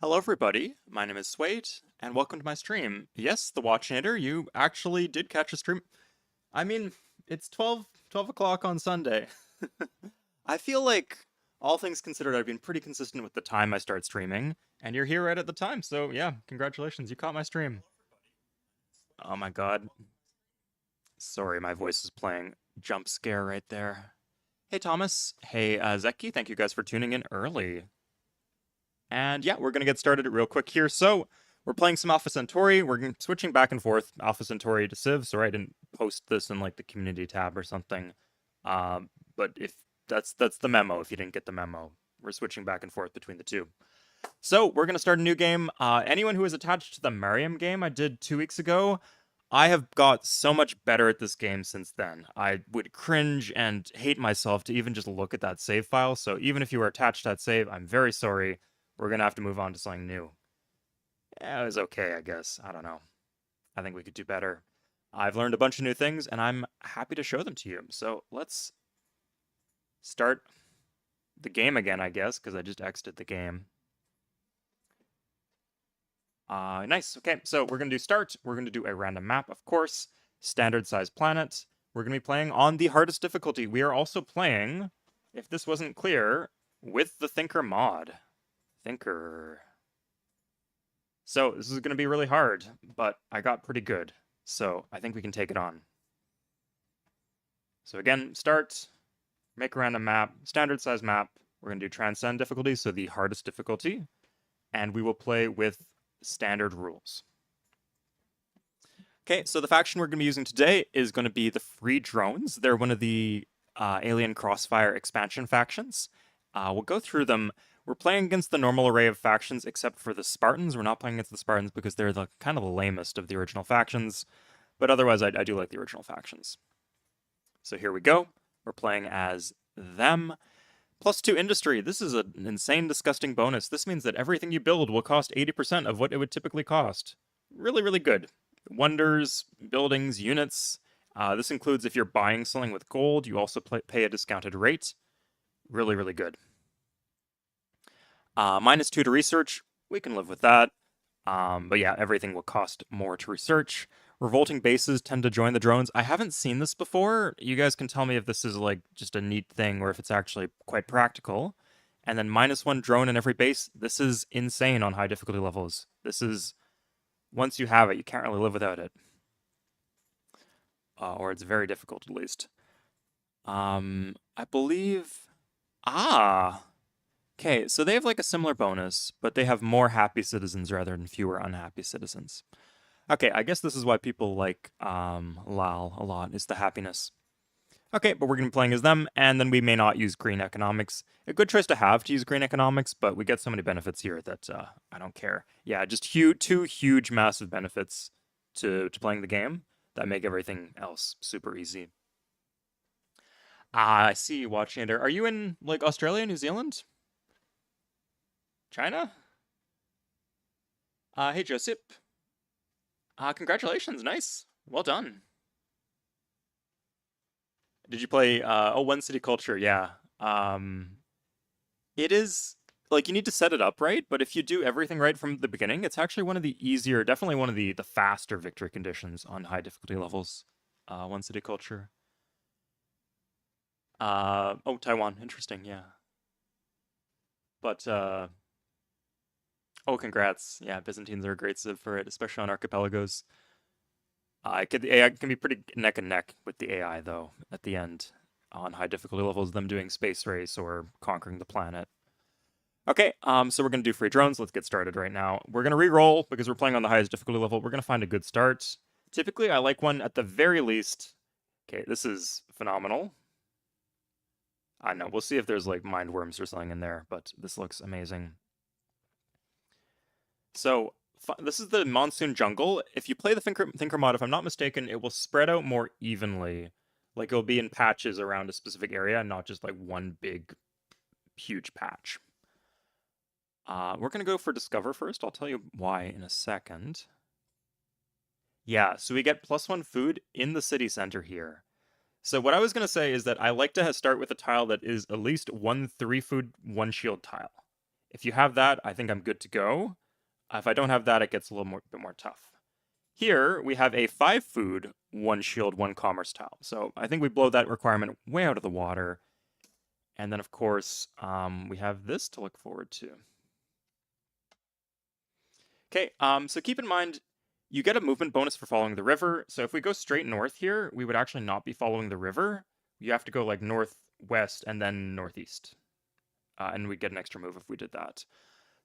Hello everybody, my name is Swade, and welcome to my stream. Yes, the Watchinator, you actually did catch a stream. I mean, it's 12 o'clock on Sunday. I feel like, all things considered, I've been pretty consistent with the time I start streaming, and you're here right at the time, so yeah, congratulations, you caught my stream. Oh my god. Sorry, my voice is playing jump scare right there. Hey Thomas, hey Zeki, thank you guys for tuning in early. And yeah, we're going to get started real quick here. So we're playing some Alpha Centauri. We're switching back and forth Alpha Centauri to Civ. Sorry, I didn't post this in like the community tab or something. But if that's the memo, if you didn't get the memo, we're switching back and forth between the two. So we're going to start a new game. Anyone who is attached to the Mariam game I did 2 weeks ago, I have got so much better at this game since then. I would cringe and hate myself to even just look at that save file. So even if you were attached to that save, I'm very sorry. We're going to have to move on to something new. Yeah, it was okay, I guess. I don't know. I think we could do better. I've learned a bunch of new things, and I'm happy to show them to you. So let's start the game again, I guess, because I just exited the game. Nice. Okay, so we're going to do start. We're going to do a random map, of course. Standard size planet. We're going to be playing on the hardest difficulty. We are also playing, if this wasn't clear, with the Thinker mod. Thinker. So this is going to be really hard, but I got pretty good. So I think we can take it on. So again, start, make a random map, standard size map. We're going to do Transcend difficulty, so the hardest difficulty. And we will play with standard rules. Okay, so the faction we're going to be using today is going to be the Free Drones. They're one of the Alien Crossfire expansion factions. We'll go through them. We're playing against the normal array of factions, except for the Spartans. We're not playing against the Spartans because they're the kind of the lamest of the original factions. But otherwise, I do like the original factions. So here we go. We're playing as them. +2 industry. This is an insane, disgusting bonus. This means that everything you build will cost 80% of what it would typically cost. Really, really good. Wonders, buildings, units. This includes if you're buying something with gold, you also pay a discounted rate. Really, really good. -2 to research, we can live with that. But yeah, everything will cost more to research. Revolting bases tend to join the drones. I haven't seen this before. You guys can tell me if this is like just a neat thing or if it's actually quite practical. And then -1 drone in every base. This is insane on high difficulty levels. This is, once you have it, you can't really live without it. Or it's very difficult at least. I believe, okay, so they have like a similar bonus, but they have more happy citizens rather than fewer unhappy citizens. Okay, I guess this is why people like LAL a lot, is the happiness. Okay, but we're going to be playing as them, and then we may not use green economics. A good choice to have to use green economics, but we get so many benefits here that I don't care. Yeah, just two huge, massive benefits to playing the game that make everything else super easy. I see you watching it. Are you in like Australia, New Zealand? China? Hey Joseph. Congratulations, nice. Well done. Did you play One City Culture? Yeah. It is like you need to set it up right, but if you do everything right from the beginning, it's actually one of the easier, definitely one of the faster victory conditions on high difficulty levels. One City Culture. Oh, Taiwan, interesting, yeah. But oh, congrats. Yeah, Byzantines are a great civ for it, especially on archipelagos. The AI can be pretty neck and neck with the AI, though, at the end on high difficulty levels, them doing space race or conquering the planet. Okay, so we're going to do free drones. Let's get started right now. We're going to re-roll because we're playing on the highest difficulty level. We're going to find a good start. Typically, I like one at the very least. Okay, this is phenomenal. I know, we'll see if there's like mind worms or something in there, but this looks amazing. So this is the Monsoon Jungle. If you play the Thinker mod, if I'm not mistaken, it will spread out more evenly. Like it'll be in patches around a specific area, and not just like one big, huge patch. We're going to go for Discover first. I'll tell you why in a second. Yeah, so we get +1 food in the city center here. So what I was going to say is that I like to start with a tile that is at least 1 3 food, 1 shield tile. If you have that, I think I'm good to go. If I don't have that, it gets a bit more tough. Here, we have a 5 food, 1 shield, 1 commerce tile. So I think we blow that requirement way out of the water. And then, of course, we have this to look forward to. Okay, so keep in mind, you get a movement bonus for following the river. So if we go straight north here, we would actually not be following the river. You have to go like northwest and then northeast. And we get an extra move if we did that.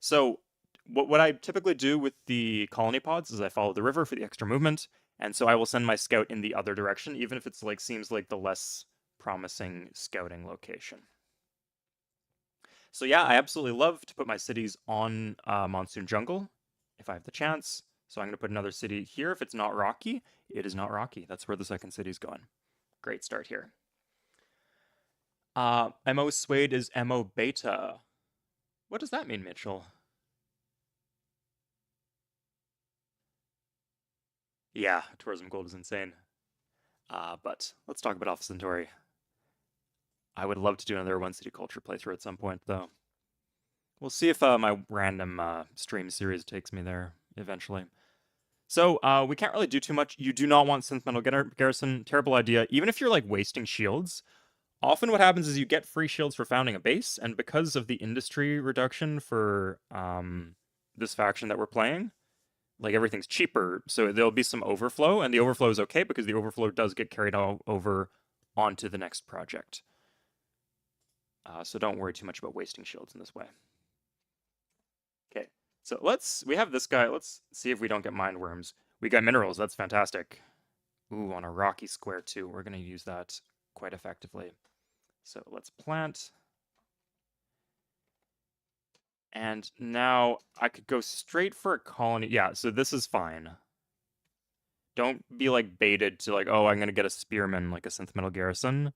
So what I typically do with the colony pods is I follow the river for the extra movement. And so I will send my scout in the other direction, even if it's like seems like the less promising scouting location. So yeah, I absolutely love to put my cities on Monsoon Jungle if I have the chance. So I'm going to put another city here. If it's not rocky, it is not rocky. That's where the second city's going. Great start here. MO Suede is MO Beta. What does that mean, Mitchell? Yeah, tourism gold is insane. But let's talk about Alpha Centauri. I would love to do another one city culture playthrough at some point, though. We'll see if my random stream series takes me there eventually. So we can't really do too much. You do not want Sentimental Garrison. Terrible idea. Even if you're like wasting shields, often what happens is you get free shields for founding a base, and because of the industry reduction for this faction that we're playing, like everything's cheaper, so there'll be some overflow, and the overflow is okay because the overflow does get carried over onto the next project. So don't worry too much about wasting shields in this way. Okay, so we have this guy. Let's see if we don't get mind worms. We got minerals. That's fantastic. Ooh, on a rocky square too. We're going to use that quite effectively. So let's plant. And now I could go straight for a colony. Yeah, so this is fine. Don't be like baited to like, oh, I'm going to get a spearman like a Sentimental Garrison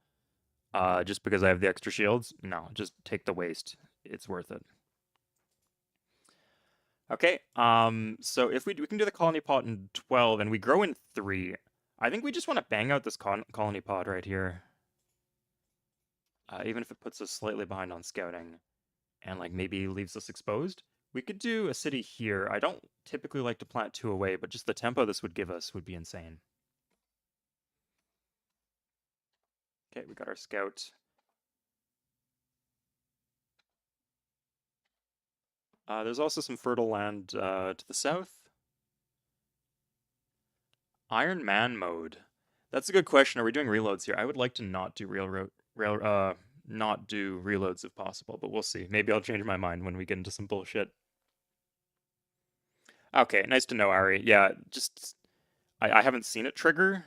just because I have the extra shields. No, just take the waste. It's worth it. Okay, so if we can do the colony pod in 12 and we grow in 3, I think we just want to bang out this colony pod right here. Even if it puts us slightly behind on scouting and like maybe leaves us exposed. We could do a city here. I don't typically like to plant 2 away, but just the tempo this would give us would be insane. Okay, we got our scout. There's also some fertile land to the south. Iron Man mode. That's a good question. Are we doing reloads here? I would like to not do not do reloads if possible, but we'll see. Maybe I'll change my mind when we get into some bullshit. Okay, nice to know, Ari. Yeah, just I haven't seen it trigger.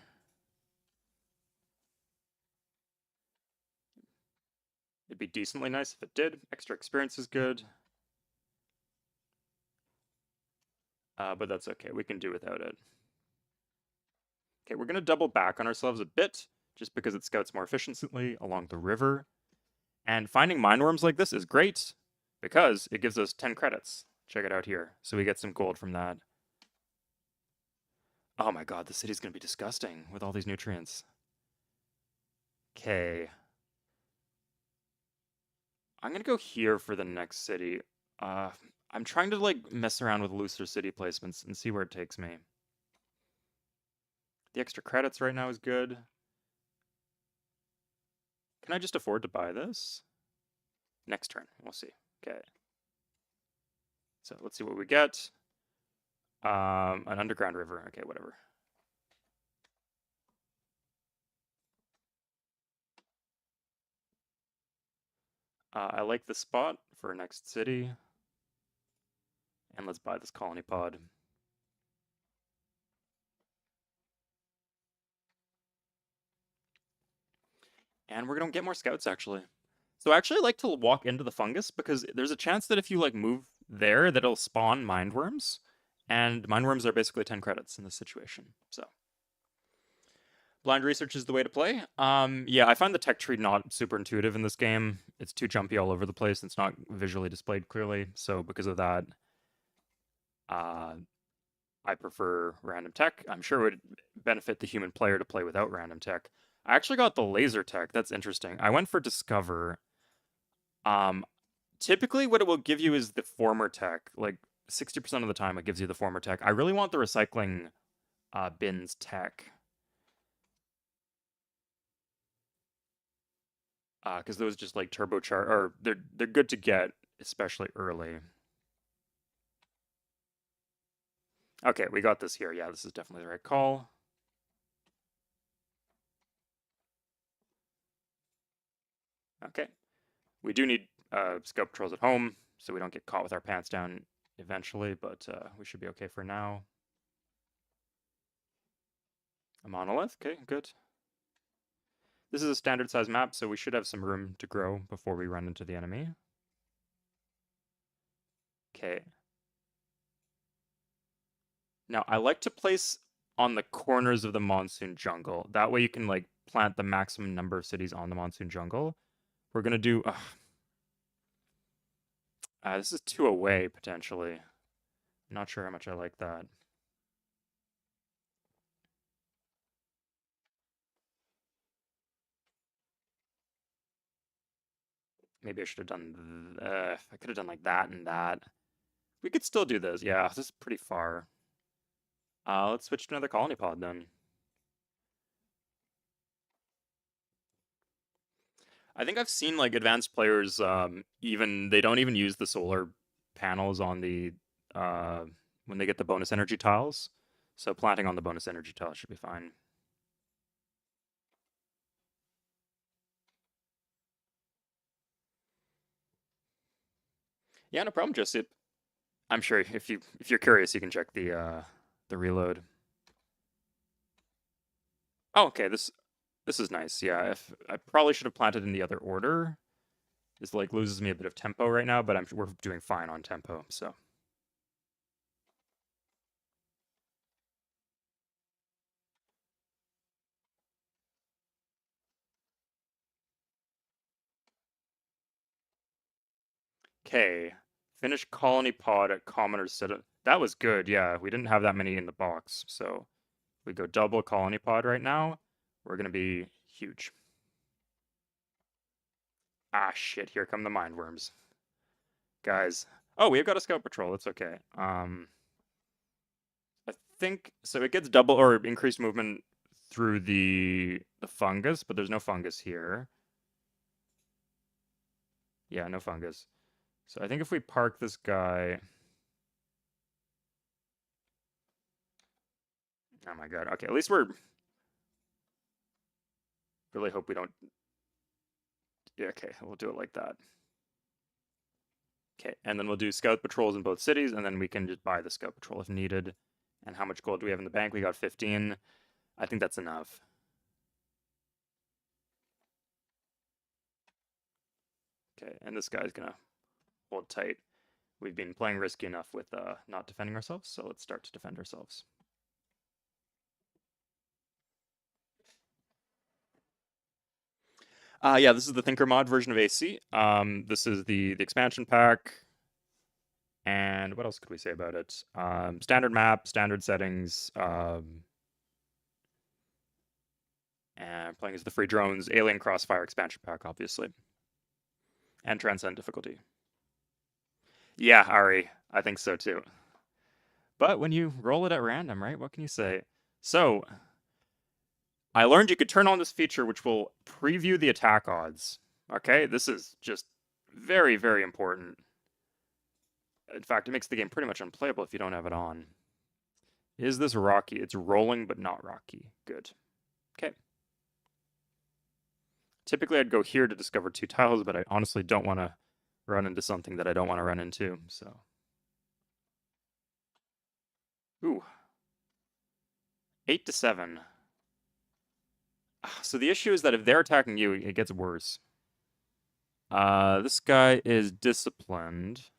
It'd be decently nice if it did. Extra experience is good. But that's okay. We can do without it. Okay, we're going to double back on ourselves a bit, just because it scouts more efficiently along the river. And finding mineworms like this is great, because it gives us 10 credits. Check it out here. So we get some gold from that. Oh my god, the city's going to be disgusting with all these nutrients. Okay. I'm going to go here for the next city. I'm trying to like mess around with looser city placements and see where it takes me. The extra credits right now is good. Can I just afford to buy this? Next turn, we'll see. Okay. So let's see what we get. An underground river. Okay, whatever. I like this spot for our next city. And let's buy this colony pod. And we're going to get more scouts, actually. So I actually like to walk into the fungus, because there's a chance that if you like move there, that it'll spawn mindworms. And mindworms are basically 10 credits in this situation, so. Blind research is the way to play. Yeah, I find the tech tree not super intuitive in this game. It's too jumpy all over the place. It's not visually displayed clearly. So because of that, I prefer random tech. I'm sure it would benefit the human player to play without random tech. I actually got the laser tech. That's interesting. I went for discover. Typically, what it will give you is the former tech. Like 60% of the time, it gives you the former tech. I really want the recycling bins tech. Because those just like turbocharge, or they're good to get, especially early. Okay, we got this here. Yeah, this is definitely the right call. Okay, we do need scope patrols at home, so we don't get caught with our pants down eventually, but we should be okay for now. A monolith, okay, good. This is a standard size map, so we should have some room to grow before we run into the enemy. Okay. Now, I like to place on the corners of the monsoon jungle. That way you can like plant the maximum number of cities on the monsoon jungle. We're gonna do... this is 2 away, potentially. I'm not sure how much I like that. Maybe I should have done... I could have done like that and that. We could still do this. Yeah, this is pretty far. Let's switch to another colony pod then. I think I've seen like advanced players even they don't even use the solar panels on the when they get the bonus energy tiles. So planting on the bonus energy tiles should be fine. Yeah, no problem, Joseph. I'm sure if you're curious, you can check the reload. Oh, okay, this is nice. Yeah, if I probably should have planted in the other order. This like loses me a bit of tempo right now, but we're doing fine on tempo, so. Okay, finish colony pod at commoner's citadel. That was good, yeah. We didn't have that many in the box, so we go double colony pod right now. We're gonna be huge. Ah, shit, here come the mind worms. Guys. Oh, we've got a scout patrol, it's okay. I think, so it gets double or increased movement through the fungus, but there's no fungus here. Yeah, no fungus. So I think if we park this guy... Oh my god, okay, at least we're... Really hope we don't... Yeah, okay, we'll do it like that. Okay, and then we'll do scout patrols in both cities, and then we can just buy the scout patrol if needed. And how much gold do we have in the bank? We got 15. I think that's enough. Okay, and this guy's gonna hold tight. We've been playing risky enough with not defending ourselves, so let's start to defend ourselves. Yeah, this is the Thinker mod version of AC. This is the expansion pack. And what else could we say about it? Standard map, standard settings, and playing as the free drones, Alien Crossfire expansion pack, obviously. And Transcend difficulty. Yeah, Ari, I think so too. But when you roll it at random, right? What can you say? So, I learned you could turn on this feature which will preview the attack odds. Okay, this is just very, very important. In fact, it makes the game pretty much unplayable if you don't have it on. Is this rocky? It's rolling, but not rocky. Good. Okay. Typically, I'd go here to discover 2 tiles, but I honestly don't want to run into something that I don't want to run into, so. Ooh. 8 to 7. So the issue is that if they're attacking you, it gets worse. This guy is disciplined.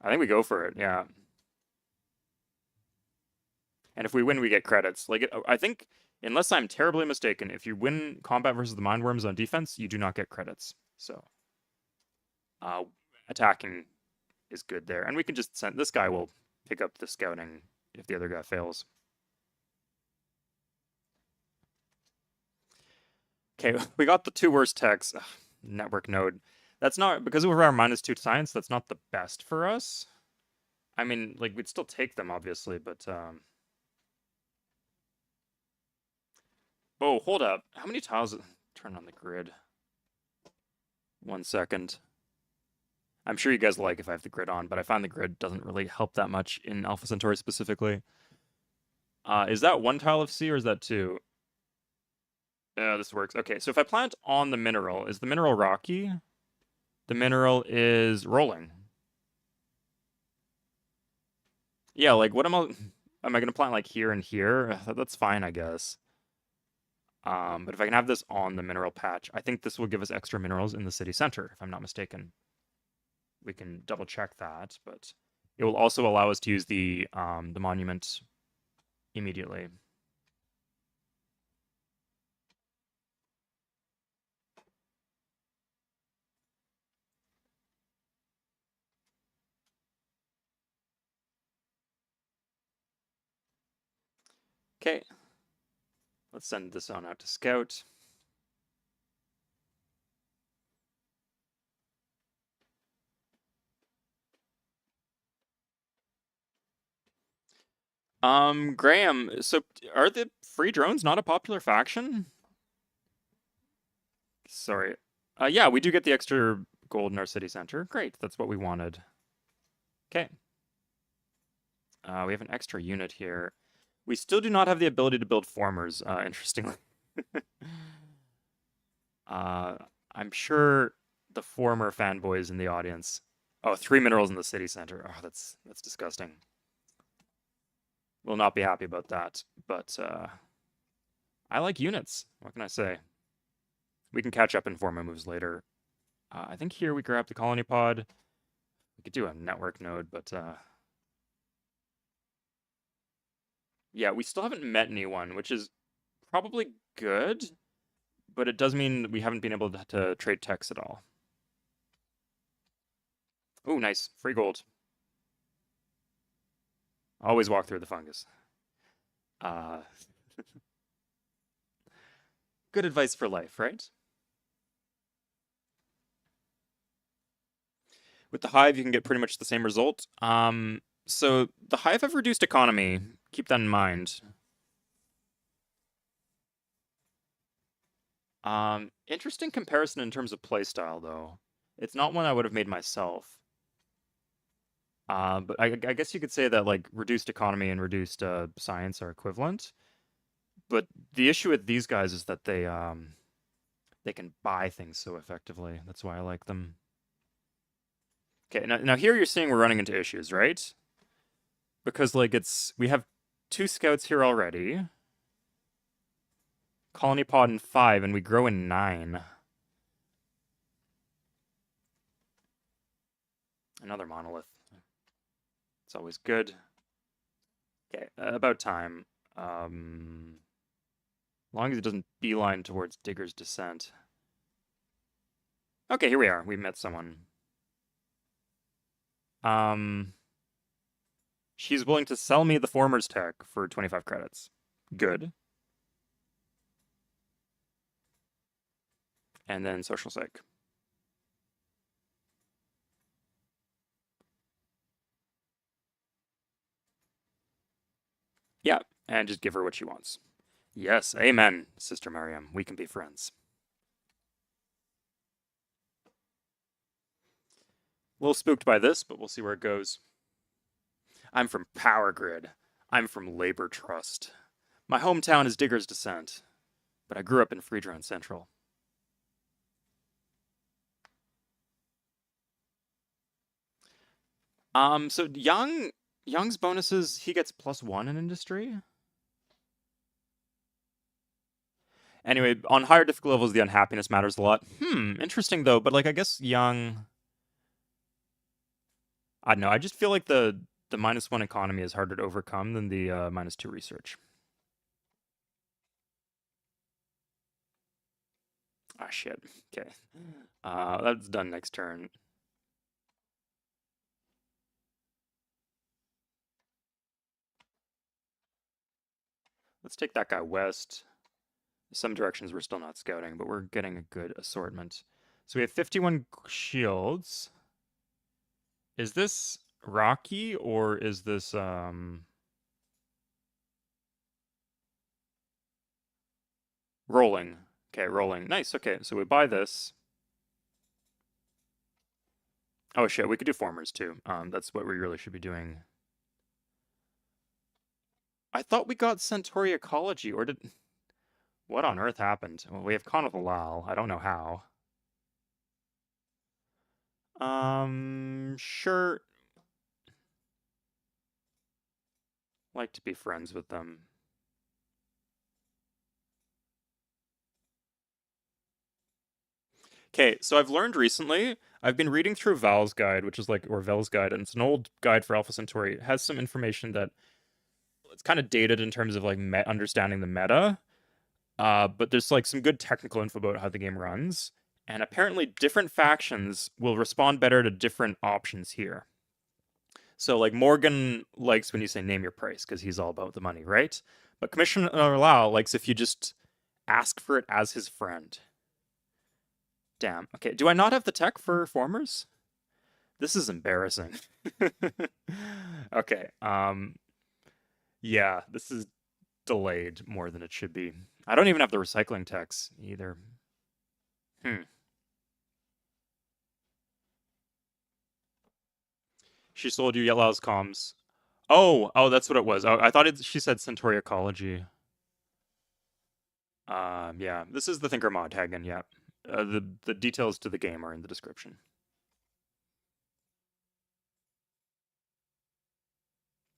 I think we go for it, yeah. And if we win, we get credits. Like, I think, unless I'm terribly mistaken, if you win combat versus the Mindworms on defense, you do not get credits. So, attacking is good there. And we can just send, this guy will pick up the scouting if the other guy fails. Okay, we got the two worst techs. Ugh, network node. That's not, because of our -2 science, that's not the best for us. I mean, like, we'd still take them, obviously, but, Oh, hold up. How many tiles? Turn on the grid. 1 second. I'm sure you guys like if I have the grid on, but I find the grid doesn't really help that much in Alpha Centauri specifically. Is that 1 tile of C or is that 2? This works. Okay, so if I plant on the mineral, is the mineral rocky? The mineral is rolling. Yeah, like what am I gonna plant like here and here? That's fine, I guess. But if I can have this on the mineral patch, I think this will give us extra minerals in the city center, if I'm not mistaken. We can double check that, but it will also allow us to use the monument immediately. Okay. Let's send this on out to scout. Graham, so are the free drones not a popular faction? Sorry. Yeah, we do get the extra gold in our city center. Great, that's what we wanted. Okay. We have an extra unit here. We still do not have the ability to build formers, interestingly. I'm sure the former fanboys in the audience. Oh, 3 minerals in the city center. Oh, that's disgusting. Will not be happy about that, but I like units. What can I say? We can catch up in former moves later. I think here we grab the colony pod. We could do a network node, but yeah, we still haven't met anyone, which is probably good, but it does mean we haven't been able to trade techs at all. Oh, nice. Free gold. Always walk through the fungus. Uh, good advice for life, right? With the hive, you can get pretty much the same result. So the hive have reduced economy. Keep that in mind. Interesting comparison in terms of playstyle, though. It's not one I would have made myself. But I guess you could say that like reduced economy and reduced science are equivalent. But the issue with these guys is that they can buy things so effectively. That's why I like them. Okay, now here you're seeing we're running into issues, right? Because like we have 2 scouts here already. Colony pod in 5, and we grow in 9. Another monolith. It's always good. Okay, about time. Long as it doesn't beeline towards Digger's Descent. Okay, here we are. We met someone. She's willing to sell me the Former's tech for 25 credits. Good. And then social psych. Yeah, and just give her what she wants. Yes, amen, Sister Miriam. We can be friends. A little spooked by this, but we'll see where it goes. I'm from Power Grid. I'm from Labor Trust. My hometown is Digger's Descent, but I grew up in Free Drone Central. So Young's bonuses, he gets +1 in industry. Anyway, on higher difficulty levels, the unhappiness matters a lot. Interesting though, but like I guess Young, I don't know, I just feel like the -1 economy is harder to overcome than the -2 research. Ah, shit. Okay. That's done next turn. Let's take that guy west. Some directions we're still not scouting, but we're getting a good assortment. So we have 51 shields. Is this rocky or is this rolling? Okay, rolling. Nice. Okay, so we buy this. Oh shit, we could do formers too. That's what we really should be doing. I thought we got Centauri ecology, or did what on earth happened? Well, we have Convolal. I don't know how. Sure. Like to be friends with them. Okay, so I've learned recently, I've been reading through Val's guide, which is like, or Vel's guide, and it's an old guide for Alpha Centauri. It has some information that it's kind of dated in terms of like understanding the meta, but there's like some good technical info about how the game runs. And apparently, different factions will respond better to different options here. So, like, Morgan likes when you say name your price because he's all about the money, right? But Commissioner Lau likes if you just ask for it as his friend. Damn. Okay, do I not have the tech for formers? This is embarrassing. Okay. Yeah, this is delayed more than it should be. I don't even have the recycling techs either. Hmm. She sold you Yellow's comms. Oh, that's what it was. Oh, I thought she said Centauri ecology. Yeah, this is the Thinker mod tag, and yeah, the details to the game are in the description.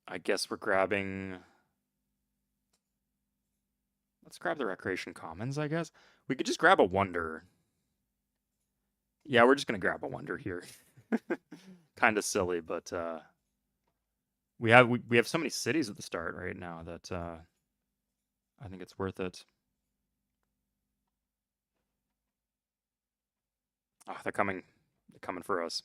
I guess we're grabbing. Let's grab the Recreation Commons. I guess we could just grab a Wonder. Yeah, we're just gonna grab a Wonder here. Kind of silly, but we have so many cities at the start right now that I think it's worth it. Oh, they're coming. They're coming for us.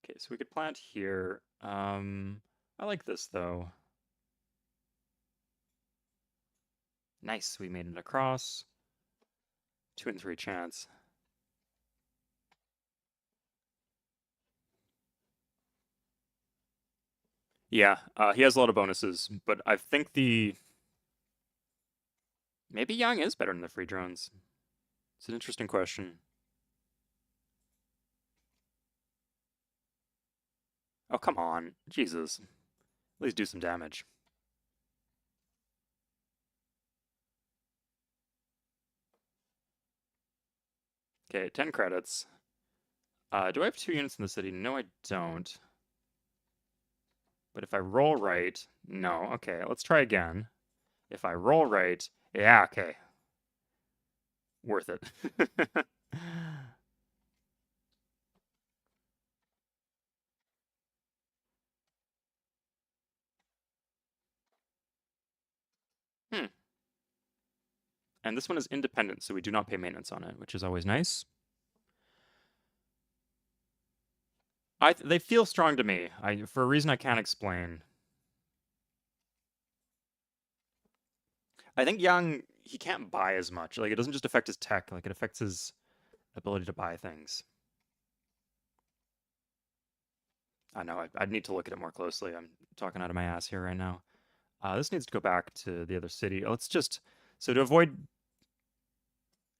Okay, so we could plant here. I like this though. Nice, we made it across. 2 and 3 chance. Yeah, he has a lot of bonuses, but I think maybe Yang is better than the free drones. It's an interesting question. Oh, come on. Jesus. At least do some damage. Okay, 10 credits. Do I have 2 units in the city? No, I don't. But if I roll right, no. Okay, let's try again. If I roll right, yeah, okay. Worth it. Hmm. And this one is independent, so we do not pay maintenance on it, which is always nice. They feel strong to me. For a reason I can't explain. I think Young he can't buy as much. Like it doesn't just affect his tech, like it affects his ability to buy things. I know, I'd need to look at it more closely. I'm talking out of my ass here right now. This needs to go back to the other city. Let's just, so to avoid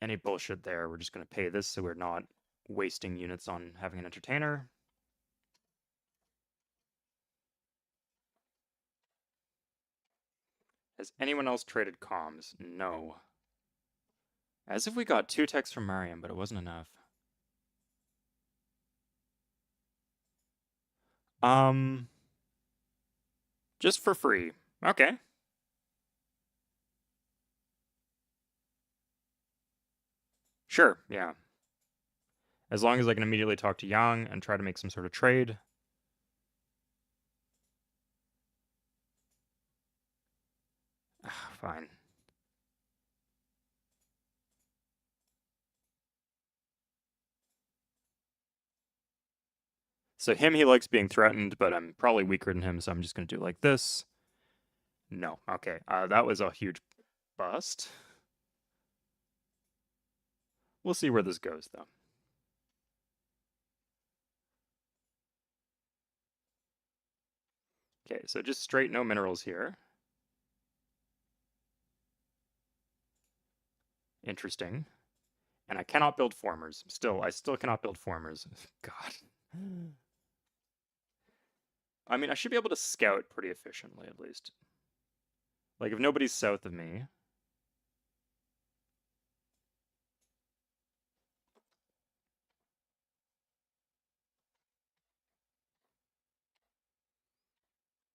any bullshit there, we're just going to pay this so we're not wasting units on having an entertainer. Has anyone else traded comms? No. As if we got 2 texts from Mariam, but it wasn't enough. Um, just for free. Okay. Sure, yeah. As long as I can immediately talk to Yang and try to make some sort of trade. Fine. So he likes being threatened, but I'm probably weaker than him, so I'm just going to do like this. No. Okay. That was a huge bust. We'll see where this goes, though. Okay, so just straight no minerals here. Interesting. And I cannot build formers. I still cannot build formers. God. I mean, I should be able to scout pretty efficiently, at least. Like, if nobody's south of me.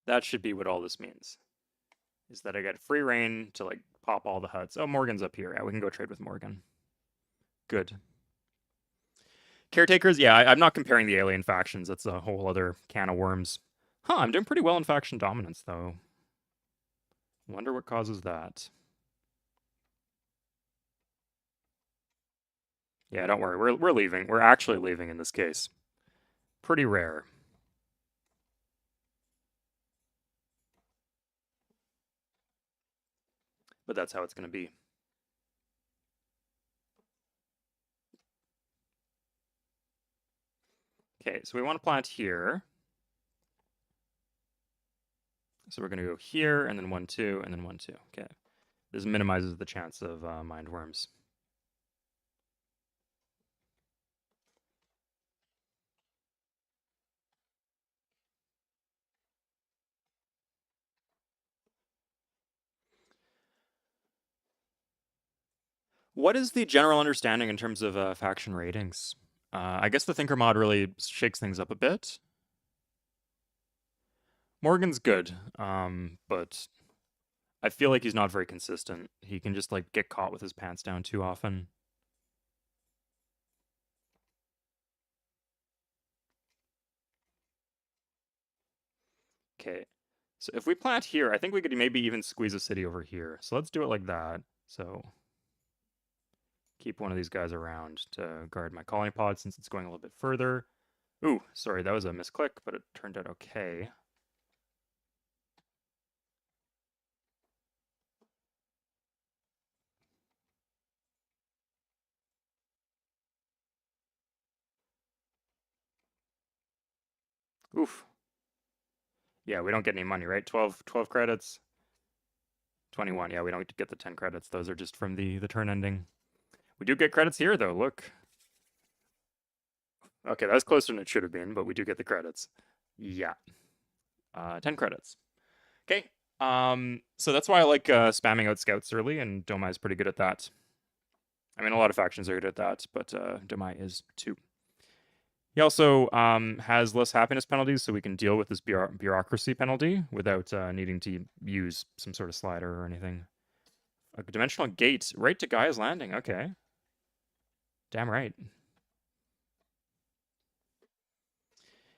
That should be what all this means. Is that I get free reign to, like, pop all the huts. Oh, Morgan's up here. Yeah, we can go trade with Morgan. Good. Caretakers, yeah, I'm not comparing the alien factions. That's a whole other can of worms. Huh, I'm doing pretty well in faction dominance, though. Wonder what causes that. Yeah, don't worry. We're leaving. We're actually leaving in this case. Pretty rare. But that's how it's going to be. Okay, so we want to plant here. So we're going to go here, and then 1, 2, and then 1, 2. Okay. This minimizes the chance of mind worms. What is the general understanding in terms of faction ratings? I guess the Thinker mod really shakes things up a bit. Morgan's good, but I feel like he's not very consistent. He can just like get caught with his pants down too often. Okay, so if we plant here, I think we could maybe even squeeze a city over here. So let's do it like that. So keep one of these guys around to guard my colony pod since it's going a little bit further. Ooh, sorry, that was a misclick, but it turned out okay. Oof. Yeah, we don't get any money, right? 12 credits. 21. Yeah, we don't get the 10 credits. Those are just from the turn ending. We do get credits here, though. Look. Okay, that was closer than it should have been, but we do get the credits. Yeah. 10 credits. Okay. So that's why I like spamming out scouts early, and Domai is pretty good at that. I mean, a lot of factions are good at that, but Domai is too. He also has less happiness penalties, so we can deal with this bureaucracy penalty without needing to use some sort of slider or anything. A dimensional gate right to Gaia's Landing. Okay. Damn right.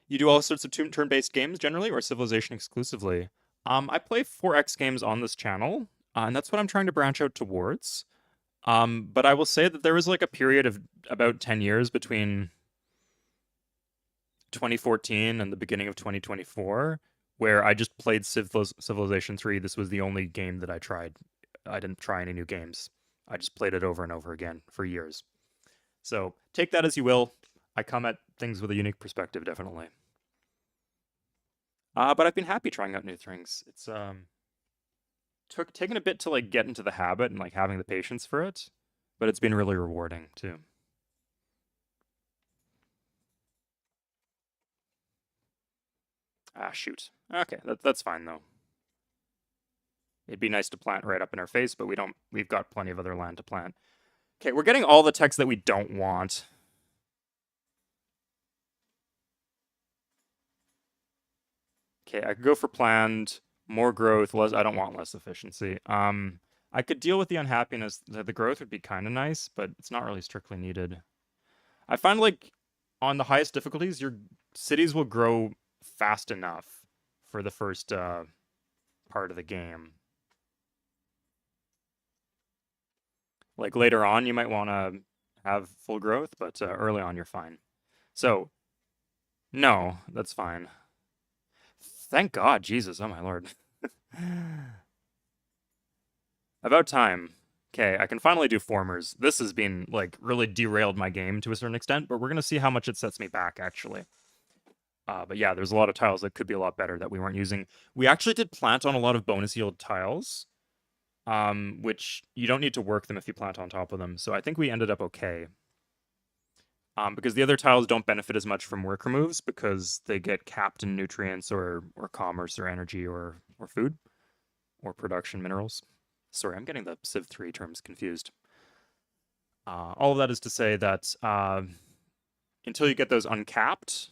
You do all sorts of turn-based games generally, or Civilization exclusively? I play 4X games on this channel, and that's what I'm trying to branch out towards. But I will say that there was like a period of about 10 years between 2014 and the beginning of 2024 where I just played Civilization 3. This was the only game that I tried. I didn't try any new games. I just played it over and over again for years. So take that as you will. I come at things with a unique perspective, definitely. But I've been happy trying out new things. It's taken a bit to like get into the habit and like having the patience for it, but it's been really rewarding too. Ah, shoot. Okay, that's fine though. It'd be nice to plant right up in our face, but we don't. We've got plenty of other land to plant. Okay, we're getting all the text that we don't want. Okay, I could go for planned, more growth, less. I don't want less efficiency. I could deal with the unhappiness. The growth would be kind of nice, but it's not really strictly needed. I find like on the highest difficulties, your cities will grow fast enough for the first part of the game. Like later on, you might want to have full growth, but early on, you're fine. So No, that's fine. Thank God, Jesus, oh my lord. About time. Okay, I can finally do formers. This has been, like, really derailed my game to a certain extent, but we're gonna see how much it sets me back, actually. But yeah, there's a lot of tiles that could be a lot better that we weren't using. We actually did plant on a lot of bonus yield tiles, which you don't need to work them if you plant on top of them, so I think we ended up okay. Because the other tiles don't benefit as much from worker moves because they get capped in nutrients or commerce or energy or food or production minerals. Sorry, I'm getting the Civ 3 terms confused. All of that is to say that until you get those uncapped,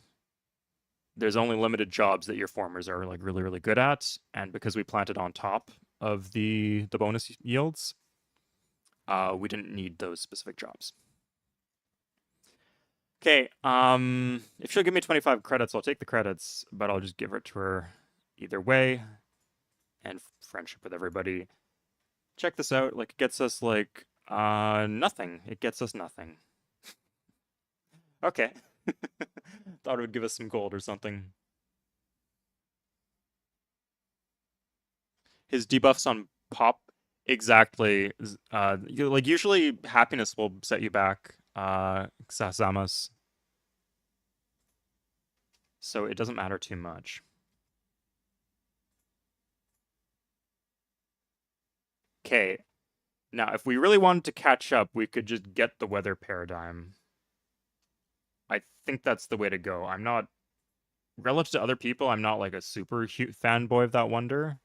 there's only limited jobs that your formers are like really, really good at. And because we planted on top of the bonus yields, we didn't need those specific jobs. Okay, if she'll give me 25 credits, I'll take the credits, but I'll just give it to her either way. And friendship with everybody. Check this out, like, it gets us, like, nothing. It gets us nothing. Okay. Thought it would give us some gold or something. His debuffs on pop, exactly. Like, usually happiness will set you back, Sasamas. So it doesn't matter too much. Okay. Now, if we really wanted to catch up, we could just get the weather paradigm. I think that's the way to go. I'm not, relative to other people, I'm not like a super fanboy of that wonder.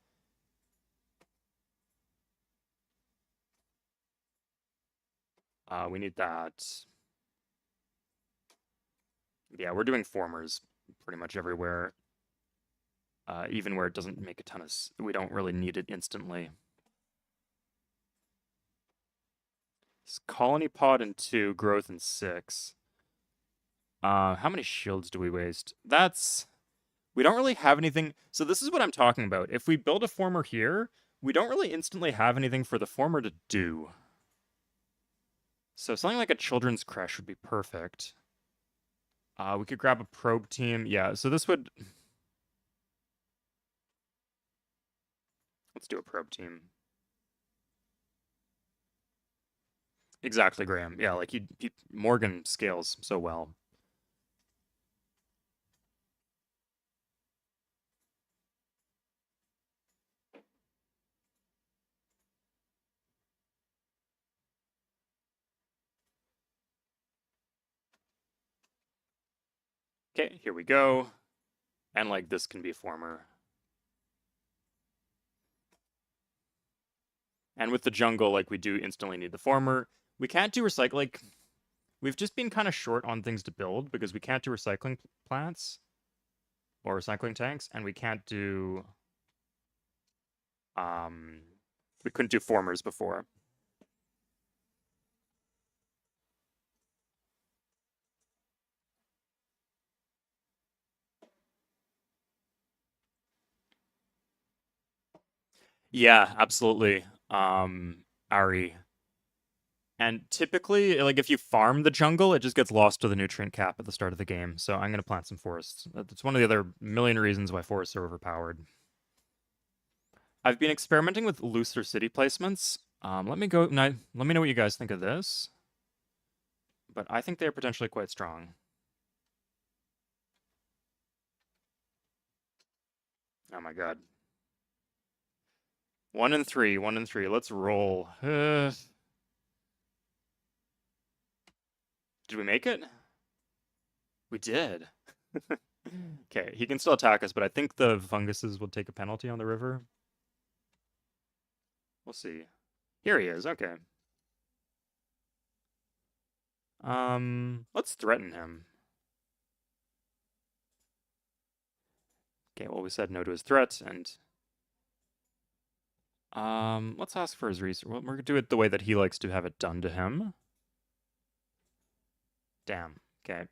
We need that. Yeah, we're doing formers pretty much everywhere. Even where it doesn't make a ton of... we don't really need it instantly. It's colony pod in 2, growth in 6. How many shields do we waste? That's... we don't really have anything... so this is what I'm talking about. If we build a former here, we don't really instantly have anything for the former to do. So something like a children's creche would be perfect. We could grab a probe team. Yeah, so this would... let's do a probe team. Exactly, Graham. Yeah, like Morgan scales so well. Okay, here we go. And like this can be a former. And with the jungle, like we do instantly need the former. We can't do recycling. Like, we've just been kind of short on things to build because we can't do recycling plants or recycling tanks, and we can't do we couldn't do formers before. Yeah, absolutely. Ari. And typically, like, if you farm the jungle, it just gets lost to the nutrient cap at the start of the game. So I'm going to plant some forests. That's one of the other million reasons why forests are overpowered. I've been experimenting with looser city placements. Let me go. Let me know what you guys think of this. But I think they're potentially quite strong. Oh my god. 1 and 3, 1 and 3. Let's roll. Did we make it? We did. Okay, he can still attack us, but I think the funguses will take a penalty on the river. We'll see. Here he is, okay. Let's threaten him. Okay, well, we said no to his threat, and... let's ask for his research. Well, we're gonna do it the way that he likes to have it done to him. Damn, okay.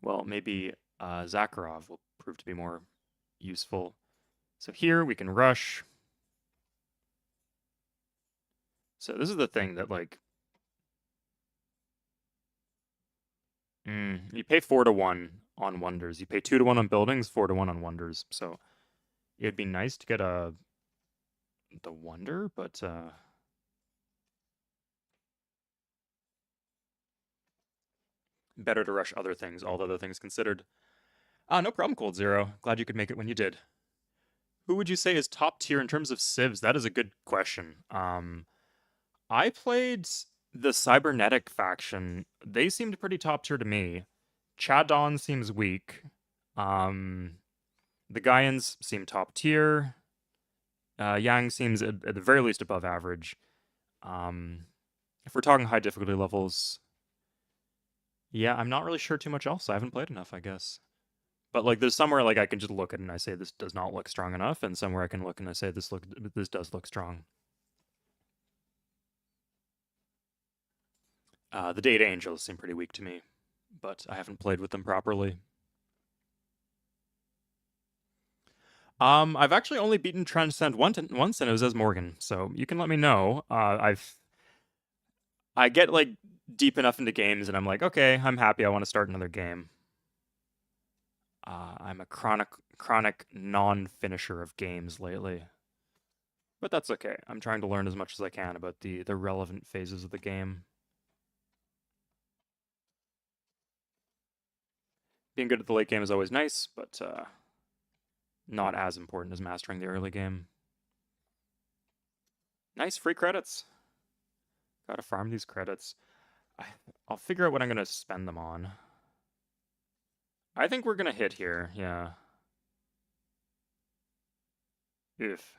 Well, maybe Zakharov will prove to be more useful. So here we can rush. So this is the thing that, like, You pay 4 to 1 on wonders. You pay 2 to 1 on buildings, 4 to 1 on wonders. So it'd be nice to get the wonder, but better to rush other things, all other things considered. No problem, Cold Zero. Glad you could make it when you did. Who would you say is top tier in terms of civs? That is a good question. I played the cybernetic faction. They seemed pretty top tier to me. Chadon seems weak. The Gaians seem top tier. Yang seems at the very least above average. If we're talking high difficulty levels, yeah, I'm not really sure too much else. I haven't played enough, I guess. But like, there's somewhere like I can just look at it and I say this does not look strong enough, and somewhere I can look and I say this does look strong. The Data Angels seem pretty weak to me, but I haven't played with them properly. I've actually only beaten Transcend once, and it was as Morgan, so you can let me know. I get like deep enough into games, and I'm like, okay, I'm happy. I want to start another game. I'm a chronic non-finisher of games lately, but that's okay. I'm trying to learn as much as I can about the relevant phases of the game. Being good at the late game is always nice, but not as important as mastering the early game. Nice free credits. Gotta farm these credits. I'll figure out what I'm gonna spend them on. I think we're gonna hit here, yeah. If.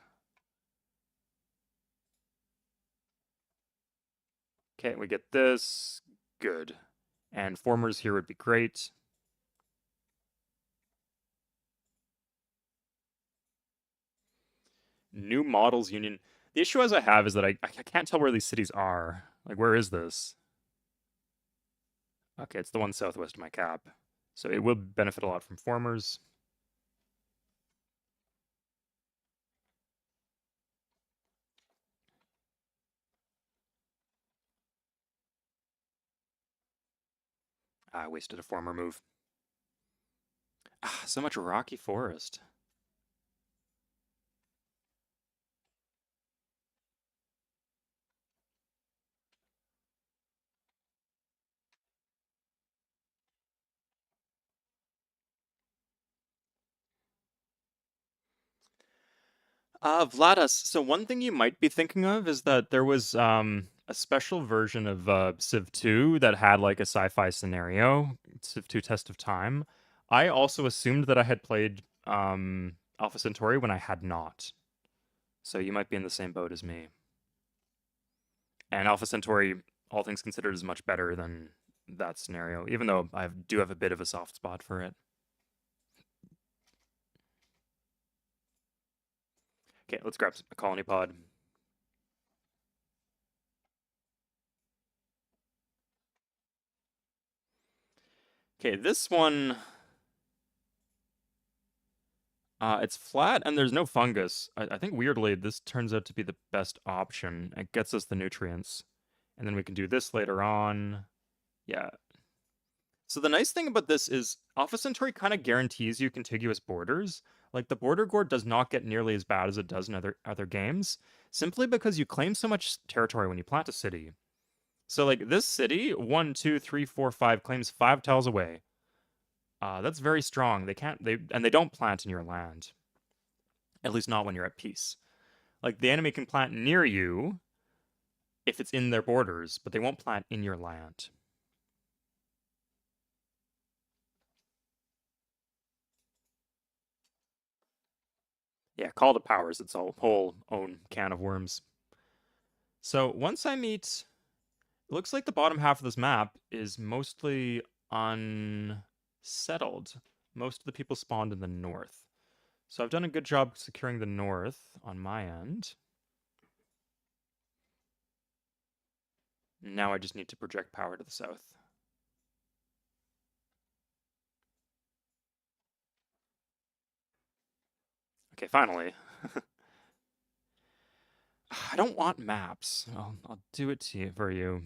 Okay, we get this. Good. And formers here would be great. New models union. The issue as I have is that I can't tell where these cities are. Like, where is this? Okay, it's the one southwest of my cap. So it will benefit a lot from formers. I wasted a former move. So much rocky forest. Vladus, so one thing you might be thinking of is that there was a special version of Civ 2 that had like a sci-fi scenario, Civ 2 Test of Time. I also assumed that I had played Alpha Centauri when I had not. So you might be in the same boat as me. And Alpha Centauri, all things considered, is much better than that scenario, even though I do have a bit of a soft spot for it. Okay, let's grab a colony pod. Okay, this one, it's flat and there's no fungus. I think weirdly this turns out to be the best option. It gets us the nutrients. And then we can do this later on. Yeah. So the nice thing about this is Alpha Centauri kind of guarantees you contiguous borders. Like the border gore does not get nearly as bad as it does in other games, simply because you claim so much territory when you plant a city. So like this city, 1, 2, 3, 4, 5 claims 5 tiles away. That's very strong. They don't plant in your land. At least not when you're at peace. Like the enemy can plant near you if it's in their borders, but they won't plant in your land. Yeah, call to powers. It's a whole own can of worms. So once I meet, it looks like the bottom half of this map is mostly unsettled. Most of the people spawned in the north. So I've done a good job securing the north on my end. Now I just need to project power to the south. Okay, finally. I don't want maps. I'll do it for you.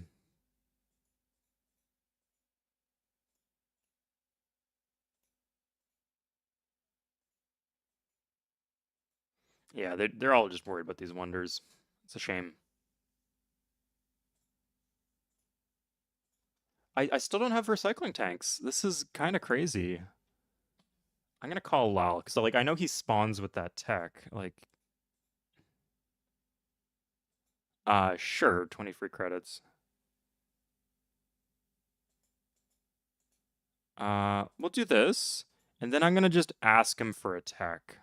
Yeah, they're all just worried about these wonders. It's a shame. I still don't have recycling tanks. This is kind of crazy. I'm gonna call Lal because like I know he spawns with that tech. Like, sure, 20 free credits. We'll do this, and then I'm gonna just ask him for a tech.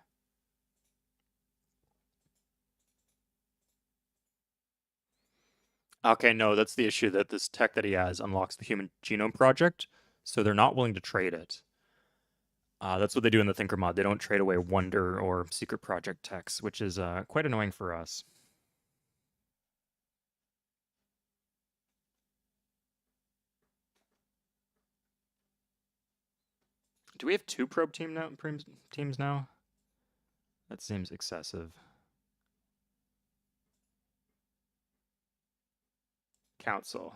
Okay, no, that's the issue that this tech that he has unlocks the Human Genome Project, so they're not willing to trade it. That's what they do in the Thinker mod. They don't trade away Wonder or Secret Project techs, which is quite annoying for us. Do we have two probe teams now? That seems excessive. Council.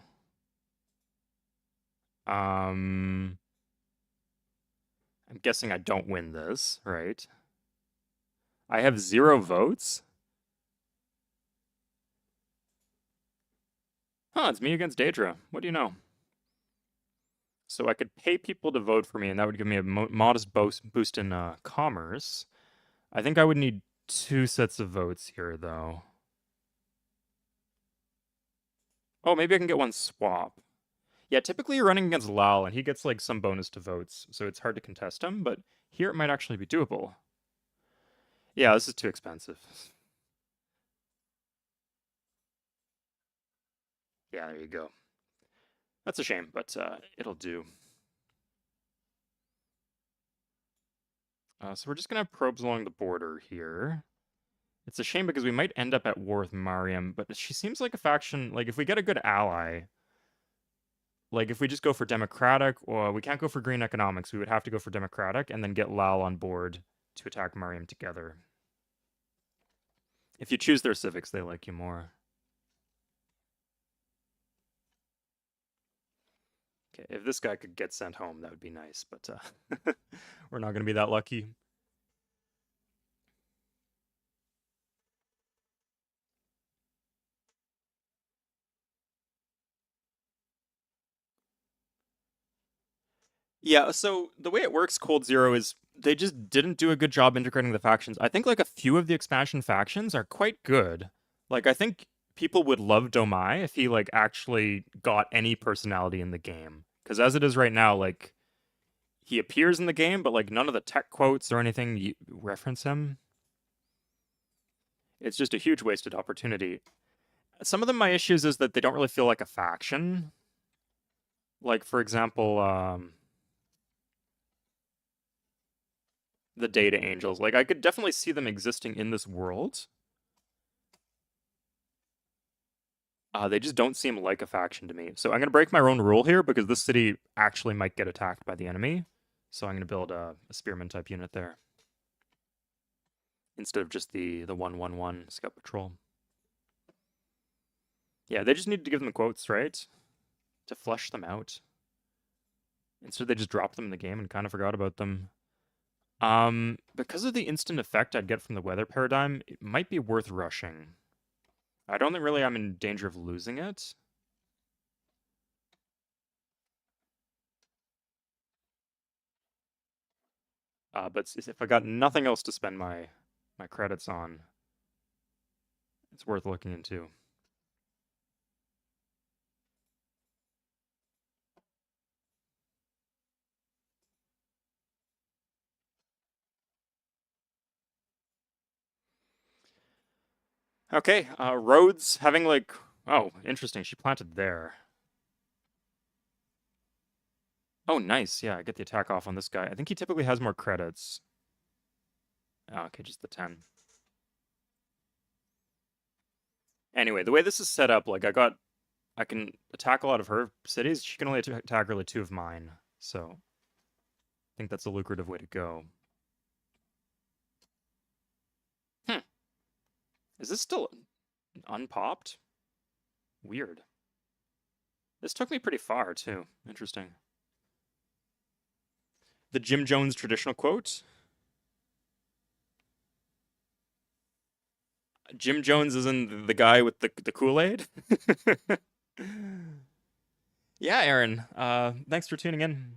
I'm guessing I don't win this, right? I have 0 votes? Huh, it's me against Daedra. What do you know? So I could pay people to vote for me, and that would give me a modest boost in commerce. I think I would need 2 sets of votes here, though. Oh, maybe I can get one swap. Yeah, typically you're running against Lal, and he gets like some bonus to votes, so it's hard to contest him, but here it might actually be doable. Yeah, this is too expensive. Yeah, there you go. That's a shame, but it'll do. So we're just gonna have probes along the border here. It's a shame because we might end up at war with Mariam, but she seems like a faction. Like if we get a good ally, like if we just go for democratic, or we can't go for green economics, we would have to go for democratic and then get Lal on board to attack Mariam together. If you choose their civics, they like you more. Okay, if this guy could get sent home, that would be nice, but we're not going to be that lucky. Yeah, so the way it works, Cold Zero, is they just didn't do a good job integrating the factions. I think like a few of the expansion factions are quite good. Like I think people would love Domai if he like actually got any personality in the game. Because as it is right now, like he appears in the game, but like none of the tech quotes or anything reference him. It's just a huge wasted opportunity. Some of them, my issues is that they don't really feel like a faction. Like for example, the Data Angels. Like I could definitely see them existing in this world. They just don't seem like a faction to me. So I'm gonna break my own rule here because this city actually might get attacked by the enemy. So I'm gonna build a spearman type unit there instead of just the 111 scout patrol. Yeah, they just need to give them quotes, right? To flesh them out. Instead, they just dropped them in the game and kind of forgot about them. Because of the instant effect I'd get from the weather paradigm, it might be worth rushing. I don't think really I'm in danger of losing it. But if I got nothing else to spend my credits on, it's worth looking into. Okay, roads having like, oh, interesting. She planted there. Oh, nice. Yeah, I get the attack off on this guy. I think he typically has more credits. Oh, okay, just the 10. Anyway, the way this is set up, like I can attack a lot of her cities. She can only attack really 2 of mine. So I think that's a lucrative way to go. Hmm. Is this still unpopped? Weird. This took me pretty far, too. Interesting. The Jim Jones traditional quote. Jim Jones isn't the guy with the Kool-Aid? Yeah, Aaron. Thanks for tuning in.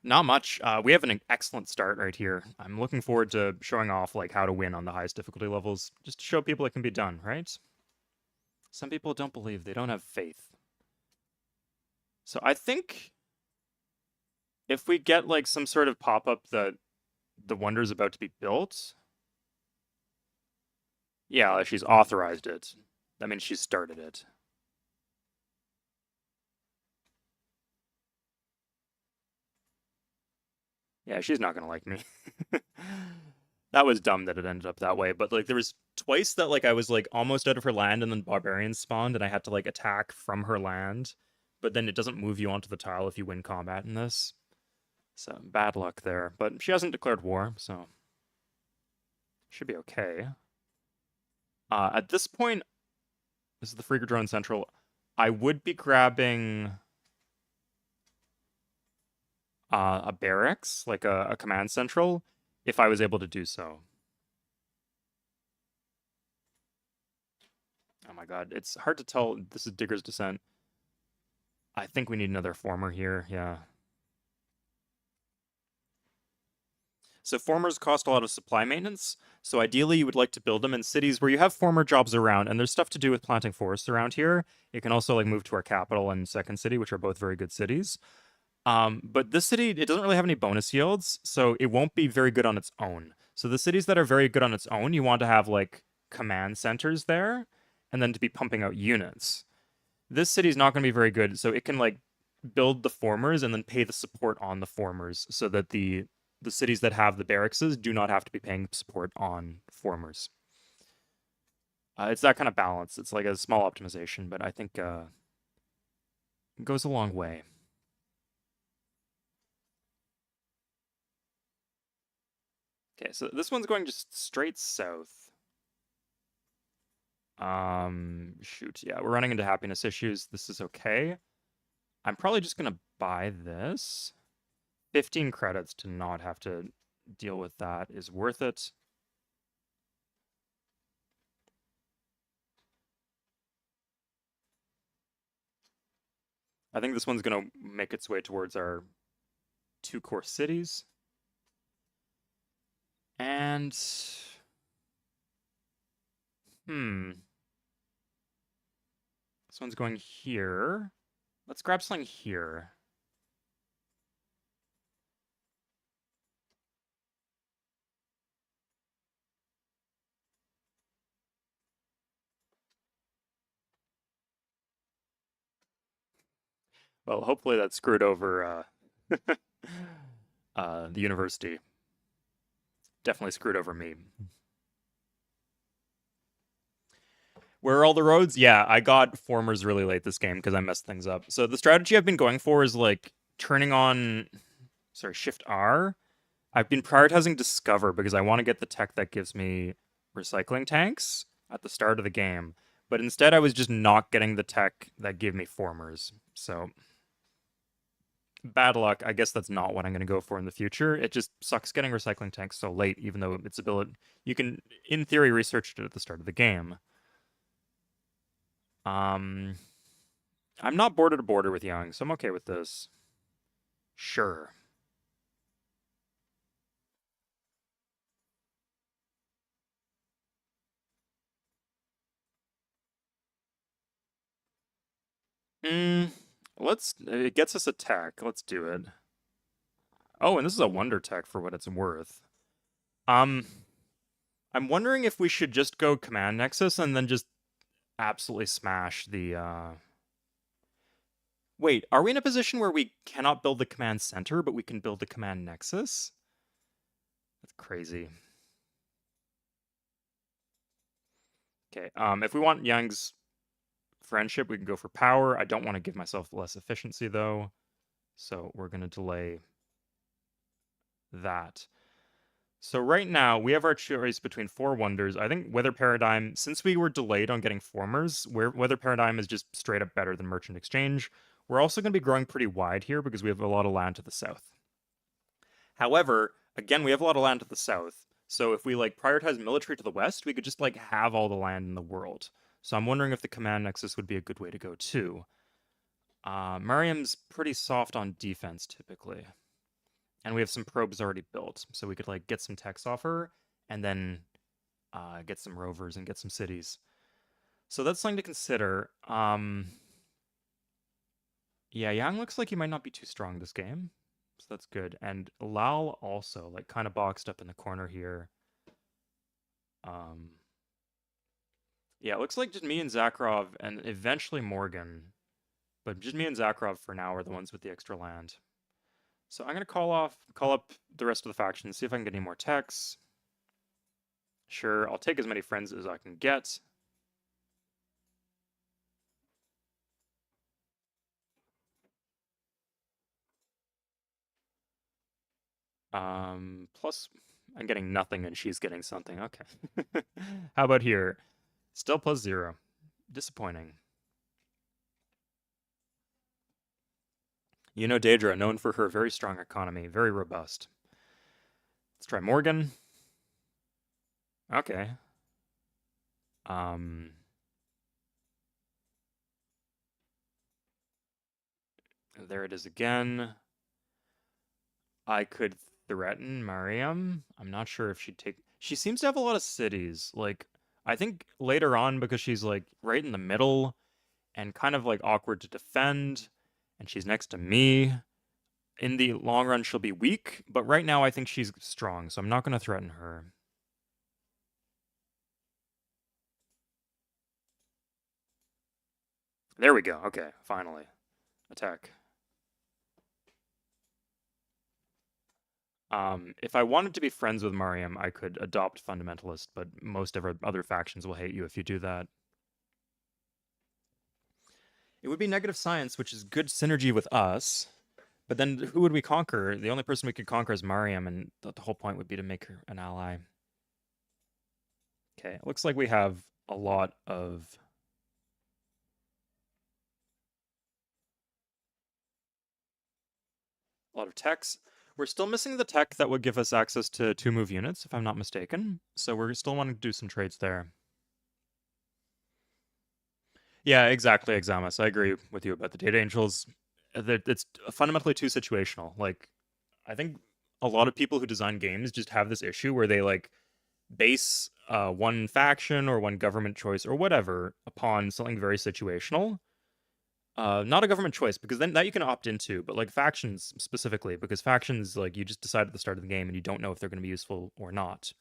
Not much. We have an excellent start right here. I'm looking forward to showing off like how to win on the highest difficulty levels, just to show people it can be done, right? Some people don't believe, they don't have faith. So I think if we get like some sort of pop-up that the wonder's about to be built, yeah, she's authorized it. That means she's started it. Yeah, she's not gonna like me. That was dumb that it ended up that way, but like there was twice that like I was like almost out of her land and then barbarians spawned and I had to like attack from her land, but then it doesn't move you onto the tile if you win combat in this. So bad luck there, but she hasn't declared war, so should be okay. At this point, this is the Freaker Drone Central. I would be grabbing a barracks, like a command central, if I was able to do so. Oh my god, it's hard to tell. This is Digger's Descent. I think we need another former here, yeah. So formers cost a lot of supply maintenance, so ideally you would like to build them in cities where you have former jobs around, and there's stuff to do with planting forests around here. It can also like move to our capital and second city, which are both very good cities. But this city, it doesn't really have any bonus yields, so it won't be very good on its own. So the cities that are very good on its own, you want to have like command centers there, and then to be pumping out units. This city's not going to be very good, so it can like build the formers and then pay the support on the formers, so that the cities that have the barracks do not have to be paying support on formers. It's that kind of balance. It's like a small optimization, but I think it goes a long way. Okay, so this one's going just straight south. Shoot, yeah, we're running into happiness issues. This is okay. I'm probably just gonna buy this. 15 credits to not have to deal with that is worth it. I think this one's gonna make its way towards our 2 core cities. And this one's going here. Let's grab something here. Well, hopefully that screwed over the university. Definitely screwed over me. Where are all the roads? Yeah, I got formers really late this game because I messed things up. So the strategy I've been going for is like turning on, sorry, Shift R. I've been prioritizing Discover because I want to get the tech that gives me recycling tanks at the start of the game. But instead I was just not getting the tech that gave me formers. So bad luck. I guess that's not what I'm going to go for in the future. It just sucks getting recycling tanks so late, even though its ability, you can, in theory, research it at the start of the game. I'm not border to border with Young, so I'm okay with this. Sure. Mm, it gets us a tech. Let's do it. Oh, and this is a wonder tech for what it's worth. Um, I'm wondering if we should just go Command Nexus and then just absolutely smash the, Wait, are we in a position where we cannot build the Command Center, but we can build the Command Nexus? That's crazy. Okay, if we want Young's friendship, we can go for power. I don't want to give myself less efficiency, though. So we're going to delay that. So right now, we have our choice between 4 wonders. I think Weather Paradigm, since we were delayed on getting formers, Weather Paradigm is just straight up better than Merchant Exchange. We're also going to be growing pretty wide here because we have a lot of land to the south. However, again, we have a lot of land to the south. So if we like prioritize military to the west, we could just like have all the land in the world. So I'm wondering if the command nexus would be a good way to go too. Mariam's pretty soft on defense typically. And we have some probes already built, so we could like get some techs off her and then get some rovers and get some cities. So that's something to consider. Yeah, Yang looks like he might not be too strong this game, so that's good. And Lal also like kind of boxed up in the corner here. Yeah, it looks like just me and Zakharov and eventually Morgan, but just me and Zakharov for now are the ones with the extra land. So I'm gonna call up the rest of the factions, see if I can get any more techs. Sure, I'll take as many friends as I can get. Plus I'm getting nothing and she's getting something. Okay. How about here? Still +0. Disappointing. You know Daedra, known for her very strong economy, very robust. Let's try Morgan. Okay. There it is again. I could threaten Mariam. I'm not sure if she'd take... She seems to have a lot of cities. Like, I think later on, because she's, like, right in the middle and kind of, like, awkward to defend, and she's next to me, in the long run, she'll be weak. But right now, I think she's strong, so I'm not going to threaten her. There we go. Okay, finally. Attack. If I wanted to be friends with Mariam, I could adopt Fundamentalist, but most of our other factions will hate you if you do that. It would be negative science, which is good synergy with us. But then who would we conquer? The only person we could conquer is Mariam, and the whole point would be to make her an ally. Okay, it looks like we have a lot of... techs. We're still missing the tech that would give us access to 2-move units, if I'm not mistaken. So we're still wanting to do some trades there. Yeah, exactly, Examus. I agree with you about the Data Angels. It's fundamentally too situational. Like, I think a lot of people who design games just have this issue where they, like, base one faction or one government choice or whatever upon something very situational. Not a government choice, because then that you can opt into, but like factions specifically, because factions, like, you just decide at the start of the game and you don't know if they're going to be useful or not.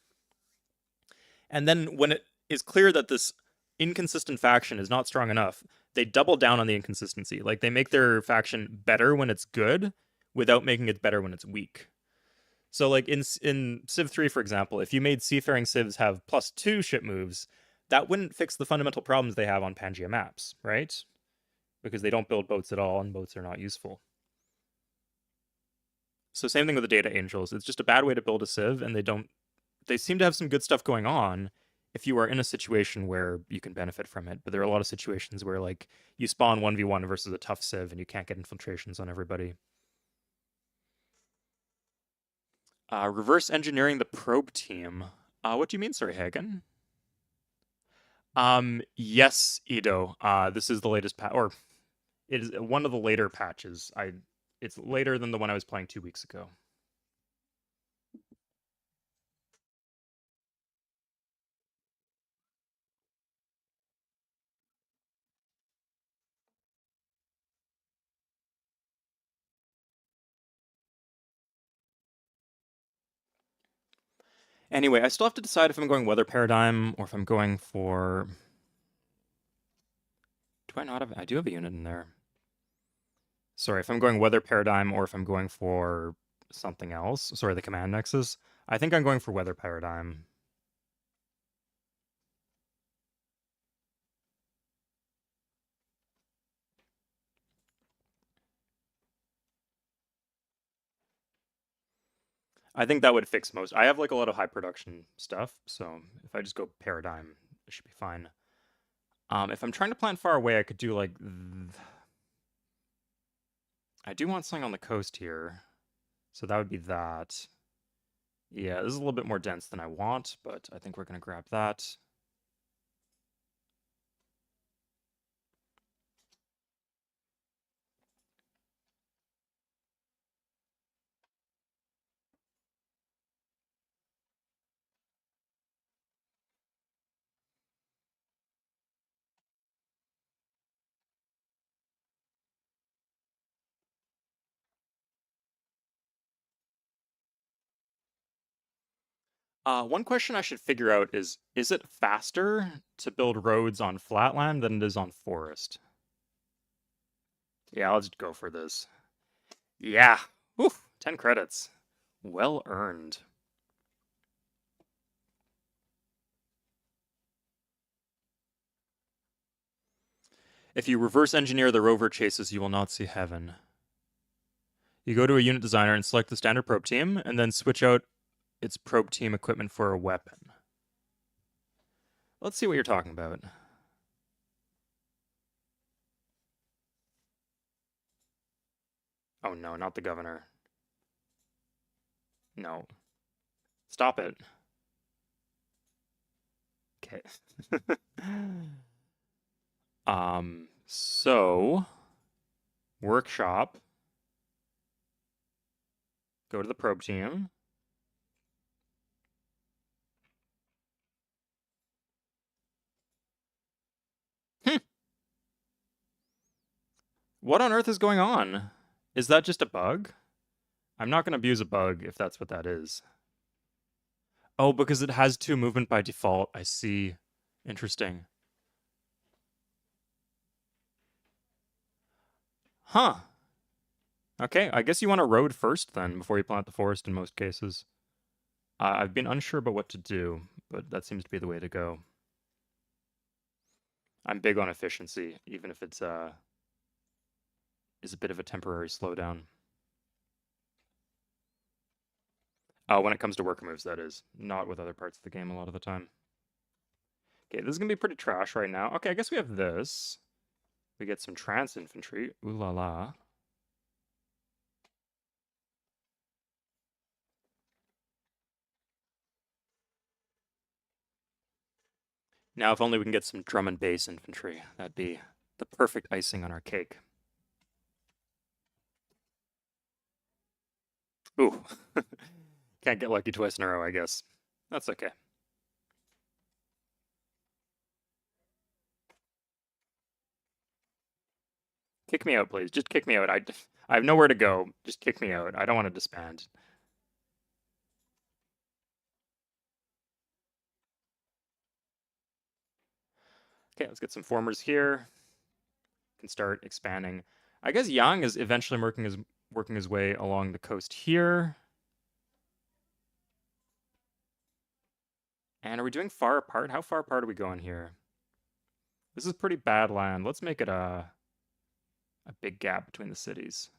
And then when it is clear that this inconsistent faction is not strong enough, they double down on the inconsistency. Like, they make their faction better when it's good without making it better when it's weak. So, like, in Civ 3, for example, if you made seafaring civs have +2 ship moves, that wouldn't fix the fundamental problems they have on Pangea maps, right? Because they don't build boats at all, and boats are not useful. So same thing with the Data Angels. It's just a bad way to build a Civ, and they seem to have some good stuff going on if you are in a situation where you can benefit from it. But there are a lot of situations where, like, you spawn 1v1 versus a tough Civ, and you can't get infiltrations on everybody. Reverse engineering the probe team. What do you mean, sorry, Hagen? Yes, Ido. This is the latest patch, or it is one of the later patches. It's later than the one I was playing 2 weeks ago. Anyway, I still have to decide if I'm going Weather Paradigm or if I'm going for... Do I not have... I do have a unit in there. Sorry, if I'm going Weather Paradigm or if I'm going for something else. Sorry, the Command Nexus. I think I'm going for Weather Paradigm. I think that would fix most. I have, like, a lot of high production stuff, so if I just go Paradigm, it should be fine. If I'm trying to plan far away, I could do, like... I do want something on the coast here. So that would be that. Yeah, this is a little bit more dense than I want, but I think we're going to grab that. One question I should figure out is it faster to build roads on flatland than it is on forest? Yeah, I'll just go for this. Yeah. Whew, 10 credits. Well earned. If you reverse engineer the rover chases, you will not see heaven. You go to a unit designer and select the standard probe team, and then switch out its probe team equipment for a weapon. Let's see what you're talking about. Oh no, not the governor. No. Stop it. Okay. So workshop. Go to the probe team. What on earth is going on? Is that just a bug? I'm not going to abuse a bug if that's what that is. Oh, because it has 2 movement by default. I see. Interesting. Huh. Okay, I guess you want a road first then, before you plant the forest in most cases. I've been unsure about what to do, but that seems to be the way to go. I'm big on efficiency, even if it's is a bit of a temporary slowdown. When it comes to worker moves, that is. Not with other parts of the game a lot of the time. Okay, this is going to be pretty trash right now. Okay, I guess we have this. We get some trance infantry. Ooh la la. Now, if only we can get some drum and bass infantry. That'd be the perfect icing on our cake. Ooh. Can't get lucky twice in a row, I guess. That's okay. Kick me out, please. Just kick me out. I have nowhere to go. Just kick me out. I don't want to disband. Okay, let's get some formers here. Can start expanding. I guess Yang is eventually working his way along the coast here. And are we doing far apart? How far apart are we going here? This is pretty bad land. Let's make it a big gap between the cities.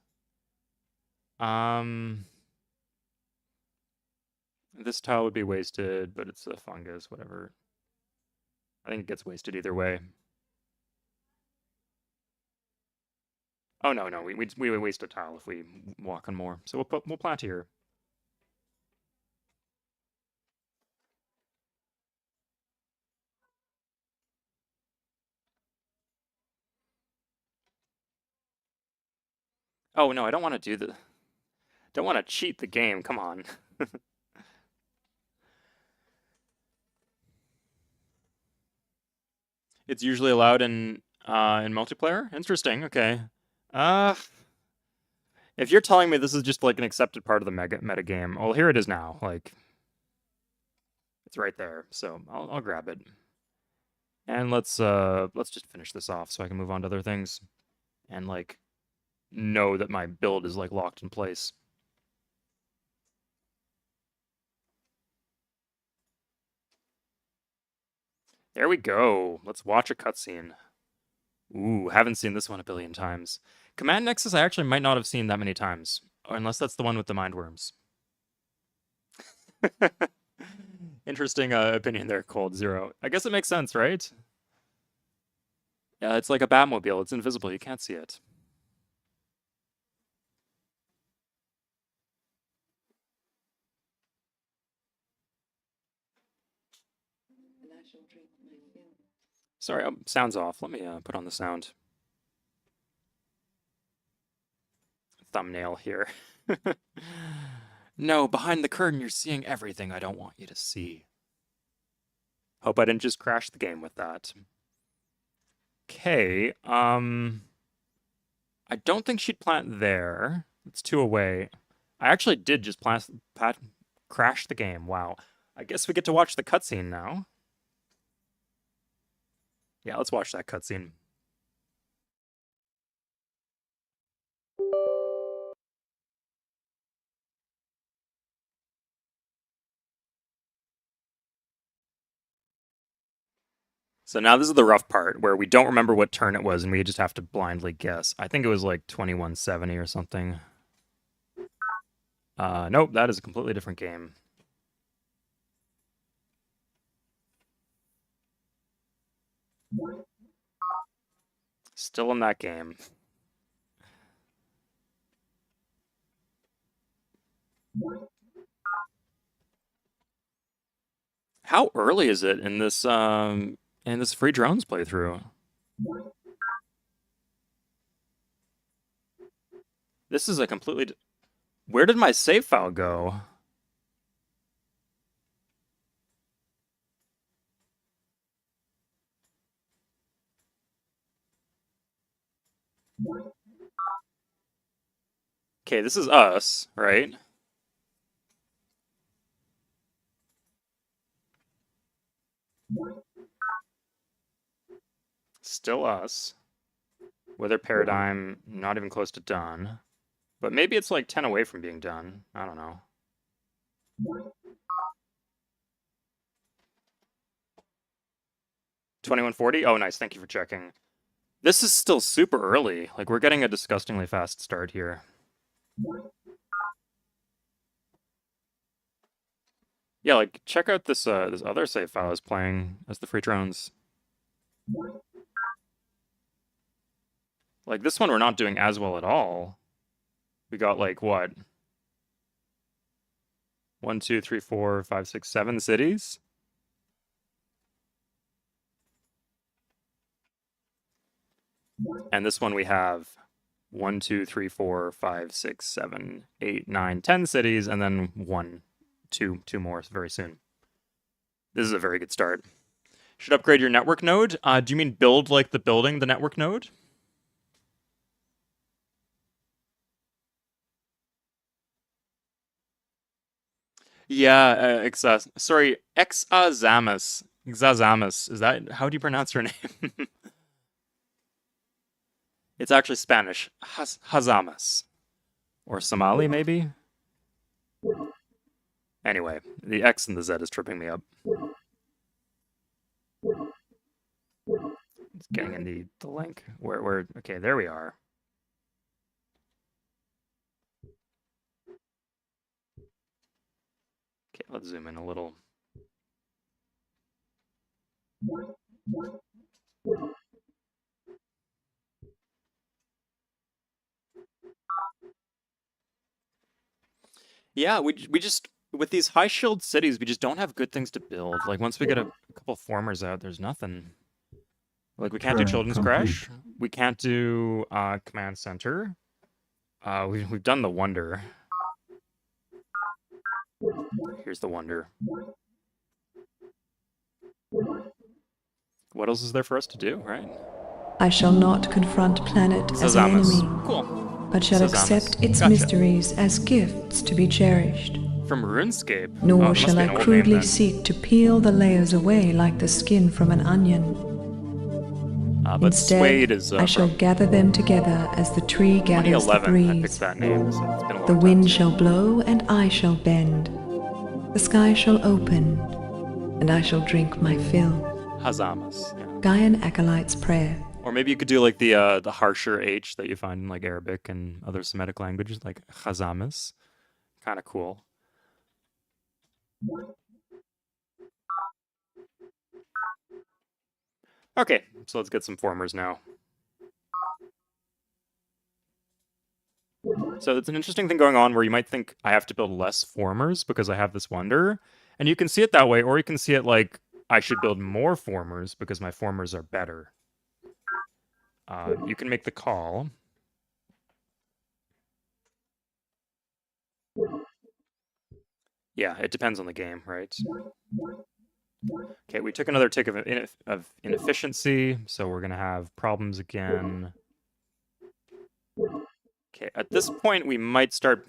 This tile would be wasted, but it's a fungus, whatever. I think it gets wasted either way. Oh no, we would waste a tile if we walk on more. So we'll plant here. Oh no, I don't want to do the don't want to cheat the game. Come on. It's usually allowed in multiplayer. Interesting. Okay. Uh, if you're telling me this is just like an accepted part of the meta game, well, here it is now. Like, it's right there. So I'll grab it. And let's just finish this off so I can move on to other things, and like know that my build is like locked in place. There we go. Let's watch a cutscene. Ooh, haven't seen this one a billion times. Command Nexus I actually might not have seen that many times, unless that's the one with the mind worms. Interesting opinion there, Cold Zero. I guess it makes sense, right? Yeah, it's like a Batmobile. It's invisible. You can't see it. Sorry, sound's off. Let me put on the sound. Thumbnail here. No, behind the curtain you're seeing everything I don't want you to see. Hope I didn't just crash the game with that. Okay, I don't think she'd plant there. It's 2 away. I actually did just crash the game. Wow. I guess we get to watch the cutscene now. Yeah, let's watch that cutscene. So now this is the rough part where we don't remember what turn it was and we just have to blindly guess. I think it was like 2170 or something. Nope, that is a completely different game. Still in that game. How early is it in this free drones playthrough? This is a completely... Where did my save file go? Okay, this is us, right? Still us. Weather paradigm, not even close to done. But maybe it's like 10 away from being done. I don't know. $21.40? Oh, nice. Thank you for checking. This is still super early. Like, we're getting a disgustingly fast start here. Yeah, like, check out this this other save file I was playing as the free drones. Like, this one we're not doing as well at all. We got, like, what? 1, 2, 3, 4, 5, 6, 7 cities? And this one we have 1, 2, 3, 4, 5, 6, 7, 8, 9, 10 cities, and then 1, 2 more very soon. This is a very good start. Should upgrade your network node? Do you mean build like the building, the network node? Yeah, sorry, Exazamus. Exazamus. Is that, how do you pronounce her name? It's actually Spanish. Hazamas. Or Somali, maybe? Anyway, the X and the Z is tripping me up. It's getting in the link. Where, okay, there we are. Okay, let's zoom in a little. Yeah, we just, with these high shield cities, we just don't have good things to build. Like, once we get a couple formers out, there's nothing. Like, we can't do Children's Crash. We can't do Command Center. We've done the Wonder. Here's the Wonder. What else is there for us to do, right? I shall not confront planet as an enemy, but shall accept its mysteries as gifts to be cherished. From RuneScape? Nor shall I crudely seek to peel the layers away like the skin from an onion. But Suede is, I shall gather them together as the tree gathers the breeze. I picked that name, so it's been a long the time. wind shall blow and I shall bend. The sky shall open and I shall drink my fill. Hazamas, yeah. Gaian Acolyte's Prayer. Or maybe you could do like the harsher H that you find in like Arabic and other Semitic languages, like Hazamas. Kind of cool. Okay, so let's get some formers now. So it's an interesting thing going on where you might think I have to build less formers because I have this wonder. And you can see it that way, or you can see it like I should build more formers because my formers are better. You can make the call. Yeah, it depends on the game, right? Okay, we took another tick of inefficiency, so we're going to have problems again. Okay, at this point, we might start...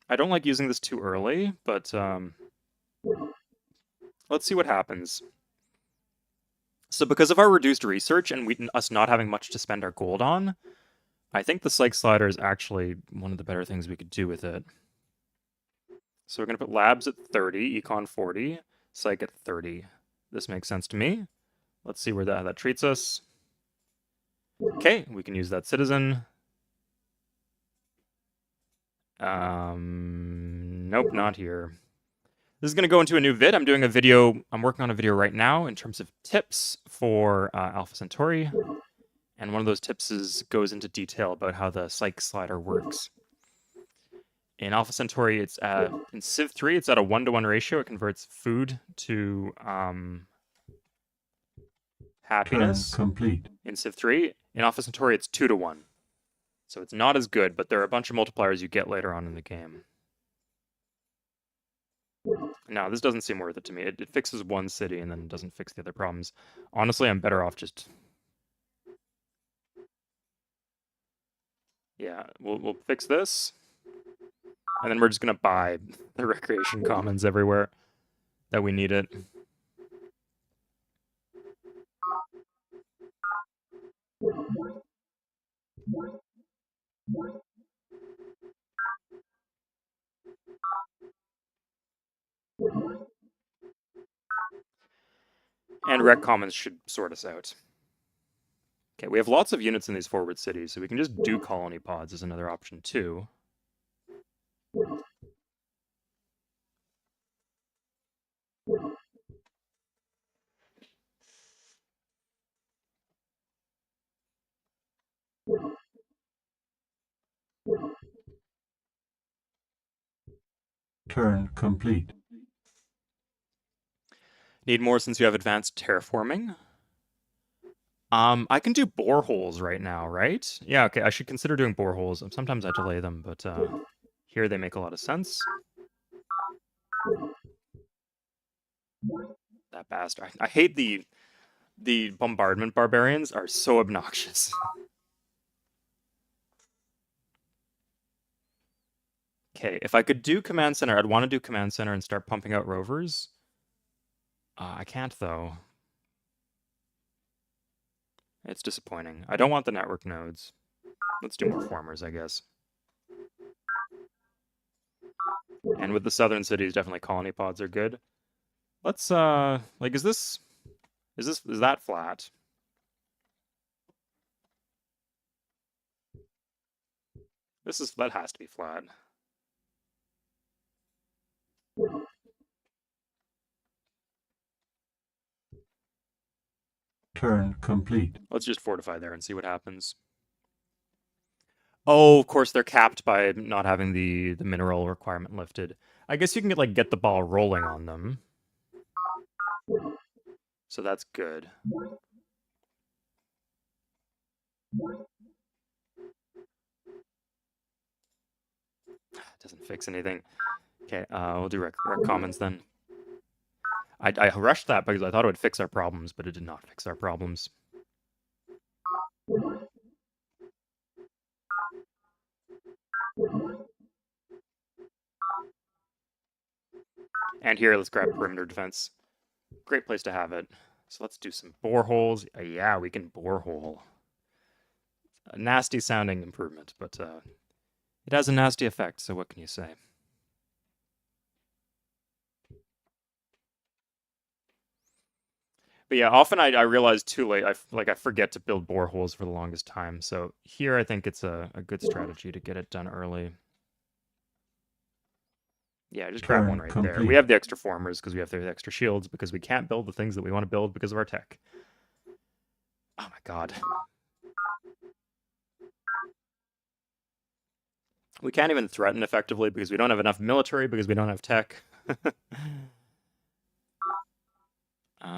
I don't like using this too early, but let's see what happens. So because of our reduced research and us not having much to spend our gold on, I think the Psych Slider is actually one of the better things we could do with it. So we're going to put Labs at 30, Econ 40, Psych at 30. This makes sense to me. Let's see where that treats us. Okay, we can use that Citizen. Nope, not here. This is going to go into a new vid. I'm working on a video right now in terms of tips for Alpha Centauri. And one of those tips goes into detail about how the Psych Slider works. In Alpha Centauri, it's in Civ 3, it's at a 1-to-1 ratio. It converts food to happiness. Turn complete. In Civ 3. In Alpha Centauri, it's 2-to-1. So it's not as good, but there are a bunch of multipliers you get later on in the game. No, this doesn't seem worth it to me. It fixes one city and then doesn't fix the other problems. Honestly, I'm better off just... Yeah, we'll fix this. And then we're just going to buy the recreation commons everywhere that we need it. And rec commons should sort us out. Okay, we have lots of units in these forward cities, so we can just do colony pods as another option too. Turn complete. Need more since you have advanced terraforming? I can do boreholes right now, right? Yeah, okay, I should consider doing boreholes. Sometimes I delay them, but here they make a lot of sense. That bastard. I hate the bombardment barbarians are so obnoxious. Okay, if I could do command center, I'd want to do command center and start pumping out rovers. I can't though. It's disappointing. I don't want the network nodes. Let's do more formers, I guess. And with the southern cities, definitely colony pods are good. Let's like is that flat? That has to be flat. Turn complete. Let's just fortify there and see what happens. Oh, of course they're capped by not having the mineral requirement lifted. I guess you can get the ball rolling on them. So that's good. Doesn't fix anything. Okay, we'll do rec commons then. I rushed that because I thought it would fix our problems, but it did not fix our problems. And here, let's grab perimeter defense. Great place to have it. So let's do some boreholes. Yeah, we can borehole. A nasty sounding improvement, but it has a nasty effect, so what can you say? But yeah, often I realize too late, I forget to build boreholes for the longest time. So here I think it's a good strategy to get it done early. Yeah, just grab one right there. We have the extra formers because we have the extra shields because we can't build the things that we want to build because of our tech. Oh my god. We can't even threaten effectively because we don't have enough military because we don't have tech. Let's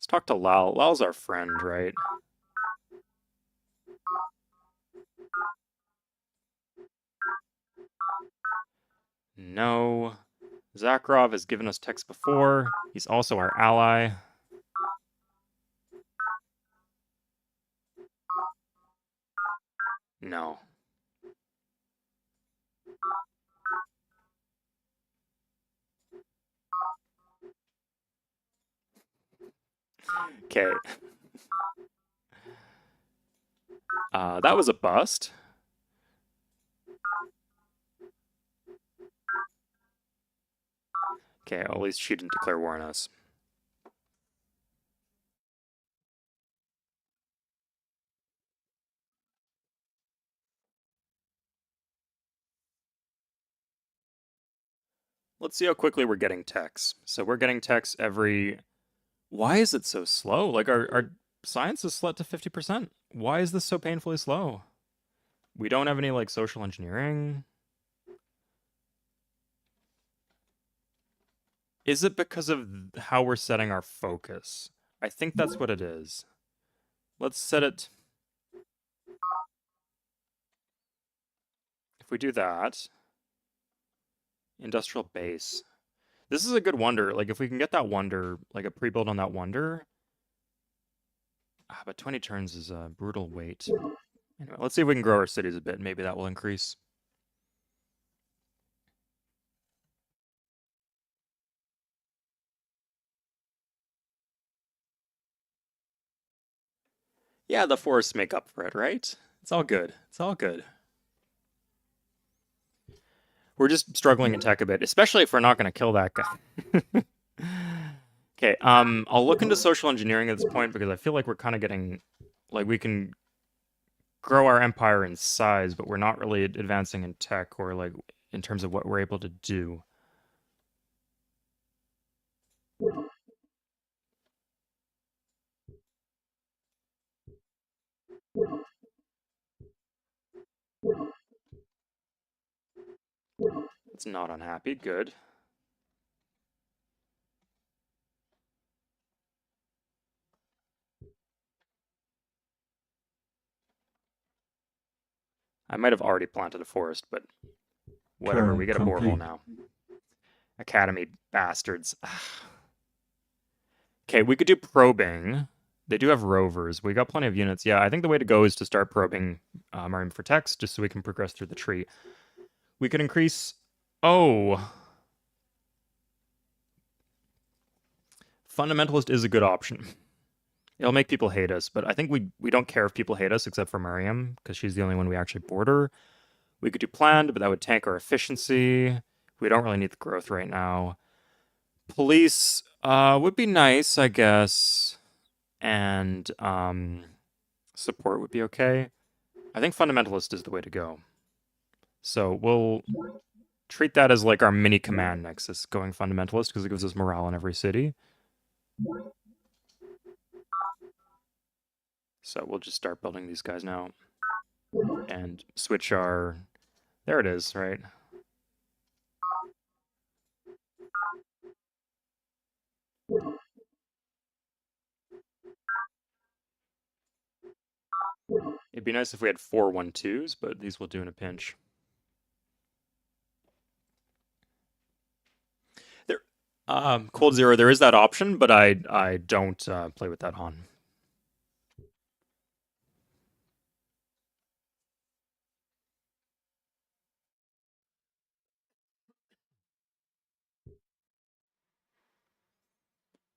talk to Lal. Lal's our friend, right? No. Zakharov has given us text before. He's also our ally. No. Okay. That was a bust. Okay, at least she didn't declare war on us. Let's see how quickly we're getting techs. So we're getting techs every... Why is it so slow? Like, our science is set to 50%. Why is this so painfully slow? We don't have any, like, social engineering. Is it because of how we're setting our focus? I think that's what it is. Let's set it... If we do that... Industrial base. This is a good wonder. Like, if we can get that wonder, like a pre-build on that wonder... but 20 turns is a brutal wait. Anyway, let's see if we can grow our cities a bit. Maybe that will increase. Yeah, the forests make up for it, right? It's all good. It's all good. We're just struggling in tech a bit, especially if we're not going to kill that guy. Okay, I'll look into social engineering at this point because I feel like we're kind of getting... Like, we can grow our empire in size, but we're not really advancing in tech or, like, in terms of what we're able to do. It's not unhappy. Good. I might have already planted a forest, but whatever. Turn We get a complete. borehole now. Academy bastards. Okay, we could do probing. They do have rovers. We got plenty of units. Yeah, I think the way to go is to start probing Marine for text, just so we can progress through the tree. We could increase... Oh! Fundamentalist is a good option. It'll make people hate us, but I think we don't care if people hate us except for Miriam, because she's the only one we actually border. We could do planned, but that would tank our efficiency. We don't really need the growth right now. Police would be nice, I guess. And support would be okay. I think Fundamentalist is the way to go. So we'll treat that as like our mini command Nexus, going Fundamentalist, because it gives us morale in every city. So we'll just start building these guys now. And switch our... There it is, right? It'd be nice if we had 4 1-2s, but these will do in a pinch. There, Cold Zero, there is that option, but I don't play with that on.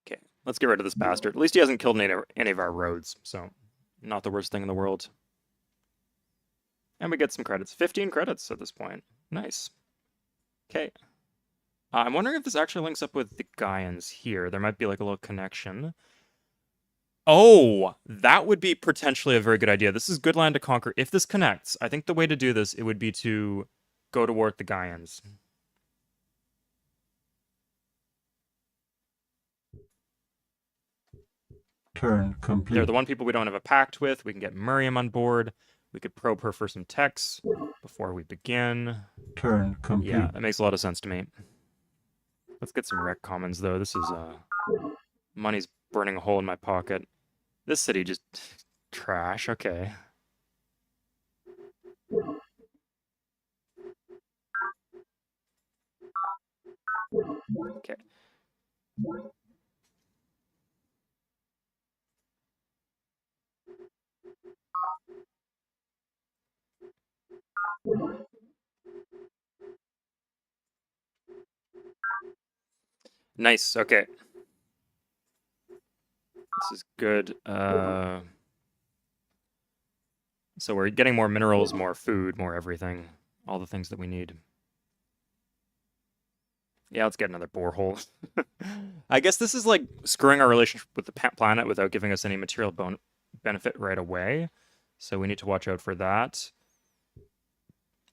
Okay, let's get rid of this bastard. At least he hasn't killed any of our roads, so not the worst thing in the world. And we get some credits. 15 credits at this point. Nice. Okay. I'm wondering if this actually links up with the Gaians here. There might be like a little connection. Oh, that would be potentially a very good idea. This is good land to conquer. If this connects, I think the way to do this, it would be to go to war with the Gaians. Turn complete. They're the one people we don't have a pact with. We can get Miriam on board. We could probe her for some techs before we begin. Turn complete. Yeah, that makes a lot of sense to me. Let's get some rec commons, though. This is, money's burning a hole in my pocket. This city just... trash, okay. Okay. Nice, okay. This is good. So we're getting more minerals, more food, more everything. All the things that we need. Yeah, let's get another borehole. I guess this is like screwing our relationship with the planet without giving us any material benefit right away. So we need to watch out for that.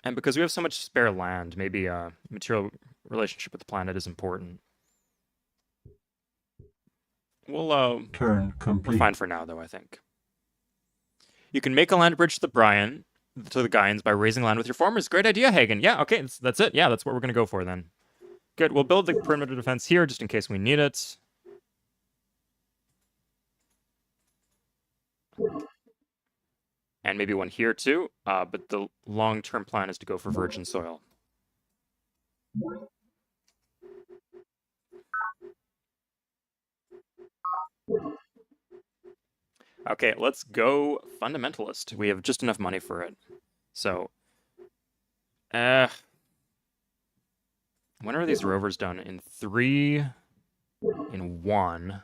And because we have so much spare land, maybe material relationship with the planet is important. We'll Turn complete. we're fine for now, though, I think. You can make a land bridge to the Gaians by raising land with your farmers. Great idea, Hagen. Yeah, okay, that's it. Yeah, that's what we're going to go for then. Good, we'll build the perimeter defense here just in case we need it. And maybe one here too, but the long-term plan is to go for virgin soil. Okay, let's go Fundamentalist. We have just enough money for it. So, when are these rovers done? In 3, in 1.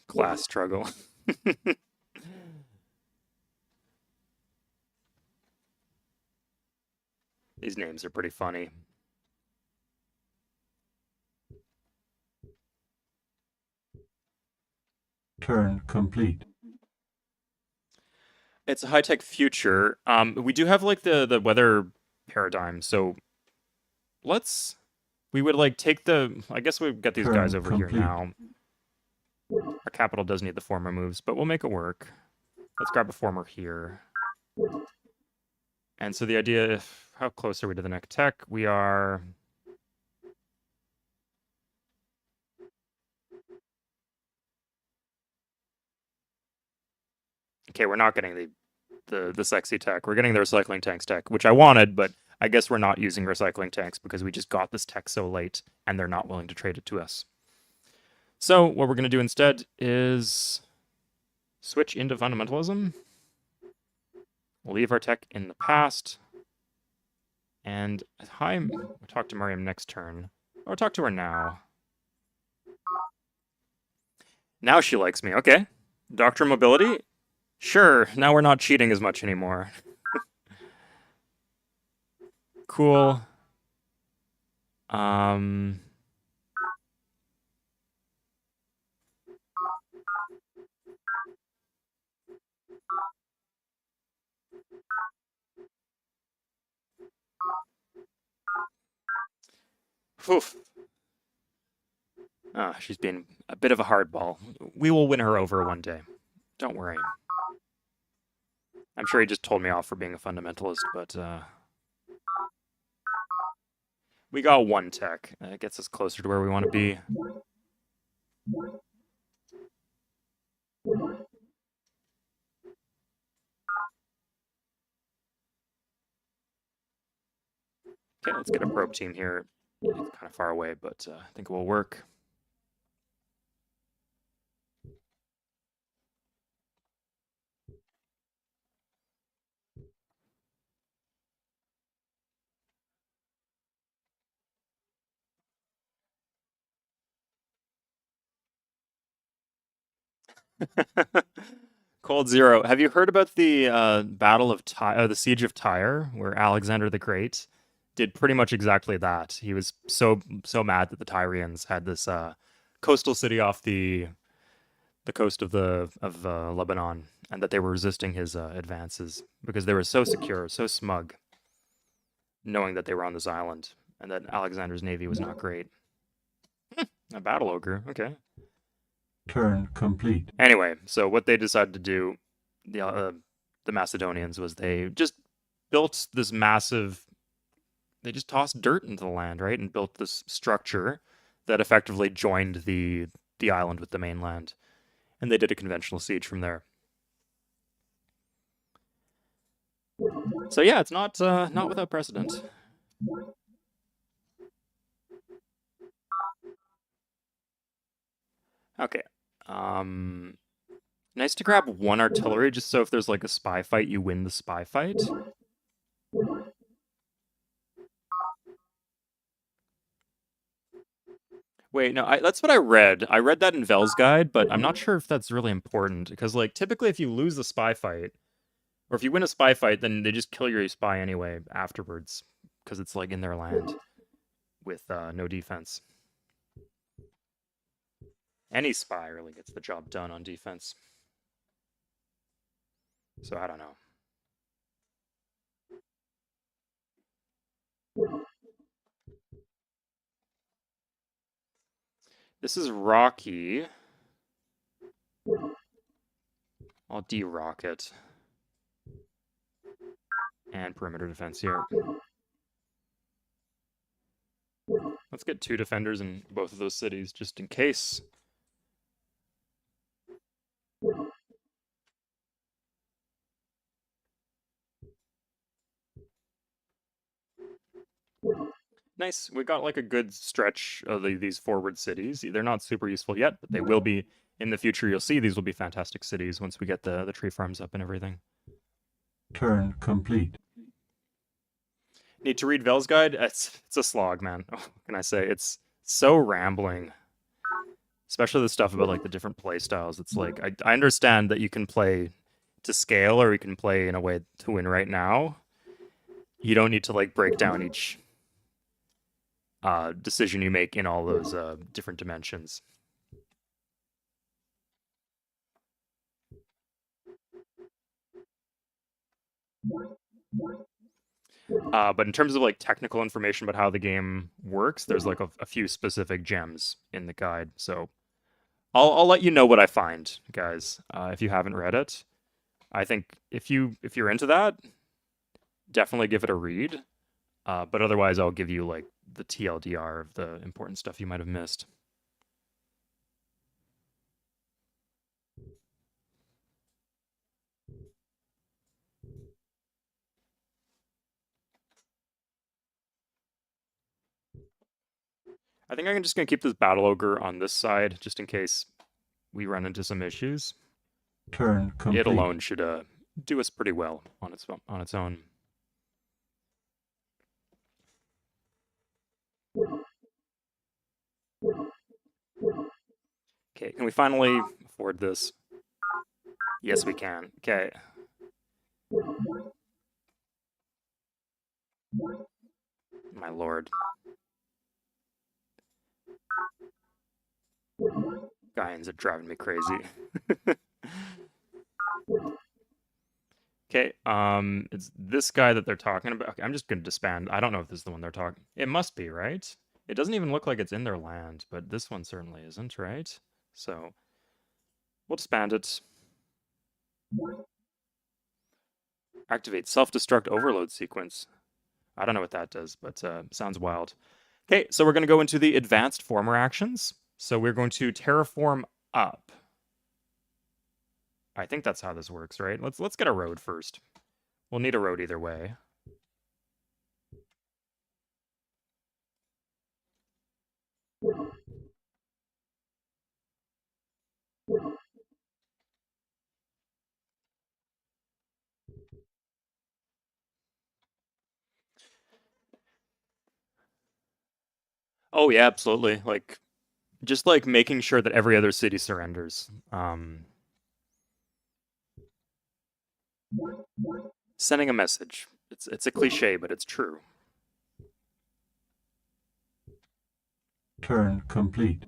Class struggle. These names are pretty funny. Turn complete. It's a high-tech future. We do have like the weather paradigm, so we would like take I guess we get these guys over here now. Our capital does need the former moves, but we'll make it work. Let's grab a former here. And so the idea, how close are we to the next tech? We are... Okay, we're not getting the sexy tech. We're getting the recycling tanks tech, which I wanted, but I guess we're not using recycling tanks because we just got this tech so late, and they're not willing to trade it to us. So what we're going to do instead is switch into fundamentalism. We'll leave our tech in the past. And we'll talk to Miriam next turn. Or talk to her now. Now she likes me. Okay. Doctrine mobility? Sure. Now we're not cheating as much anymore. Cool. Oof. Ah, she's been a bit of a hardball. We will win her over one day. Don't worry. I'm sure he just told me off for being a fundamentalist, but we got one tech. It gets us closer to where we want to be. Okay, let's get a probe team here. It's kind of far away, but I think it will work. Cold Zero. Have you heard about the Battle of the Siege of Tyre, where Alexander the Great did pretty much exactly that? He was so mad that the Tyrians had this coastal city off the coast of Lebanon, and that they were resisting his advances because they were so secure, so smug. knowing that they were on this island and that Alexander's navy was not great. A battle ogre, okay. Turn complete. Anyway, so what they decided to do, the Macedonians, was they just built this massive. They just tossed dirt into the land, right, and built this structure that effectively joined the island with the mainland, and they did a conventional siege from there. So yeah, it's not without precedent. Okay. Nice to grab one artillery, just so if there's like a spy fight, you win the spy fight. Wait, no, that's what I read. I read that in Vel's guide, but I'm not sure if that's really important, because like typically if you lose the spy fight, or if you win a spy fight, then they just kill your spy anyway afterwards, because it's like in their land with no defense. Any spy really gets the job done on defense. So I don't know. This is rocky. I'll de-rock it. And perimeter defense here. Let's get 2 defenders in both of those cities, just in case. Nice. We got like a good stretch of these forward cities. They're not super useful yet, but they will be in the future. You'll see these will be fantastic cities once we get the tree farms up and everything. Turn complete. Need to read Vel's guide? It's a slog, man. What can I say? It's so rambling. Especially the stuff about like the different play styles. It's like I understand that you can play to scale or you can play in a way to win right now. You don't need to like break down each decision you make in all those different dimensions. But in terms of like technical information about how the game works, there's like a few specific gems in the guide. So I'll let you know what I find, guys. If you haven't read it, I think if you're into that, definitely give it a read. But otherwise, I'll give you like the TLDR of the important stuff you might have missed. I think I'm just going to keep this Battle Ogre on this side, just in case we run into some issues. Turn complete. It alone should do us pretty well on its own. Okay, can we finally afford this? Yes, we can. Okay. My lord. Gaians are driving me crazy. Okay, it's this guy that they're talking about. Okay, I'm just gonna disband. I don't know if this is the one they're talking. It must be, right? It doesn't even look like it's in their land, but this one certainly isn't, right? So we'll disband it. Activate self-destruct overload sequence. I don't know what that does, but sounds wild. Okay, so we're going to go into the advanced former actions. So we're going to terraform up. I think that's how this works, right? Let's get a road first. We'll need a road either way. Oh yeah, absolutely. Like just like making sure that every other city surrenders. Sending a message. It's a cliche, but it's true. Turn complete.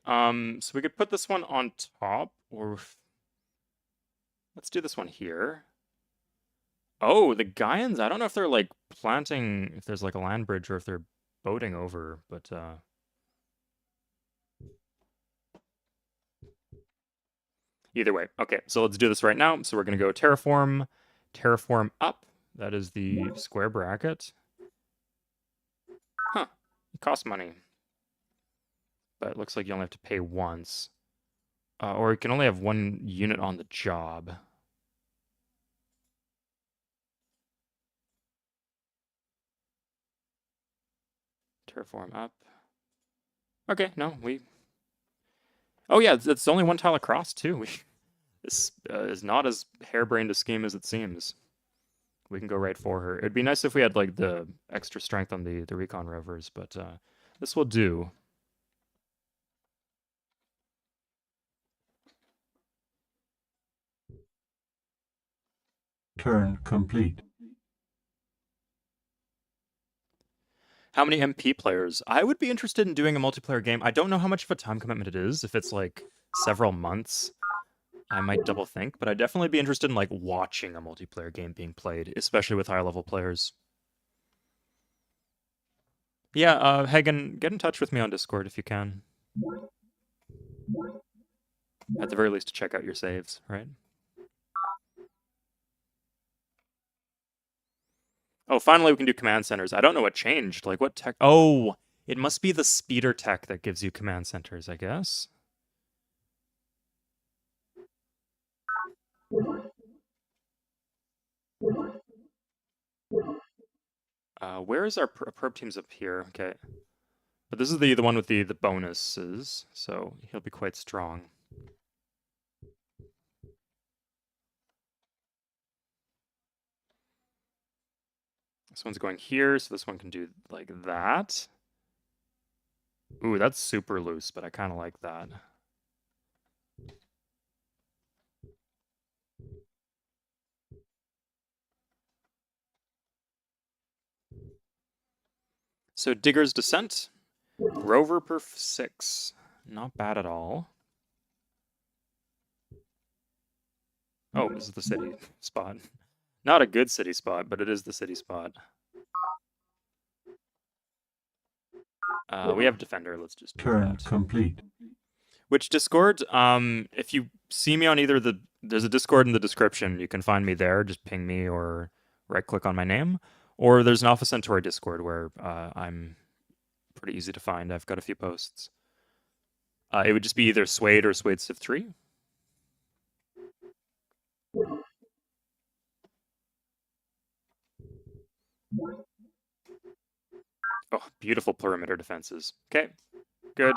So we could put this one on top, or let's do this one here. Oh, the Gaians, I don't know if they're like planting, if there's like a land bridge or if they're boating over, but either way. Okay, so let's do this right now. So we're gonna go terraform, terraform up. That is the square bracket. Huh, it costs money. But it looks like you only have to pay once. Or you can only have one unit on the job. Terraform up. Okay, no, we... Oh yeah, it's only one tile across, too. This is not as harebrained a scheme as it seems. We can go right for her. It'd be nice if we had, like, the extra strength on the recon rovers, but this will do. Turn complete. How many MP players? I would be interested in doing a multiplayer game. I don't know how much of a time commitment it is. If it's like several months, I might double think, but I'd definitely be interested in like watching a multiplayer game being played, especially with high level players. Yeah, Hagen, get in touch with me on Discord if you can. At the very least, to check out your saves, right? Oh, finally we can do command centers. I don't know what changed. Like, what tech? Oh, it must be the speeder tech that gives you command centers, I guess. Where is our probe teams up here? Okay. But this is the one with the bonuses, so he'll be quite strong. This one's going here, so this one can do like that. Ooh, that's super loose, but I kind of like that. So Digger's Descent, Rover Perf 6. Not bad at all. Oh, this is the city spot. Not a good city spot, but it is the city spot. We have Defender, let's just do Turn that. complete. Which Discord? If you see me on either there's a Discord in the description. You can find me there. Just ping me or right-click on my name. Or there's an Alpha Centauri Discord where I'm pretty easy to find. I've got a few posts. It would just be either Suede or Suede Civ 3. Oh, beautiful perimeter defenses. Okay, good.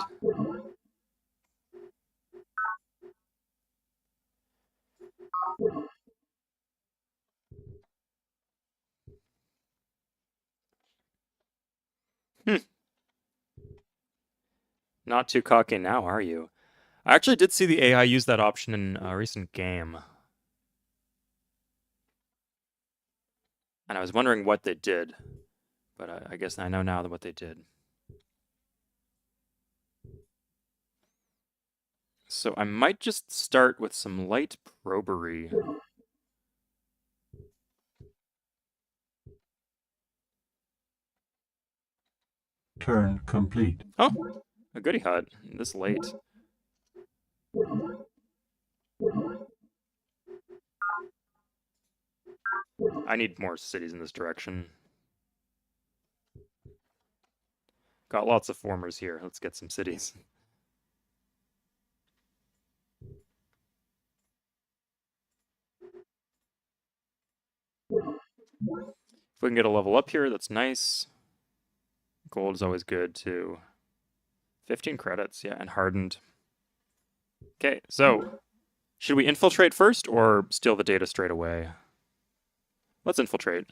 Not too cocky now, are you? I actually did see the AI use that option in a recent game. And I was wondering what they did. But I guess I know now what they did. So I might just start with some light probery. Turn complete. Oh, a goody hut. This late. I need more cities in this direction. Got lots of formers here. Let's get some cities. If we can get a level up here, that's nice. Gold is always good too. 15 credits, yeah, and hardened. Okay, so should we infiltrate first or steal the data straight away? Let's infiltrate.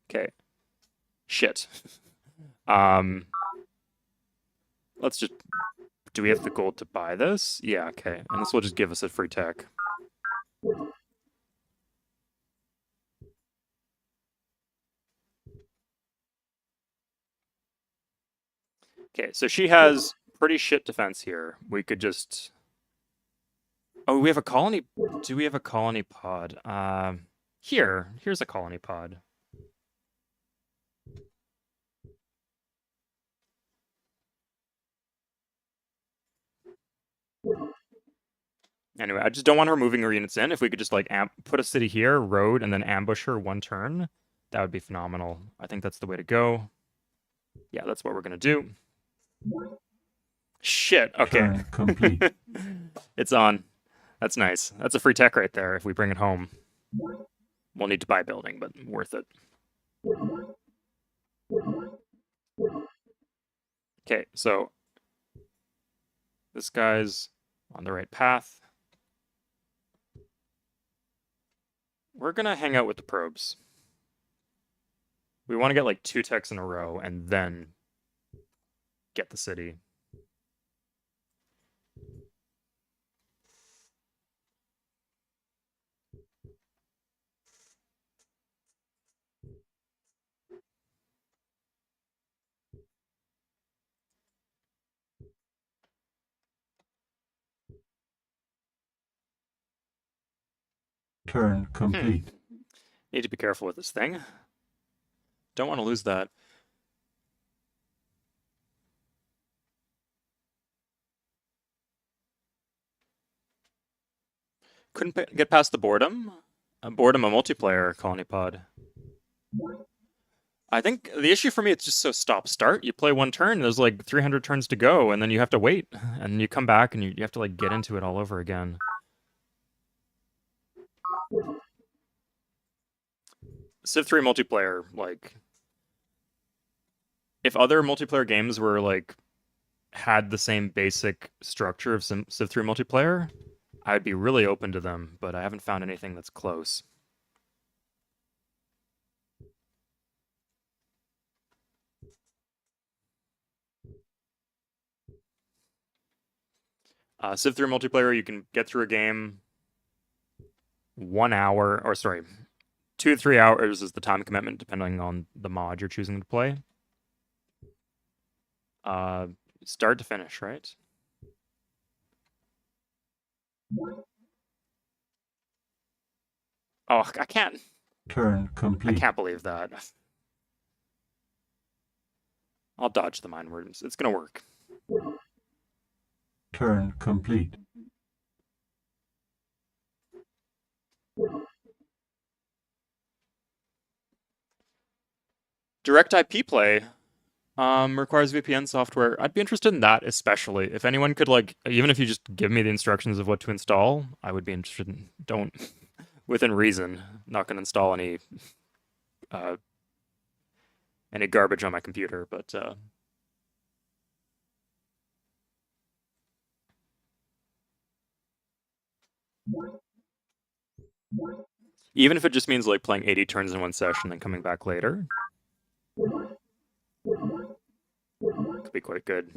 Okay. Shit. Let's just... Do we have the gold to buy this? Yeah, okay. And this will just give us a free tech. Okay, so she has pretty shit defense here. We could just... Oh, we have a colony... Do we have a colony pod? Here's a colony pod. Anyway, I just don't want her moving her units in. If we could just, like, put a city here, road, and then ambush her one turn, that would be phenomenal. I think that's the way to go. Yeah, that's what we're gonna do. Shit, okay. Turn complete. It's on. That's nice. That's a free tech right there if we bring it home. We'll need to buy a building, but worth it. Okay, so this guy's on the right path. We're gonna hang out with the probes. We want to get like 2 techs in a row and then get the city. Turn complete. Need to be careful with this thing. Don't want to lose that. Couldn't get past the boredom. Boredom a multiplayer colony pod. I think the issue for me, it's just so stop-start. You play one turn, there's like 300 turns to go, and then you have to wait. And you come back and you have to like get into it all over again. Civ 3 multiplayer, like... If other multiplayer games were like... had the same basic structure of Civ 3 multiplayer, I'd be really open to them, but I haven't found anything that's close. Civ 3 multiplayer, you can get through a game 1 hour, or sorry, 2 to 3 hours is the time commitment depending on the mod you're choosing to play. Start to finish, right? Oh, I can't. Turn complete. I can't believe that. I'll dodge the mind words. It's gonna work. Turn complete. Direct IP play requires VPN software. I'd be interested in that, especially. If anyone could, like, even if you just give me the instructions of what to install, I would be interested in... Don't... Within reason. Not gonna install any garbage on my computer, but... Even if it just means, like, playing 80 turns in one session and coming back later. Could be quite good.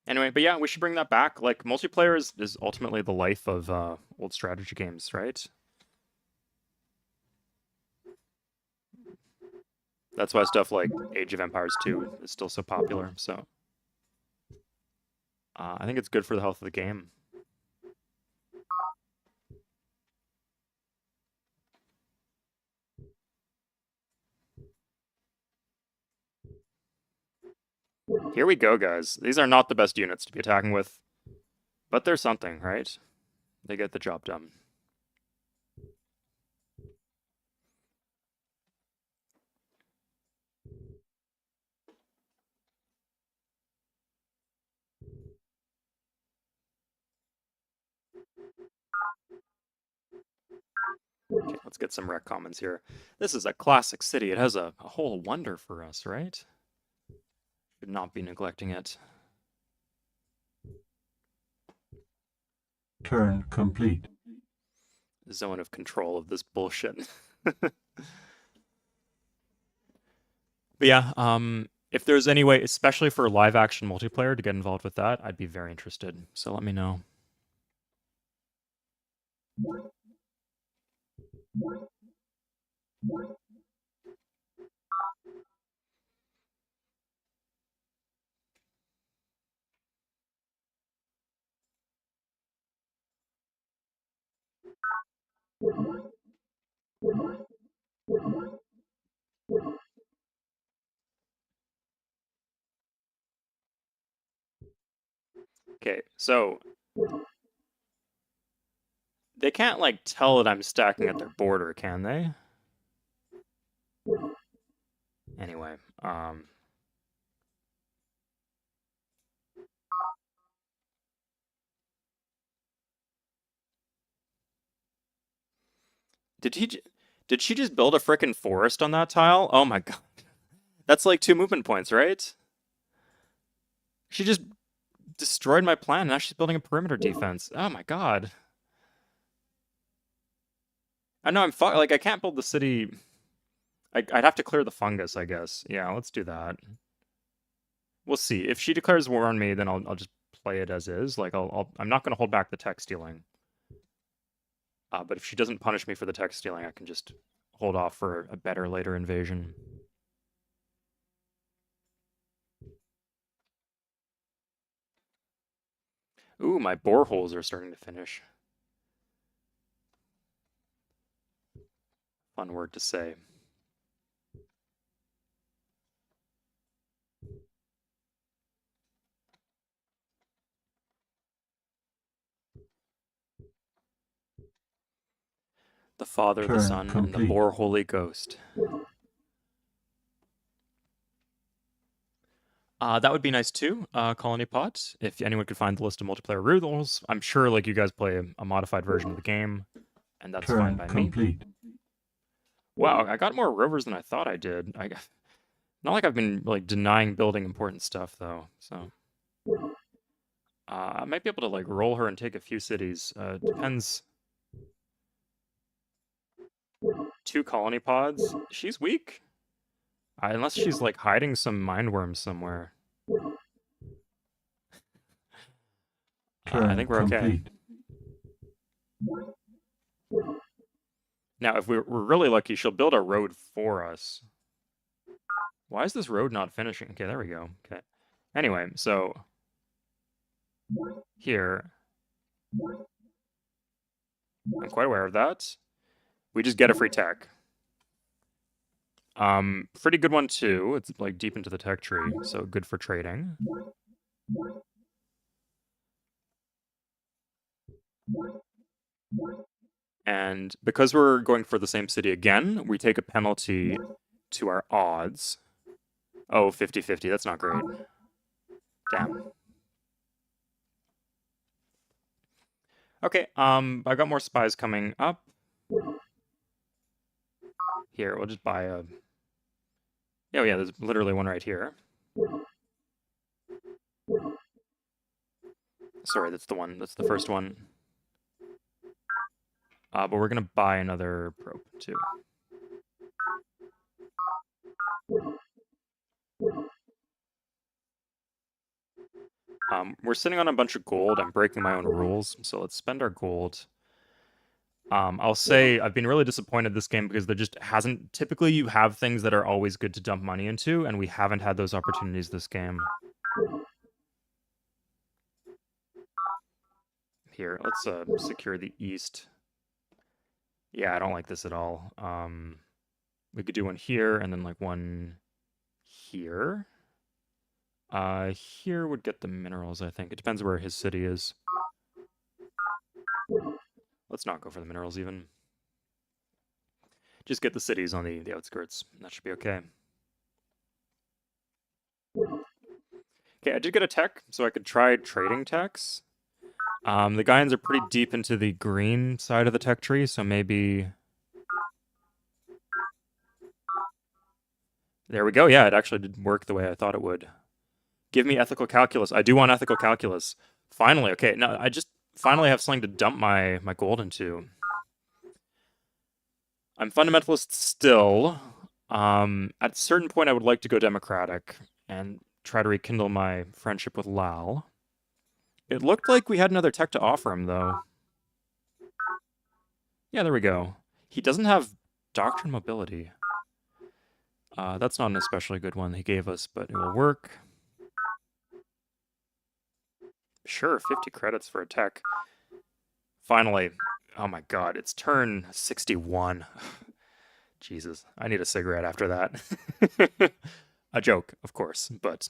Anyway, but yeah, we should bring that back. Like, multiplayer is ultimately the life of old strategy games, right? That's why stuff like Age of Empires 2 is still so popular, so... I think it's good for the health of the game. Here we go, guys. These are not the best units to be attacking with, but they're something, right? They get the job done. Okay, let's get some rec comments here. This is a classic city. It has a whole wonder for us, right? Should not be neglecting it. Turn complete. Zone of control of this bullshit. But yeah, if there's any way, especially for live action multiplayer, to get involved with that, I'd be very interested. So let me know. Okay, so they can't like tell that I'm stacking at their border, can they? Anyway, did she just build a frickin' forest on that tile? Oh my god. That's like 2 movement points, right? She just destroyed my plan, and now she's building a perimeter defense. Oh my god. I know like I can't build the city. I'd have to clear the fungus, I guess. Yeah, let's do that. We'll see. If she declares war on me, then I'll just play it as is. Like I'm not gonna hold back the tech stealing. But if she doesn't punish me for the tech stealing, I can just hold off for a better later invasion. Ooh, my boreholes are starting to finish. Fun word to say. The Father, the Son, and the Bore Holy Ghost. That would be nice too, Colony Pot. If anyone could find the list of multiplayer rules, I'm sure like you guys play a modified version of the game, and that's fine by me. Wow, I got more rovers than I thought I did. Not like I've been like denying building important stuff though, so I might be able to like roll her and take a few cities. Depends. 2 colony pods. She's weak. Unless she's like hiding some mindworms somewhere. I think we're okay. Now, if we're really lucky, she'll build a road for us. Why is this road not finishing? Okay, there we go. Okay. Anyway, so here, I'm quite aware of that. We just get a free tech. Pretty good one too. It's like deep into the tech tree, so good for trading. And because we're going for the same city again, we take a penalty to our odds. Oh, 50-50. That's not great. Damn. Okay, I got more spies coming up. Here, we'll just buy a... Oh yeah, there's literally one right here. Sorry, that's the one. That's the first one. But we're gonna buy another probe too. We're sitting on a bunch of gold. I'm breaking my own rules, so let's spend our gold. I'll say I've been really disappointed this game because there just hasn't... Typically, you have things that are always good to dump money into, and we haven't had those opportunities this game. Here, let's secure the east. Yeah, I don't like this at all. We could do one here, and then like one here. Here would get the minerals, I think. It depends where his city is. Let's not go for the minerals even. Just get the cities on the outskirts. That should be okay. Okay, I did get a tech, so I could try trading techs. The Gaians are pretty deep into the green side of the tech tree, so maybe... There we go. Yeah, it actually did work the way I thought it would. Give me ethical calculus. I do want ethical calculus. Finally, okay. Now, I just finally have something to dump my gold into. I'm fundamentalist still. At a certain point, I would like to go democratic and try to rekindle my friendship with Lal. It looked like we had another tech to offer him, though. Yeah, there we go. He doesn't have doctrine mobility. That's not an especially good one he gave us, but it will work. Sure, 50 credits for a tech. Finally, Oh my god, it's turn 61. Jesus, I need a cigarette after that. A joke, of course, but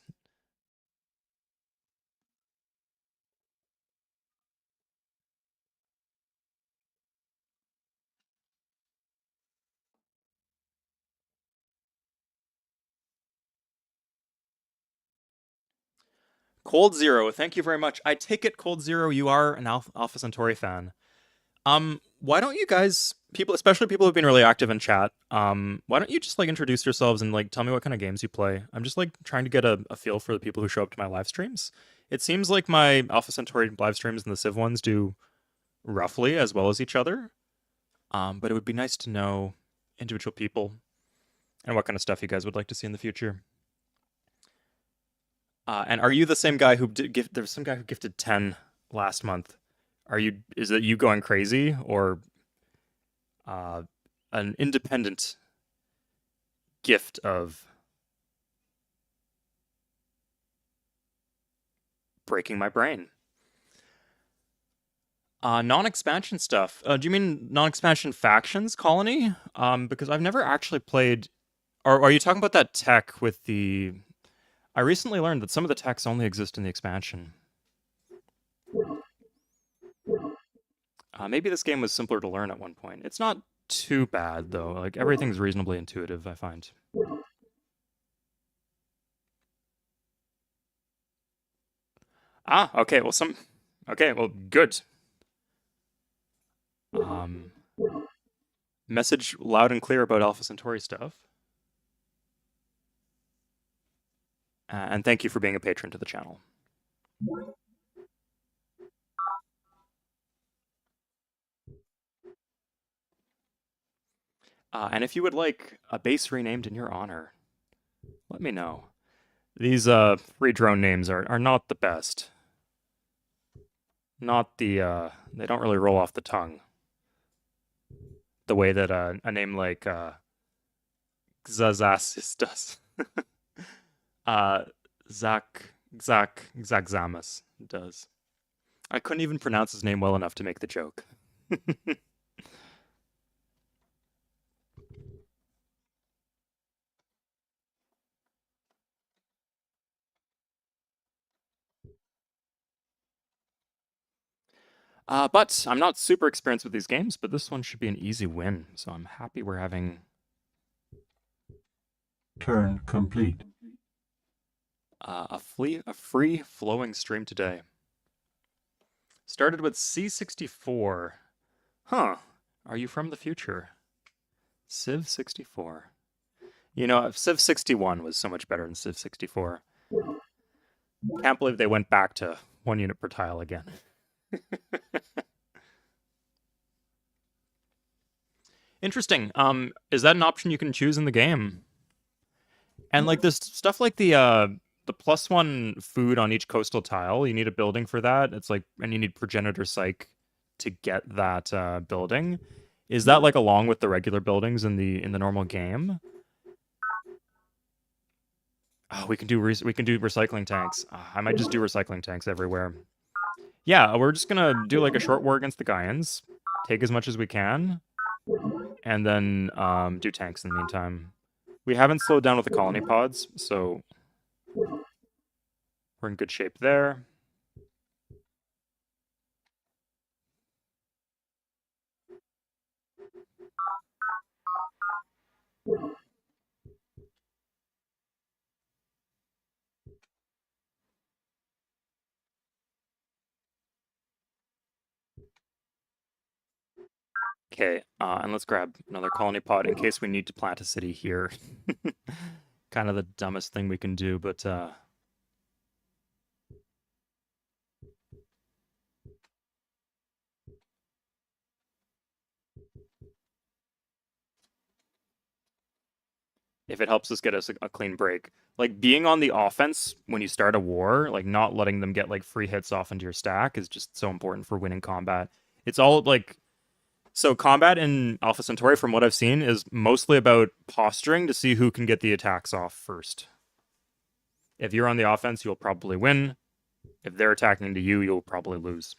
Cold Zero, thank you very much. I take it, Cold Zero, you are an Alpha Centauri fan. Why don't you guys, people, especially people who've been really active in chat, why don't you just like introduce yourselves and like tell me what kind of games you play? I'm just like trying to get a feel for the people who show up to my live streams. It seems like my Alpha Centauri live streams and the Civ ones do roughly as well as each other. But it would be nice to know individual people and what kind of stuff you guys would like to see in the future. And are you the same guy who did gift? There was some guy who gifted 10 last month. Is it you going crazy or an independent gift of breaking my brain? Non-expansion stuff. Do you mean non-expansion factions colony? Because I've never actually played. Or are you talking about that tech with the? I recently learned that some of the techs only exist in the expansion. Maybe this game was simpler to learn at one point. It's not too bad though. Like everything's reasonably intuitive, I find. Okay. Well, Okay. Well, good. Message loud and clear about Alpha Centauri stuff. And thank you for being a patron to the channel. And if you would like a base renamed in your honor, let me know. These free drone names are not the best. Not the they don't really roll off the tongue. The way that a name like Xazasis does. Zaxamas does. I couldn't even pronounce his name well enough to make the joke. But I'm not super experienced with these games, but this one should be an easy win. So I'm happy we're having... Turn complete. A free-flowing stream today. Started with C64. Huh. Are you from the future? Civ 64. You know, Civ 61 was so much better than Civ 64. Can't believe they went back to 1 unit per tile again. Interesting. Is that an option you can choose in the game? And like this stuff like the +1 food on each coastal tile, you need a building for that. It's like, and you need progenitor psych to get that building. Is that like along with the regular buildings in the normal game? Oh, we can do recycling tanks. I might just do recycling tanks everywhere. Yeah, we're just gonna do like a short war against the Gaians, take as much as we can, and then do tanks in the meantime. We haven't slowed down with the colony pods, so we're in good shape there. Okay, and let's grab another colony pod in case we need to plant a city here. Kind of the dumbest thing we can do, but if it helps us get us a clean break. Like, being on the offense when you start a war, like, not letting them get, like, free hits off into your stack is just so important for winning combat. It's all, like... So combat in Alpha Centauri, from what I've seen, is mostly about posturing to see who can get the attacks off first. If you're on the offense, you'll probably win. If they're attacking to you, you'll probably lose.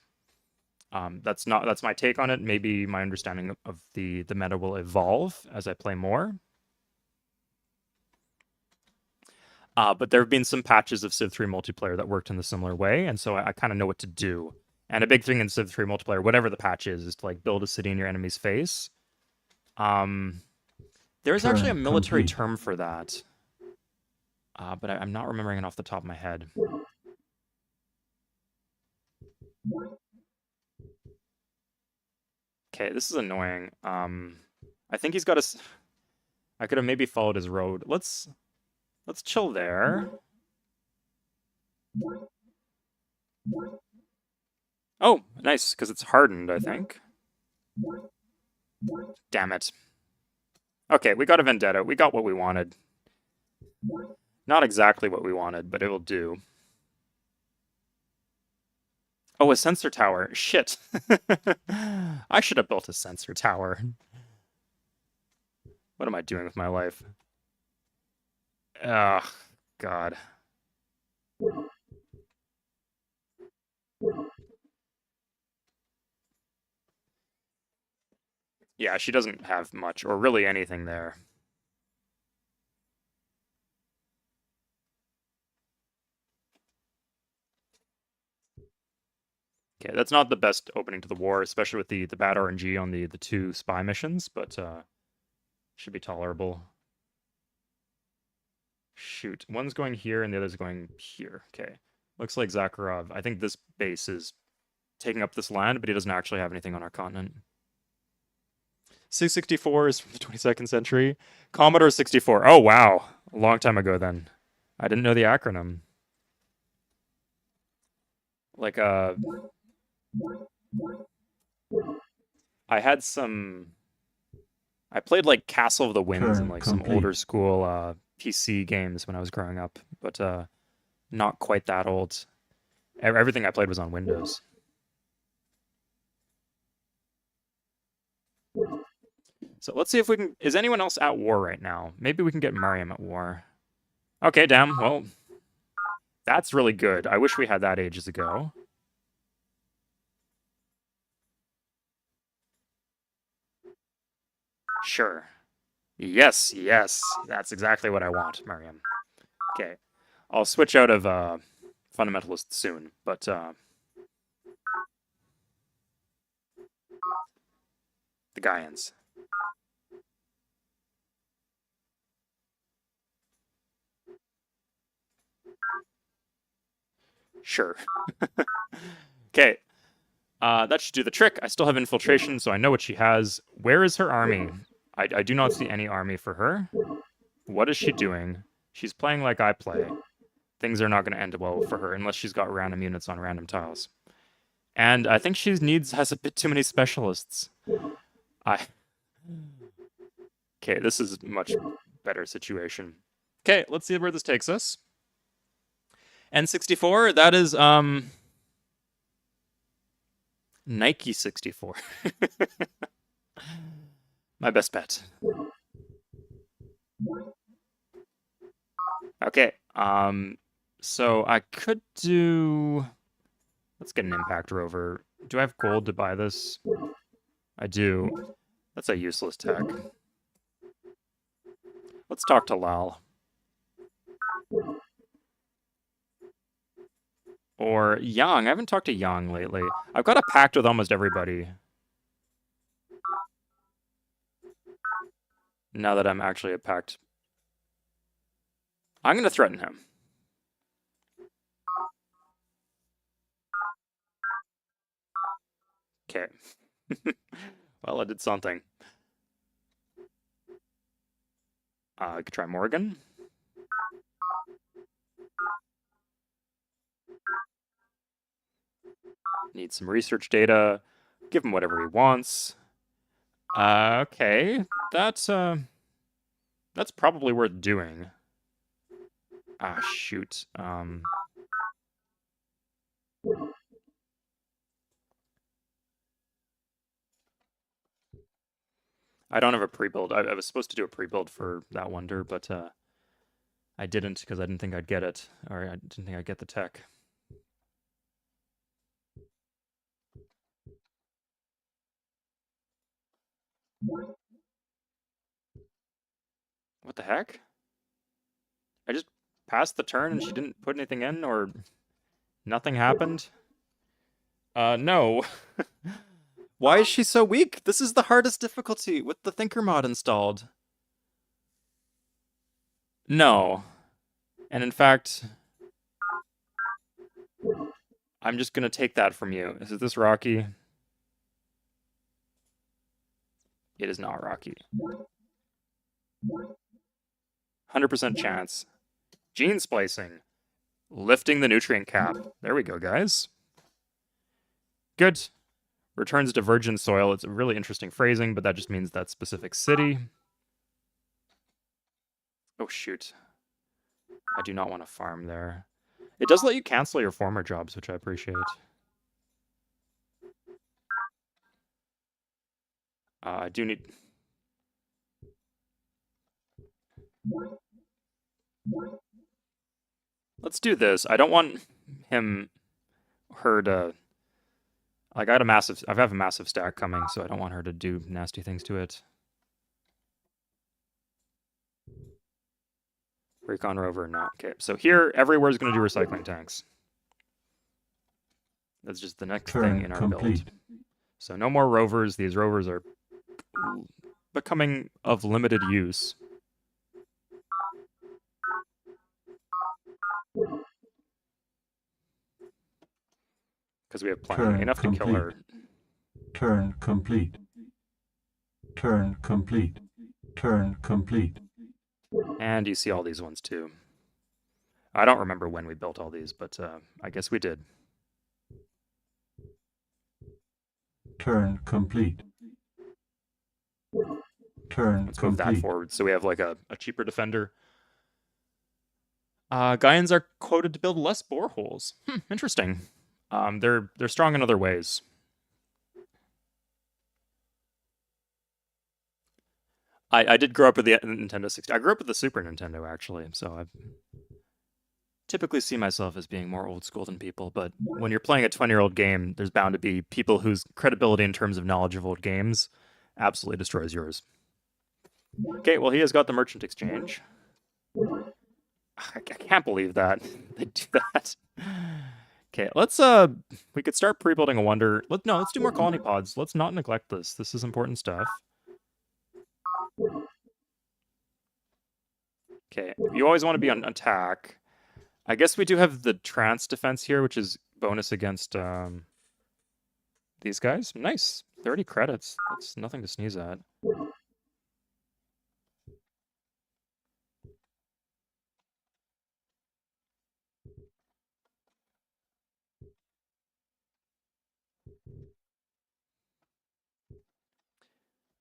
That's my take on it. Maybe my understanding of the meta will evolve as I play more. But there have been some patches of Civ 3 multiplayer that worked in a similar way, and so I kind of know what to do. And a big thing in Civ 3 multiplayer, whatever the patch is to like build a city in your enemy's face. There's actually a military term for that, but I'm not remembering it off the top of my head. Okay, this is annoying. I think he's got a... I could have maybe followed his road. Let's chill there. Oh, nice, because it's hardened, I think. Damn it. Okay, we got a vendetta. We got what we wanted. Not exactly what we wanted, but it will do. Oh, a sensor tower. Shit. I should have built a sensor tower. What am I doing with my life? Ugh, God. Yeah, she doesn't have much, or really anything there. Okay, that's not the best opening to the war, especially with the bad RNG on the 2 spy missions, but should be tolerable. Shoot, one's going here and the other's going here. Okay, looks like Zakharov. I think this base is taking up this land, but he doesn't actually have anything on our continent. 664 is from the 22nd century. Commodore 64. Oh, wow. A long time ago then. I didn't know the acronym. Like, I had some... I played, like, Castle of the Winds and, like, some older school PC games when I was growing up, but not quite that old. Everything I played was on Windows. So let's see if we can... Is anyone else at war right now? Maybe we can get Mariam at war. Okay, damn. Well, that's really good. I wish we had that ages ago. Sure. Yes, yes. That's exactly what I want, Mariam. Okay. I'll switch out of Fundamentalist soon, but... the Gaians. Sure. Okay. That should do the trick. I still have infiltration, so I know what she has. Where is her army? I do not see any army for her. What is she doing? She's playing like I play. Things are not going to end well for her unless she's got random units on random tiles. And I think she has a bit too many specialists. Okay, this is a much better situation. Okay, let's see where this takes us. N64, that is, Nike 64. My best bet. Okay, so I could do... Let's get an impact rover. Do I have gold to buy this? I do. That's a useless tech. Let's talk to Lal. Or Yang. I haven't talked to Yang lately. I've got a pact with almost everybody. Now that I'm actually a pact. I'm going to threaten him. Okay. Well, I did something. I could try Morgan. Need some research data. Give him whatever he wants. Okay. That's probably worth doing. Ah, shoot. I don't have a pre-build. I was supposed to do a pre-build for that wonder, but I didn't because I didn't think I'd get it, or I didn't think I'd get the tech. What the heck? I just passed the turn and she didn't put anything in, or nothing happened? No. Why is she so weak? This is the hardest difficulty with the Thinker mod installed. No. And in fact, I'm just gonna take that from you. Is this Rocky? It is not Rocky. 100% chance. Gene splicing. Lifting the nutrient cap. There we go, guys. Good. Returns to virgin soil. It's a really interesting phrasing, but that just means that specific city. Oh, shoot. I do not want to farm there. It does let you cancel your former jobs, which I appreciate. I do need... Let's do this. I don't want her to... Like, I have a massive stack coming, so I don't want her to do nasty things to it. Recon rover, no. Okay, so here, everywhere is going to do recycling tanks. That's just the next thing in our build. So no more rovers. These rovers are becoming of limited use. Because we have plenty, enough to kill her. Turn complete. Turn complete. Turn complete. And you see all these ones too. I don't remember when we built all these, but I guess we did. Turn complete. Turn Let's complete. move that forward so we have like a cheaper defender. Gaians are quoted to build less boreholes. Interesting. They're strong in other ways. I did grow up with the Nintendo 60. I grew up with the Super Nintendo, actually, so I typically see myself as being more old school than people, but when you're playing a 20-year-old game, there's bound to be people whose credibility in terms of knowledge of old games absolutely destroys yours. Okay, well, he has got the merchant exchange. I can't believe that they do that. Okay, let's we could start pre-building a wonder. Let's do more colony pods. Let's not neglect this. This is important stuff. Okay, you always want to be on attack. I guess we do have the trance defense here, which is bonus against these guys. Nice. 30 credits. That's nothing to sneeze at.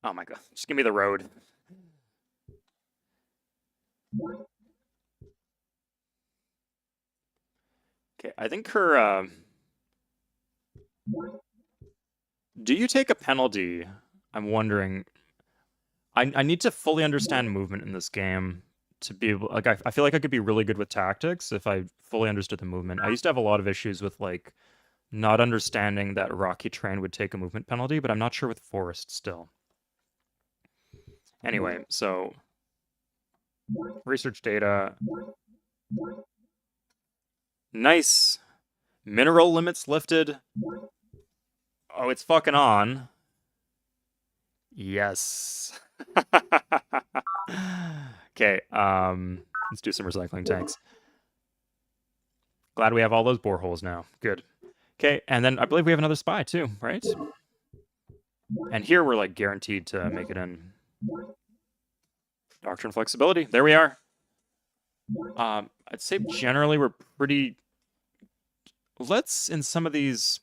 Oh my god. Just give me the road. Okay, I think her... Do you take a penalty? I'm wondering. I need to fully understand movement in this game to be able... Like, I feel like I could be really good with tactics if I fully understood the movement. I used to have a lot of issues with, like, not understanding that rocky terrain would take a movement penalty, but I'm not sure with forest still. Anyway, so... Research data. Nice. Mineral limits lifted. Oh, it's fucking on. Yes. Okay, let's do some recycling tanks. Glad we have all those boreholes now. Good. Okay, and then I believe we have another spy too, right? And here we're like guaranteed to make it in. Doctrine flexibility. There we are. I'd say generally we're pretty... Let's, in some of these...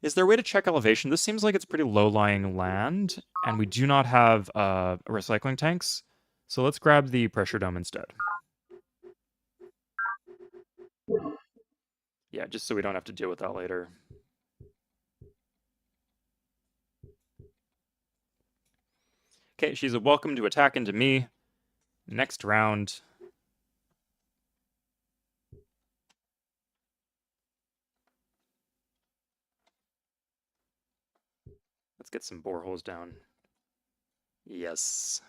Is there a way to check elevation? This seems like it's pretty low-lying land, and we do not have recycling tanks. So let's grab the pressure dome instead. Yeah, just so we don't have to deal with that later. Okay, she's a welcome to attack into me. Next round. Let's get some boreholes down. Yes.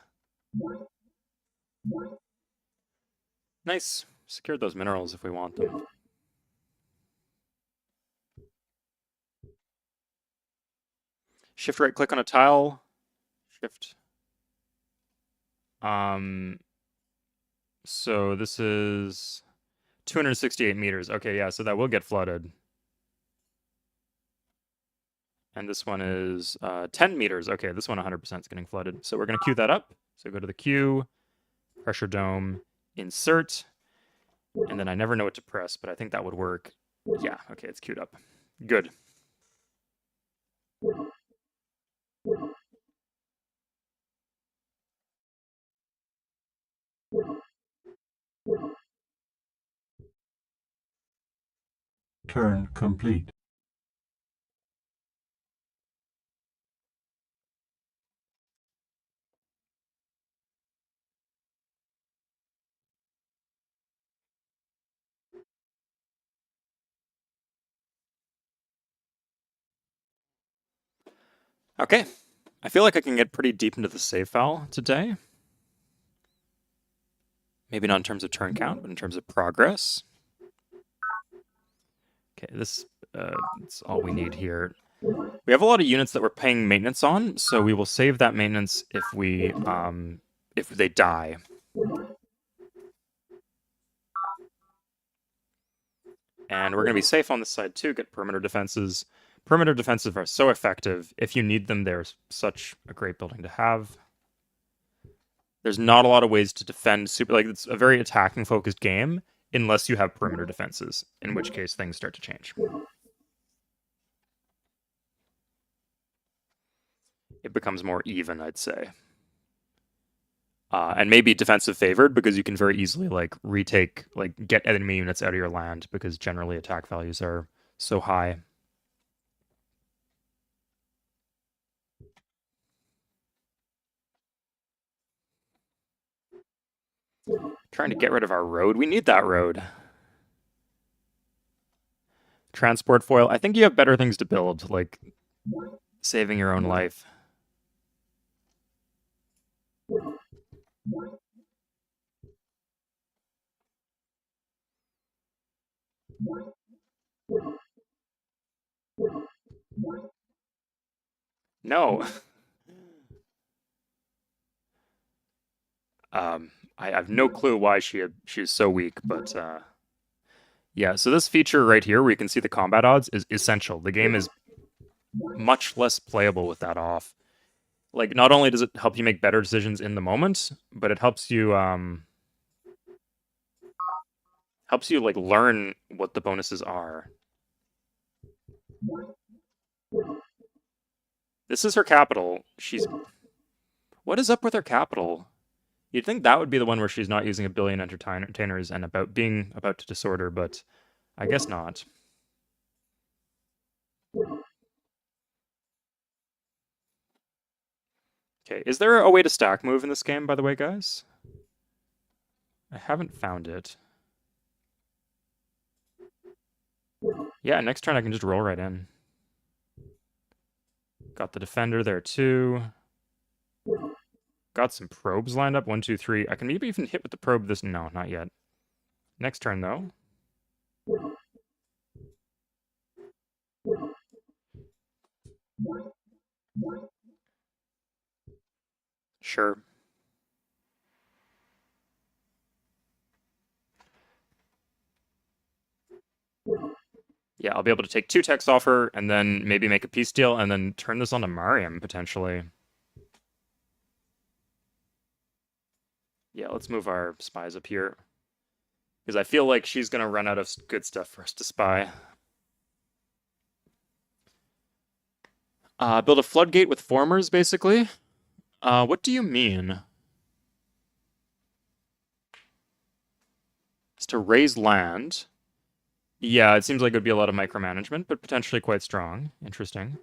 Nice. Secured those minerals if we want them. Shift right click on a tile. Shift. So this is 268 meters. Okay, yeah, so that will get flooded. And this one is 10 meters. Okay, this one 100% is getting flooded. So we're going to queue that up. So go to the queue, pressure dome, insert, and then I never know what to press, but I think that would work. Yeah, okay, it's queued up. Good. Turn complete. Okay. I feel like I can get pretty deep into the save file today. Maybe not in terms of turn count, but in terms of progress. Okay, this it's all we need here. We have a lot of units that we're paying maintenance on, so we will save that maintenance if they die. And we're going to be safe on this side too, get perimeter defenses. Perimeter defenses are so effective. If you need them, they're such a great building to have. There's not a lot of ways to defend it's a very attacking focused game unless you have perimeter defenses, in which case things start to change. It becomes more even, I'd say. And maybe defensive favored because you can very easily get enemy units out of your land because generally attack values are so high. Trying to get rid of our road. We need that road. Transport foil. I think you have better things to build, like saving your own life. No. I have no clue why she's so weak, but yeah. So this feature right here, where you can see the combat odds, is essential. The game is much less playable with that off. Like, not only does it help you make better decisions in the moment, but it helps you like learn what the bonuses are. This is her capital. What is up with her capital? You'd think that would be the one where she's not using a billion entertainers and about to disorder, but I guess not. Okay, is there a way to stack move in this game, by the way, guys? I haven't found it. Yeah, next turn I can just roll right in. Got the defender there too. Got some probes lined up. 1, 2, 3. I can maybe even hit with the probe this. No, not yet. Next turn though. Sure. Yeah, I'll be able to take 2 techs off her, and then maybe make a peace deal, and then turn this on to Mariam, potentially. Yeah, let's move our spies up here. Because I feel like she's going to run out of good stuff for us to spy. Build a floodgate with formers, basically. What do you mean? It's to raise land. Yeah, it seems like it would be a lot of micromanagement, but potentially quite strong. Interesting.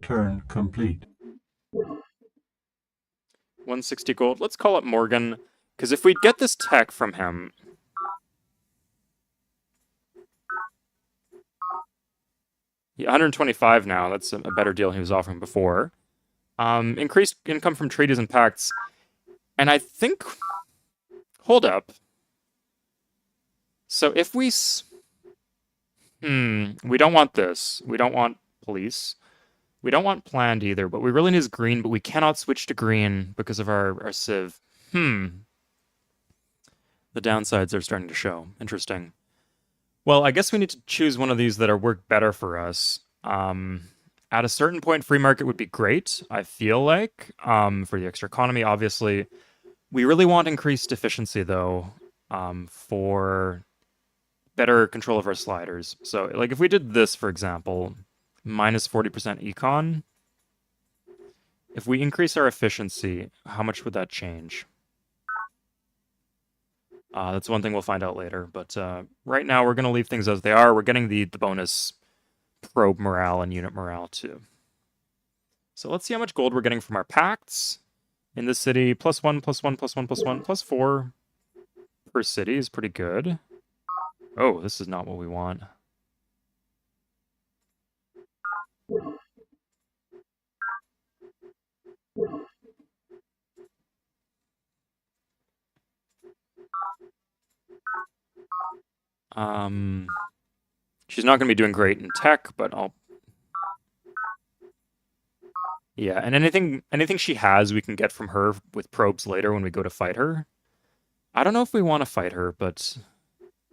Turn complete. 160 gold. Let's call it Morgan, because if we get this tech from him... Yeah, 125 now. That's a better deal he was offering before. Increased income from treaties and pacts. And I think... Hold up. So if we... we don't want this. We don't want police. We don't want planned either, but we really need green, but we cannot switch to green because of our civ. The downsides are starting to show. Interesting. Well, I guess we need to choose one of these that work better for us. At a certain point, free market would be great, I feel like, for the extra economy, obviously. We really want increased efficiency, though, for better control of our sliders. So, like, if we did this, for example, minus 40% econ, if we increase our efficiency, how much would that change? That's one thing we'll find out later, but right now we're going to leave things as they are. We're getting the bonus probe morale and unit morale, too. So let's see how much gold we're getting from our pacts in this city. +1, +1, +1, +1, +4 per city is pretty good. Oh, this is not what we want. She's not going to be doing great in tech, but I'll... Yeah, and anything she has we can get from her with probes later when we go to fight her. I don't know if we want to fight her, but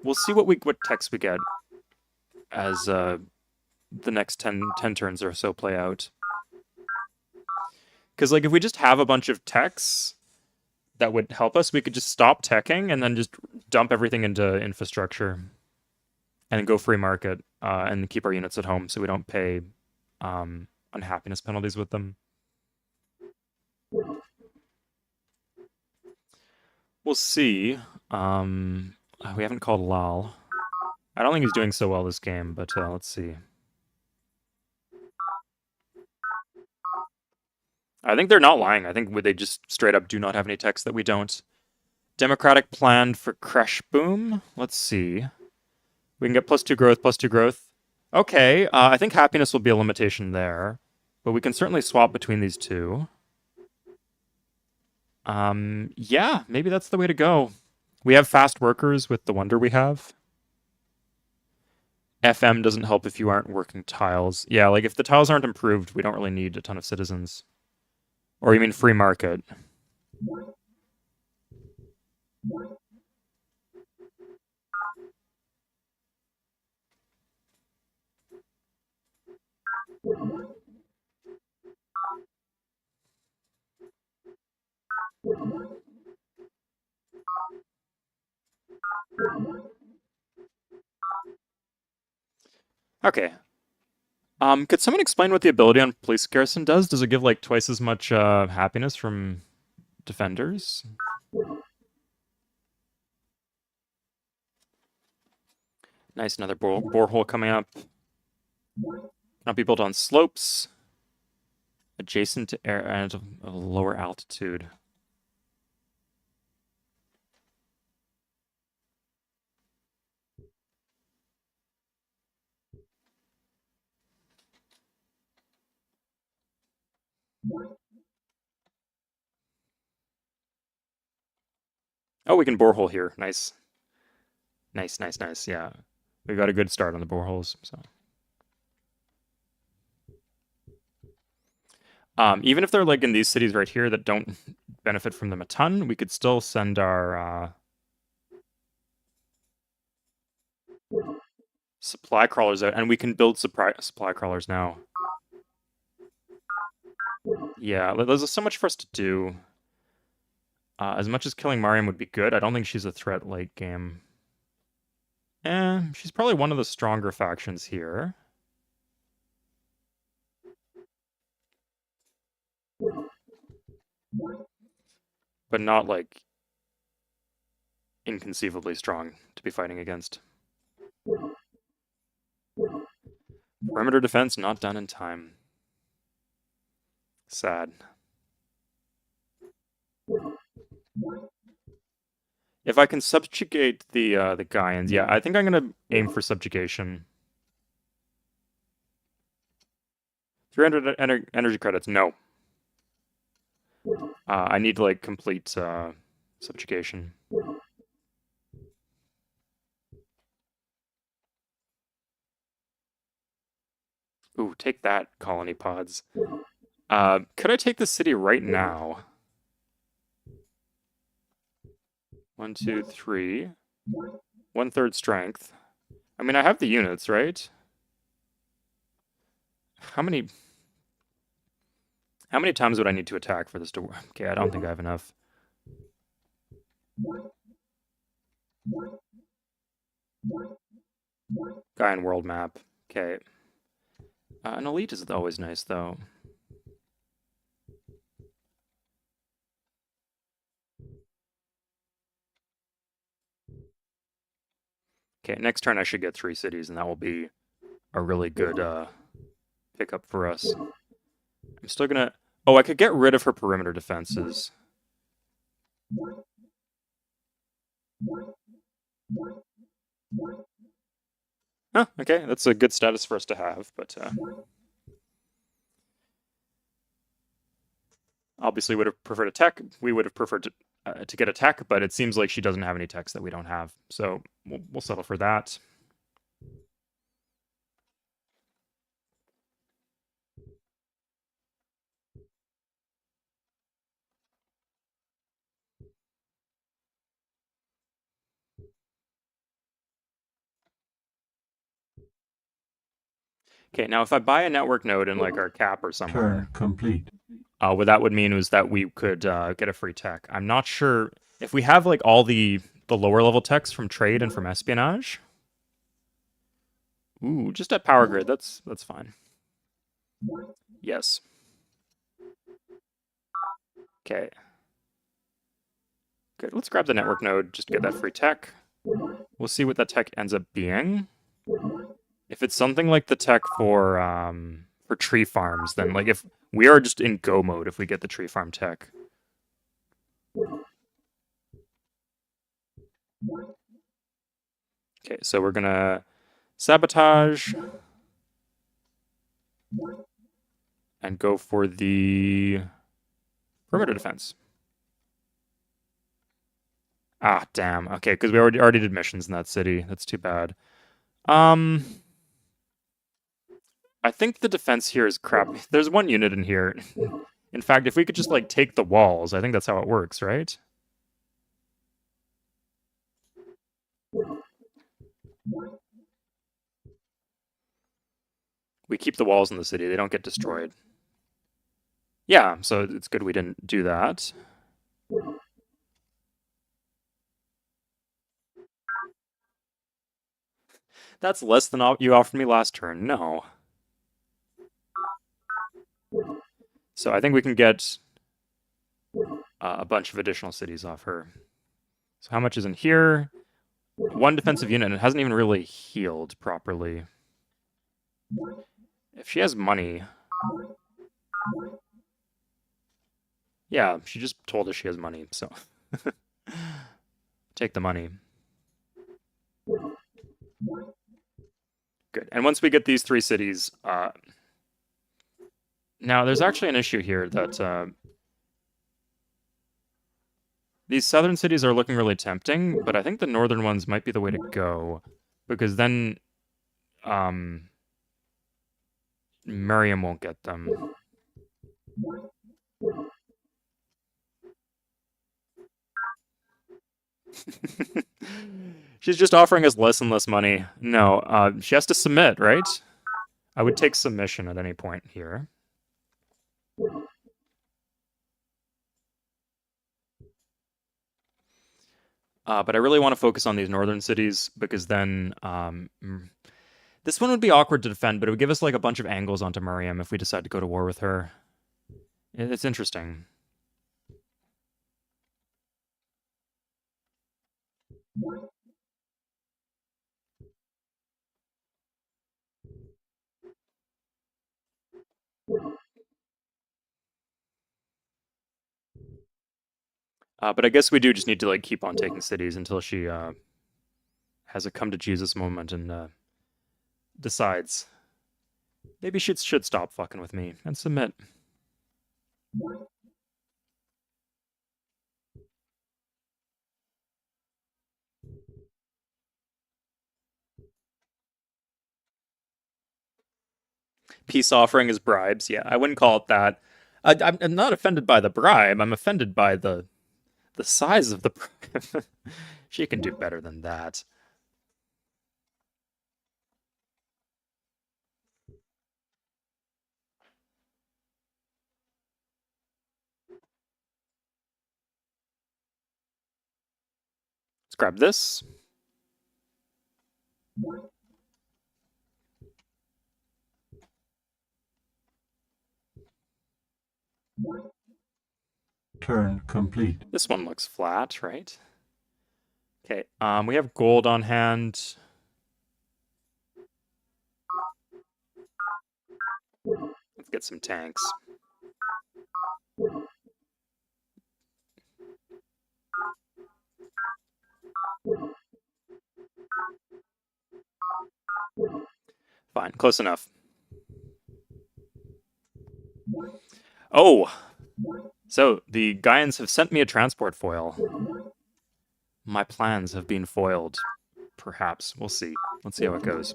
we'll see what techs we get as the next 10 turns or so play out. Because, like, if we just have a bunch of techs that would help us, we could just stop teching and then just dump everything into infrastructure and go free market and keep our units at home so we don't pay unhappiness penalties with them. We'll see. We haven't called Lal. I don't think he's doing so well this game, but let's see. I think they're not lying. I think they just straight up do not have any text that we don't. Democratic planned for Crash Boom. Let's see. We can get +2 growth, +2 growth. Okay, I think happiness will be a limitation there. But we can certainly swap between these two. Yeah, maybe that's the way to go. We have fast workers with the wonder we have. FM doesn't help if you aren't working tiles. Yeah, like if the tiles aren't improved, we don't really need a ton of citizens. Or you mean free market? Okay. Could someone explain what the ability on Police Garrison does? Does it give, like, twice as much happiness from defenders? Nice, another borehole coming up. Cannot be built on slopes. Adjacent to air and a lower altitude. Oh, we can borehole here. Nice. Nice, nice, nice. Yeah. We got a good start on the boreholes, so. Even if they're like in these cities right here that don't benefit from them a ton, we could still send our supply crawlers out, and we can build supply crawlers now. Yeah, there's so much for us to do. As much as killing Mariam would be good, I don't think she's a threat late game. She's probably one of the stronger factions here. But not, like, inconceivably strong to be fighting against. Perimeter defense not done in time. Sad. If I can subjugate the Gaians, yeah, I think I'm gonna aim for subjugation. 300 energy credits, no. I need to, like, complete subjugation. Ooh, take that, colony pods. Could I take the city right now? 1, 2, 3. 1/3 strength. I mean, I have the units, right? How many times would I need to attack for this to work? Okay, I don't think I have enough. Gaian world map. Okay. An elite is always nice, though. Okay, next turn I should get 3 cities, and that will be a really good pickup for us. I'm still gonna... Oh, I could get rid of her perimeter defenses. Huh, okay, that's a good status for us to have, but... obviously would have preferred a tech. We would have preferred to get a tech, but it seems like she doesn't have any techs that we don't have. So we'll settle for that. Okay, now if I buy a network node in like our cap or somewhere, Turn complete. What that would mean was that we could get a free tech. I'm not sure if we have like all the lower level techs from trade and from espionage. Ooh, just at power grid. That's fine. Yes. Okay. Good. Let's grab the network node just to get that free tech. We'll see what that tech ends up being. If it's something like the tech for tree farms, then like if we are just in go mode if we get the tree farm tech. Okay, so we're gonna sabotage and go for the perimeter defense. Ah, damn. Okay, because we already did missions in that city. That's too bad. I think the defense here is crap. There's one unit in here. In fact, if we could just like take the walls, I think that's how it works, right? We keep the walls in the city. They don't get destroyed. Yeah, so it's good we didn't do that. That's less than you offered me last turn. No. So I think we can get a bunch of additional cities off her. So how much is in here? 1 defensive unit, and it hasn't even really healed properly. If she has money... Yeah, she just told us she has money, so... Take the money. Good. And once we get these 3 cities... Now, there's actually an issue here that... these southern cities are looking really tempting, but I think the northern ones might be the way to go. Because then... Miriam won't get them. She's just offering us less and less money. No, she has to submit, right? I would take submission at any point here. But I really want to focus on these northern cities because then this one would be awkward to defend, but it would give us like a bunch of angles onto Miriam if we decide to go to war with her. It's interesting. But I guess we do just need to like keep on taking cities until she has a come to Jesus moment and decides maybe she should stop fucking with me and submit. Peace offering is bribes. Yeah, I wouldn't call it that. I'm not offended by the bribe. I'm offended by the size of the bribe. She can do better than that. Let's grab this. Turn complete. This one looks flat, right? Okay, we have gold on hand. Let's get some tanks. Fine, close enough. Oh! So, the Gaians have sent me a transport foil. My plans have been foiled. Perhaps. We'll see. Let's see how it goes.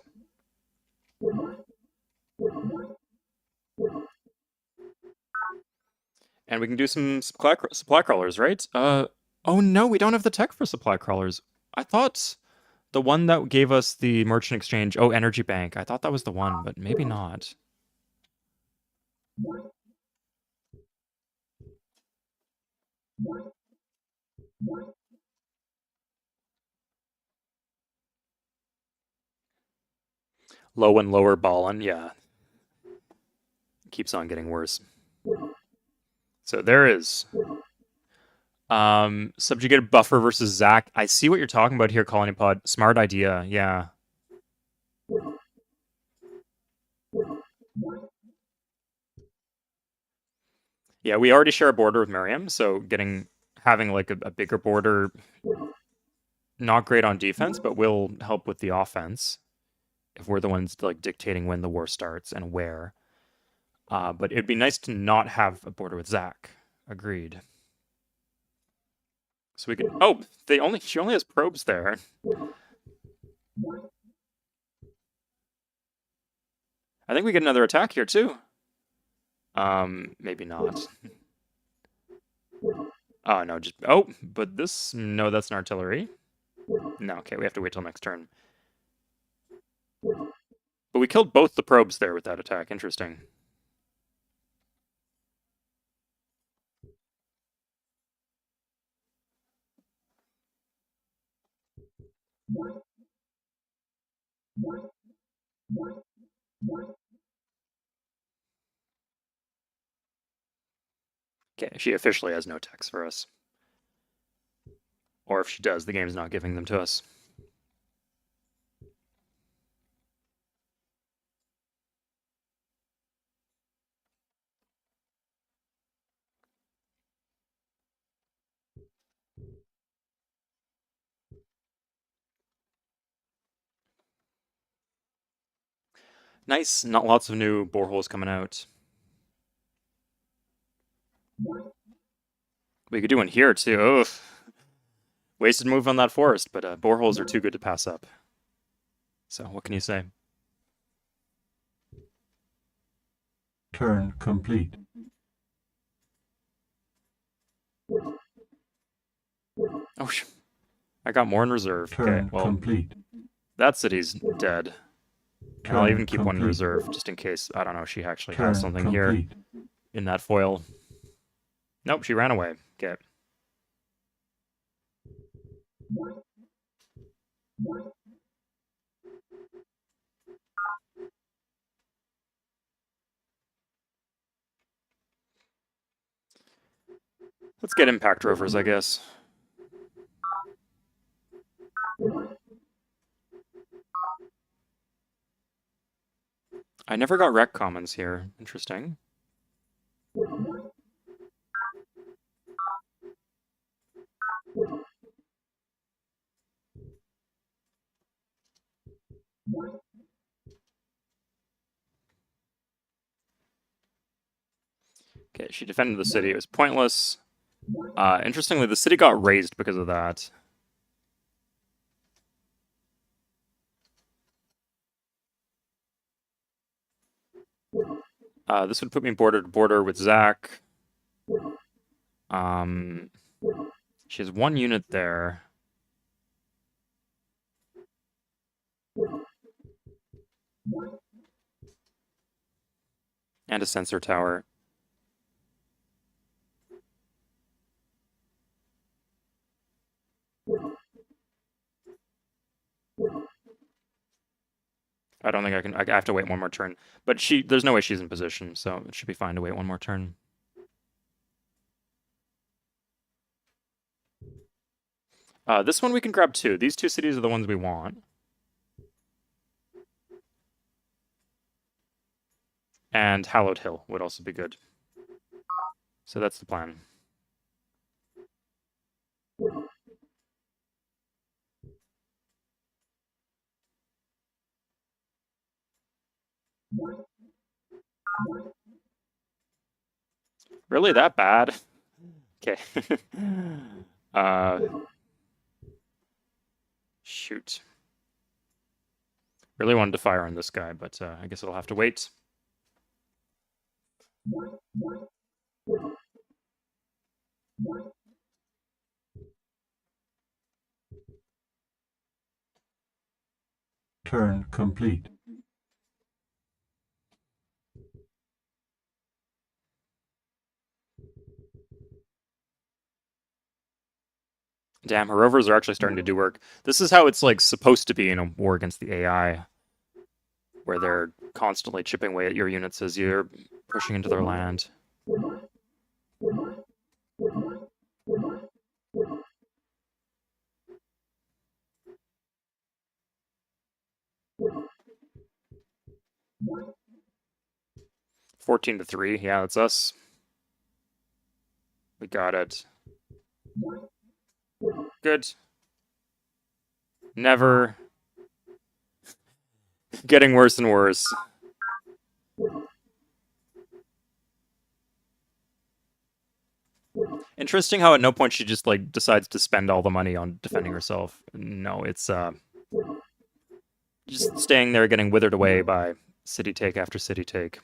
And we can do some supply crawlers, right? Oh no, we don't have the tech for supply crawlers. I thought the one that gave us the merchant exchange... Oh, energy bank. I thought that was the one, but maybe not. Low and lower ballin', yeah. Keeps on getting worse. So there is... subjugated buffer versus Zach. I see what you're talking about here, Colony Pod. Smart idea, yeah. Yeah, we already share a border with Miriam, so having like a bigger border, not great on defense, but will help with the offense if we're the ones like dictating when the war starts and where. But it'd be nice to not have a border with Zach. Agreed. So we can. Oh, she only has probes there. I think we get another attack here too. Maybe not. Oh no, but this. No, that's an artillery. No, okay, we have to wait till next turn. But we killed both the probes there with that attack. Interesting. Okay, she officially has no techs for us. Or if she does, the game's not giving them to us. Nice, not lots of new boreholes coming out. We could do one here too. Ugh. Wasted move on that forest, but boreholes are too good to pass up. So what can you say? Turn complete. Oh, I got more in reserve. Turn okay, well, complete. That city's dead. Turn I'll even keep complete. one in reserve, just in case, I don't know, she actually Turn has something complete. here in that foil. Nope, she ran away. Okay. Let's get impact rovers, I guess. I never got rec commons here. Interesting. Okay, she defended the city. It was pointless. Interestingly, the city got razed because of that. This would put me border to border with Zach. She has 1 unit there. And a sensor tower. I don't think I can. I have to wait 1 more turn. But there's no way she's in position, so it should be fine to wait 1 more turn. This one we can grab 2. These 2 cities are the ones we want. And Hallowed Hill would also be good. So that's the plan. Really that bad? Okay. Shoot. Really wanted to fire on this guy, but I guess it'll have to wait. Turn complete. Damn, her rovers are actually starting to do work. This is how it's like supposed to be in a war against the AI, where they're constantly chipping away at your units as you're pushing into their land. $14-3, yeah, that's us. We got it. Good. Never. Getting worse and worse. Interesting how at no point she just like decides to spend all the money on defending herself. No, it's just staying there getting withered away by city take after city take.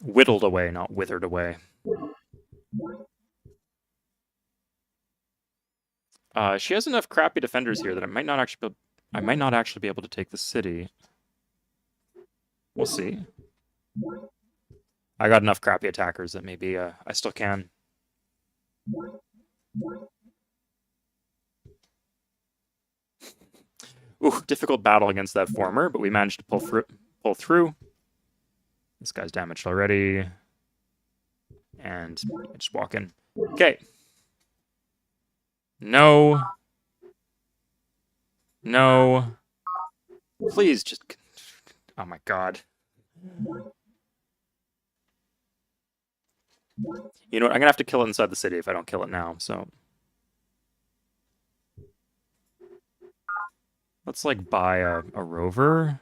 Whittled away, not withered away. She has enough crappy defenders here that I might not actually be able to take the city. We'll see. I got enough crappy attackers that maybe I still can. Ooh, difficult battle against that former, but we managed to pull through. This guy's damaged already. And just walk in. Okay. No. No. Please just... Oh my god. You know what? I'm gonna have to kill it inside the city if I don't kill it now, so... Let's, like, buy a rover.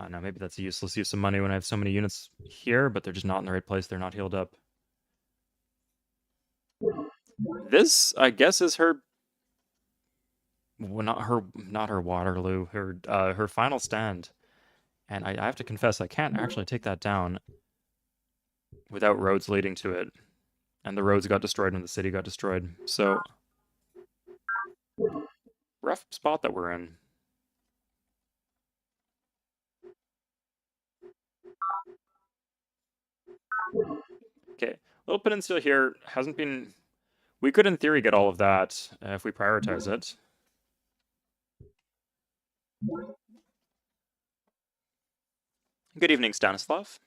No, maybe that's a useless use of money when I have so many units here, but they're just not in the right place. They're not healed up. This, I guess, is her... Well, not her Waterloo. Her final stand. And I have to confess, I can't actually take that down without roads leading to it. And the roads got destroyed when the city got destroyed. So... rough spot that we're in. Okay, little peninsula here hasn't been... We could, in theory, get all of that if we prioritize it. Good evening, Stanislav.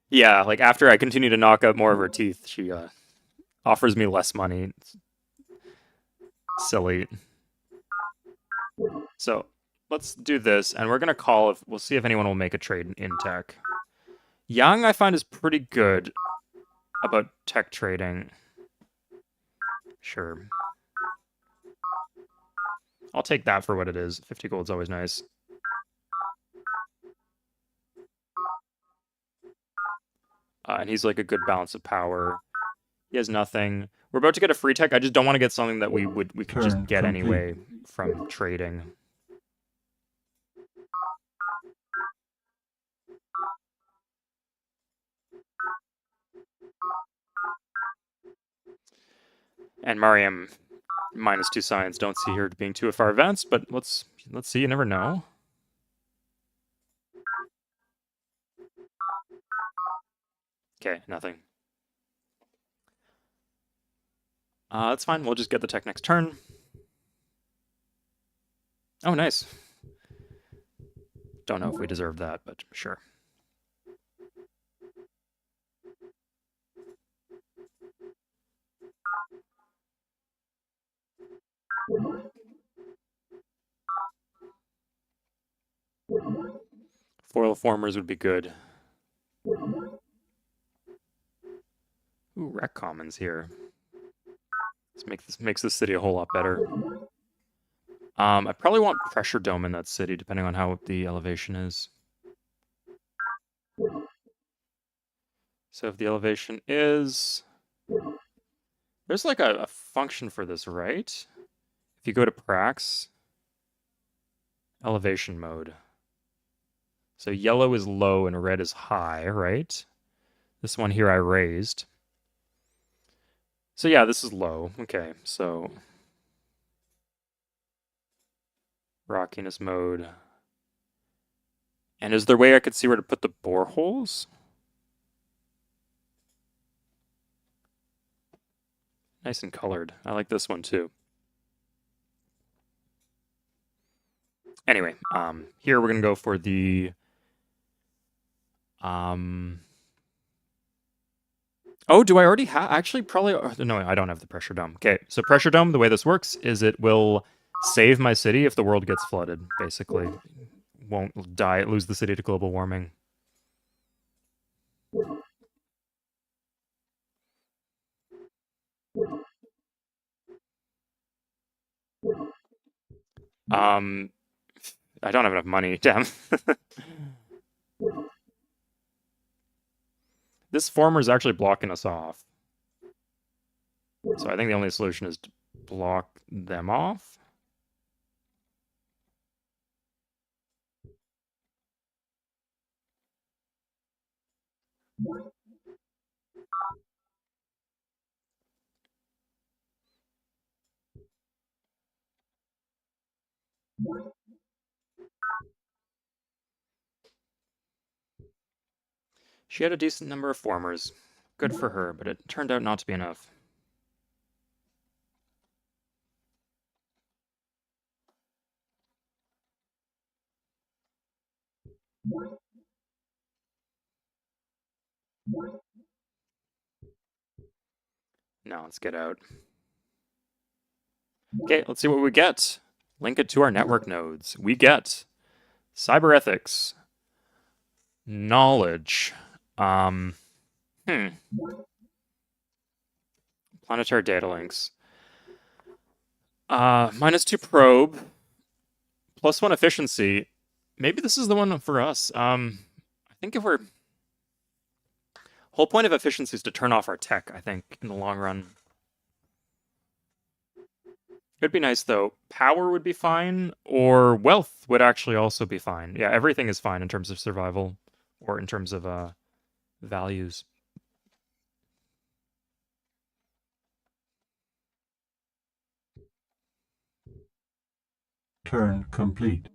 Yeah, like, after I continue to knock out more of her teeth, she offers me less money. It's silly. So, let's do this, and we're gonna call... We'll see if anyone will make a trade in tech. Yang, I find, is pretty good about tech trading. Sure. I'll take that for what it is. 50 gold's always nice. And he's like a good balance of power. He has nothing. We're about to get a free tech. I just don't want to get something that we could just get anyway from trading. And Mariam, -2 science. Don't see her being too far advanced, but let's see. You never know. Okay, nothing. That's fine. We'll just get the tech next turn. Oh, nice. Don't know if we deserve that, but sure. Foil formers would be good. Ooh, wreck commons here. This makes this city a whole lot better. I probably want pressure dome in that city, depending on how the elevation is. So if the elevation is... There's like a function for this, right? If you go to Prax, elevation mode. So yellow is low and red is high, right? This one here I raised. So yeah, this is low. Okay, so... Rockiness mode. And is there a way I could see where to put the boreholes? Nice and colored. I like this one too. Anyway, here we're gonna go for the oh, do I already have? Actually, probably no. I don't have the pressure dome. Okay, so pressure dome. The way this works is it will save my city if the world gets flooded. Basically, won't lose the city to global warming. I don't have enough money. Damn. This former is actually blocking us off. So I think the only solution is to block them off. She had a decent number of formers. Good for her, but it turned out not to be enough. Now let's get out. Okay, let's see what we get. Link it to our network nodes. We get cyber ethics, knowledge, planetary data links, -2 probe, +1 efficiency. Maybe this is the one for us. I think if we're... Whole point of efficiency is to turn off our tech, I think, in the long run. It'd be nice, though. Power would be fine, or wealth would actually also be fine. Yeah, everything is fine in terms of survival, or in terms of values. Turn complete.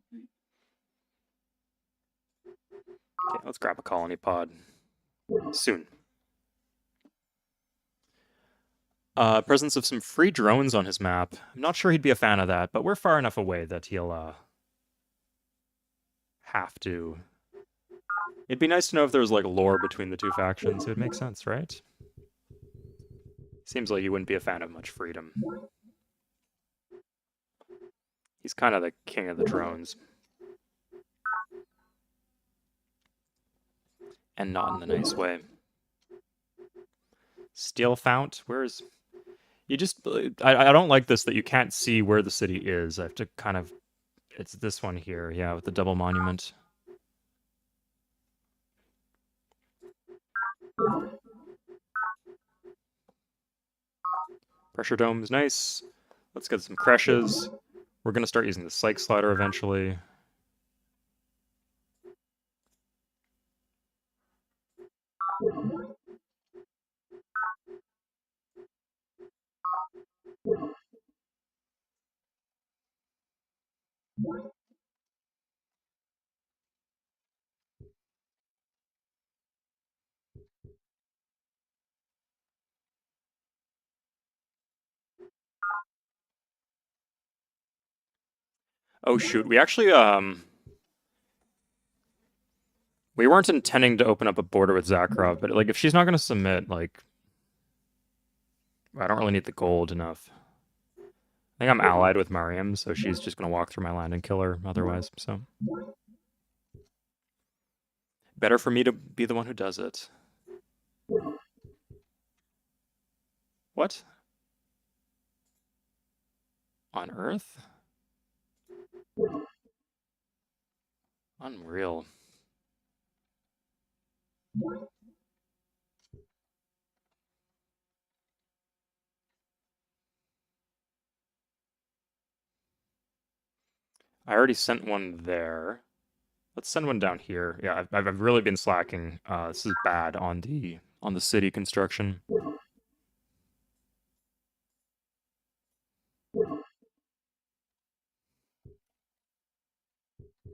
Okay, let's grab a colony pod. Soon. Presence of some free drones on his map. I'm not sure he'd be a fan of that, but we're far enough away that he'll have to. It'd be nice to know if there was like lore between the two factions. It would make sense, right? Seems like he wouldn't be a fan of much freedom. He's kind of the king of the drones. And not in the nice way. Steel Fount, where's... You just, I don't like this that you can't see where the city is. I have to kind of, it's this one here, yeah, with the double monument. Pressure dome is nice. Let's get some crashes. We're going to start using the psych slider eventually. Oh shoot, we actually, we weren't intending to open up a border with Zakharov, but like if she's not going to submit, like, I don't really need the gold enough. I think I'm allied with Mariam, so she's just going to walk through my land and kill her otherwise, so. Better for me to be the one who does it. What? On Earth? Unreal. I already sent one there. Let's send one down here. Yeah, I've really been slacking. This is bad on the city construction.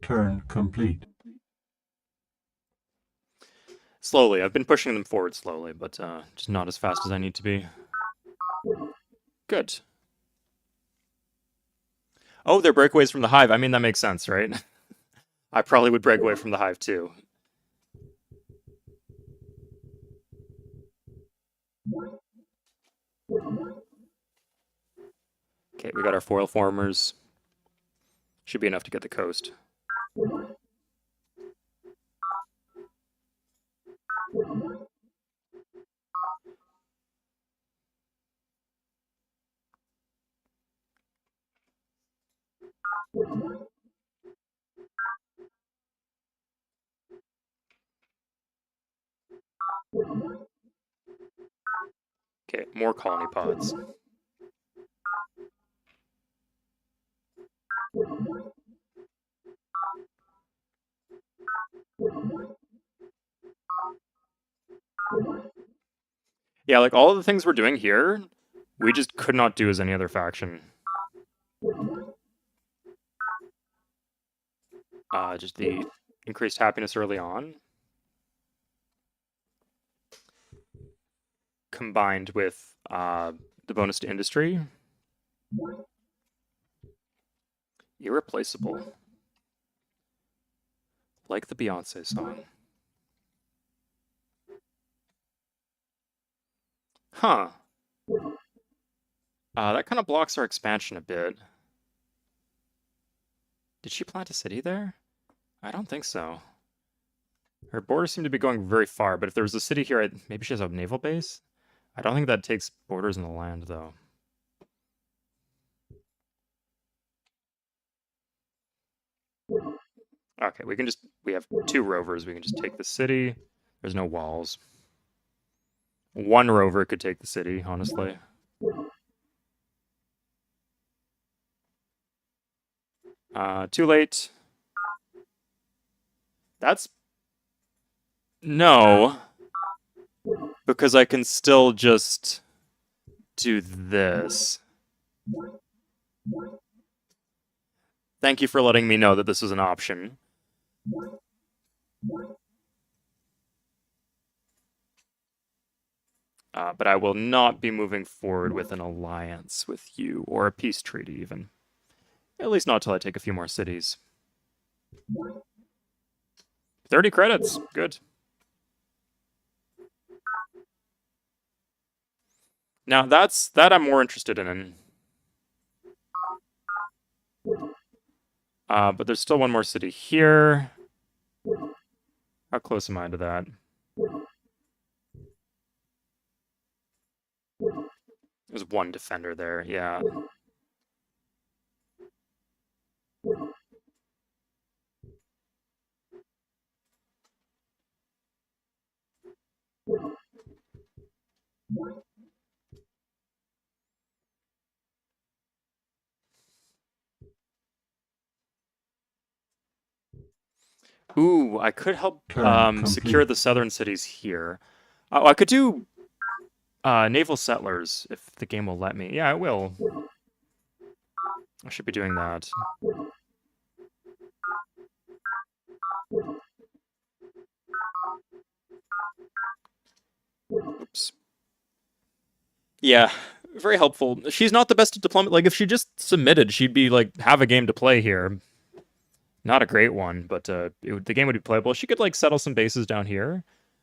Turn complete. Slowly. I've been pushing them forward slowly, but just not as fast as I need to be. Good. Oh, they're breakaways from the hive. I mean, that makes sense, right? I probably would break away from the hive too. Okay, we got our foil formers. Should be enough to get the coast. Okay, more colony pods. Yeah, like all of the things we're doing here, we just could not do as any other faction. Just the increased happiness early on, combined with the bonus to industry. Irreplaceable. Like the Beyonce song. Huh. That kind of blocks our expansion a bit. Did she plant a city there? I don't think so. Her borders seem to be going very far, but if there was a city here, maybe she has a naval base? I don't think that takes borders in the land, though. Okay, we have 2 rovers. We can just take the city. There's no walls. 1 rover could take the city, honestly. Too late. That's... No. Because I can still just do this. Thank you for letting me know that this was an option. But I will not be moving forward with an alliance with you, or a peace treaty even. At least not till I take a few more cities. 30 credits, good. Now that I'm more interested in. But there's still 1 more city here. How close am I to that? There's one defender there, yeah. Ooh, I could help secure the southern cities here. Oh, I could do naval settlers if the game will let me. Yeah, it will. I should be doing that. Oops. Yeah, very helpful. She's not the best at diplomacy. Like, if she just submitted, she'd be like, have a game to play here. Not a great one, but the game would be playable. She could like settle some bases down here,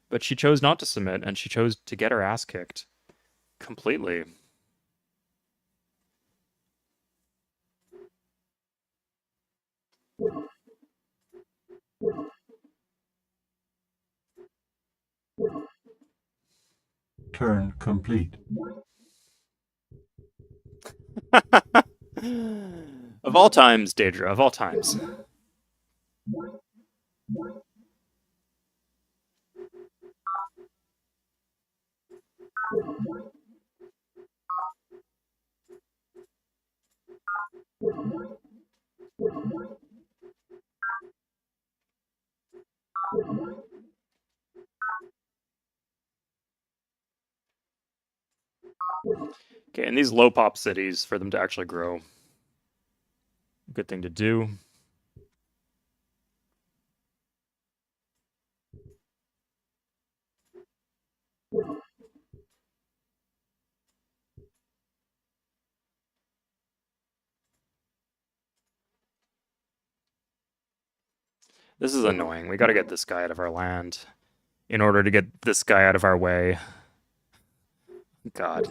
but she chose not to submit, and she chose to get her ass kicked completely. Turn complete. Of all times, Daedra, of all times. Okay, and these low pop cities, for them to actually grow. Good thing to do. This is annoying. We gotta get this guy out of our land in order to get this guy out of our way. God.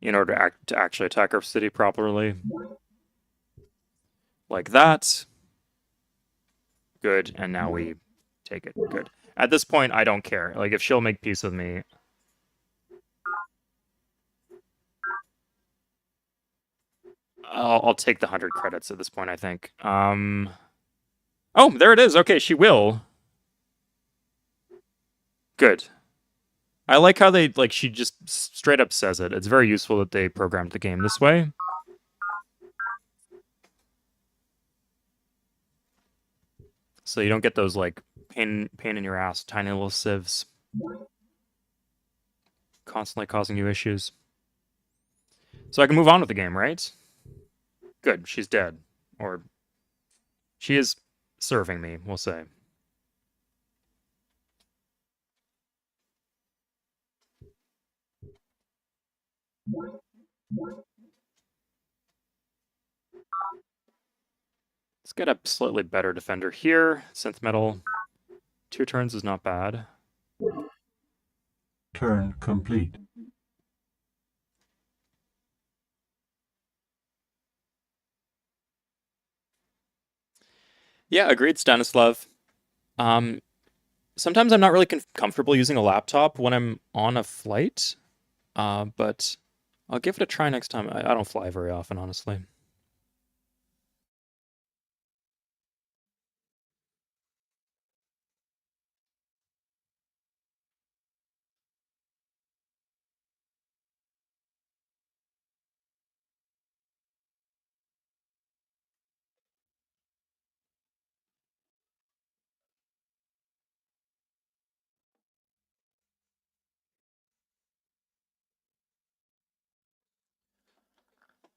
In order to actually attack our city properly. Like that. Good, and now we take it. Good. At this point, I don't care. Like, if she'll make peace with me... I'll take the 100 credits at this point, I think. Oh, there it is. Okay, she will. Good. I like how they, like, she just straight up says it. It's very useful that they programmed the game this way. So you don't get those, like, pain in your ass, tiny little civs. Constantly causing you issues. So I can move on with the game, right? Good, she's dead. Or she is serving me, we'll say. Let's get a slightly better defender here. Synth metal. 2 turns is not bad. Turn complete. Yeah, agreed, Stanislav. Sometimes I'm not really comfortable using a laptop when I'm on a flight, but I'll give it a try next time. I don't fly very often, honestly.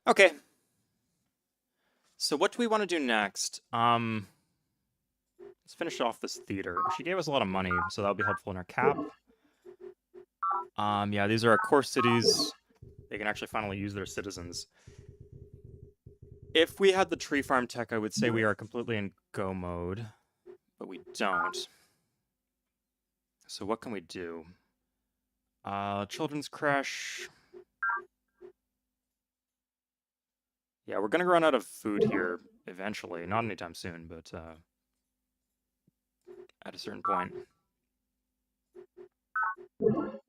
Okay. So what do we want to do next? Let's finish off this theater. She gave us a lot of money, so that'll be helpful in our cap. Yeah, these are our core cities. They can actually finally use their citizens. If we had the tree farm tech, I would say we are completely in go mode, but we don't. So what can we do? Children's crash. Yeah, we're gonna run out of food here eventually. Not anytime soon, but at a certain point. Okay,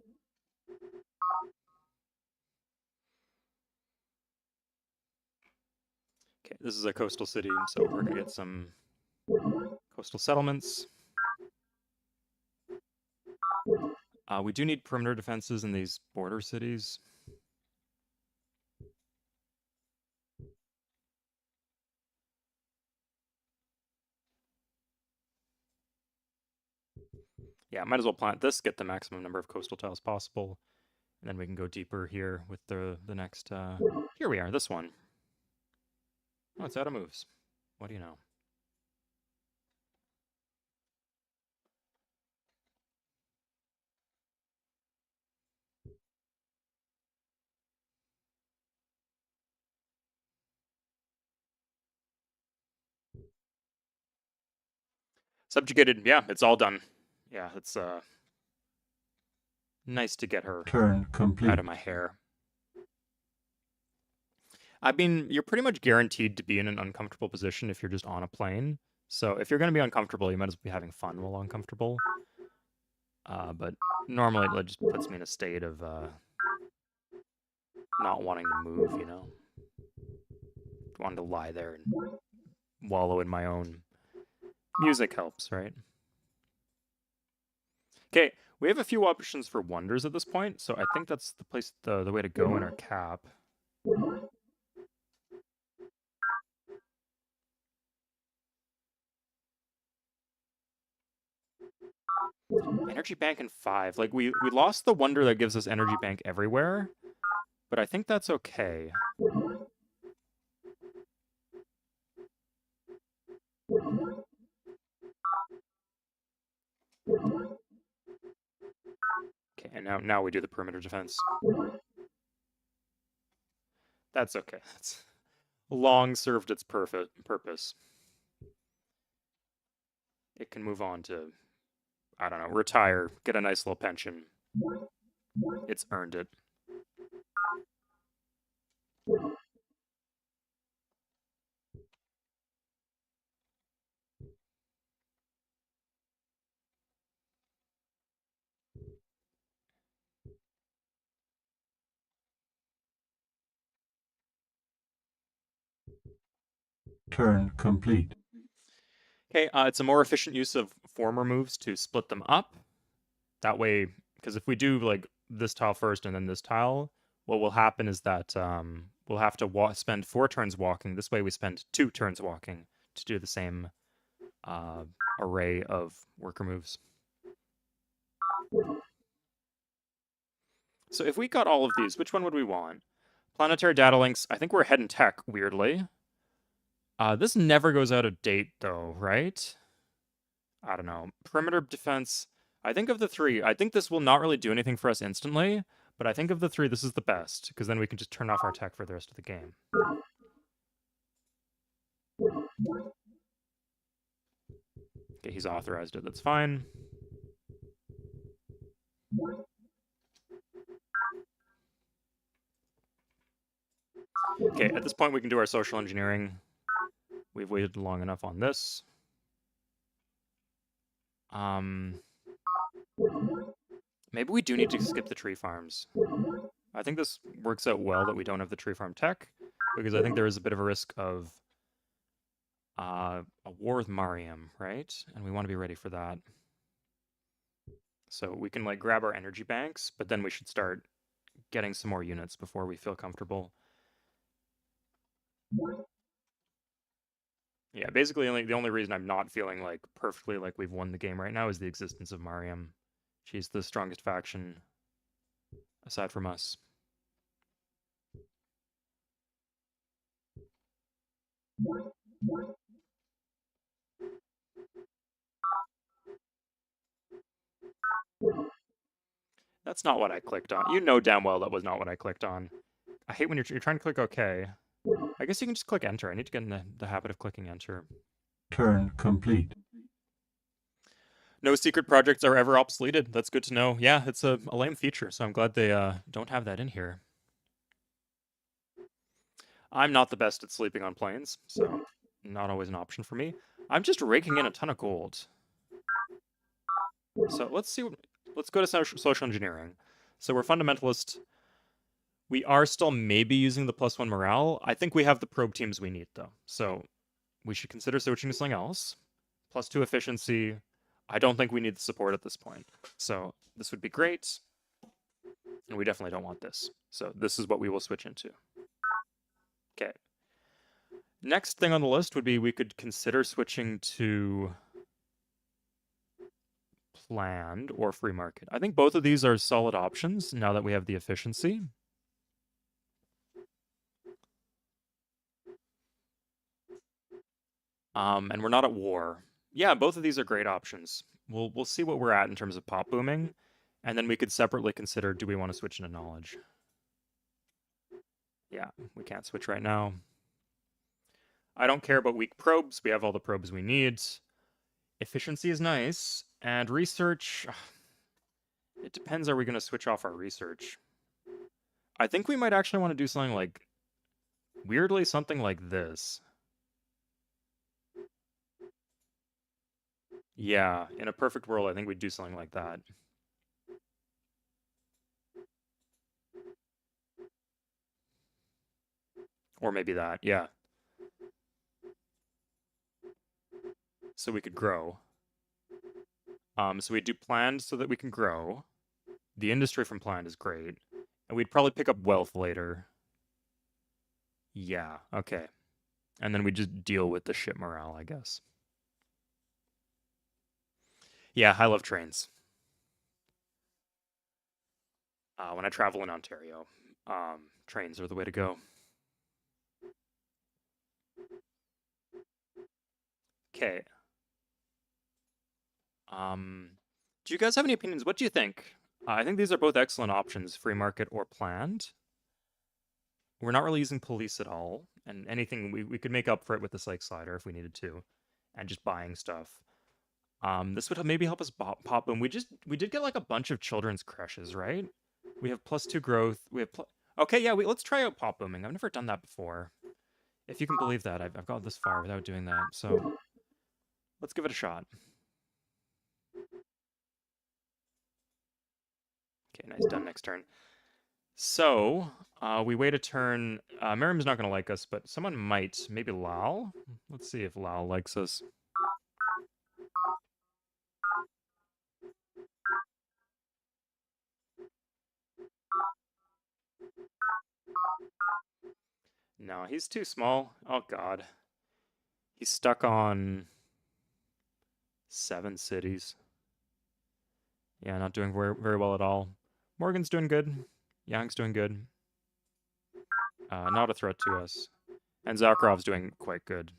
this is a coastal city, so we're gonna get some coastal settlements. We do need perimeter defenses in these border cities. Yeah, might as well plant this, get the maximum number of coastal tiles possible, and then we can go deeper here with the next. Here we are, this one. Oh, it's out of moves. What do you know? Subjugated, yeah, it's all done. Yeah, it's nice to get her Turn complete. out of my hair. I mean, you're pretty much guaranteed to be in an uncomfortable position if you're just on a plane. So if you're going to be uncomfortable, you might as well be having fun while uncomfortable. But normally it just puts me in a state of not wanting to move, you know? Wanting to lie there and wallow in my own. Music helps, right? Okay, we have a few options for wonders at this point, so I think that's the place, the way to go in our cap. Energy bank in 5. Like, we lost the wonder that gives us energy bank everywhere, but I think that's okay. Okay, and now we do the perimeter defense. That's okay. That's long served its purpose. It can move on to, I don't know, retire, get a nice little pension. It's earned it. Turn complete. Okay, it's a more efficient use of former moves to split them up. That way, because if we do like this tile first and then this tile, what will happen is that we'll have to spend 4 turns walking. This way we spend 2 turns walking to do the same array of worker moves. So if we got all of these, which one would we want? Planetary data links, I think we're ahead in tech, weirdly. This never goes out of date, though, right? I don't know. Perimeter defense, I think of the 3, I think this will not really do anything for us instantly, but I think of the 3, this is the best, because then we can just turn off our tech for the rest of the game. Okay, he's authorized it, that's fine. Okay, at this point we can do our social engineering. We've waited long enough on this. Maybe we do need to skip the tree farms. I think this works out well that we don't have the tree farm tech, because I think there is a bit of a risk of a war with Mariam, right? And we want to be ready for that. So we can like grab our energy banks, but then we should start getting some more units before we feel comfortable. Yeah, basically the only reason I'm not feeling like perfectly like we've won the game right now is the existence of Mariam. She's the strongest faction aside from us. That's not what I clicked on. You know damn well that was not what I clicked on. I hate when you're trying to click OK. I guess you can just click enter. I need to get in the habit of clicking enter. Turn complete. No secret projects are ever obsoleted. That's good to know. Yeah, it's a lame feature, so I'm glad they don't have that in here. I'm not the best at sleeping on planes, so not always an option for me. I'm just raking in a ton of gold. So let's see what... let's go to social engineering. So we're fundamentalist. We are still maybe using the +1 morale. I think we have the probe teams we need, though. So we should consider switching to something else. +2 efficiency. I don't think we need the support at this point. So this would be great. And we definitely don't want this. So this is what we will switch into. Okay. Next thing on the list would be we could consider switching to planned or free market. I think both of these are solid options now that we have the efficiency. And we're not at war. Yeah, both of these are great options. We'll see what we're at in terms of pop booming, and then we could separately consider, do we want to switch into knowledge? Yeah, we can't switch right now. I don't care about weak probes. We have all the probes we need. Efficiency is nice, and research, it depends. Are we going to switch off our research? I think we might actually want to do something like, weirdly, something like this. Yeah, in a perfect world, I think we'd do something like that. Or maybe that, yeah. So we could grow. So we do planned so that we can grow. The industry from planned is great. And we'd probably pick up wealth later. Yeah, okay. And then we just deal with the ship morale, I guess. Yeah, I love trains. When I travel in Ontario, trains are the way to go. Okay. Do you guys have any opinions? What do you think? I think these are both excellent options, free market or planned. We're not really using police at all, and anything we could make up for it with the psych slider if we needed to, and just buying stuff. This would maybe help us pop boom. We did get like a bunch of children's crushes, right? We have +2 growth. We have okay, yeah. Let's try out pop booming. I've never done that before. If you can believe that, I've got this far without doing that. So let's give it a shot. Okay, nice, done next turn. So, we wait a turn. Miriam's not going to like us, but someone might. Maybe Lal? Let's see if Lal likes us. No, he's too small. Oh, God. He's stuck on 7 cities. Yeah, not doing very well at all. Morgan's doing good. Yang's doing good. Not a threat to us. And Zakharov's doing quite good.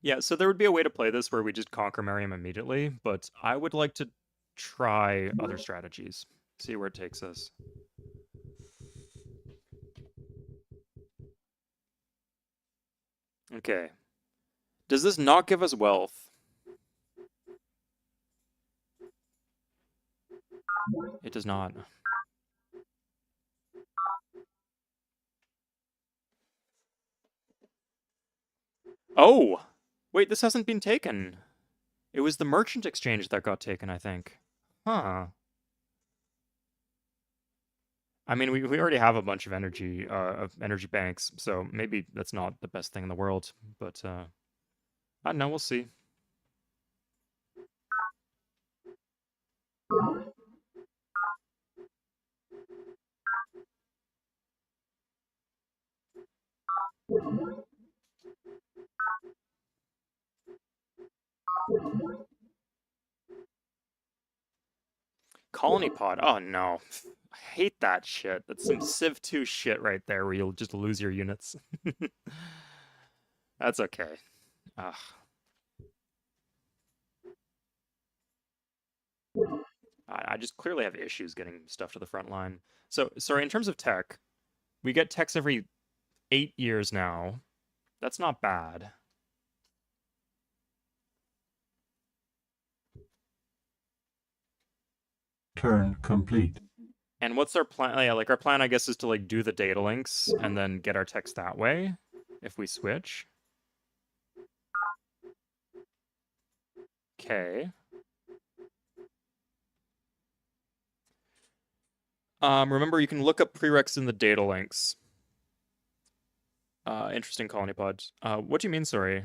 Yeah, so there would be a way to play this where we just conquer Miriam immediately, but I would like to try other strategies. See where it takes us. Okay. Does this not give us wealth? It does not. Oh! Wait, this hasn't been taken. It was the merchant exchange that got taken, I think. Huh. I mean, we already have a bunch of energy banks, so maybe that's not the best thing in the world, but I don't know, we'll see. Colony pod. Oh no. I hate that shit. That's some Civ 2 shit right there where you'll just lose your units. That's okay. Ugh. I just clearly have issues getting stuff to the front line. So, sorry, in terms of tech, we get techs every 8 years now. That's not bad. Turn complete. And what's our plan? Yeah, like our plan, I guess, is to like do the data links and then get our techs that way if we switch. Okay. Remember, you can look up prereqs in the data links. Interesting colony pod. What do you mean, sorry?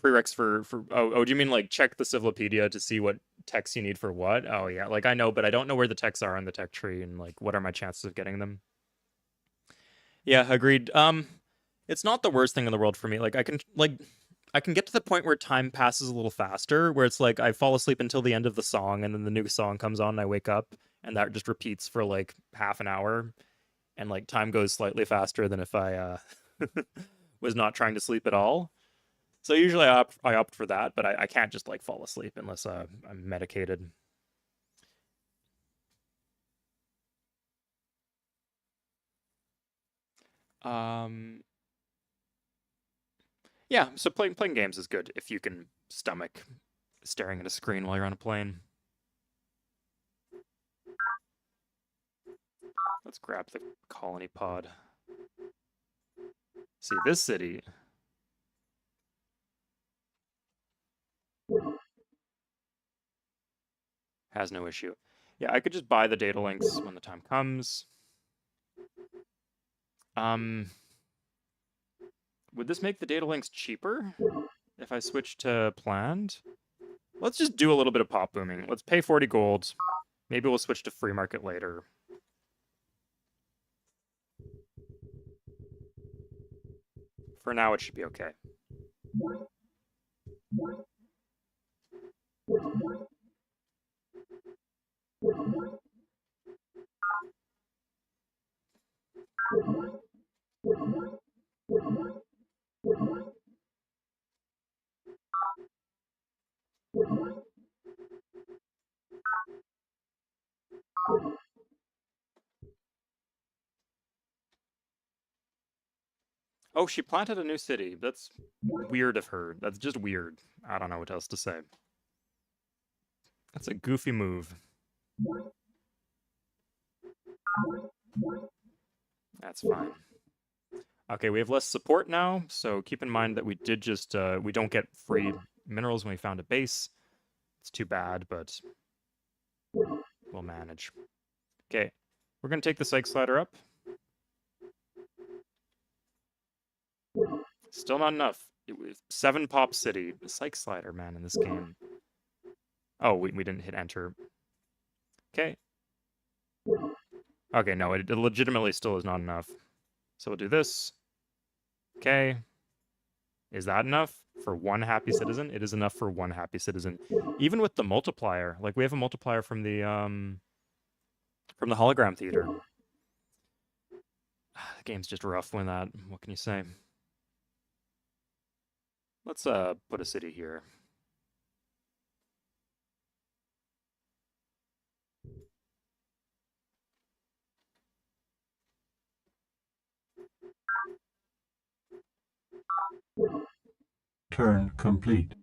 Prereqs for oh, do you mean like check the Civilopedia to see what texts you need for what? Oh yeah, like I know, but I don't know where the texts are on the tech tree and like what are my chances of getting them. Yeah, agreed. It's not the worst thing in the world for me. Like I can get to the point where time passes a little faster, where it's like I fall asleep until the end of the song and then the new song comes on and I wake up and that just repeats for like half an hour and like time goes slightly faster than if I was not trying to sleep at all. So usually I opt for that, but I can't just like fall asleep unless I'm medicated. Um, yeah, so playing games is good if you can stomach staring at a screen while you're on a plane. Let's grab the colony pod. See, this city has no issue. Yeah, I could just buy the data links when the time comes. Would this make the data links cheaper if I switch to planned? Let's just do a little bit of pop booming. Let's pay 40 gold. Maybe we'll switch to free market later. For now, it should be okay. Oh, she planted a new city. That's weird of her. That's just weird. I don't know what else to say. That's a goofy move. That's fine. Okay, we have less support now, so keep in mind that we did just, we don't get free minerals when we found a base. It's too bad, but we'll manage. Okay, we're going to take the psych slider up. Still not enough. 7 pop city. The psych slider, man, in this game. Oh, we didn't hit enter. Okay. Okay, no, it legitimately still is not enough. So we'll do this. Okay. Is that enough for 1 happy citizen? It is enough for 1 happy citizen. Even with the multiplier. Like, we have a multiplier from the hologram theater. The game's just rough when that. What can you say? Let's put a city here. Turn complete.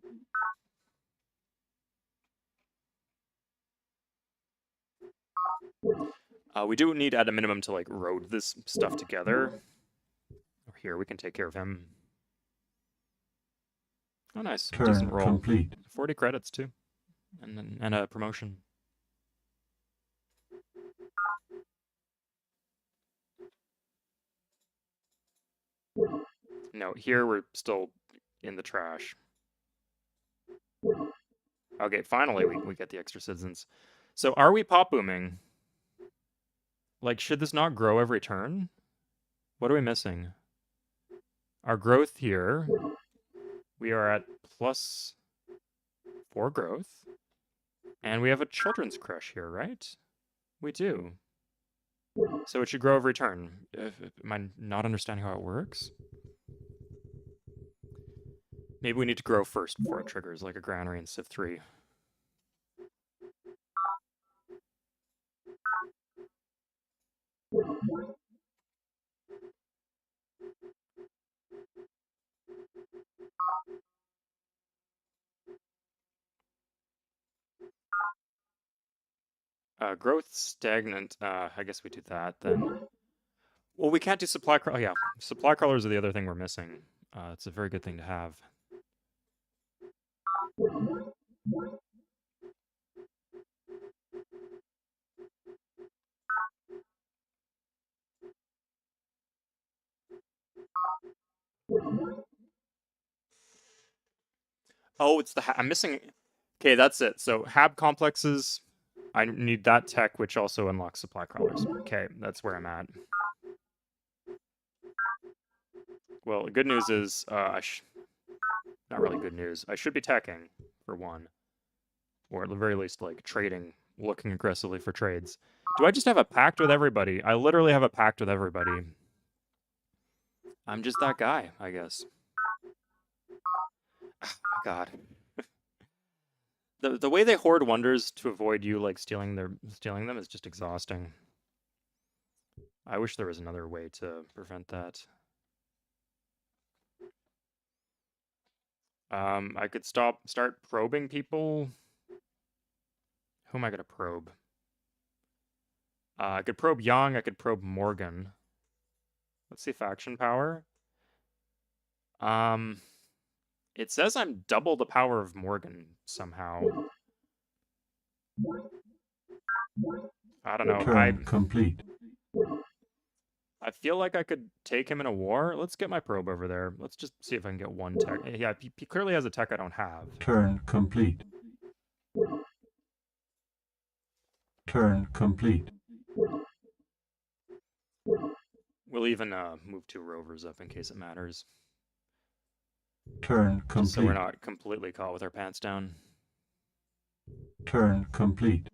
We do need at a minimum to like road this stuff together. Here, we can take care of him. Oh, nice. Turn decent roll. complete. 40 credits too, and a promotion. No, here we're still in the trash. Okay, finally we get the extra citizens. So are we pop booming? Like, should this not grow every turn? What are we missing? Our growth here, we are at +4 growth. And we have a children's crush here, right? We do. So it should grow every turn. Am I not understanding how it works? Maybe we need to grow first before it triggers, like a granary in Civ 3. Growth stagnant. I guess we do that then. Well, we can't do supply crawlers. Oh, yeah. Supply crawlers are the other thing we're missing. It's a very good thing to have. Oh, it's the I'm missing. Okay, that's it. So Hab complexes. I need that tech, which also unlocks supply crawlers. Okay, that's where I'm at. Well, the good news is, not really good news. I should be teching, for one. Or at the very least, like, trading, looking aggressively for trades. Do I just have a pact with everybody? I literally have a pact with everybody. I'm just that guy, I guess. Oh my god. The way they hoard wonders to avoid you, like, stealing them is just exhausting. I wish there was another way to prevent that. I could start probing people. Who am I gonna probe? I could probe Yang, I could probe Morgan. Let's see faction power. It says I'm double the power of Morgan somehow. I don't know. Turn complete. I feel like I could take him in a war. Let's get my probe over there. Let's just see if I can get one tech. Yeah, he clearly has a tech I don't have. Turn complete. Turn complete. We'll even move 2 rovers up in case it matters. Turn complete. Just so we're not completely caught with our pants down. Turn complete.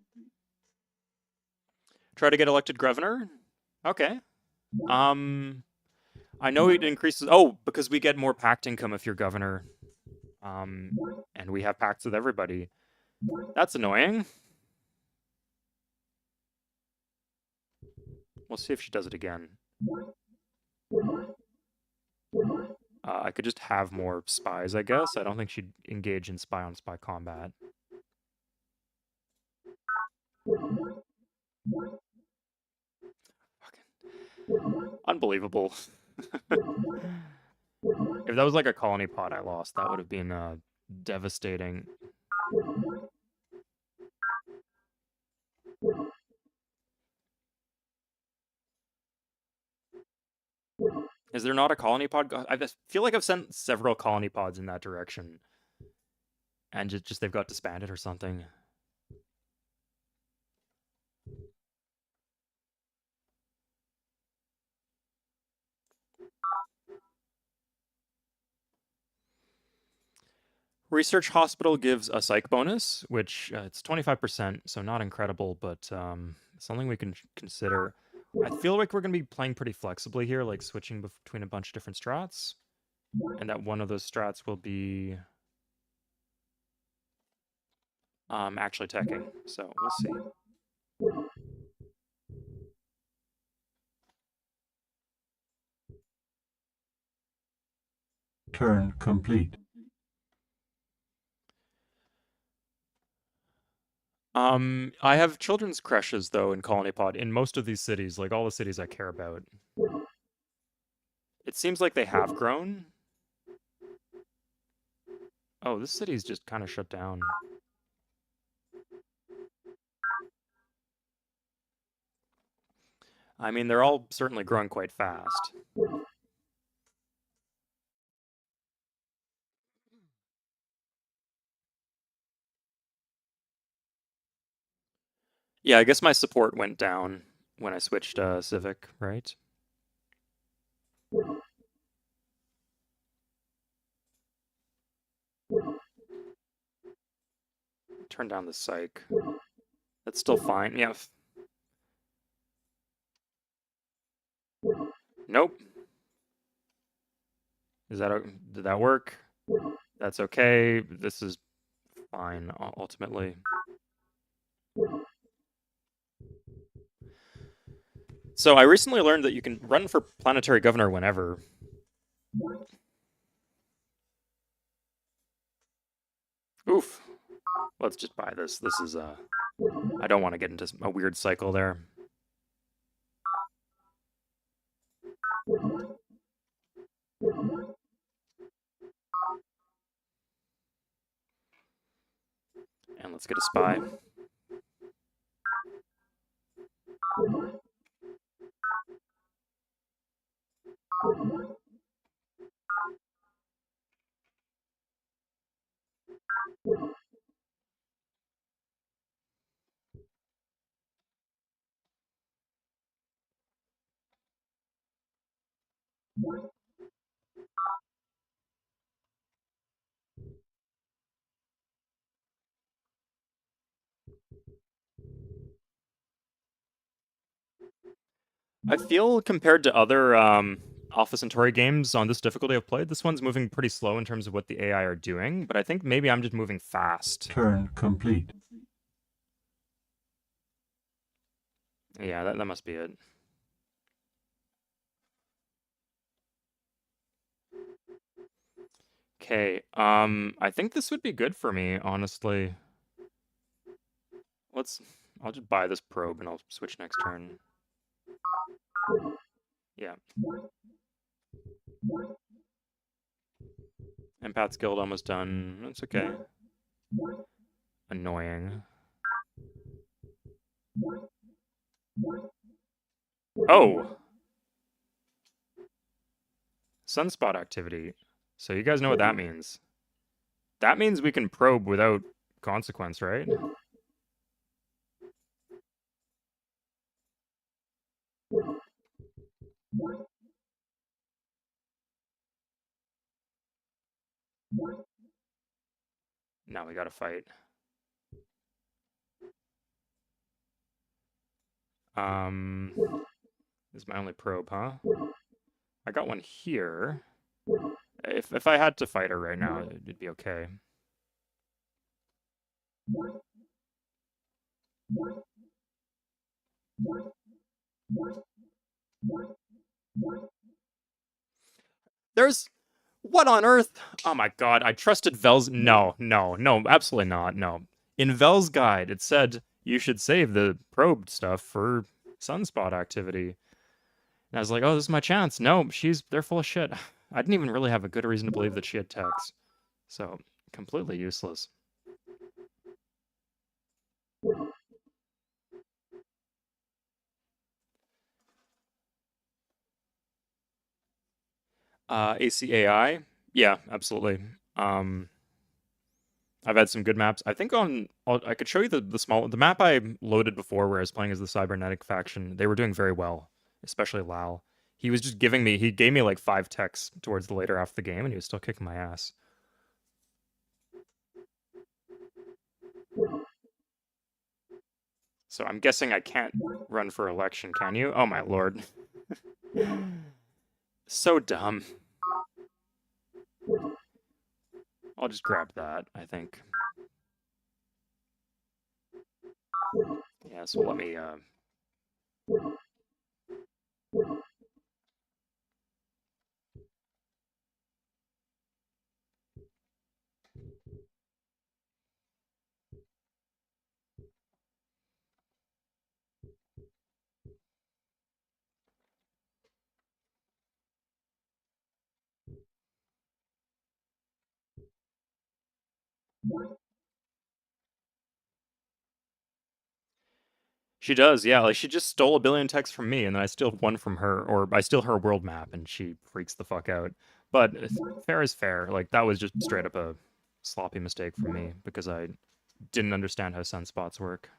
Try to get elected governor? Okay. I know it increases... Oh, because we get more pact income if you're governor. And we have pacts with everybody. That's annoying. We'll see if she does it again. I could just have more spies, I guess. I don't think she'd engage in spy-on-spy combat. Unbelievable. If that was like a colony pod I lost, that would have been devastating. Is there not a colony pod? I feel like I've sent several colony pods in that direction. And just they've got disbanded or something. Research Hospital gives a psych bonus, which it's 25%, so not incredible, but something we can consider. I feel like we're going to be playing pretty flexibly here, like switching between a bunch of different strats. And that one of those strats will be actually teching, so we'll see. Turn complete. I have children's creches, though, in Colony Pod, in most of these cities, like all the cities I care about. It seems like they have grown. Oh, this city's just kind of shut down. I mean, they're all certainly growing quite fast. Yeah, I guess my support went down when I switched Civic, right? Turn down the psych. That's still fine. Yeah. Nope. Did that work? That's okay. This is fine, ultimately. So I recently learned that you can run for planetary governor whenever. Oof. Let's just buy this. This is, I don't want to get into a weird cycle there. And let's get a spy. I feel compared to other Alpha Centauri games on this difficulty I've played, this one's moving pretty slow in terms of what the AI are doing, but I think maybe I'm just moving fast. Turn complete. Yeah, that must be it. Okay, I think this would be good for me, honestly. I'll just buy this probe and I'll switch next turn. Yeah. Empath's Guild almost done. That's okay. Annoying. Oh! Sunspot activity. So you guys know what that means. That means we can probe without consequence, right? Now we gotta fight. This is my only probe, huh? I got one here. If I had to fight her right now, it'd be okay. There's... What on earth? Oh my god, I trusted Vel's... No, absolutely not, no. In Vel's guide, it said you should save the probe stuff for sunspot activity. And I was like, oh, this is my chance. No, they're full of shit. I didn't even really have a good reason to believe that she had techs. So, completely useless. ACAI? Yeah, absolutely. I've had some good maps. I think I could show you the map I loaded before where I was playing as the cybernetic faction. They were doing very well, especially Lau. He was just he gave me like 5 techs towards the later half of the game, and he was still kicking my ass. So I'm guessing I can't run for election, can you? Oh my lord. So dumb. I'll just grab that, I think. Yeah, so let me, She does, yeah. Like, she just stole a billion texts from me, and then I steal one from her, or I steal her world map, and she freaks the fuck out. But fair is fair. Like, that was just straight up a sloppy mistake from me, because I didn't understand how sunspots work.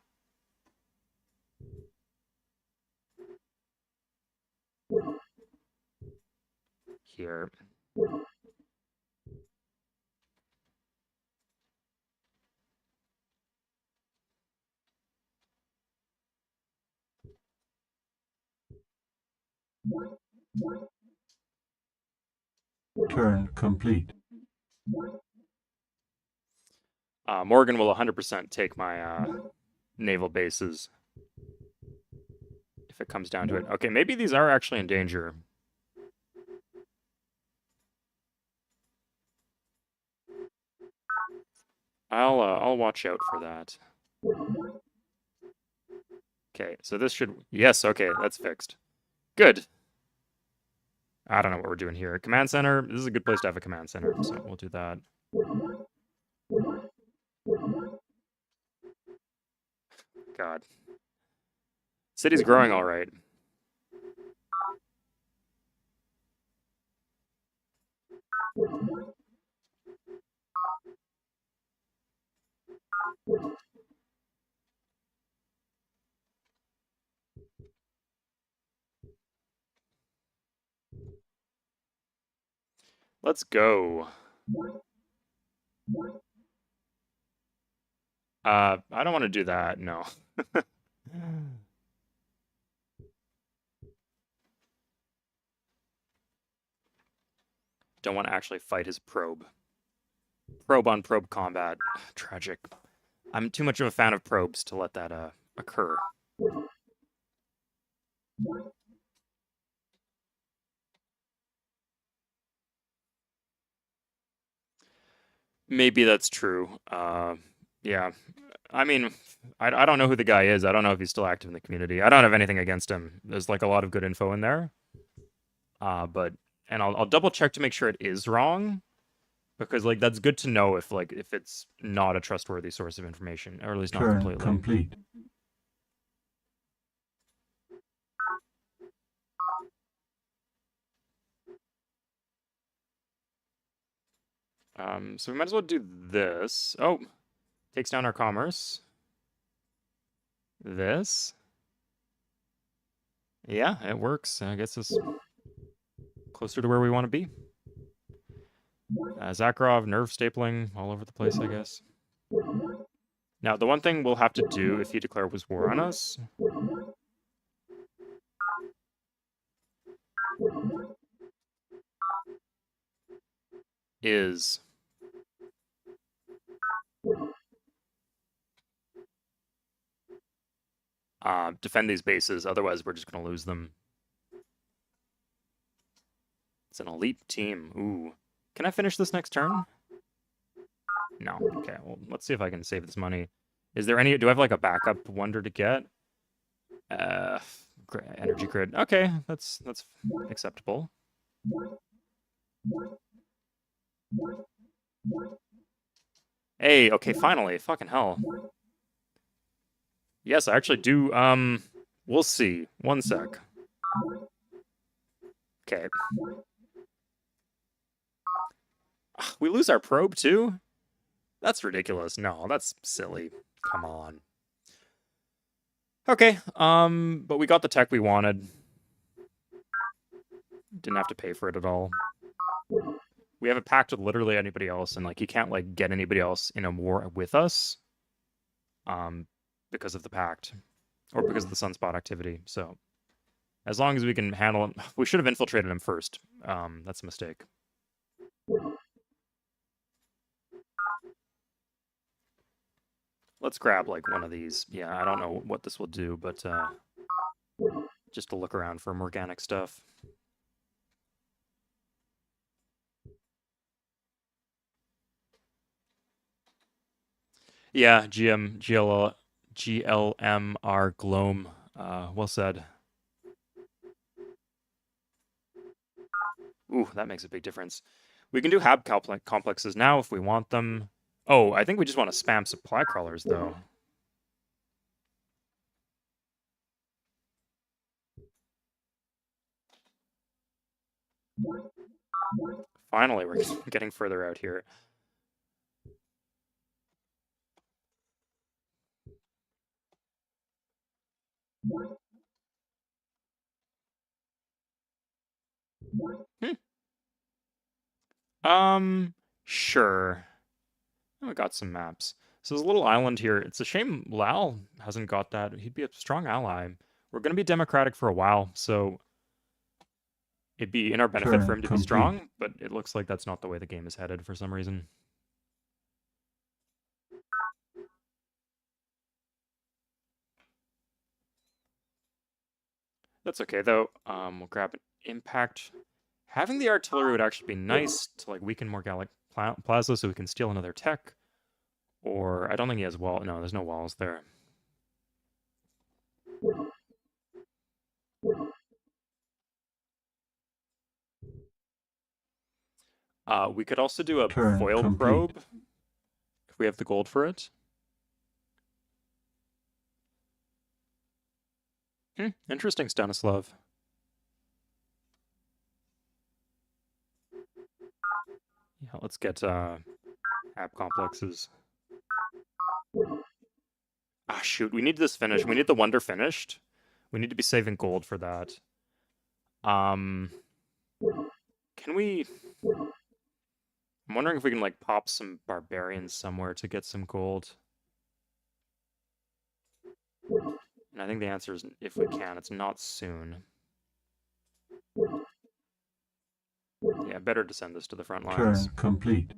Here. Turn complete. Morgan will 100% take my naval bases. If it comes down to it. Okay, maybe these are actually in danger. I'll watch out for that. Okay, so this should... Yes, okay, that's fixed. Good. I don't know what we're doing here. Command center. This is a good place to have a command center, so we'll do that. God. City's growing all right. Let's go. I don't want to do that, no. Don't want to actually fight his probe. Probe on probe combat. Tragic. I'm too much of a fan of probes to let that occur. Maybe that's true. Yeah. I mean, I don't know who the guy is. I don't know if he's still active in the community. I don't have anything against him. There's like a lot of good info in there. And I'll double check to make sure it is wrong, because like that's good to know if it's not a trustworthy source of information, or at least not Turn completely. complete. So we might as well do this. Oh, takes down our commerce. This. Yeah, it works. I guess it's closer to where we want to be. Zakharov, nerve stapling all over the place, I guess. Now, the one thing we'll have to do if he declares war on us is defend these bases. Otherwise, we're just going to lose them. It's an elite team. Ooh. Can I finish this next turn? No. Okay, well, let's see if I can save this money. Is there any... Do I have, like, a backup wonder to get? Energy grid. Okay, that's acceptable. Hey, okay, finally. Fucking hell. Yes, I actually do, we'll see. One sec. Okay. We lose our probe, too? That's ridiculous. No, that's silly. Come on. Okay, but we got the tech we wanted. Didn't have to pay for it at all. We have a pact with literally anybody else, and, like, you can't, like, get anybody else in a war with us, because of the pact, or because of the sunspot activity, so... As long as we can handle him... We should have infiltrated him first. That's a mistake. Let's grab, like, one of these. Yeah, I don't know what this will do, but, just to look around for organic stuff. Yeah, GLMR Gloam. Well said. Ooh, that makes a big difference. We can do hab complexes now if we want them. Oh, I think we just want to spam supply crawlers, though. Finally, we're getting further out here. Sure. Oh, we got some maps. So there's a little island here. It's a shame Lal hasn't got that. He'd be a strong ally. We're going to be democratic for a while, so it'd be in our benefit for him to be strong, but it looks like that's not the way the game is headed for some reason. That's okay, though. We'll grab an impact. Having the artillery would actually be nice to, like, weaken more Gallic Plaza so we can steal another tech. Or, I don't think he has wall. No, there's no walls there. We could also do a foil probe if we have the gold for it. Interesting, Stanislav. Yeah, let's get app complexes. Ah, shoot, we need this finished. We need the wonder finished. We need to be saving gold for that. Can we... I'm wondering if we can, like, pop some barbarians somewhere to get some gold. And I think the answer is if we can. It's not soon. Yeah, better to send this to the front lines. Turn complete.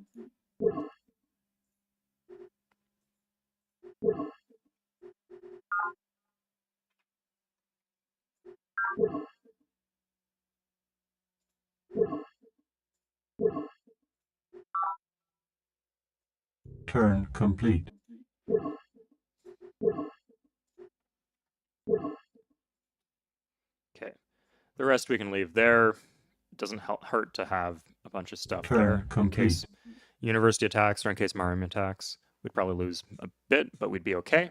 Turn complete. Okay. The rest we can leave there. It doesn't hurt to have a bunch of stuff Turn there complete. in case university attacks or in case Mariam attacks. We'd probably lose a bit, but we'd be okay.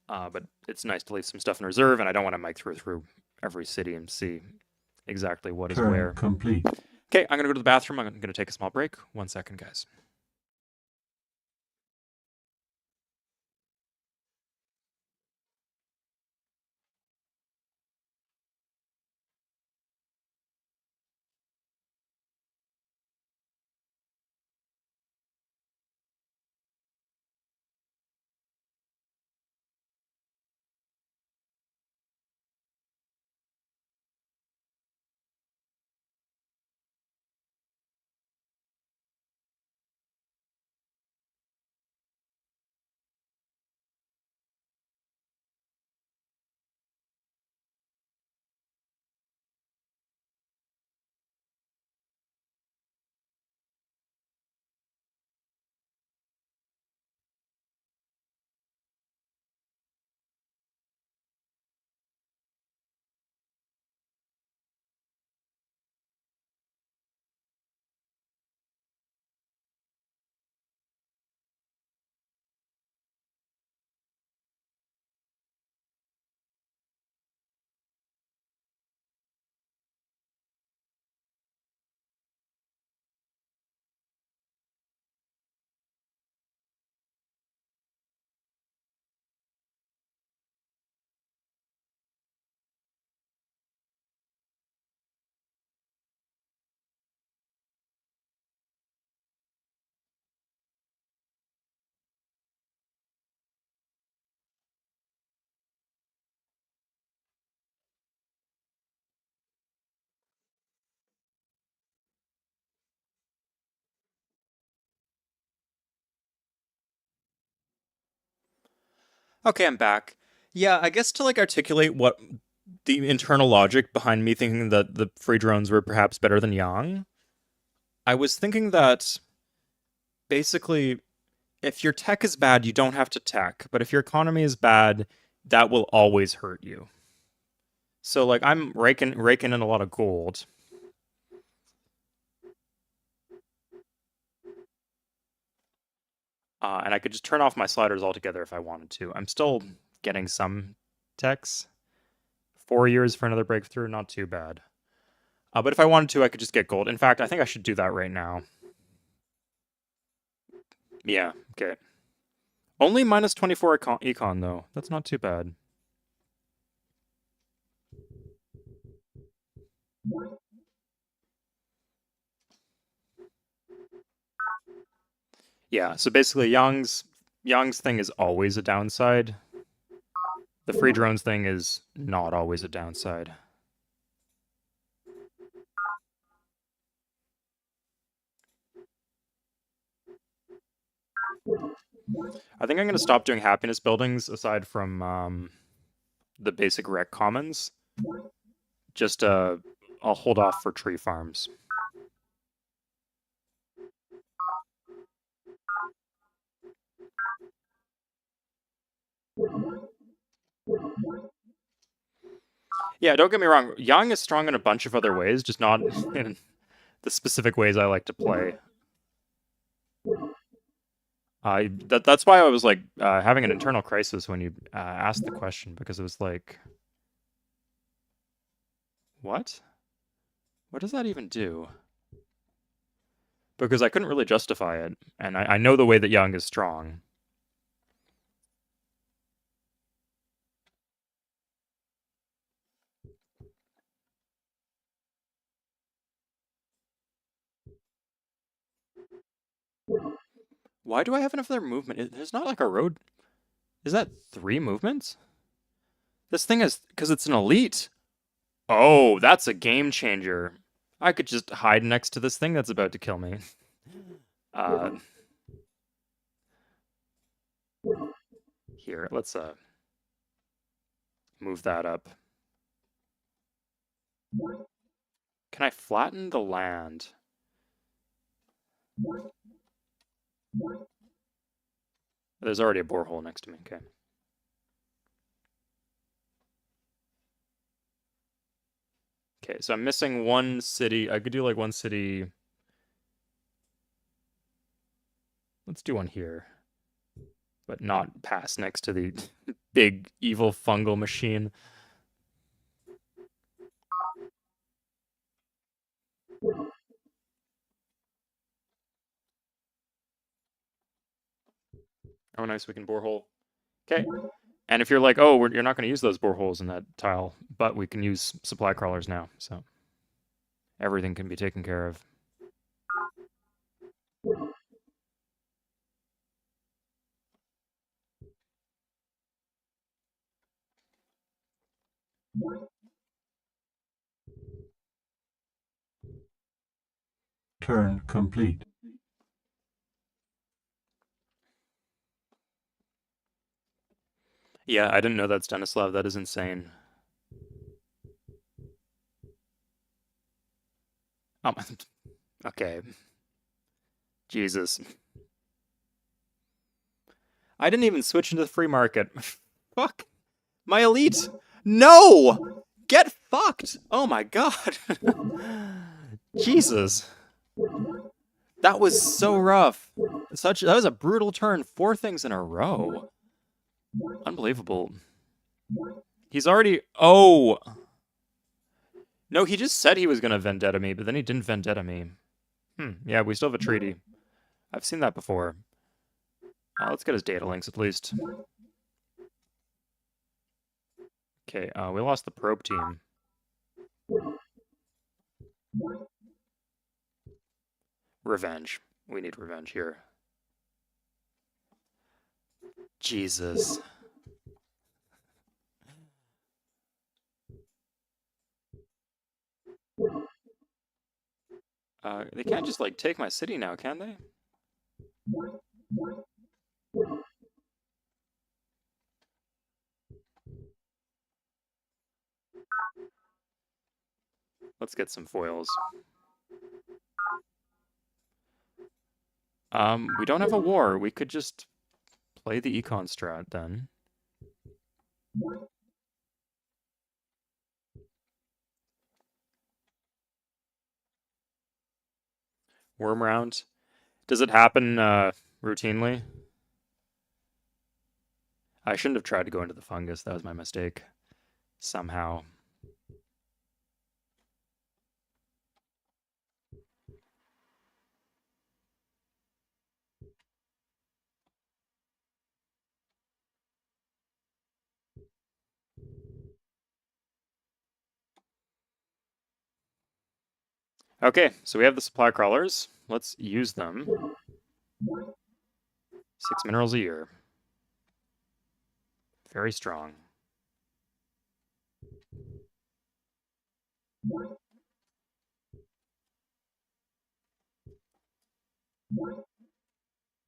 But it's nice to leave some stuff in reserve, and I don't want to mic through every city and see exactly what is where. Complete. Okay, I'm going to go to the bathroom. I'm going to take a small break. 1 second, guys. Okay, I'm back. Yeah, I guess to like articulate what the internal logic behind me thinking that the free drones were perhaps better than Yang, I was thinking that basically if your tech is bad, you don't have to tech, but if your economy is bad, that will always hurt you. So like I'm raking in a lot of gold. And I could just turn off my sliders altogether if I wanted to. I'm still getting some techs. 4 years for another breakthrough, not too bad. But if I wanted to, I could just get gold. In fact, I think I should do that right now. Yeah, okay. Only minus 24 econ, though. That's not too bad. Yeah, so basically Yang's thing is always a downside. The free drones thing is not always a downside. I think I'm going to stop doing happiness buildings aside from the basic rec commons. Just I'll hold off for tree farms. Yeah, don't get me wrong. Yang is strong in a bunch of other ways, just not in the specific ways I like to play. That's why I was like having an internal crisis when you asked the question, because it was like, What? What does that even do? Because I couldn't really justify it, and I know the way that Young is strong. Why do I have enough of their movement? There's not like a road. Is that 3 movements? This thing is, because it's an elite. Oh, that's a game changer. I could just hide next to this thing that's about to kill me. Here, let's move that up. Can I flatten the land? There's already a borehole next to me, okay. Okay, so I'm missing one city. I could do like one city. Let's do one here. But not pass next to the big evil fungal machine. Oh, nice, we can borehole. Okay. And if you're like, oh, you're not going to use those boreholes in that tile, but we can use supply crawlers now, so everything can be taken care of. Turn complete. Yeah, I didn't know that's Denislav. That is insane. Okay. Jesus. I didn't even switch into the free market. Fuck. My elite. No! Get fucked! Oh my god. Jesus. That was so rough. That was a brutal turn. 4 things in a row. Unbelievable. He's already... Oh! No, he just said he was going to vendetta me, but then he didn't vendetta me. Yeah, we still have a treaty. I've seen that before. Let's get his data links at least. Okay, we lost the probe team. Revenge. We need revenge here. Jesus. They can't just, like, take my city now, can they? Let's get some foils. We don't have a war. We could just play the econ strat then. Worm round. Does it happen routinely? I shouldn't have tried to go into the fungus. That was my mistake. Somehow. Okay, so we have the supply crawlers. Let's use them. 6 minerals a year. Very strong.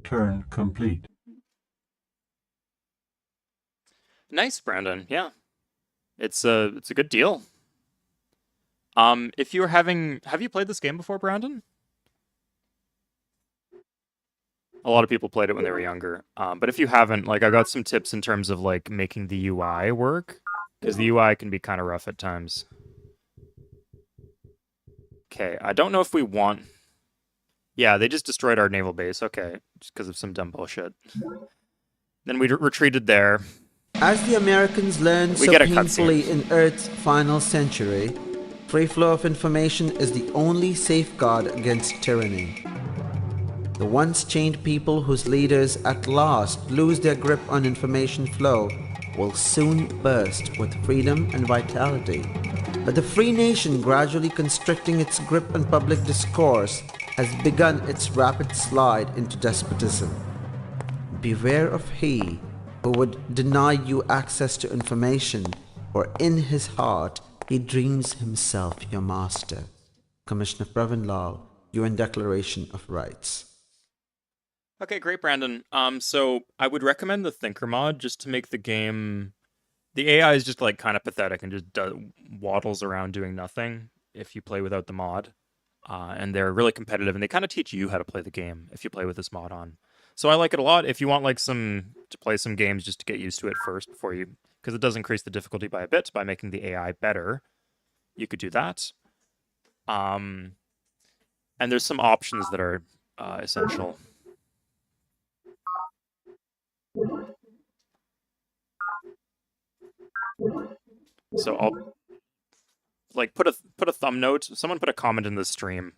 Turn complete. Nice, Brandon. Yeah. It's a good deal. If you're have you played this game before, Brandon? A lot of people played it when they were younger. But if you haven't, like, I got some tips in terms of, like, making the UI work, because the UI can be kind of rough at times. Okay, I don't know if we want... Yeah, they just destroyed our naval base. Okay, just because of some dumb bullshit. Then we retreated there. As the Americans learned so painfully in Earth's final century, free flow of information is the only safeguard against tyranny. The once chained people whose leaders at last lose their grip on information flow will soon burst with freedom and vitality. But the free nation gradually constricting its grip on public discourse has begun its rapid slide into despotism. Beware of he who would deny you access to information, for in his heart he dreams himself your master. Commissioner Pravin Lal, UN Declaration of Rights. Okay, great, Brandon. So I would recommend the Thinker mod just to make the game. The AI is just like kind of pathetic and just waddles around doing nothing if you play without the mod. And they're really competitive, and they kind of teach you how to play the game if you play with this mod on. So I like it a lot. If you want like to play some games just to get used to it first before you, because it does increase the difficulty by a bit by making the AI better, you could do that. And there's some options that are essential. So I'll like put a thumb note. Someone put a comment in the stream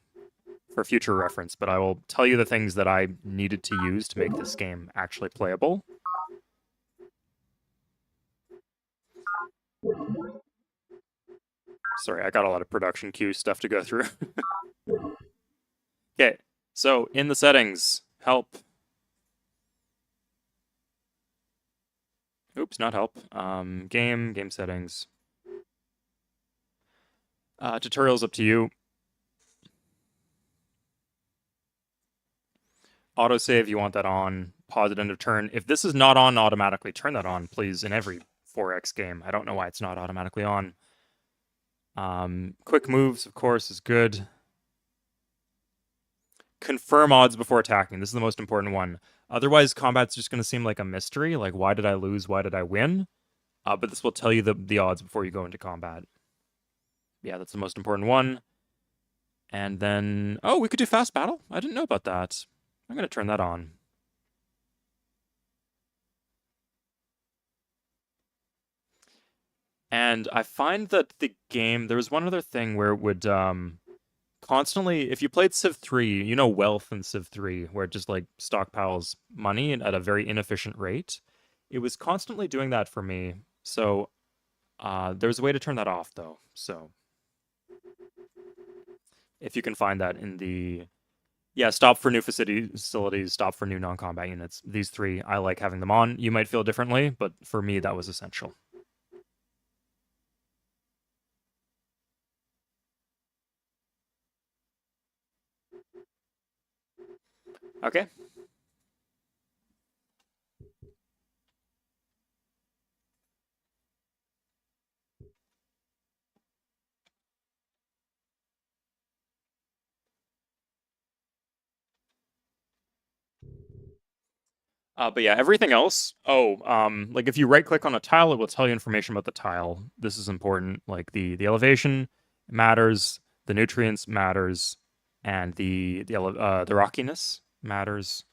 for future reference, but I will tell you the things that I needed to use to make this game actually playable. Sorry, I got a lot of production queue stuff to go through. Okay, so in the settings, help. Oops, not help. Game settings. Tutorial's up to you. Autosave, you want that on. Pause at end of turn. If this is not on automatically, turn that on, please, in every 4X game. I don't know why it's not automatically on. Quick moves, of course, is good. Confirm odds before attacking. This is the most important one. Otherwise, combat's just going to seem like a mystery. Like, why did I lose? Why did I win? But this will tell you the odds before you go into combat. Yeah, that's the most important one. And then, oh, we could do fast battle? I didn't know about that. I'm going to turn that on. And I find that the game, there was one other thing where it would constantly, if you played Civ 3, you know wealth in Civ 3, where it just like stockpiles money at a very inefficient rate. It was constantly doing that for me. So there's a way to turn that off, though. So if you can find that in the... Yeah, stop for new facilities, stop for new non-combat units. These three, I like having them on. You might feel differently, but for me, that was essential. Okay. But yeah, everything else. Oh, like if you right click on a tile, it will tell you information about the tile. This is important. Like the elevation matters, the nutrients matters, and the rockiness matters.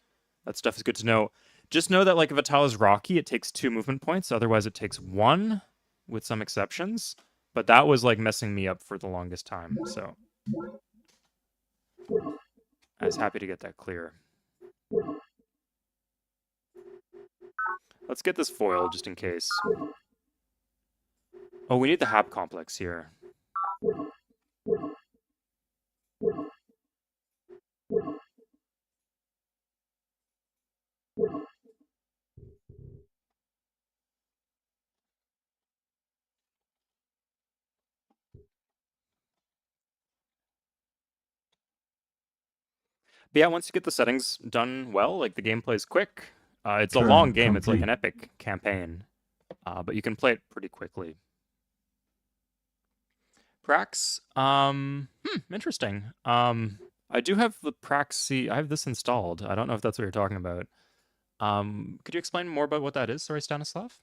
That stuff is good to know. Just know that like if a tile is rocky, it takes 2 movement points. Otherwise, it takes 1, with some exceptions. But that was like messing me up for the longest time. So I was happy to get that clear. Let's get this foil just in case. Oh, we need the Hab complex here. But yeah, once you get the settings done well, like the gameplay is quick. It's a long game. Complete. It's like an epic campaign. But you can play it pretty quickly. Prax, interesting. I do have the Praxi. I have this installed. I don't know if that's what you're talking about. Could you explain more about what that is? Sorry, Stanislav.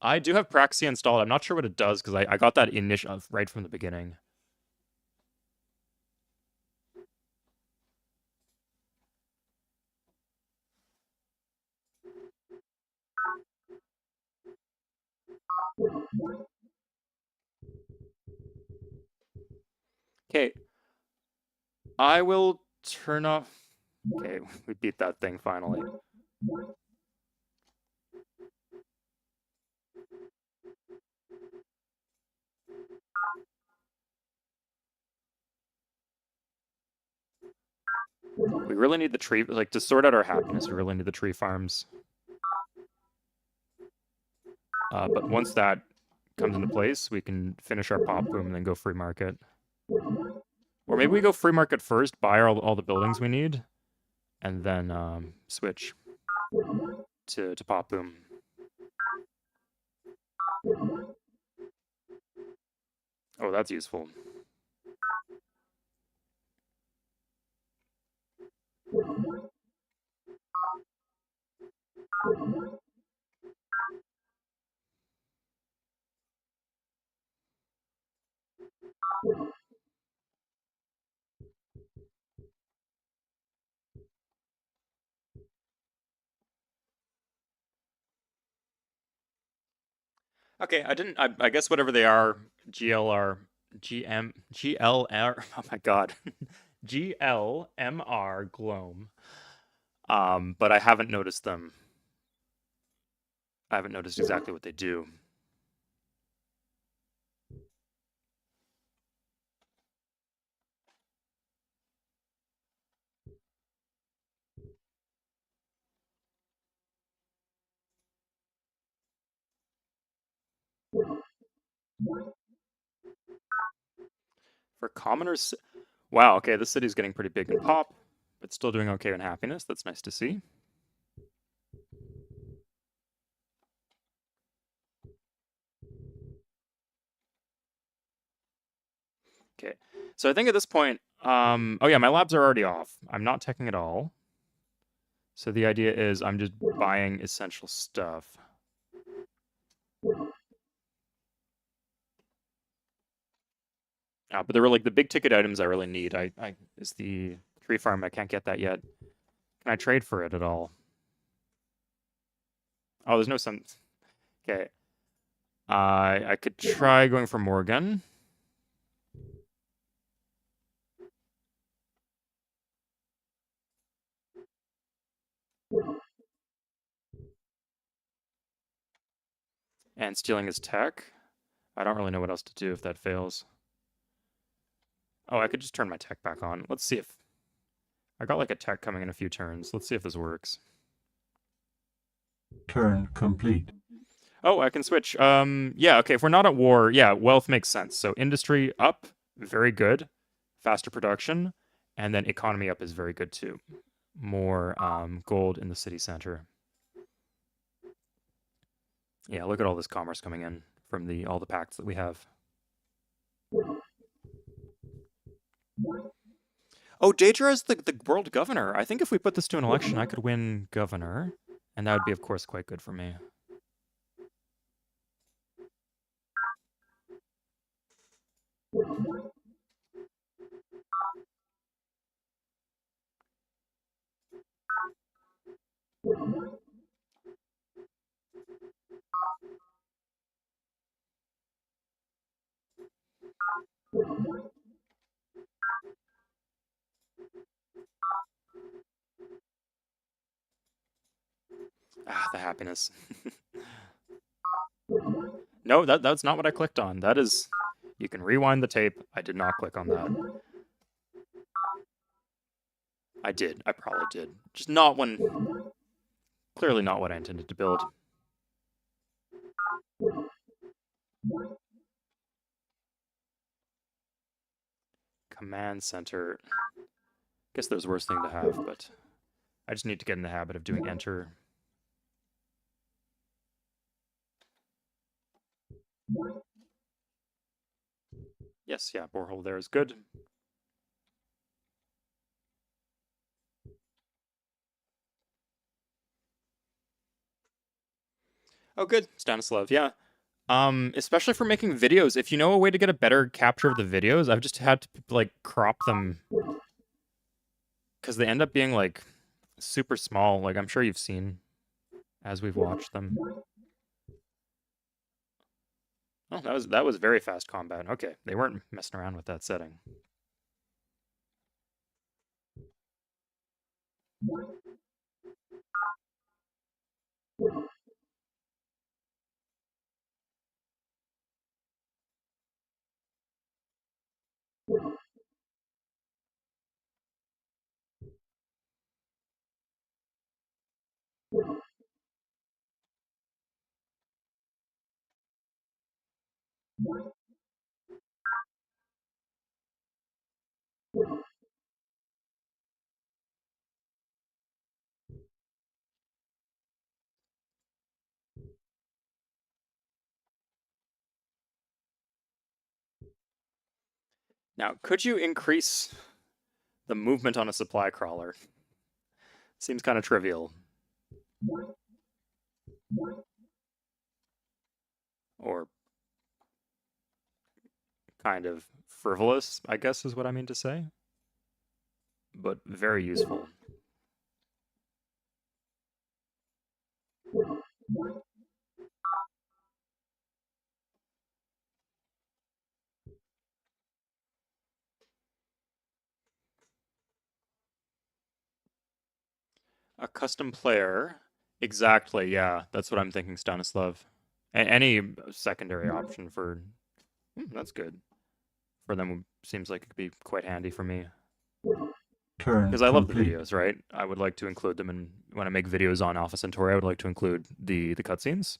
I do have Praxi installed. I'm not sure what it does because I got that initial right from the beginning. Okay. I will turn off... Okay, we beat that thing finally. We really need the tree, like, to sort out our happiness, we really need the tree farms. But once that comes into place, we can finish our pop boom and then go free market. Or maybe we go free market first, buy all the buildings we need, and then switch to pop boom. Oh, that's useful. Okay, I guess whatever they are, GLR, GLR, oh my god, GLMR Gloam. But I haven't noticed them. I haven't noticed exactly what they do. For commoners, wow, okay, this city's getting pretty big in pop, but still doing okay in happiness. That's nice to see. Okay, so I think at this point, oh yeah, my labs are already off. I'm not teching at all. So the idea is I'm just buying essential stuff. But there were like the big ticket items I really need. Is the tree farm. I can't get that yet. Can I trade for it at all? Oh, there's no sun. Okay. I could try going for Morgan. And stealing his tech. I don't really know what else to do if that fails. Oh, I could just turn my tech back on. Let's see if... I got like a tech coming in a few turns. Let's see if this works. Turn complete. Oh, I can switch. Yeah, okay, if we're not at war, yeah, wealth makes sense. So industry up, very good. Faster production. And then economy up is very good too. More gold in the city center. Yeah, look at all this commerce coming in from all the pacts that we have. Oh, Daedra is the world governor. I think if we put this to an election, I could win governor. And that would be, of course, quite good for me. Ah, the happiness. No, that's not what I clicked on. That is... You can rewind the tape. I did not click on that. I did. I probably did. Just not when... Clearly not what I intended to build. Command center. Guess there's worse thing to have, but... I just need to get in the habit of doing enter. Yes, yeah, borehole there is good. Oh, good, Stanislav, yeah. Especially for making videos. If you know a way to get a better capture of the videos, I've just had to, like, crop them. Because they end up being, like, super small. Like, I'm sure you've seen as we've watched them. Oh, that was very fast combat. Okay, they weren't messing around with that setting. Now, could you increase the movement on a supply crawler? Seems kind of trivial. Or kind of frivolous, I guess is what I mean to say. But very useful. A custom player. Exactly, yeah. That's what I'm thinking, Stanislav. Any secondary option for... that's good. For them seems like it could be quite handy for me. Turn Because I love the complete. videos, right? I would like to include them in... When I make videos on Alpha Centauri, I would like to include the cutscenes.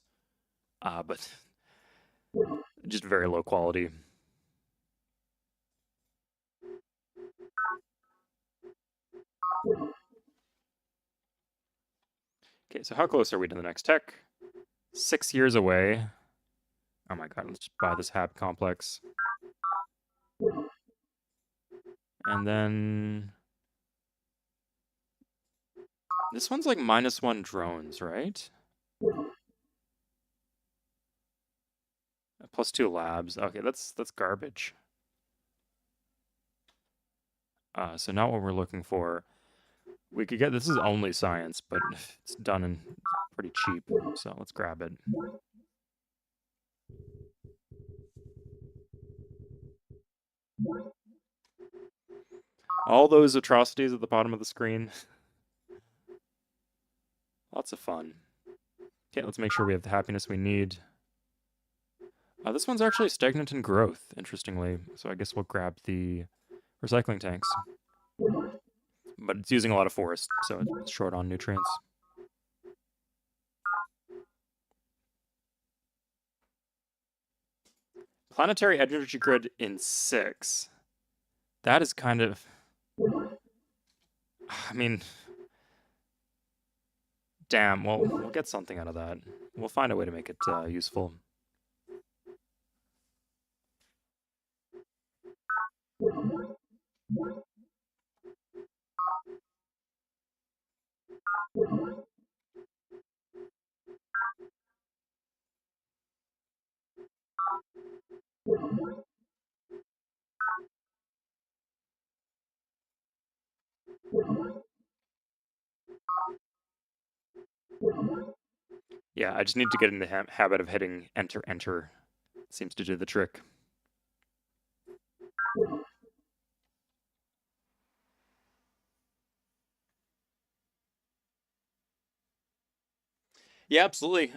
But just very low quality. Okay, so how close are we to the next tech? 6 years away. Oh my god, let's just buy this hab complex. And then... This one's like -1 drones, right? +2 labs. Okay, that's garbage. So not what we're looking for. We could get... This is only science, but it's done and pretty cheap. So let's grab it. All those atrocities at the bottom of the screen. Lots of fun. Okay, let's make sure we have the happiness we need. This one's actually stagnant in growth, interestingly. So I guess we'll grab the recycling tanks. But it's using a lot of forest, so it's short on nutrients. Planetary energy grid in 6. That is kind of... I mean... Damn, well, we'll get something out of that. We'll find a way to make it useful. Yeah, I just need to get in the habit of hitting enter, enter. Seems to do the trick. Yeah, absolutely.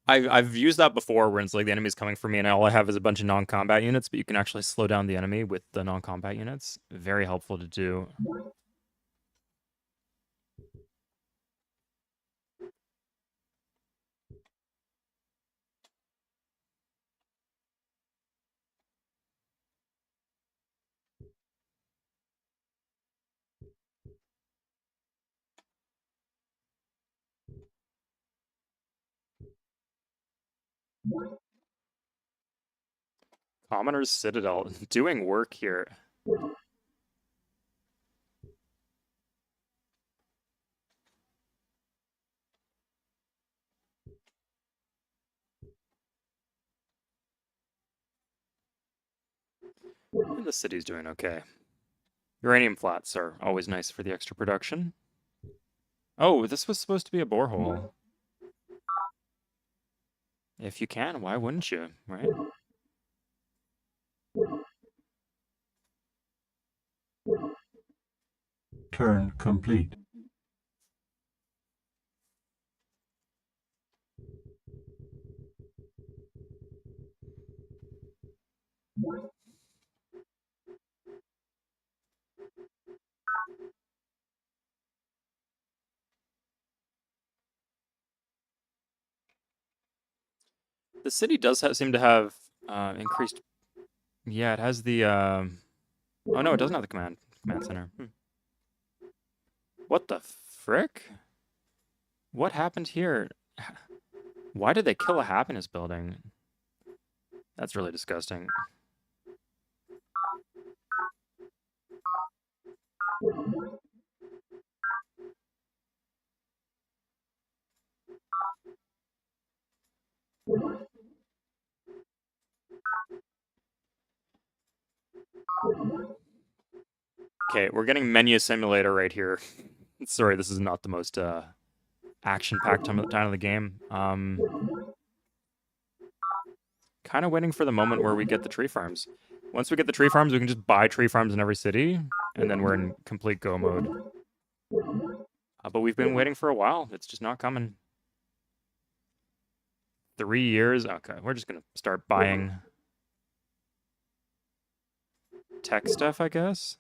I've used that before where it's like the enemy's coming for me and all I have is a bunch of non-combat units, but you can actually slow down the enemy with the non-combat units. Very helpful to do. Commoner's Citadel doing work here. And the city's doing okay. Uranium flats are always nice for the extra production. Oh, this was supposed to be a borehole. If you can, why wouldn't you, right? Turn complete. The city does seem to have increased. Yeah, it has the. Oh no, it doesn't have the command center. What the frick? What happened here? Why did they kill a happiness building? That's really disgusting. Okay, we're getting menu simulator right here. Sorry, this is not the most action-packed time of the game. Kind of waiting for the moment where we get the tree farms. Once we get the tree farms, we can just buy tree farms in every city, and then we're in complete go mode. But we've been waiting for a while. It's just not coming. 3 years? Okay, we're just going to start buying tech stuff, I guess.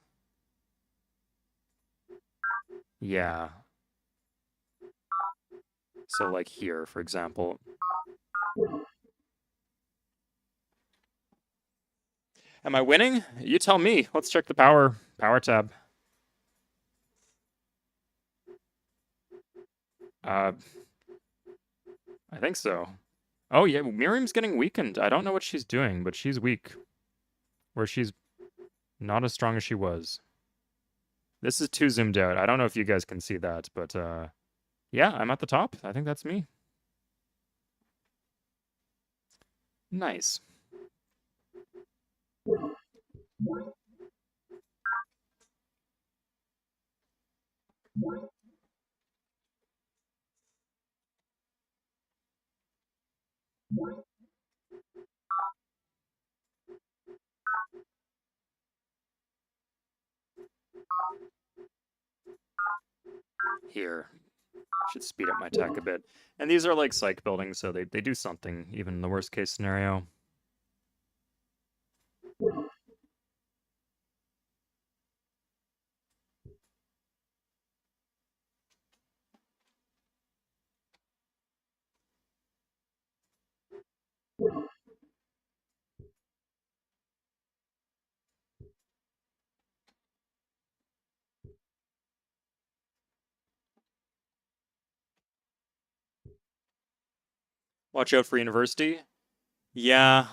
Yeah. So like here, for example. Am I winning? You tell me. Let's check the power tab. I think so. Oh yeah, Miriam's getting weakened. I don't know what she's doing, but she's weak. Where she's not as strong as she was. This is too zoomed out. I don't know if you guys can see that, but yeah, I'm at the top. I think that's me. Nice. Here. Should speed up my tech a bit. And these are like psych buildings, so they do something, even in the worst case scenario. Watch out for university. Yeah,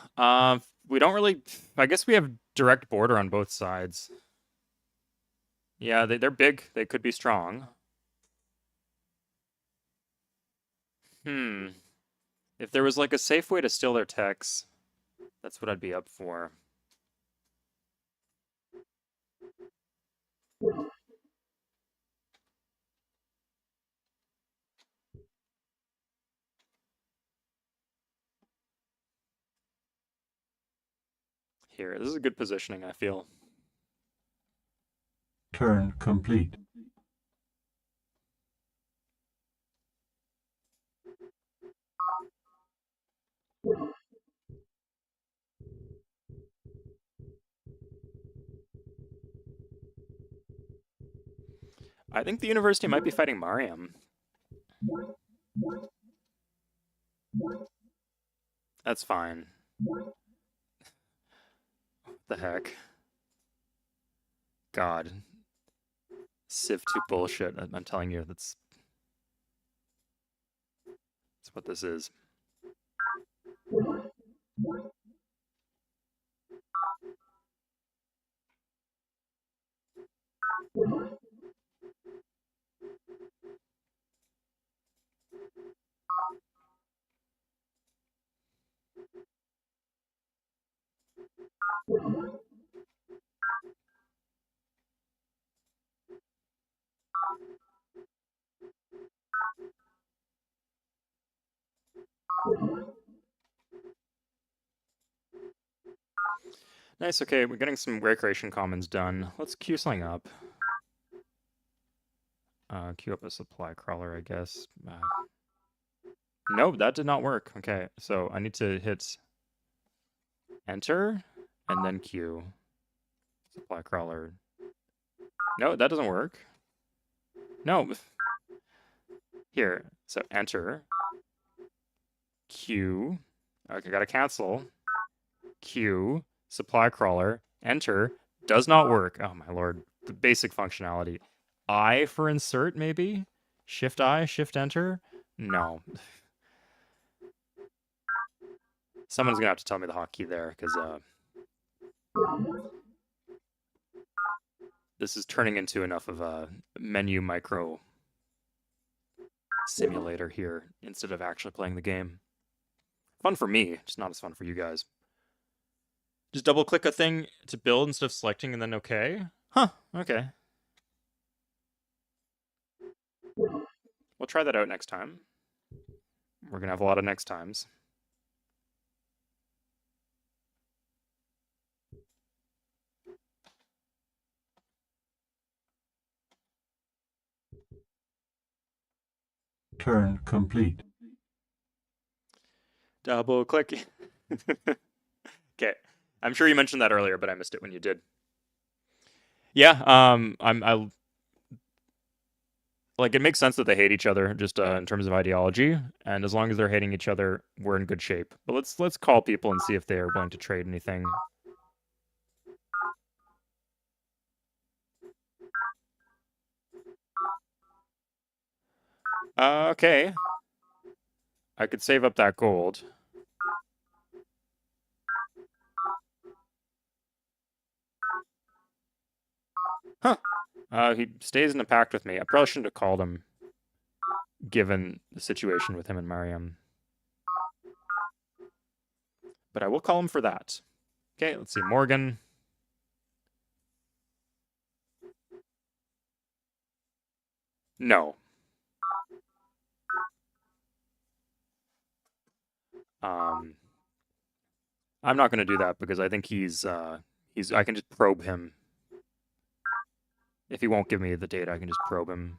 we don't really. I guess we have direct border on both sides. Yeah, they're big. They could be strong. Hmm. If there was like a safe way to steal their techs, that's what I'd be up for. Here, this is a good positioning, I feel. Turn complete. I think the university might be fighting Mariam. That's fine. What the heck? God. Civ 2 bullshit. I'm telling you, that's what this is. Nice, okay, we're getting some recreation commons done. Let's queue something up. Queue up a supply crawler, I guess. Nope, that did not work. Okay, so I need to hit enter and then queue. Supply crawler. No, that doesn't work. No. Here, so enter. Queue. Okay, gotta cancel. Queue. Supply crawler. Enter. Does not work. Oh my lord. The basic functionality. I for insert, maybe? Shift I, shift enter? No. Someone's gonna have to tell me the hotkey there, because this is turning into enough of a menu micro simulator here instead of actually playing the game. Fun for me, just not as fun for you guys. Just double click a thing to build instead of selecting and then okay? Huh, okay. We'll try that out next time. We're gonna have a lot of next times. Turn complete. Double click. Okay. I'm sure you mentioned that earlier, but I missed it when you did. Yeah, I like, it makes sense that they hate each other just in terms of ideology, and as long as they're hating each other, we're in good shape. But let's call people and see if they are willing to trade anything. Okay. I could save up that gold. Huh. He stays in a pact with me. I probably shouldn't have called him, given the situation with him and Mariam. But I will call him for that. Okay, let's see. Morgan. No. I'm not going to do that because I think I can just probe him. If he won't give me the data, I can just probe him.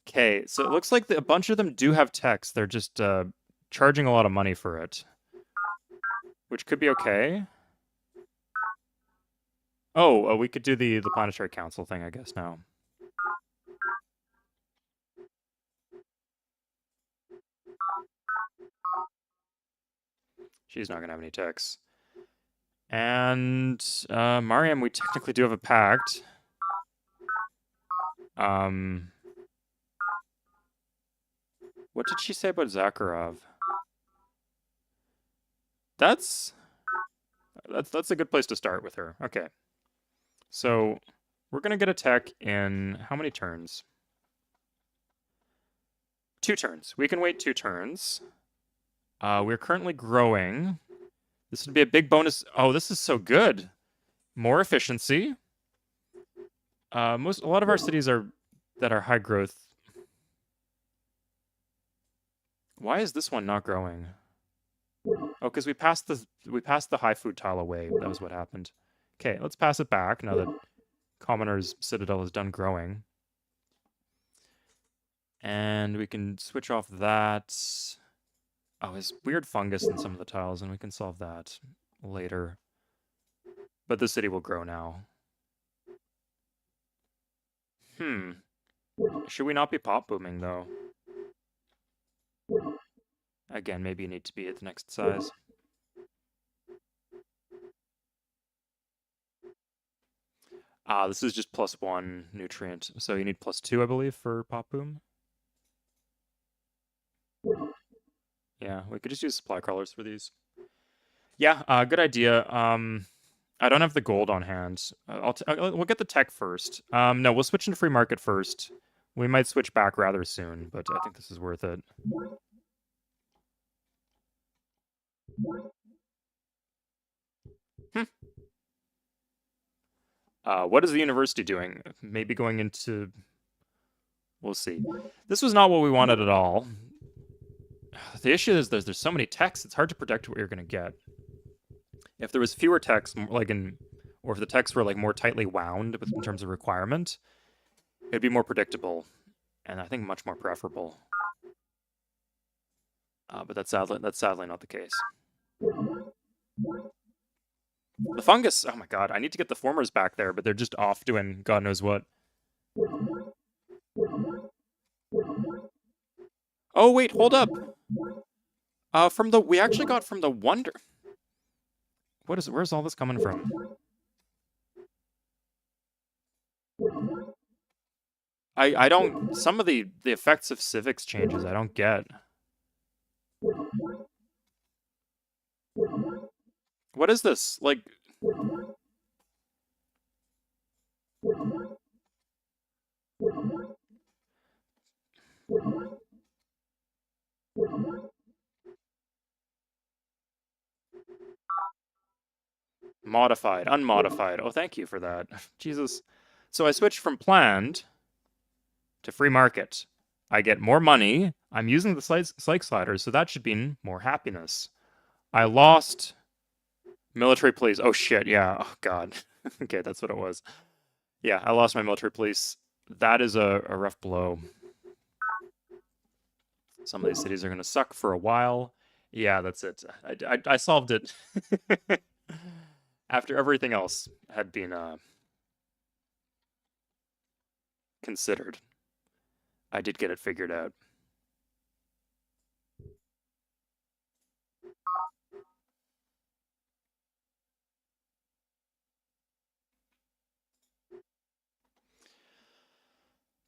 Okay, so it looks like a bunch of them do have text. They're just charging a lot of money for it. Which could be okay. Oh, we could do the Planetary Council thing, I guess, now. She's not going to have any texts. And Mariam, we technically do have a pact. What did she say about Zakharov? That's a good place to start with her. Okay. So we're gonna get a tech in how many turns? 2 turns. We can wait 2 turns. We're currently growing. This would be a big bonus. Oh, this is so good. More efficiency. A lot of our cities that are high growth. Why is this one not growing? Oh, because we passed the high food tile away. That was what happened. Okay, let's pass it back now that Commoner's Citadel is done growing. And we can switch off that. Oh, there's weird fungus in some of the tiles, and we can solve that later. But the city will grow now. Should we not be pop booming, though? Again, maybe you need to be at the next size. This is just +1 nutrient, so you need +2, I believe, for pop boom. Yeah, we could just use supply crawlers for these. Yeah, good idea. I don't have the gold on hand. We'll get the tech first. No, we'll switch into free market first. We might switch back rather soon, but I think this is worth it. What is the university doing? Maybe going into... We'll see. This was not what we wanted at all. The issue is there's so many texts, it's hard to predict what you're going to get. If there was fewer texts, or if the texts were like more tightly wound in terms of requirement, It'd be more predictable, and I think much more preferable. But that's sadly not the case. The fungus, oh my god, I need to get the formers back there, but they're just off doing God knows what. Oh wait, hold up. We actually got from the Wonder. Where's all this coming from? I don't, some of the effects of civics changes I don't get. What is this? Like, modified, unmodified. Oh, thank you for that. Jesus. So I switched from planned to free market. I get more money. I'm using the Slike sliders, so that should mean more happiness. I lost military police. Oh shit, yeah. Oh god. Okay, that's what it was. Yeah, I lost my military police. That is a rough blow. Some of these cities are going to suck for a while. Yeah, that's it. I solved it. After everything else had been considered. I did get it figured out.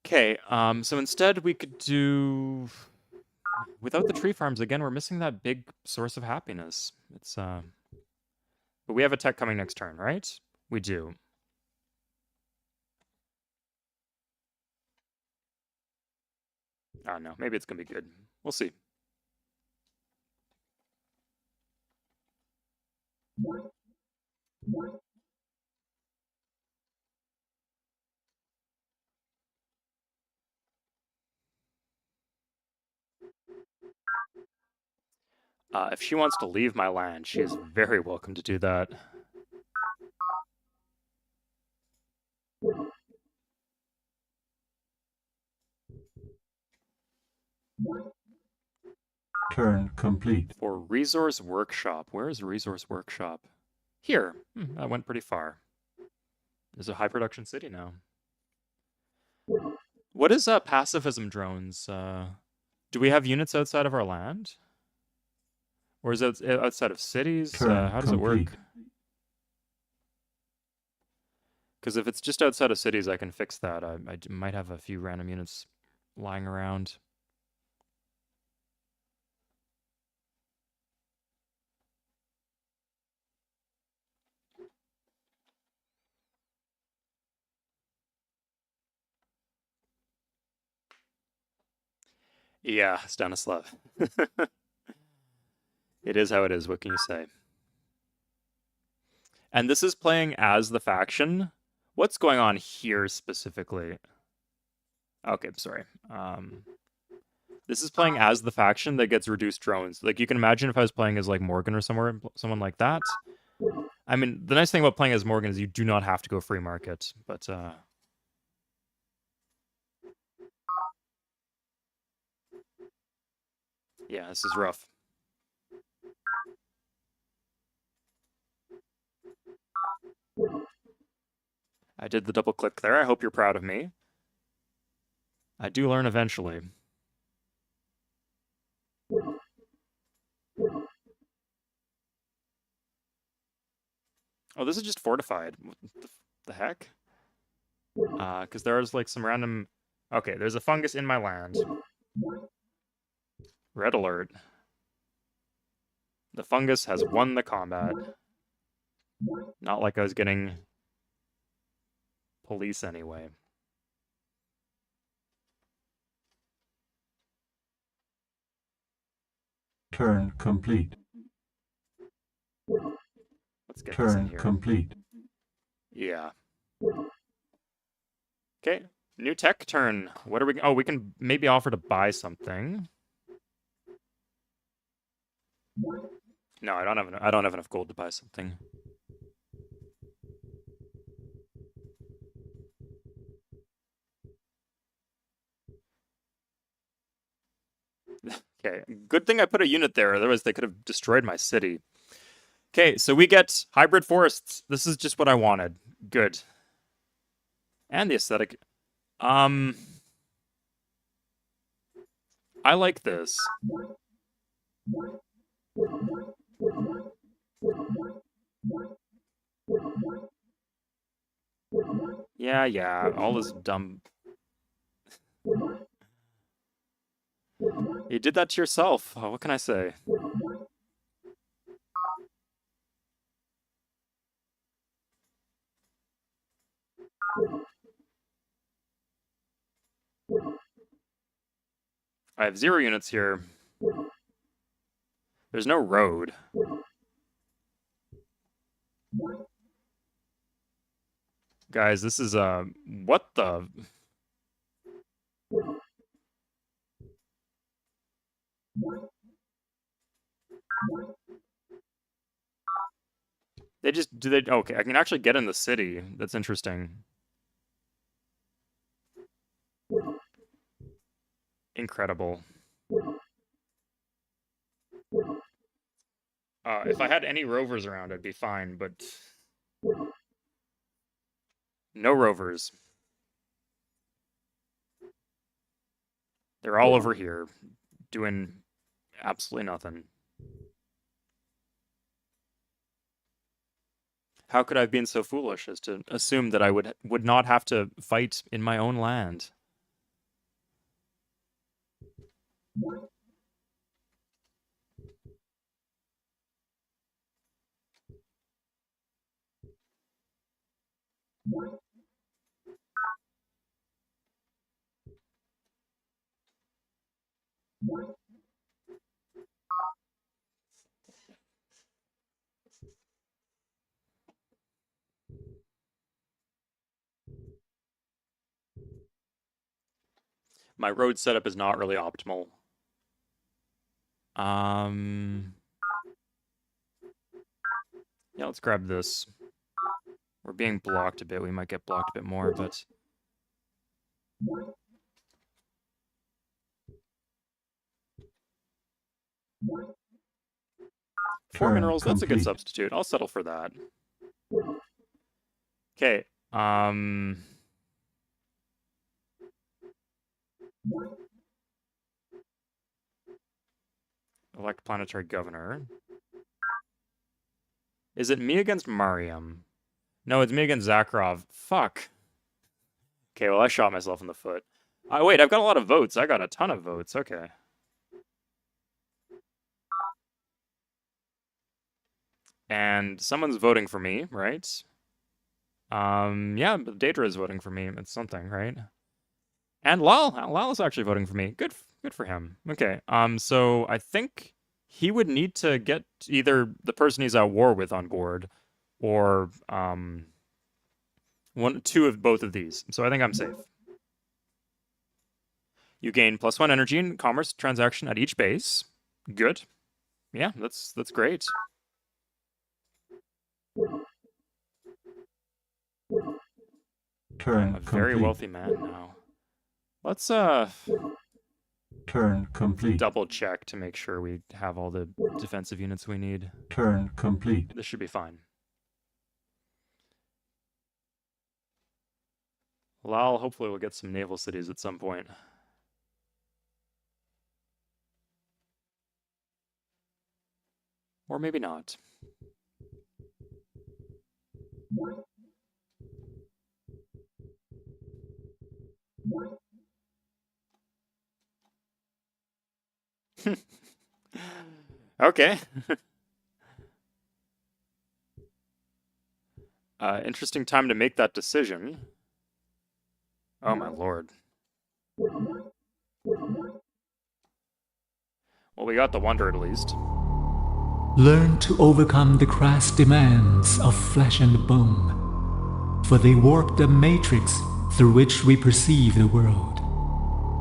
Okay, so instead we could do... Without the tree farms, again, we're missing that big source of happiness. It's, But we have a tech coming next turn, right? We do. Oh, no, maybe it's gonna be good. We'll see. If she wants to leave my land, she is very welcome to do that. Turn complete. For Resource Workshop. Where is Resource Workshop? Here. I went pretty far. There's a high production city now. What is pacifism drones? Do we have units outside of our land? Or is it outside of cities? How does it work? Because if it's just outside of cities, I can fix that. I might have a few random units lying around. Yeah, Stanislav. It is how it is. What can you say? And this is playing as the faction. What's going on here specifically? Okay, sorry. This is playing as the faction that gets reduced drones. Like, you can imagine if I was playing as, like, Morgan or someone like that. I mean, the nice thing about playing as Morgan is you do not have to go free market, but, yeah, this is rough. I did the double click there. I hope you're proud of me. I do learn eventually. Oh, this is just fortified. What the heck? Because there's like some random... Okay, there's a fungus in my land. Red alert. The fungus has won the combat. Not like I was getting police anyway. Turn complete. Let's get this in Turn here. complete. Yeah. Okay, new tech turn. What are we... Oh, we can maybe offer to buy something. No, I don't have enough gold to buy something. Okay, good thing I put a unit there, otherwise they could have destroyed my city. Okay, so we get hybrid forests. This is just what I wanted. Good. And the aesthetic. I like this. Yeah, all this dumb... You did that to yourself. Oh, what can I say? I have 0 units here. There's no road. Guys, this is, what the... They just, okay, I can actually get in the city. That's interesting. Incredible. If I had any rovers around, I'd be fine, but... No rovers. They're all over here, doing absolutely nothing. How could I have been so foolish as to assume that I would not have to fight in my own land? My road setup is not really optimal. Yeah, let's grab this. We're being blocked a bit. We might get blocked a bit more, but... Four minerals, that's a good substitute. I'll settle for that. Okay, elect planetary governor. Is it me against Mariam? No, it's me against Zakharov. Fuck. Okay, well, I shot myself in the foot. Wait, I've got a lot of votes. I got a ton of votes. Okay. And someone's voting for me, right? Yeah, but Daedra is voting for me. It's something, right? And Lal is actually voting for me. Good for him. Okay, so I think he would need to get either the person he's at war with on board, or, two of both of these. So I think I'm safe. You gain +1 energy in commerce transaction at each base. Good. Yeah, that's great. Turn I'm a very complete. wealthy man now. Let's Turn complete. double check to make sure we have all the defensive units we need. Turn complete. This should be fine. Lal hopefully will get some naval cities at some point. Or maybe not. Okay. Interesting time to make that decision. Oh my lord. Well, we got the wonder at least. Learn to overcome the crass demands of flesh and bone, for they warp the matrix through which we perceive the world.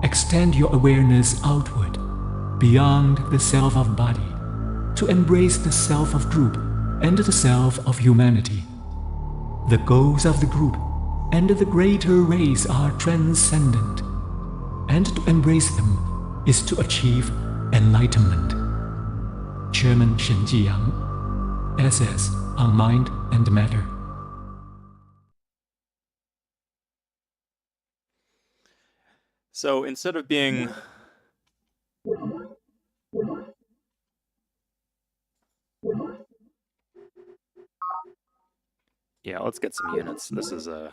Extend your awareness outward, beyond the self of body, to embrace the self of group and the self of humanity. The goals of the group and the greater race are transcendent, and to embrace them is to achieve enlightenment. Chairman Shen Jiyang, SS on Mind and Matter. So instead of being... Yeah, let's get some units. This is I'm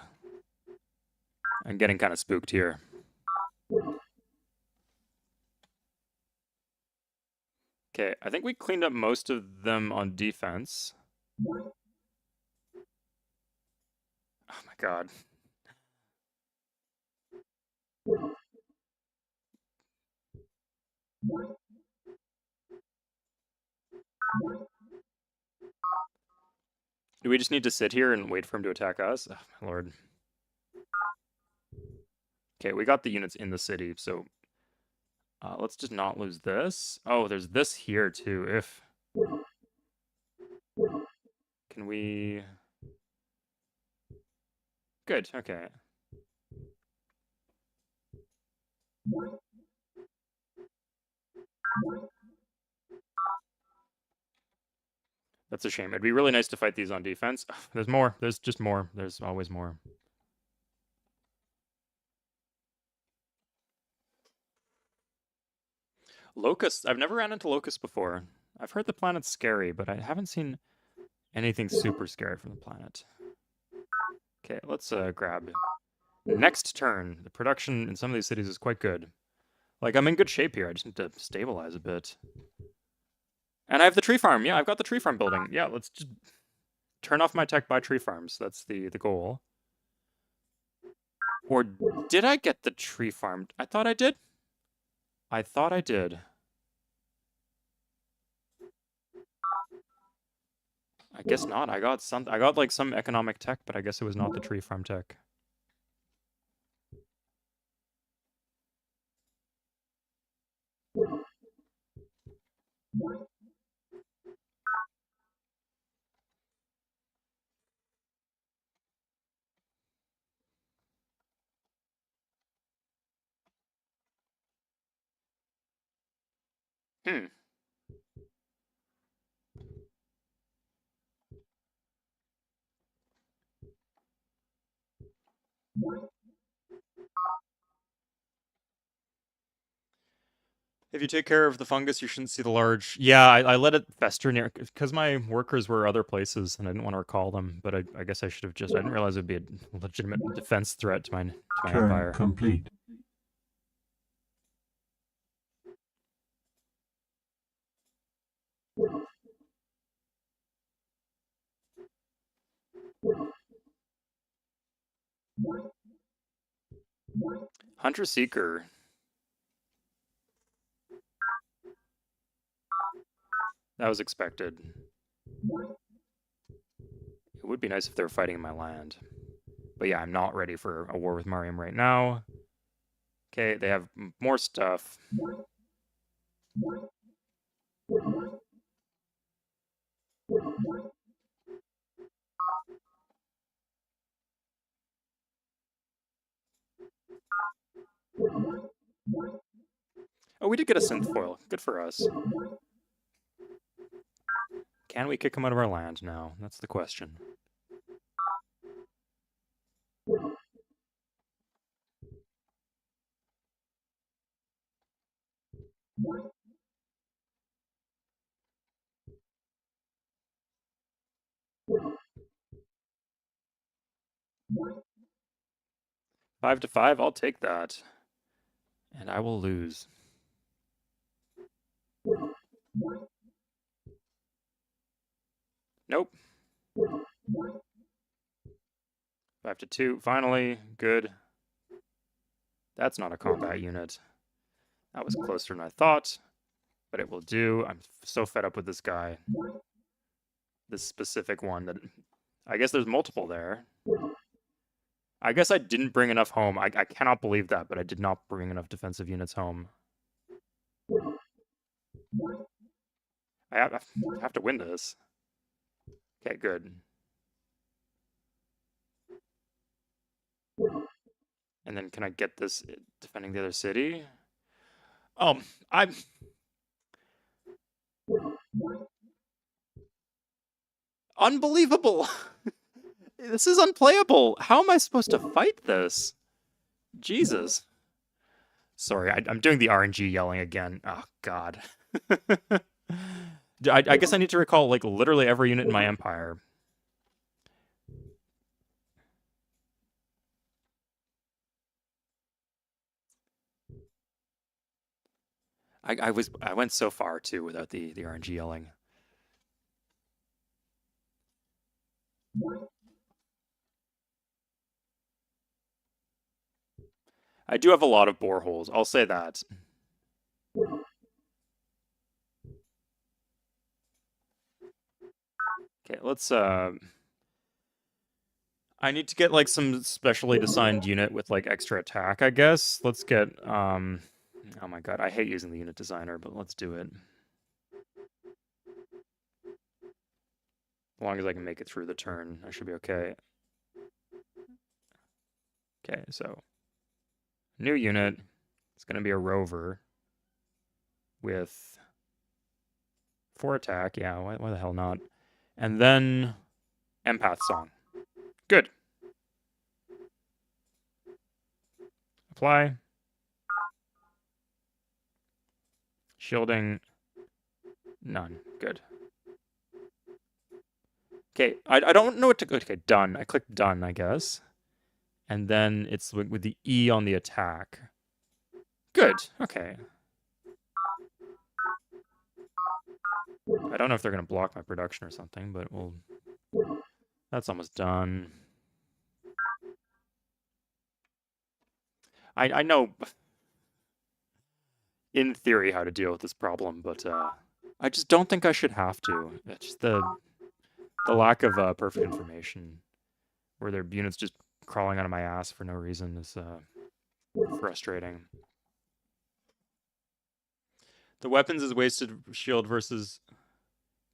getting kind of spooked here. Okay, I think we cleaned up most of them on defense. Oh my god. Do we just need to sit here and wait for him to attack us? Oh my lord. Okay, we got the units in the city, so let's just not lose this. Oh, there's this here too. If can we? Good. Okay. That's a shame. It'd be really nice to fight these on defense. There's more. There's just more. There's always more. Locusts. I've never ran into locusts before. I've heard the planet's scary, but I haven't seen anything super scary from the planet. Okay, let's grab. Next turn. The production in some of these cities is quite good. Like, I'm in good shape here. I just need to stabilize a bit. And I have the tree farm. Yeah, I've got the tree farm building. Yeah, let's just turn off my tech by tree farms. That's the goal. Or did I get the tree farm? I thought I did. I thought I did. I guess not. I got like some economic tech, but I guess it was not the tree farm tech. Hmm. If you take care of the fungus, you shouldn't see the large... Yeah, I let it fester near... Because my workers were other places, and I didn't want to recall them, but I guess I should have just... I didn't realize it would be a legitimate defense threat to my empire. Turn complete. Hunter-Seeker. That was expected. It would be nice if they were fighting in my land. But yeah, I'm not ready for a war with Mariam right now. Okay, they have more stuff. Oh, we did get a synth foil. Good for us. Can we kick him out of our land now? That's the question. Five to 5, I'll take that. And I will lose. Nope. 5 to 2, finally. Good. That's not a combat unit. That was closer than I thought. But it will do. I'm so fed up with this guy. This specific one that... I guess there's multiple there. I guess I didn't bring enough home. I cannot believe that, but I did not bring enough defensive units home. I have to win this. Okay, good. And then can I get this defending the other city? Oh, Unbelievable! This is unplayable! How am I supposed to fight this? Jesus. Sorry, I'm doing the RNG yelling again. Oh, God. I guess I need to recall, like, literally every unit in my empire. I went so far, too, without the RNG yelling. I do have a lot of boreholes, I'll say that. Okay, let's, I need to get, like, some specially designed unit with, like, extra attack, I guess. Let's get, oh my god, I hate using the unit designer, but let's do it. As long as I can make it through the turn, I should be okay. Okay, so new unit. It's going to be a rover with 4 attack. Yeah, why the hell not? And then empath song. Good. Apply. Shielding. None. Good. Okay, I don't know what to... Okay, done. I clicked done, I guess. And then it's with the E on the attack. Good. Okay. I don't know if they're going to block my production or something, but we'll... That's almost done. I know, in theory, how to deal with this problem, but I just don't think I should have to. It's just the lack of perfect information, where their units just crawling out of my ass for no reason is frustrating. The weapons is wasted shield versus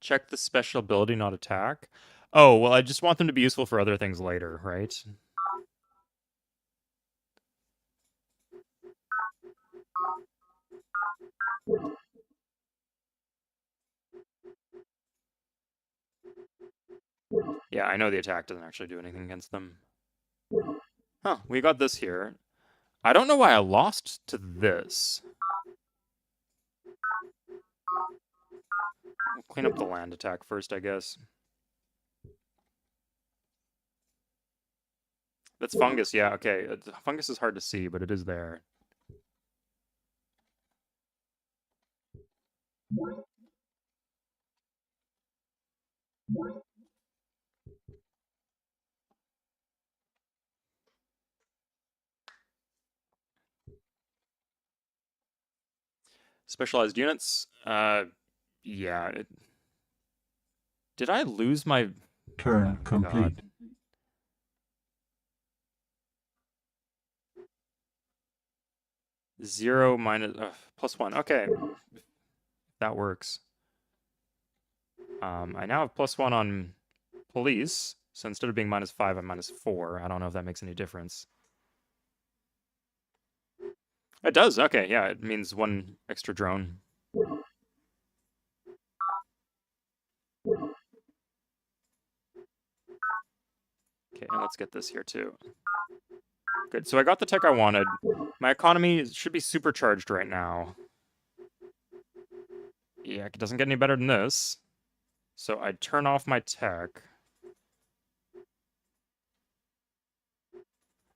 check the special ability, not attack. Oh, well, I just want them to be useful for other things later, right? Yeah, I know the attack doesn't actually do anything against them. Huh, we got this here. I don't know why I lost to this. We'll clean up the land attack first, I guess. That's fungus, yeah, okay. Fungus is hard to see, but it is there. Specialized units. Yeah. Did I lose my... Turn complete. God. Zero minus... +1. Okay. That works. I now have +1 on police. So instead of being -5, I'm -4. I don't know if that makes any difference. It does. Okay, yeah. It means 1 extra drone. Okay, and let's get this here too. Good, so I got the tech I wanted. My economy should be supercharged right now. Yeah, it doesn't get any better than this. So I turn off my tech.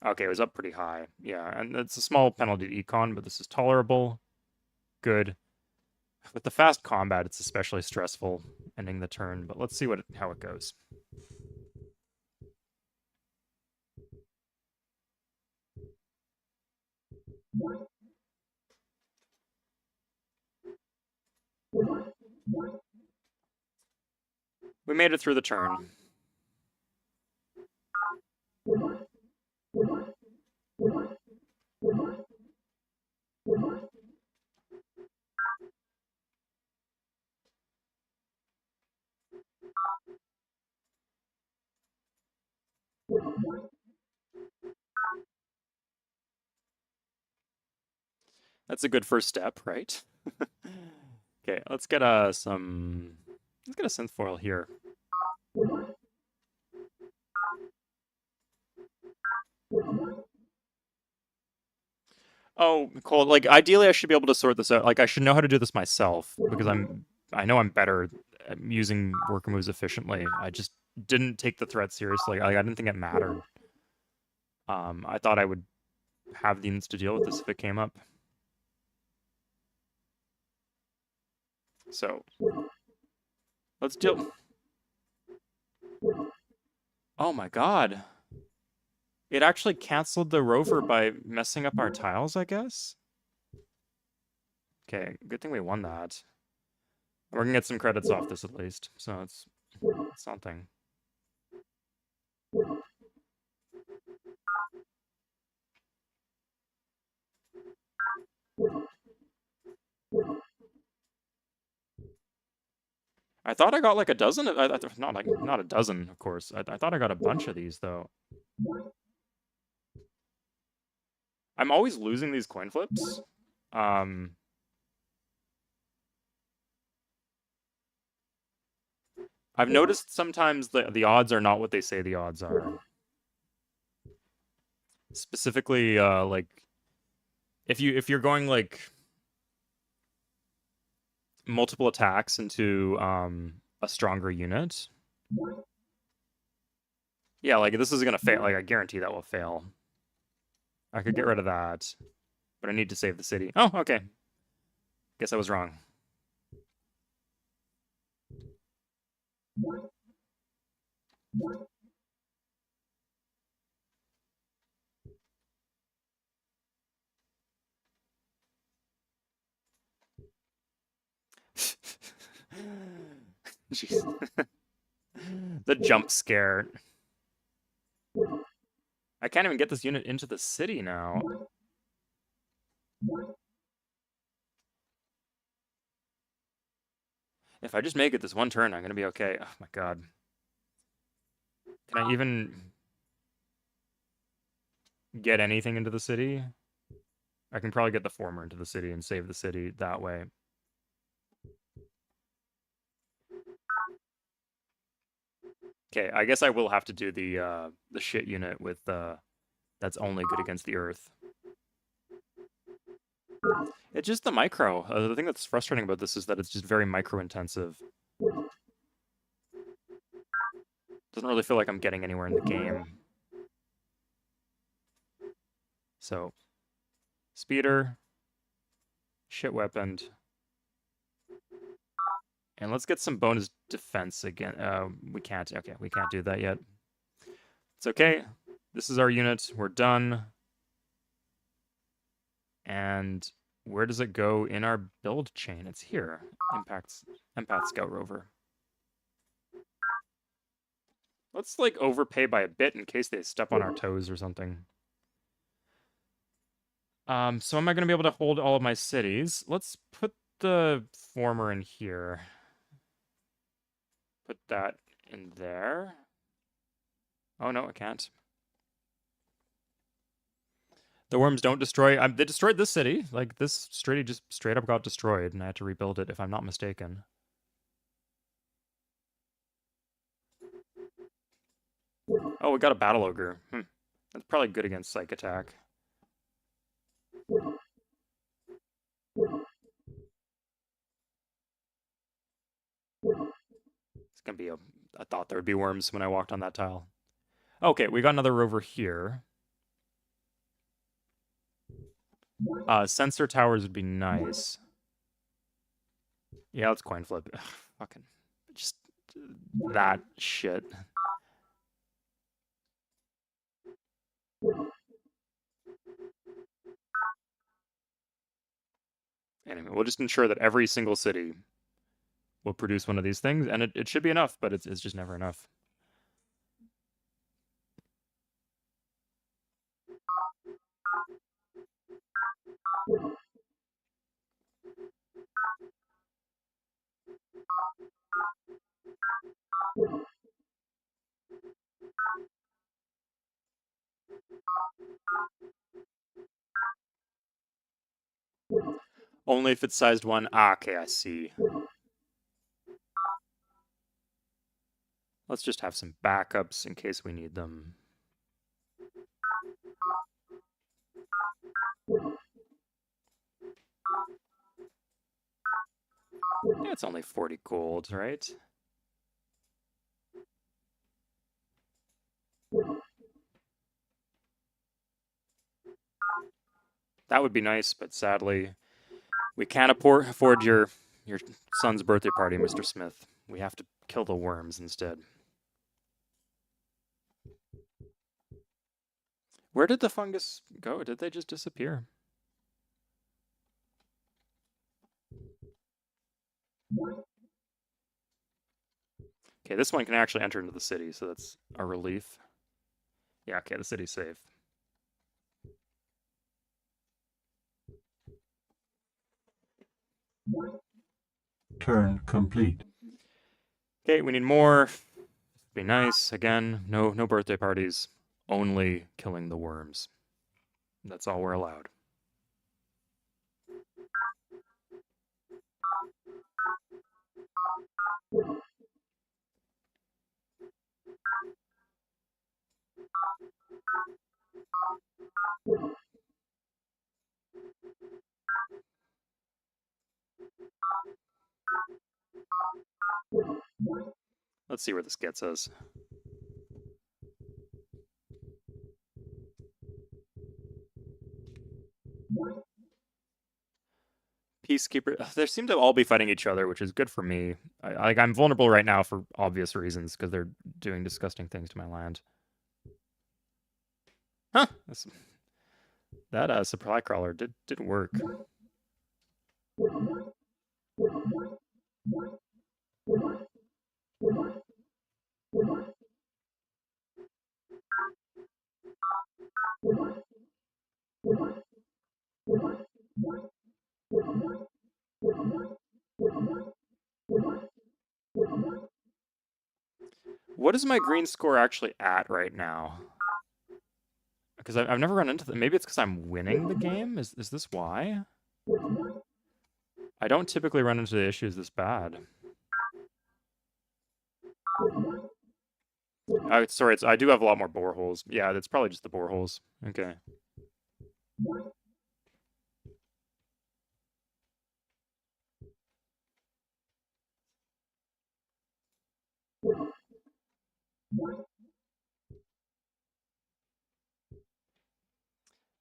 Okay, it was up pretty high. Yeah, and it's a small penalty to econ, but this is tolerable. Good. With the fast combat, it's especially stressful ending the turn, but let's see how it goes. We made it through the turn. That's a good first step, right? Okay, let's get some. Let's get a synth foil here. Oh, cool. Like, ideally, I should be able to sort this out. Like, I should know how to do this myself because I know I'm better at using worker moves efficiently. I just didn't take the threat seriously. Like, I didn't think it mattered. I thought I would have the means to deal with this if it came up. So, let's deal. Oh my god. It actually canceled the rover by messing up our tiles, I guess? Okay, good thing we won that. We're gonna get some credits off this at least, so it's something. I thought I got like a dozen. Not a dozen, of course. I thought I got a bunch of these though. I'm always losing these coin flips. I've noticed sometimes the odds are not what they say the odds are. Specifically, like if you're going like multiple attacks into a stronger unit. Yeah, like this is gonna fail. Like I guarantee that will fail. I could get rid of that, but I need to save the city. Oh, okay. Guess I was wrong. Jeez. The jump scare. I can't even get this unit into the city now. If I just make it this one turn, I'm gonna be okay. Oh my god. Can I even get anything into the city? I can probably get the former into the city and save the city that way. Okay, I guess I will have to do the shit unit with that's only good against the earth. It's just the micro. The thing that's frustrating about this is that it's just very micro intensive. Doesn't really feel like I'm getting anywhere in the game. So, speeder, shit weaponed, and let's get some bonus defense again. We can't. Okay, we can't do that yet. It's okay. This is our unit. We're done. And where does it go in our build chain? It's here. Empath Scout Rover. Let's like overpay by a bit in case they step on our toes or something. So am I gonna be able to hold all of my cities? Let's put the former in here. Put that in there. Oh no, I can't. The worms don't destroy. They destroyed this city. Like this city just straight up got destroyed, and I had to rebuild it if I'm not mistaken. Oh, we got a battle ogre. That's probably good against psych attack. It's gonna be I thought there would be worms when I walked on that tile. Okay, we got another rover here. Sensor towers would be nice. Yeah, let's coin flip. Ugh, fucking just that shit. Anyway, we'll just ensure that every single city will produce one of these things, and it should be enough, but it's just never enough. Only if it's sized 1. Ah, okay, I see. Let's just have some backups in case we need them. Yeah, it's only 40 gold, right? That would be nice, but sadly, we can't afford your son's birthday party, Mr. Smith. We have to kill the worms instead. Where did the fungus go? Did they just disappear? Okay, this one can actually enter into the city, so that's a relief. Yeah, okay, the city's safe. Turn complete. Okay, we need more. Be nice. Again, no birthday parties. Only killing the worms. That's all we're allowed. Let's see where this gets us. Peacekeeper. They seem to all be fighting each other, which is good for me. I'm vulnerable right now for obvious reasons because they're doing disgusting things to my land. Huh? That supply crawler did work. What is my green score actually at right now? Because I've never run into that. Maybe it's because I'm winning the game? Is this why? I don't typically run into issues this bad. Oh, sorry, I do have a lot more boreholes. Yeah, that's probably just the boreholes. Okay.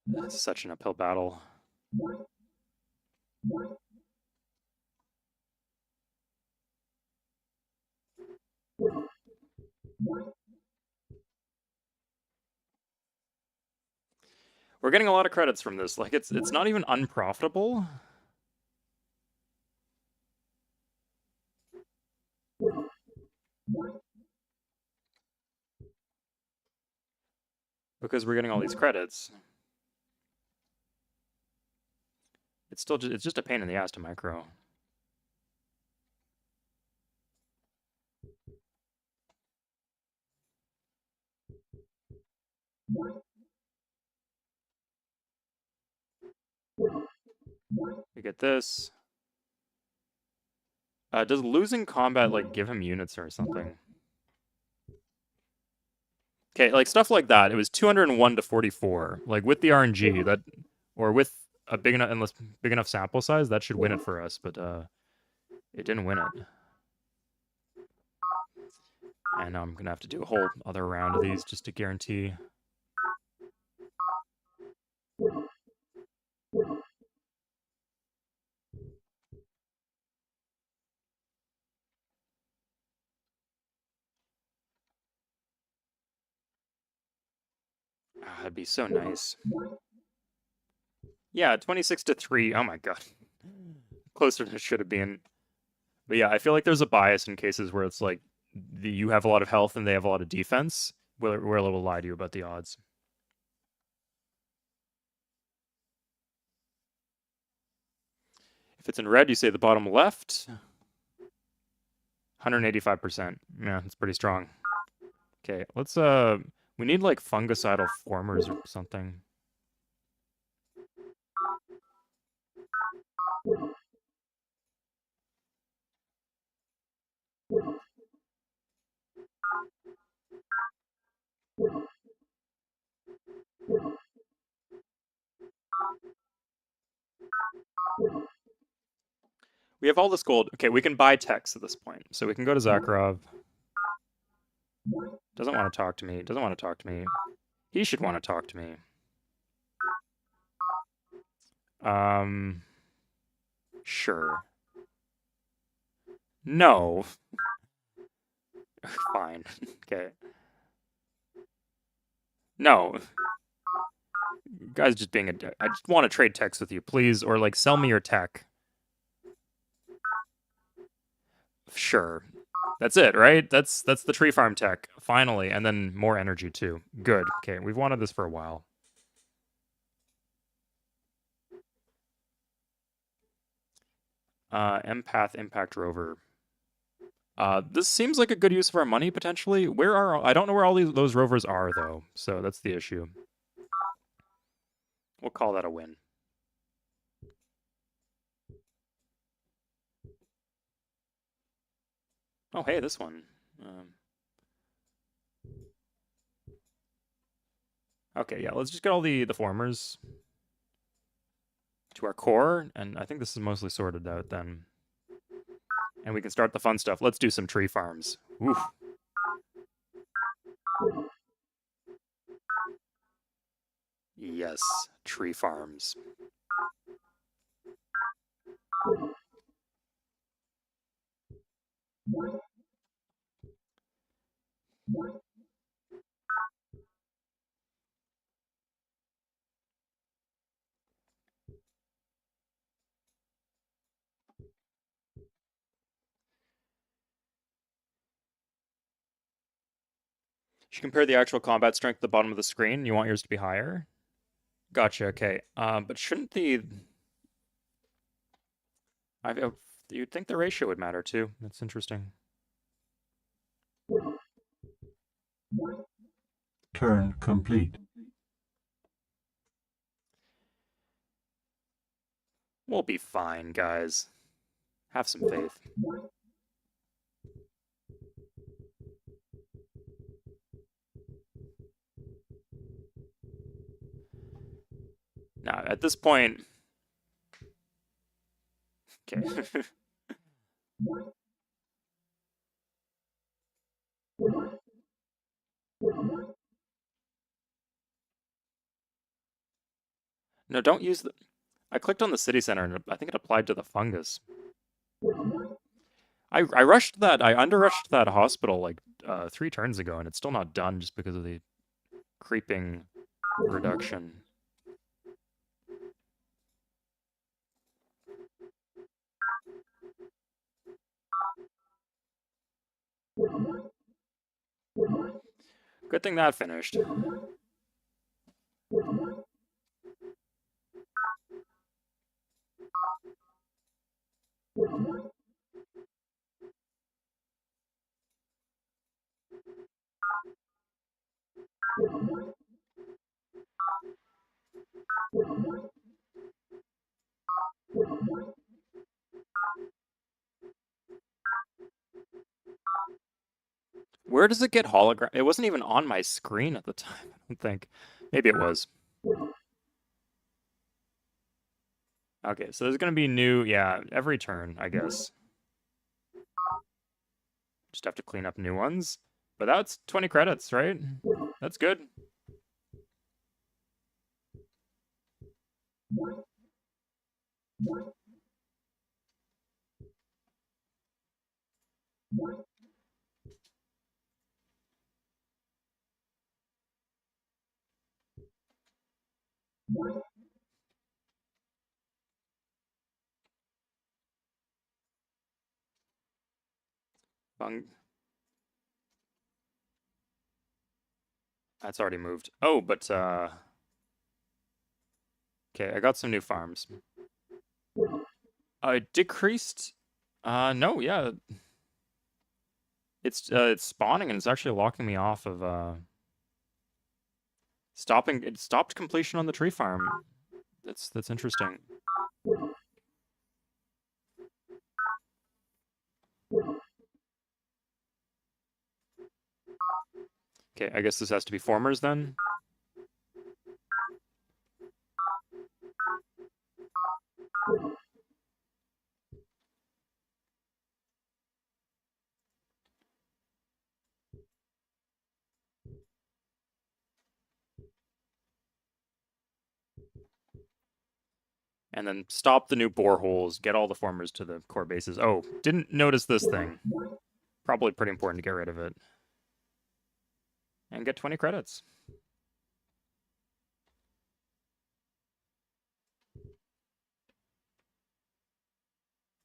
That's such an uphill battle. We're getting a lot of credits from this. Like, it's not even unprofitable. Because we're getting all these credits. It's just a pain in the ass to micro. We get this. Does losing combat, like, give him units or something? Okay, like, stuff like that. It was 201 to 44. Like, with the RNG, that... Or with a big enough sample size, that should win it for us, but, it didn't win it. And now I'm gonna have to do a whole other round of these just to guarantee. Ah, that'd be so nice. Yeah, 26 to 3. Oh my god. Closer than it should have been. But yeah, I feel like there's a bias in cases where it's like you have a lot of health and they have a lot of defense, where it will lie to you about the odds. If it's in red, you say the bottom left. 185%. Yeah, it's pretty strong. Okay, let's we need like fungicidal formers or something. We have all this gold. Okay, we can buy techs at this point. So we can go to Zakharov. Doesn't want to talk to me. Doesn't want to talk to me. He should want to talk to me. Sure. No. Fine. Okay. No. You guys just being a... I just want to trade techs with you, please. Or, like, sell me your tech. Sure. That's it, right? That's the tree farm tech. Finally. And then more energy, too. Good. Okay, we've wanted this for a while. Empath Impact Rover. This seems like a good use of our money, potentially. Where are... I don't know where all those rovers are, though. So that's the issue. We'll call that a win. Oh, hey, this one. Okay, yeah, let's just get all the formers to our core, and I think this is mostly sorted out then. And we can start the fun stuff. Let's do some tree farms. Oof. Yes, tree farms. You compare the actual combat strength at the bottom of the screen. You want yours to be higher? Gotcha, okay. But shouldn't the... you'd think the ratio would matter too. That's interesting. Turn complete. We'll be fine, guys. Have some faith. Now, at this point... Okay. No, don't use the... I clicked on the city center, and I think it applied to the fungus. I rushed that... I under-rushed that hospital, like, 3 turns ago, and it's still not done just because of the creeping reduction. Good thing that finished. Where does it get hologram? It wasn't even on my screen at the time, I don't think. Maybe it was. Okay, so there's going to be new... Yeah, every turn, I guess. Just have to clean up new ones. But that's 20 credits, right? That's good. That's already moved. Oh, but, okay, I got some new farms. It decreased... no, yeah. It's spawning, and it's actually locking me off of, It stopped completion on the tree farm. That's interesting. Okay, I guess this has to be formers then. And then stop the new boreholes, get all the formers to the core bases. Oh, didn't notice this thing. Probably pretty important to get rid of it. And get 20 credits.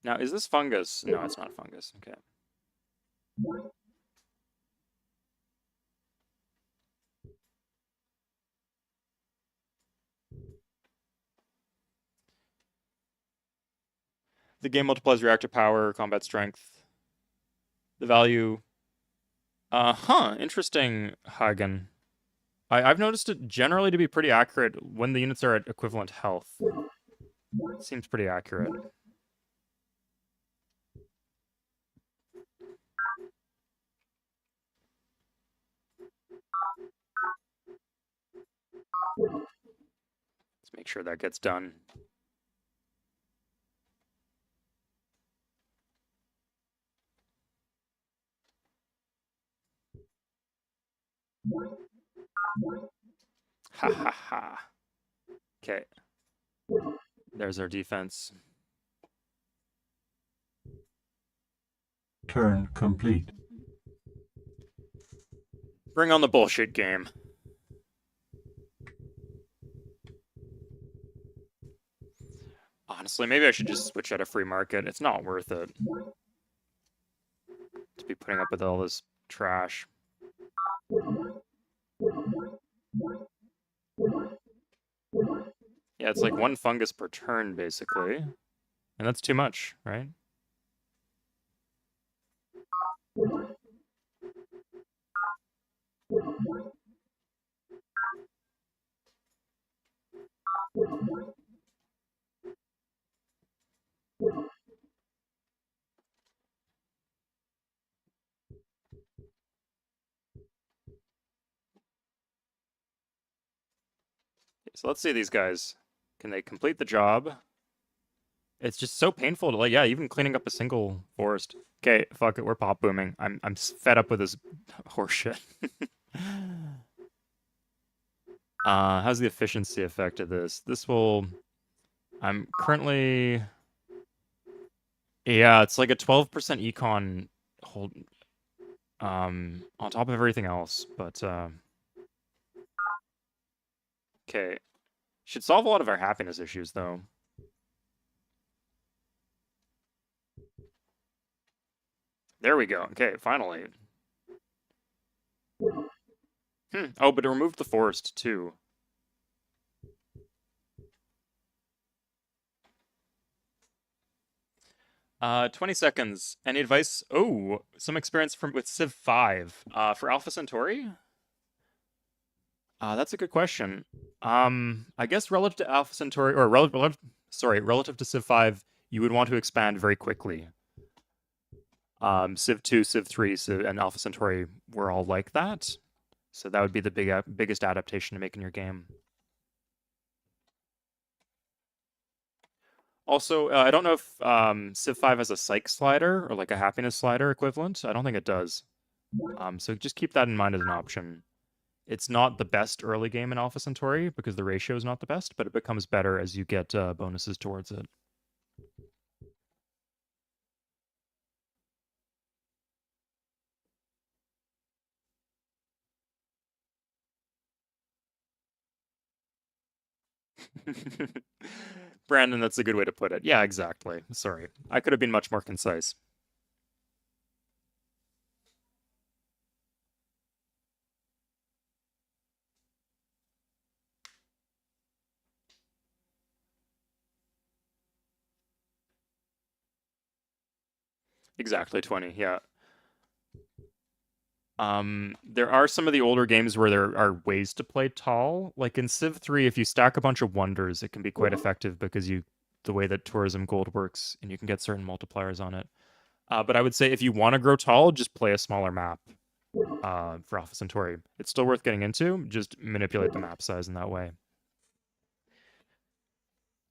Now, is this fungus? No, it's not fungus. Okay. The game multiplies reactor power, combat strength. The value... Interesting, Hagen. I've noticed it generally to be pretty accurate when the units are at equivalent health. It seems pretty accurate. Let's make sure that gets done. Ha ha ha. Okay. There's our defense. Turn complete. Bring on the bullshit game. Honestly, maybe I should just switch out of free market. It's not worth it to be putting up with all this trash. Yeah, it's like one fungus per turn, basically. And that's too much, right? So let's see these guys. Can they complete the job? It's just so painful to, like, yeah, even cleaning up a single forest. Okay, fuck it, we're pop booming. I'm fed up with this horseshit. How's the efficiency effect of this? This will... I'm currently... Yeah, it's like a 12% econ hold... on top of everything else, but, okay. Should solve a lot of our happiness issues, though. There we go. Okay, finally. Oh, but it removed the forest, too. Uh, 20 seconds. Any advice? Oh, some experience with Civ 5. For Alpha Centauri? That's a good question. I guess relative to Alpha Centauri, or relative to Civ 5, you would want to expand very quickly. Civ 2, Civ 3, and Alpha Centauri were all like that. So that would be the biggest adaptation to make in your game. Also, I don't know if Civ 5 has a psych slider or like a happiness slider equivalent. I don't think it does. So just keep that in mind as an option. It's not the best early game in Alpha Centauri because the ratio is not the best, but it becomes better as you get bonuses towards it. Brandon, that's a good way to put it. Yeah, exactly. Sorry. I could have been much more concise. Exactly, 20, yeah. There are some of the older games where there are ways to play tall. Like in Civ 3, if you stack a bunch of wonders, it can be quite effective because the way that tourism gold works, and you can get certain multipliers on it. But I would say if you want to grow tall, just play a smaller map for Alpha Centauri. It's still worth getting into. Just manipulate the map size in that way.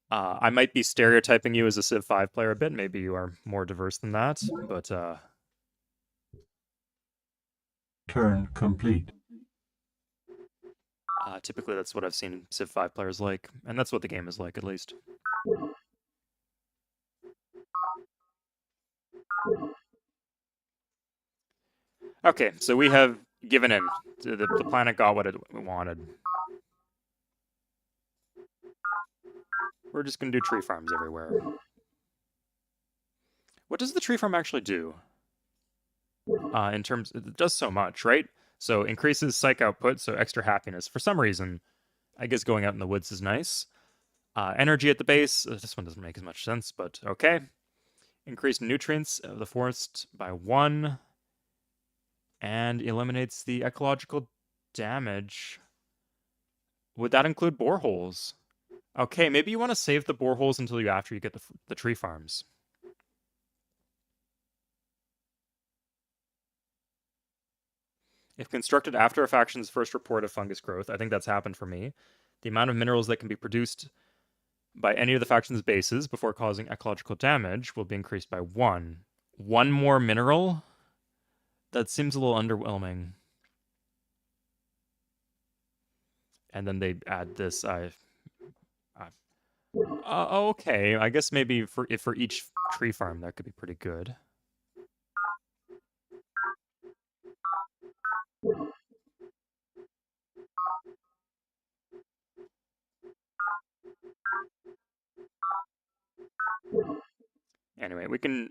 I might be stereotyping you as a Civ 5 player a bit. Maybe you are more diverse than that, but Turn complete. typically that's what I've seen Civ 5 players like, and that's what the game is like, at least. Okay, so we have given in. The planet got what it wanted. We're just going to do tree farms everywhere. What does the tree farm actually do? In terms, it does so much, right? So increases psych output, so extra happiness. For some reason, I guess going out in the woods is nice. Energy at the base. This one doesn't make as much sense, but okay. Increased nutrients of the forest by 1. And eliminates the ecological damage. Would that include boreholes? Okay, maybe you want to save the boreholes until after you get the tree farms. If constructed after a faction's first report of fungus growth, I think that's happened for me, the amount of minerals that can be produced by any of the faction's bases before causing ecological damage will be increased by 1. 1 more mineral? That seems a little underwhelming. And then they add this. Okay, I guess maybe for each tree farm that could be pretty good. Anyway, we can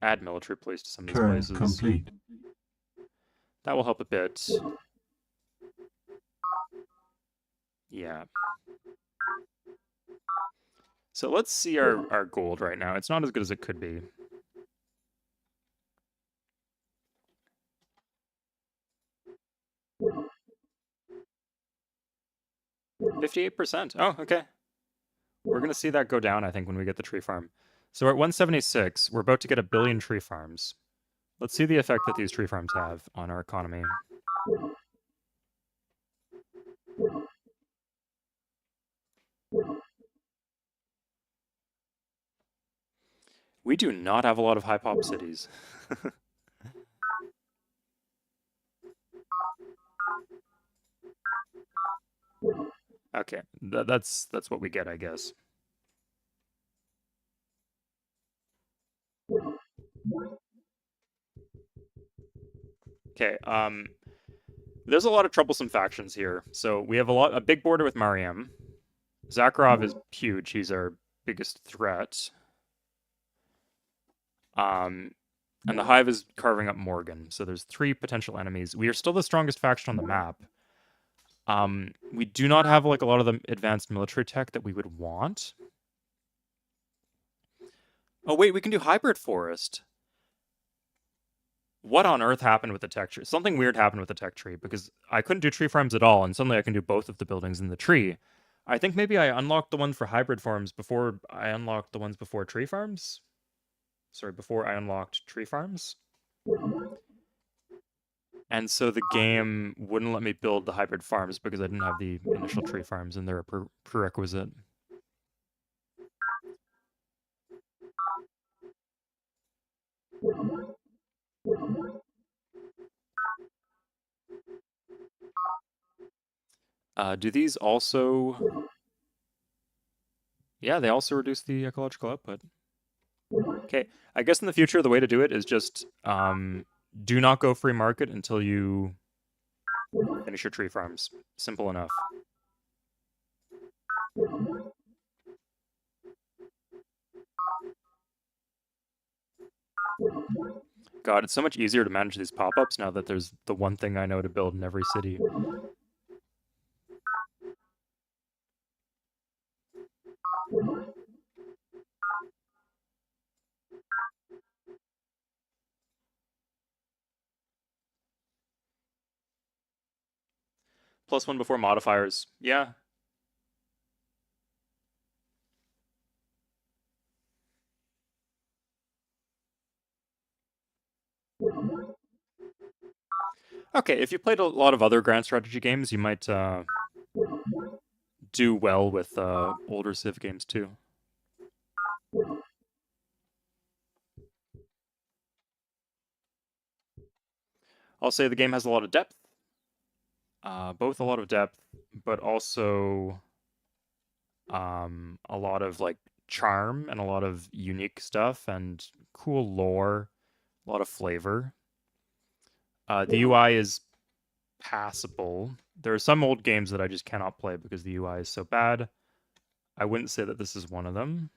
add military police to some of these Turn places. complete. That will help a bit. Yeah. So let's see our gold right now. It's not as good as it could be. %58. Oh, okay. We're going to see that go down, I think, when we get the tree farm. So we're at 176. We're about to get 1 billion tree farms. Let's see the effect that these tree farms have on our economy. We do not have a lot of high pop cities. Okay, that's what we get, I guess. Okay, there's a lot of troublesome factions here. So we have a big border with Mariam. Zakharov is huge. He's our biggest threat. And the Hive is carving up Morgan. So there's 3 potential enemies. We are still the strongest faction on the map. We do not have like a lot of the advanced military tech that we would want. Oh wait, we can do hybrid forest. What on earth happened with the tech tree? Something weird happened with the tech tree, because I couldn't do tree farms at all, and suddenly I can do both of the buildings in the tree. I think maybe I unlocked the ones for hybrid farms before I unlocked the ones before tree farms? Sorry, before I unlocked tree farms? And so the game wouldn't let me build the hybrid farms because I didn't have the initial tree farms, and they're a prerequisite. Do these also... Yeah, they also reduce the ecological output. Okay, I guess in the future the way to do it is just do not go free market until you finish your tree farms. Simple enough. God, it's so much easier to manage these pop-ups now that there's the one thing I know to build in every city. +1 before modifiers. Yeah. Okay, if you played a lot of other grand strategy games, you might do well with older Civ games too. I'll say the game has a lot of depth. Both a lot of depth, but also a lot of like charm and a lot of unique stuff and cool lore, a lot of flavor. The UI is passable. There are some old games that I just cannot play because the UI is so bad. I wouldn't say that this is one of them.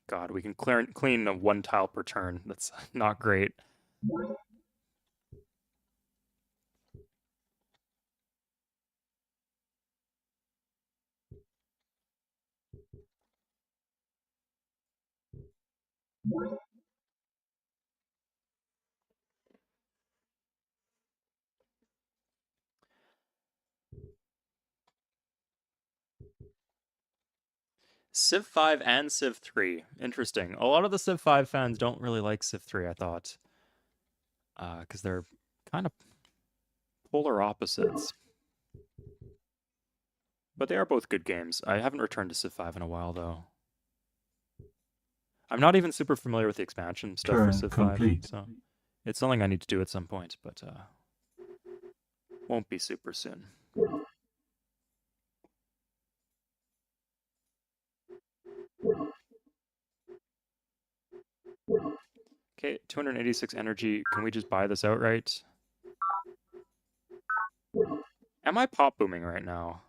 God, we can clean a 1 tile per turn. That's not great. Civ 5 and Civ 3. Interesting. A lot of the Civ 5 fans don't really like Civ 3, I thought. Because they're kind of polar opposites. But they are both good games. I haven't returned to Civ 5 in a while, though. I'm not even super familiar with the expansion stuff for Civ 5, so it's something I need to do at some point, but won't be super soon. Okay, 286 energy. Can we just buy this outright? Am I pop booming right now?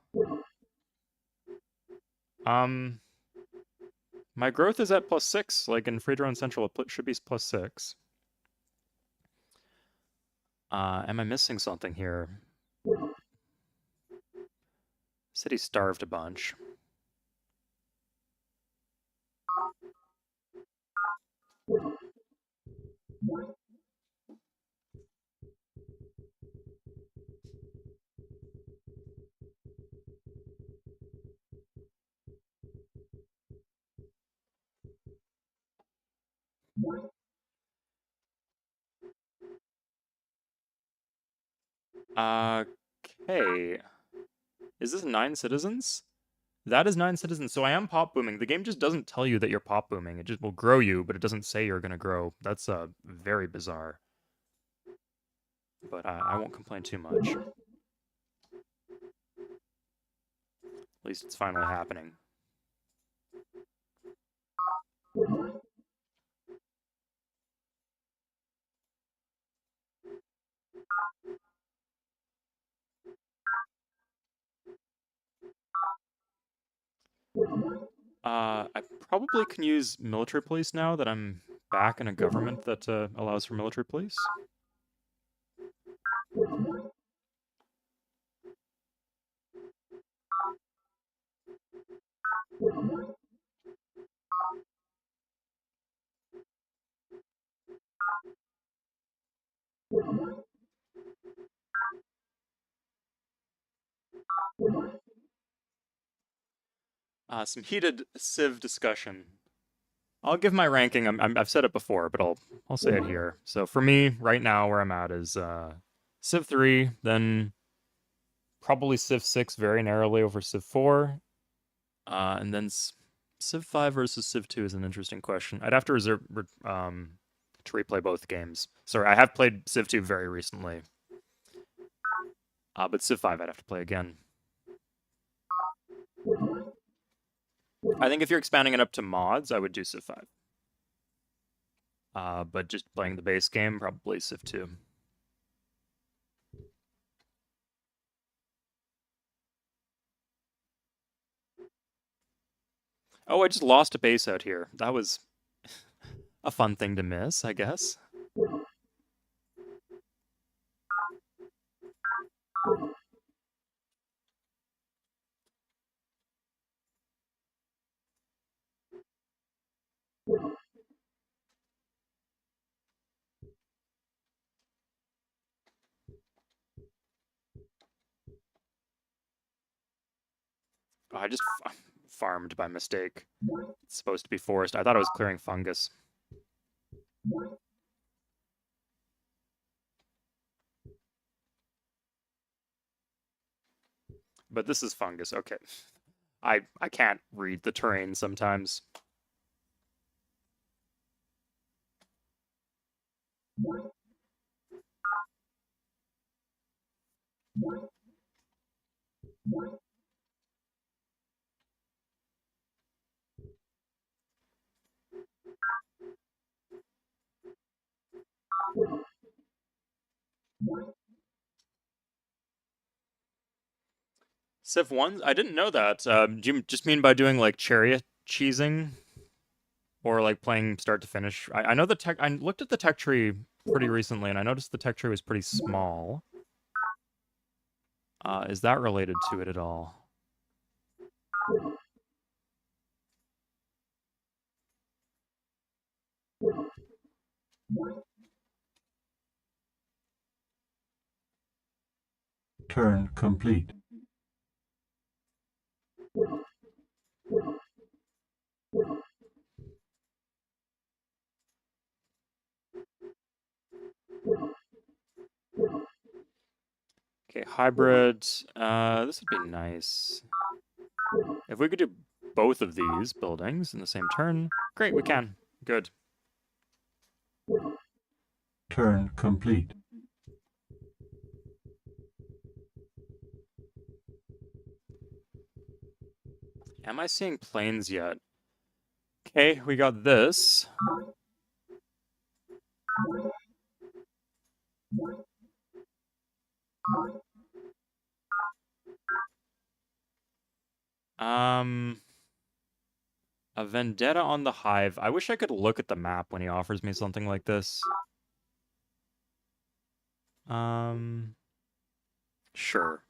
My growth is at +6. Like in Free Drone Central, it should be +6. Am I missing something here? City starved a bunch. Okay. Is this 9 citizens? That is 9 citizens, so I am pop booming. The game just doesn't tell you that you're pop booming. It just will grow you, but it doesn't say you're gonna grow. That's very bizarre. But I won't complain too much. At least it's finally happening. I probably can use military police now that I'm back in a government that allows for military police. Some heated Civ discussion. I'll give my ranking. I've said it before, but I'll say it here. So for me, right now, where I'm at is Civ 3, then probably Civ 6 very narrowly over Civ 4, and then Civ 5 versus Civ 2 is an interesting question. I'd have to to replay both games. Sorry, I have played Civ 2 very recently, but Civ 5 I'd have to play again. I think if you're expanding it up to mods, I would do Civ 5. But just playing the base game, probably Civ 2. Oh, I just lost a base out here. That was a fun thing to miss, I guess. I just farmed by mistake. It's supposed to be forest. I thought it was clearing fungus. But this is fungus. Okay. I can't read the terrain sometimes. Civ 1? I didn't know that. Do you just mean by doing like chariot cheesing? Or like playing start to finish? I know the tech. I looked at the tech tree pretty recently and I noticed the tech tree was pretty small. Is that related to it at all? Turn complete. Okay, hybrid. This would be nice. If we could do both of these buildings in the same turn, great, we can. Good. Turn complete. Am I seeing planes yet? Okay, we got this. A vendetta on the hive. I wish I could look at the map when he offers me something like this. Sure.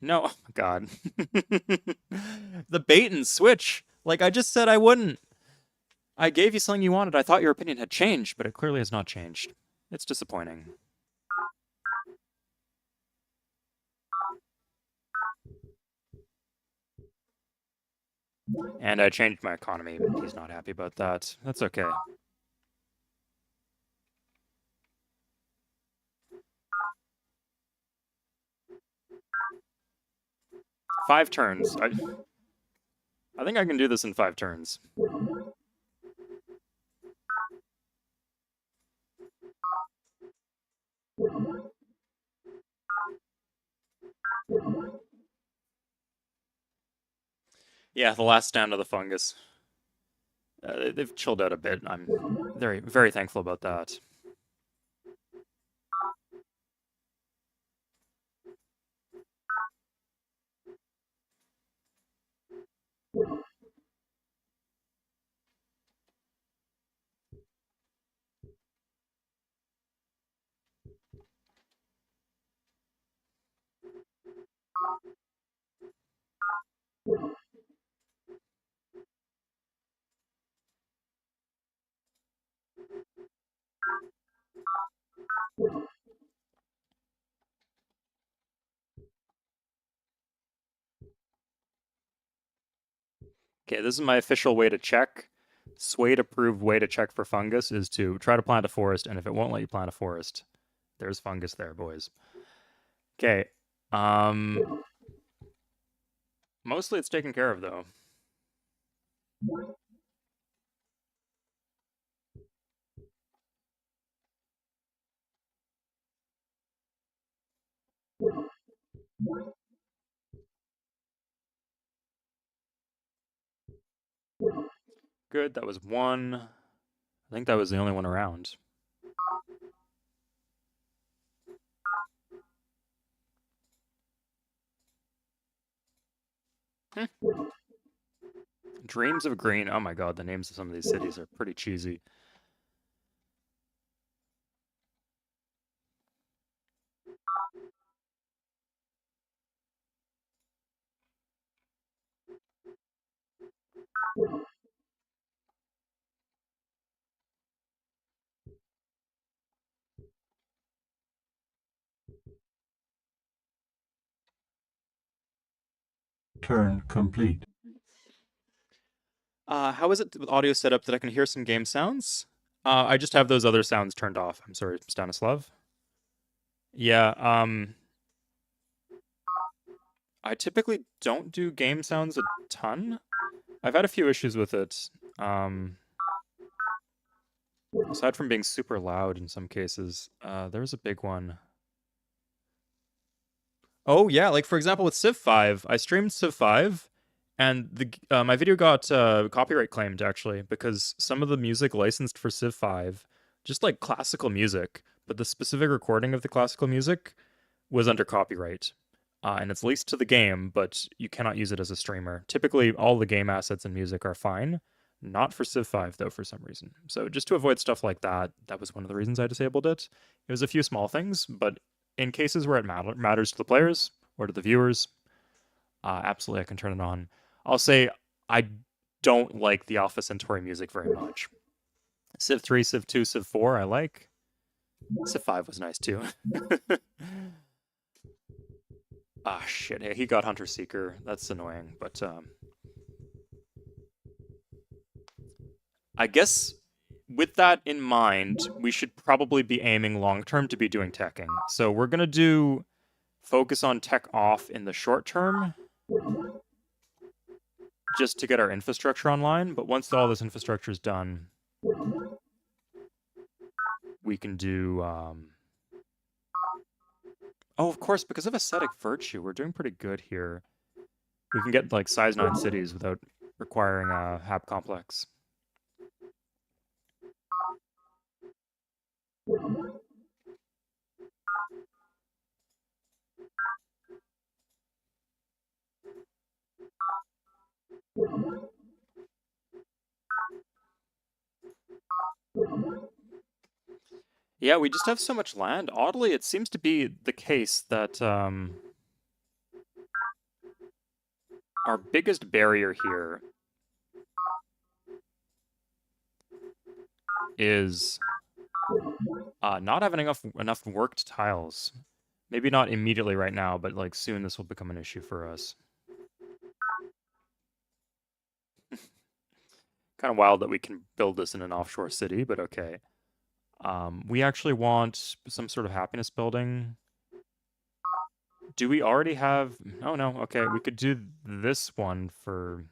No, oh my god. The bait and switch. Like I just said I wouldn't. I gave you something you wanted. I thought your opinion had changed, but it clearly has not changed. It's disappointing. And I changed my economy. He's not happy about that. That's okay. Five turns. I think I can do this in 5 turns. Yeah, the last stand of the fungus. They've chilled out a bit. I'm very, very thankful about that. Okay, this is my official way to check. Swayed approved way to check for fungus is to try to plant a forest, and if it won't let you plant a forest, there's fungus there, boys. Okay. Mostly it's taken care of, though. Good, that was one. I think that was the only one around. Dreams of Green. Oh my god, the names of some of these cities are pretty cheesy. Turn complete. How is it with audio setup that I can hear some game sounds? I just have those other sounds turned off. I'm sorry, Stanislav. Yeah, I typically don't do game sounds a ton. I've had a few issues with it. Aside from being super loud in some cases, there's a big one. Oh yeah, like for example with Civ 5, I streamed Civ 5, and my video got copyright claimed actually because some of the music licensed for Civ 5, just like classical music, but the specific recording of the classical music was under copyright. And it's leased to the game, but you cannot use it as a streamer. Typically, all the game assets and music are fine. Not for Civ 5, though, for some reason. So just to avoid stuff like that, that was one of the reasons I disabled it. It was a few small things, but in cases where it matters to the players or to the viewers, absolutely I can turn it on. I'll say I don't like the Alpha Centauri music very much. Civ 3, Civ 2, Civ 4, I like. Civ 5 was nice, too. Ah, shit. He got Hunter Seeker. That's annoying, but I guess with that in mind, we should probably be aiming long-term to be doing teching. So we're going to do focus on tech off in the short term, just to get our infrastructure online, but once all this infrastructure is done, we can do... Oh, of course, because of ascetic virtue, we're doing pretty good here. We can get, like, size 9 cities without requiring a hab complex. Yeah, we just have so much land. Oddly, it seems to be the case that our biggest barrier here is not having enough worked tiles. Maybe not immediately right now, but like soon this will become an issue for us. Kind of wild that we can build this in an offshore city, but okay. We actually want some sort of happiness building. Do we already have... Oh, no. Okay, we could do this one for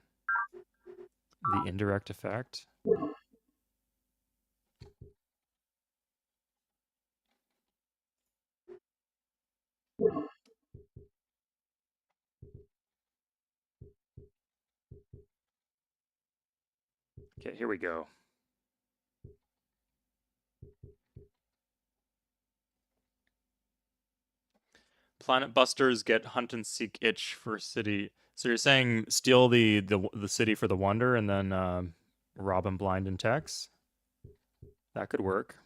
the indirect effect. Okay, here we go. Planet Busters get hunt and seek itch for city. So you're saying steal the city for the wonder and then rob them blind in techs? That could work.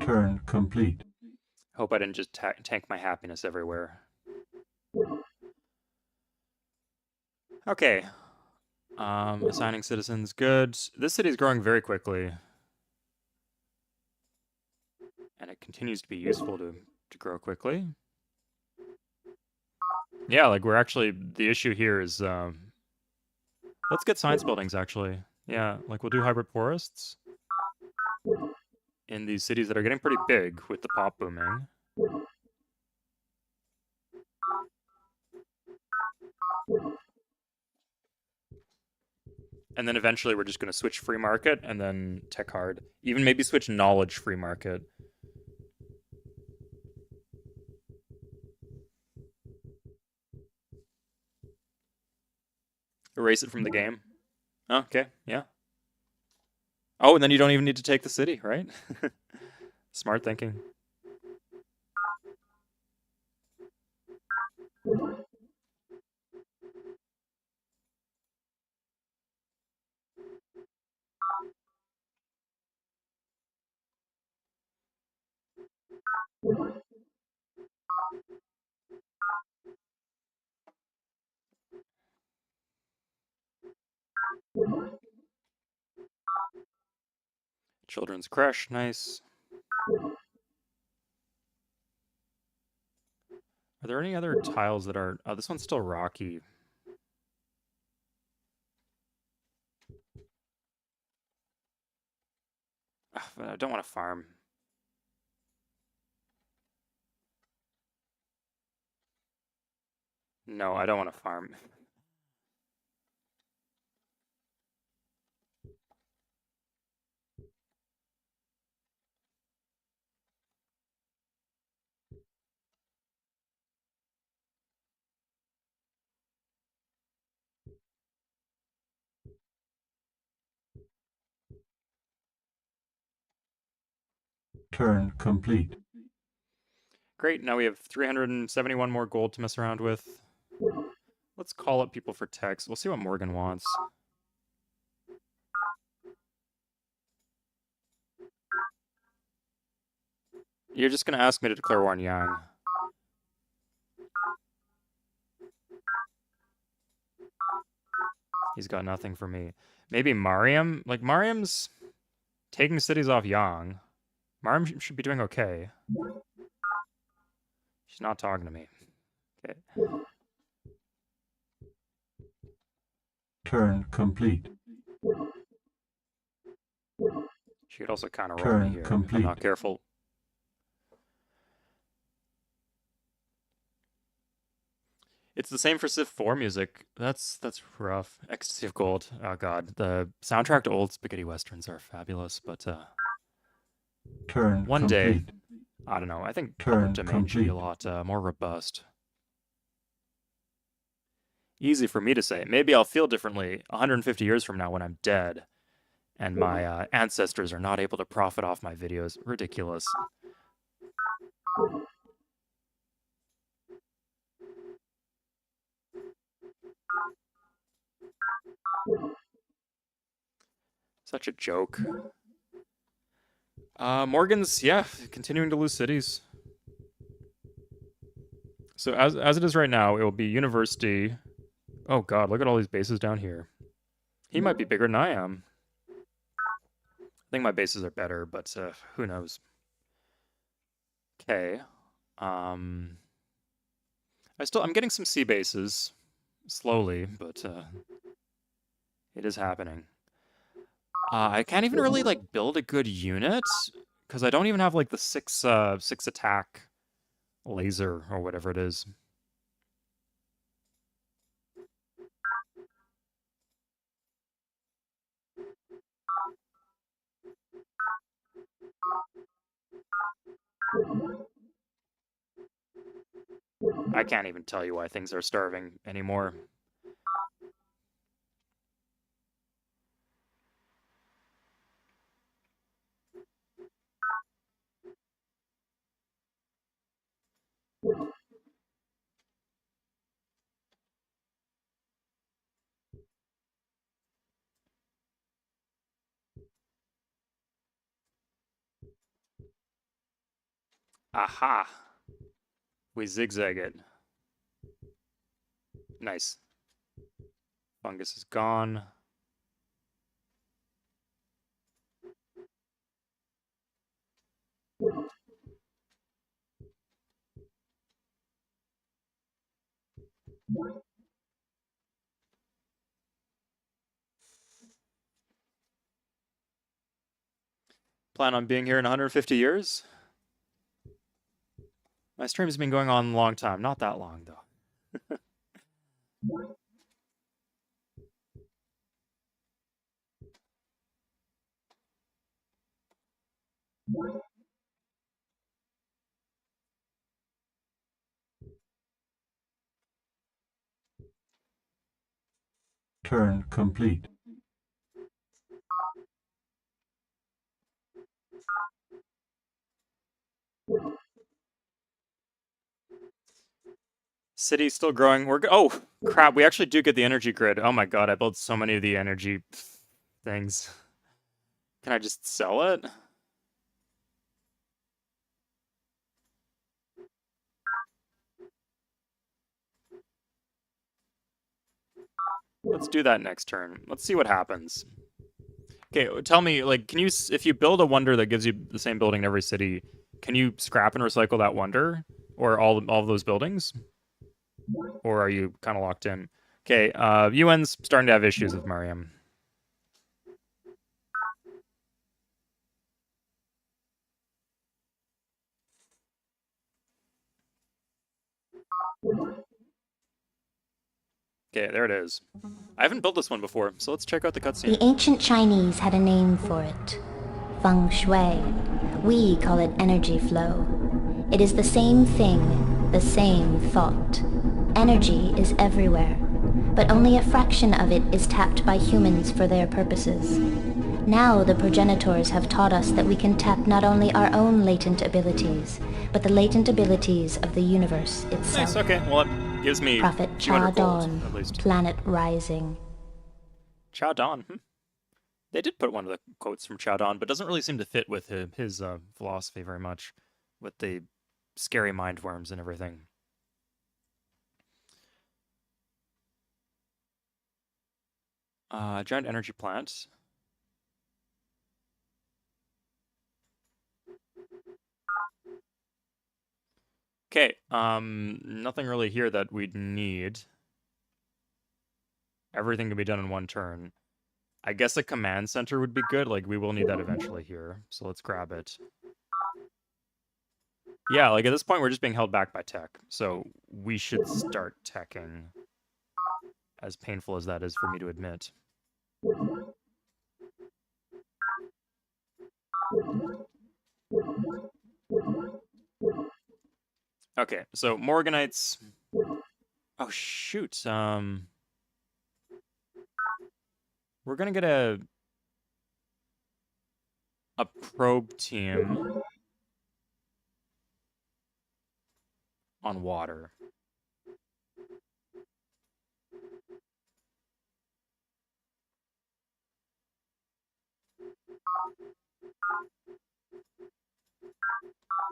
Turn complete. Hope I didn't just tank my happiness everywhere. Okay. Assigning citizens, good. This city is growing very quickly. And it continues to be useful to grow quickly. Yeah, like we're actually... The issue here is... let's get science buildings, actually. Yeah, like we'll do hybrid forests in these cities that are getting pretty big with the pop booming. And then eventually we're just going to switch free market and then tech hard. Even maybe switch knowledge free market. Erase it from the game. Oh, okay, yeah. Oh, and then you don't even need to take the city, right? Smart thinking. Children's crush, nice. Are there any other tiles that are... Oh, this one's still rocky. But I don't want to farm. No, I don't want to farm. Turn complete. Great, now we have 371 more gold to mess around with. Let's call up people for text. We'll see what Morgan wants. You're just going to ask me to declare war on Yang. He's got nothing for me. Maybe Mariam? Like, Mariam's taking cities off Yang. Mariam should be doing okay. She's not talking to me. Okay. Turn complete. She could also kind of roll me here if I'm not careful. It's the same for Civ 4 music. That's rough. Ecstasy of Gold. Oh god, the soundtrack to old spaghetti westerns are fabulous, but Turn one complete. day, I don't know. I think Turn public domain should be a lot more robust. Easy for me to say. Maybe I'll feel differently 150 years from now when I'm dead, and my ancestors are not able to profit off my videos. Ridiculous. Such a joke. Morgan's, yeah, continuing to lose cities. So as it is right now, it will be university. Oh god, look at all these bases down here. He might be bigger than I am. I think my bases are better, but who knows. Okay. I'm getting some sea bases slowly, but it is happening. I can't even really like build a good unit because I don't even have like the six attack laser or whatever it is. I can't even tell you why things are starving anymore. Aha! We zigzag it. Nice. Fungus is gone. Plan on being here in 150 years? My stream's been going on a long time. Not that long, though. Turn complete. City's still growing. Oh, crap. We actually do get the energy grid. Oh my god, I built so many of the energy things. Can I just sell it? Let's do that next turn. Let's see what happens. Okay, tell me, like, can you, if you build a wonder that gives you the same building in every city, can you scrap and recycle that wonder? Or all of those buildings? Or are you kind of locked in? Okay, UN's starting to have issues with Mariam. Okay, there it is. I haven't built this one before, so let's check out the cutscene. The ancient Chinese had a name for it. Feng Shui. We call it energy flow. It is the same thing, the same thought. Energy is everywhere, but only a fraction of it is tapped by humans for their purposes. Now the progenitors have taught us that we can tap not only our own latent abilities, but the latent abilities of the universe itself. Nice, okay. Well, it gives me Prophet 200 Cha gold, Dawn, at least. Planet Rising. Cha Dawn. They did put one of the quotes from Cha Dawn, but doesn't really seem to fit with his philosophy very much, with the scary mind worms and everything. Giant energy plant. Okay, nothing really here that we'd need. Everything can be done in one turn. I guess a command center would be good. Like, we will need that eventually here, so let's grab it. Yeah, like, at this point, we're just being held back by tech, so we should start teching, as painful as that is for me to admit. Okay, so Morganites. Oh shoot. We're gonna get a probe team on water.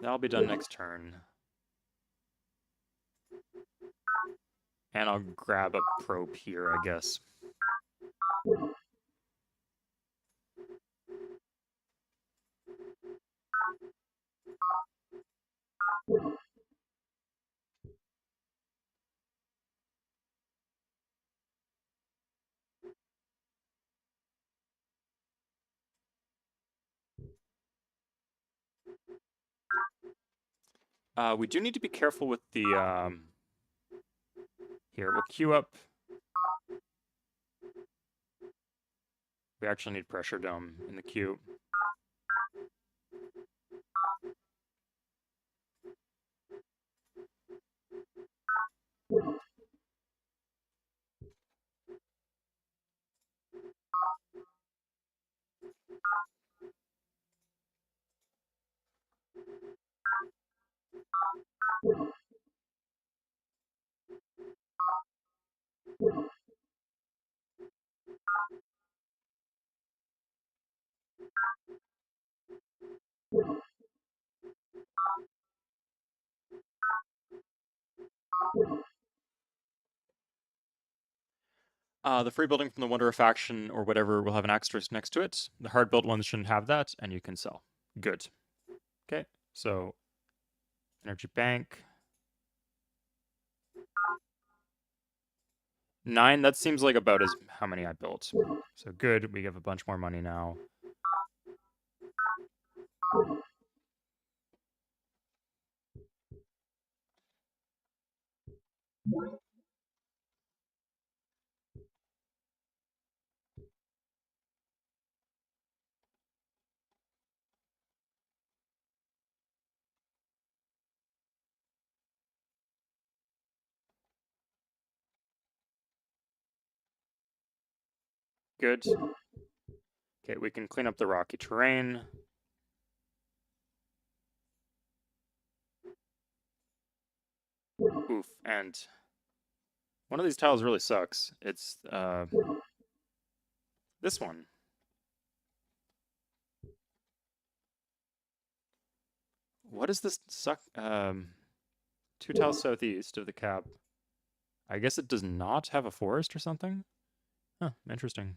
That'll be done next turn. And I'll grab a probe here, I guess. We do need to be careful with the, Here, we'll queue up. We actually need pressure dome in the queue. The free building from the Wanderer faction or whatever will have an asterisk next to it. The hard-built ones shouldn't have that, and you can sell. Good. Okay, so energy bank. 9, that seems like about as how many I built. So good, we have a bunch more money now. Good. Okay, we can clean up the rocky terrain. Oof, and One of these tiles really sucks. It's this one. What is this suck? 2 tiles southeast of the cap. I guess it does not have a forest or something? Huh, interesting.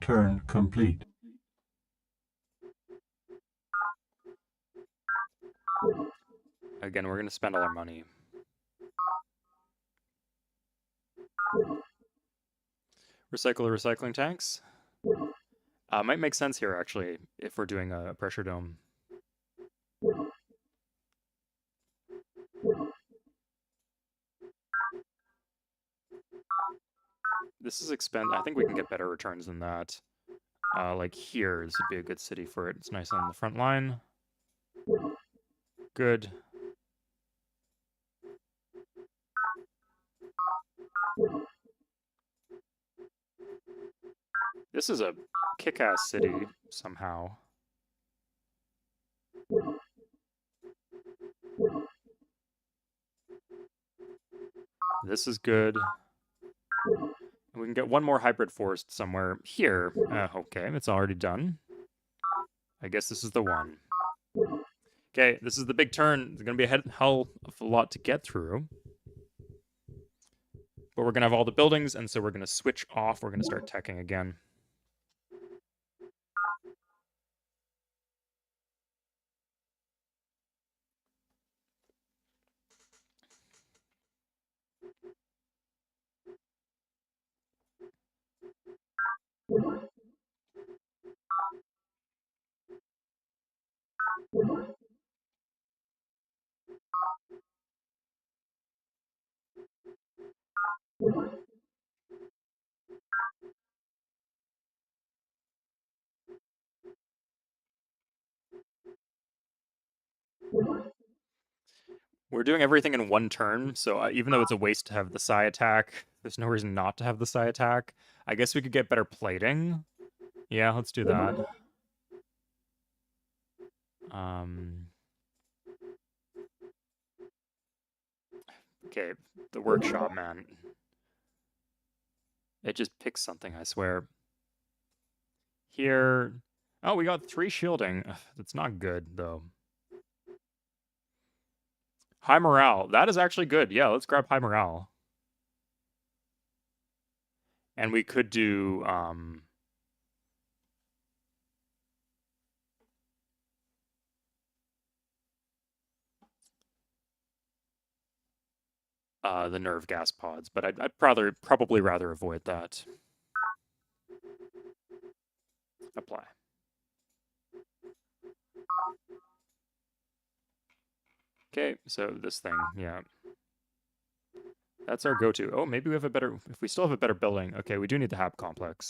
Turn complete. Again, we're going to spend all our money. Recycle the recycling tanks. Might make sense here, actually, if we're doing a pressure dome. This is expensive. I think we can get better returns than that. Like here, this would be a good city for it. It's nice on the front line. Good. This is a kick-ass city, somehow. This is good. We can get one more hybrid forest somewhere here. Okay, it's already done. I guess this is the one. Okay, this is the big turn. It's going to be a hell of a lot to get through. But we're going to have all the buildings, and so we're going to switch off. We're going to start teching again. We're doing everything in one turn, so even though it's a waste to have the Psi attack, there's no reason not to have the Psi attack. I guess we could get better plating. Yeah, let's do that. Okay, the workshop, man. It just picks something, I swear. Here... Oh, we got 3 shielding. Ugh, that's not good, though. High morale. That is actually good. Yeah, let's grab high morale. And we could do... the nerve gas pods, but I'd probably rather avoid that. Apply. Okay, so this thing, yeah. That's our go-to. Oh, maybe we have a better... If we still have a better building. Okay, we do need the HAB complex.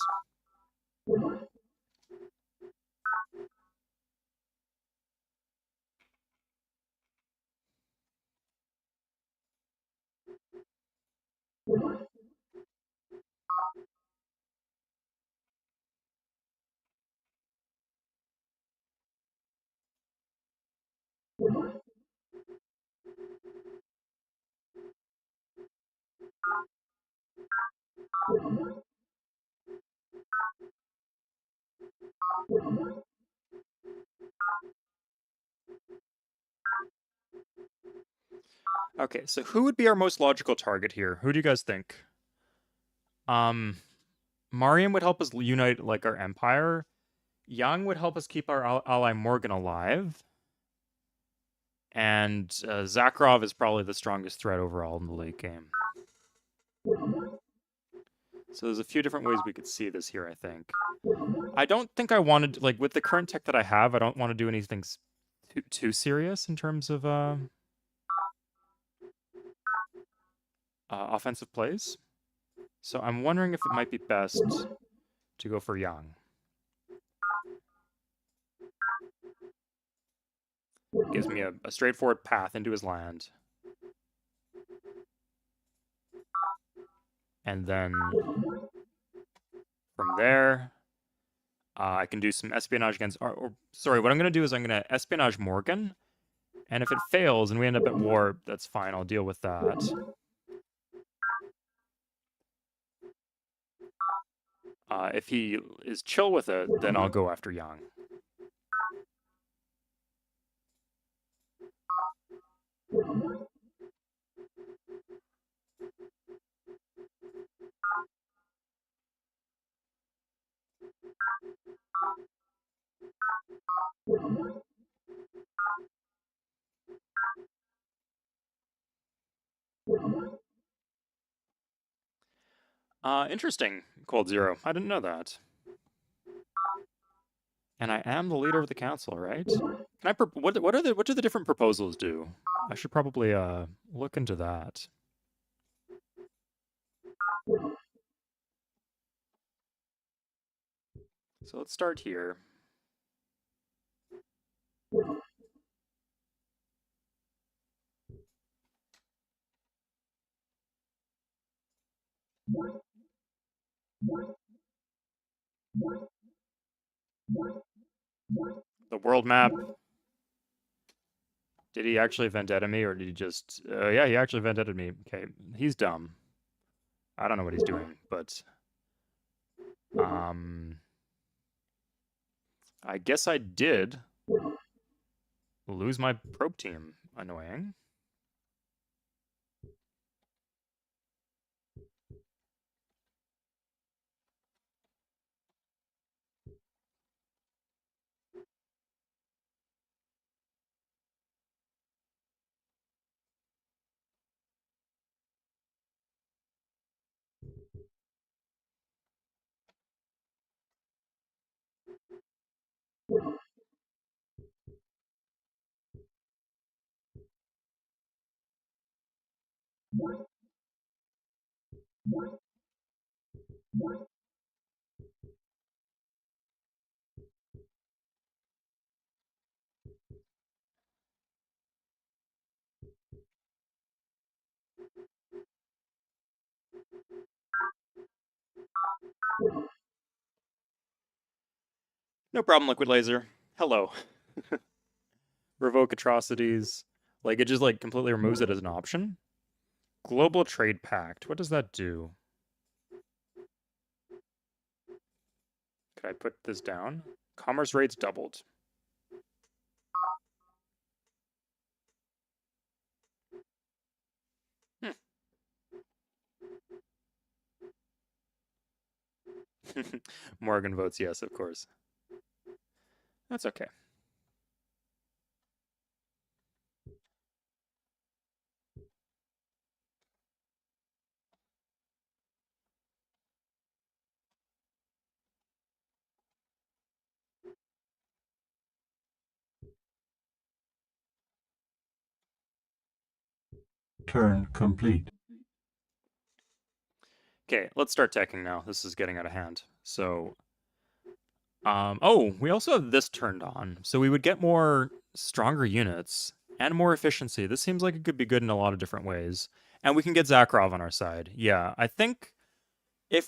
Okay, so who would be our most logical target here? Who do you guys think? Mariam would help us unite, like, our empire. Yang would help us keep our ally Morgan alive. And Zakharov is probably the strongest threat overall in the late game. So there's a few different ways we could see this here, I think. I don't think I wanted, like, with the current tech that I have, I don't want to do anything too serious in terms of offensive plays. So I'm wondering if it might be best to go for Yang. Gives me a straightforward path into his land. And then from there, I can do some espionage against... sorry, what I'm going to do is I'm going to espionage Morgan, And if it fails and we end up at war, that's fine. I'll deal with that. If he is chill with it, then I'll go after Yang. Interesting, Cold Zero. I didn't know that. And I am the leader of the council, right? Can I what do the different proposals do? I should probably look into that. So let's start here. The world map. Did he actually vendetta me, or did he just... yeah, he actually vendetta me. Okay, he's dumb. I don't know what he's doing, but... I guess I did lose my probe team. Annoying. No problem, Liquid Laser. Hello. Revoke atrocities. Like, it just, like, completely removes it as an option. Global Trade Pact. What does that do? Could I put this down? Commerce rates doubled. Morgan votes yes, of course. That's okay. Turn complete. Okay, let's start teching now. This is getting out of hand. So, oh, we also have this turned on. So we would get more stronger units and more efficiency. This seems like it could be good in a lot of different ways. And we can get Zakharov on our side. Yeah, I think if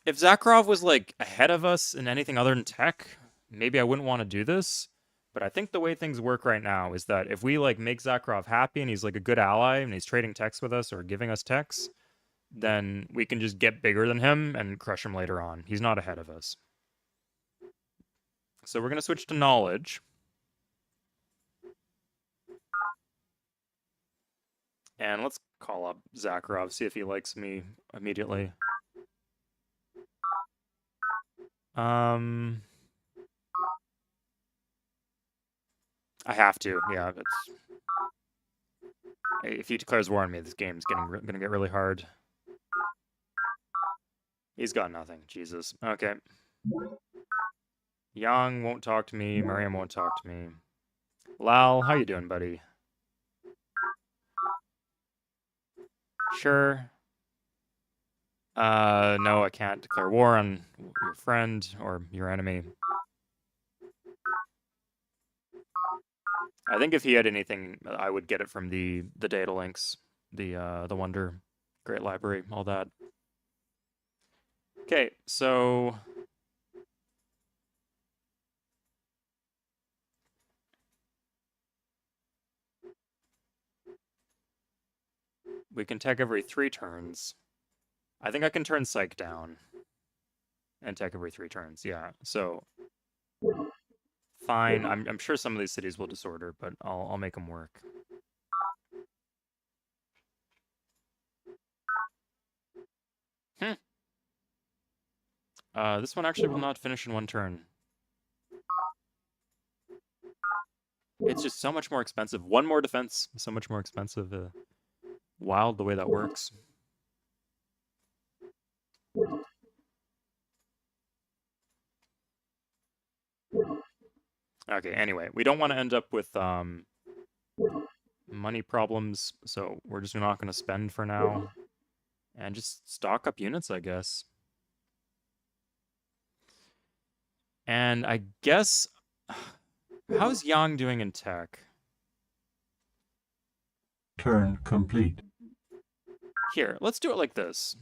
Zakharov was like ahead of us in anything other than tech, maybe I wouldn't want to do this. But I think the way things work right now is that if we like make Zakharov happy and he's like a good ally and he's trading techs with us or giving us techs, then we can just get bigger than him and crush him later on. He's not ahead of us. So we're going to switch to knowledge. And let's call up Zakharov, see if he likes me immediately. I have to, yeah. If he declares war on me, this game's gonna get really hard. He's got nothing, Jesus. Okay. Yang won't talk to me, Miriam won't talk to me. Lal, how you doing, buddy? Sure. No, I can't declare war on your friend or your enemy. I think if he had anything, I would get it from the data links, the Wonder, Great Library, all that. Okay, so We can tech every 3 turns. I think I can turn Psych down. And tech every 3 turns, yeah. So, fine. I'm sure some of these cities will disorder, but I'll make them work. This one actually will not finish in 1 turn. It's just so much more expensive. 1 more defense, so much more expensive. Wild the way that works. Okay, anyway, we don't want to end up with money problems, so we're just not going to spend for now. And just stock up units, I guess. And I guess... How's Yang doing in tech? Turn complete. Here, let's do it like this.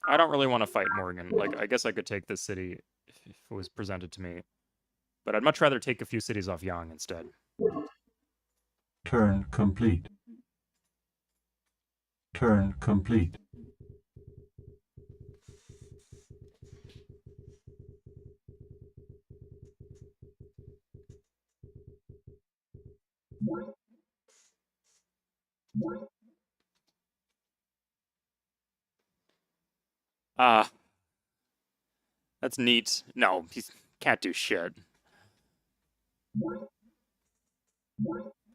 I don't really want to fight Morgan. Like, I guess I could take this city if it was presented to me. But I'd much rather take a few cities off Yang instead. Turn complete. Turn complete. That's neat. No, he can't do shit.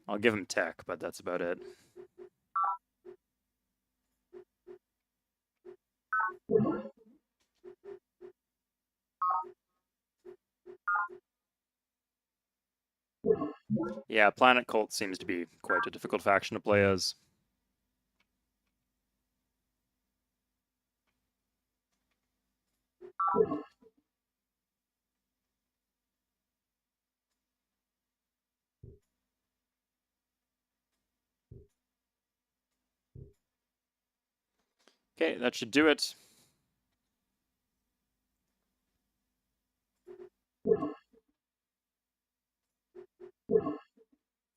I'll give him tech, but that's about it. Yeah, Planet Cult seems to be quite a difficult faction to play as. Okay, that should do it.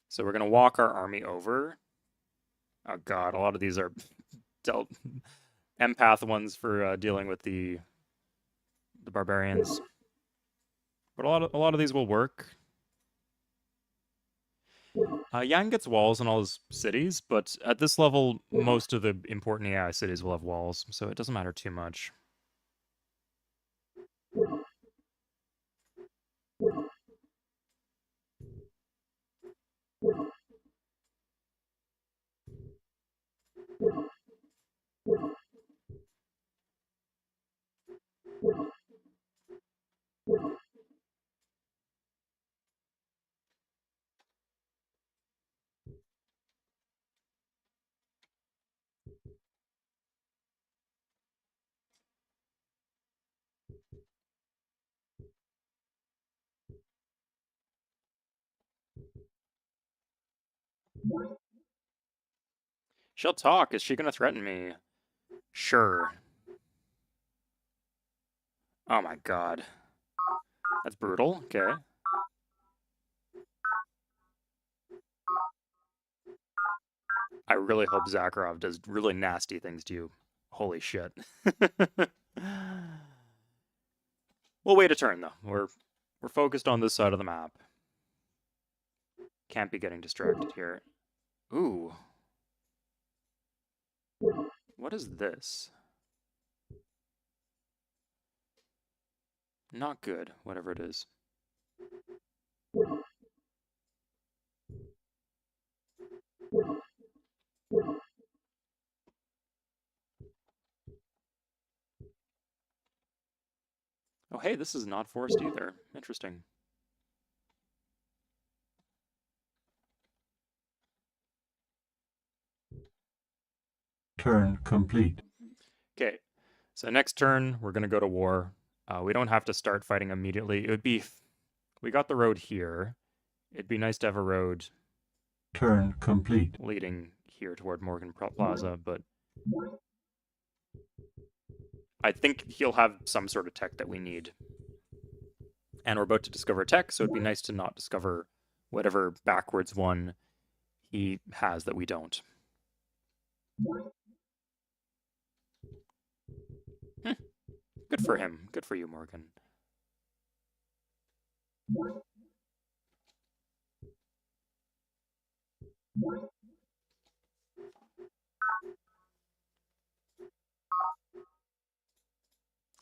So we're going to walk our army over. Oh god, a lot of these are empath ones for dealing with the barbarians. But a lot of these will work. Yang gets walls in all his cities, but at this level, most of the important AI cities will have walls, so it doesn't matter too much. She'll talk. Is she going to threaten me? Sure. Oh my god. That's brutal. Okay. I really hope Zakharov does really nasty things to you. Holy shit. We'll wait a turn, though. We're focused on this side of the map. Can't be getting distracted here. Ooh. What is this? Not good, whatever it is. Oh, hey, this is not forced either. Interesting. Turn complete. Okay, so next turn, we're going to go to war. We don't have to start fighting immediately. It would be... We got the road here. It'd be nice to have a road... Turn complete. ...leading here toward Morgan Plaza, but... I think he'll have some sort of tech that we need. And we're about to discover tech, so it'd be nice to not discover whatever backwards one he has that we don't. Good for him. Good for you, Morgan.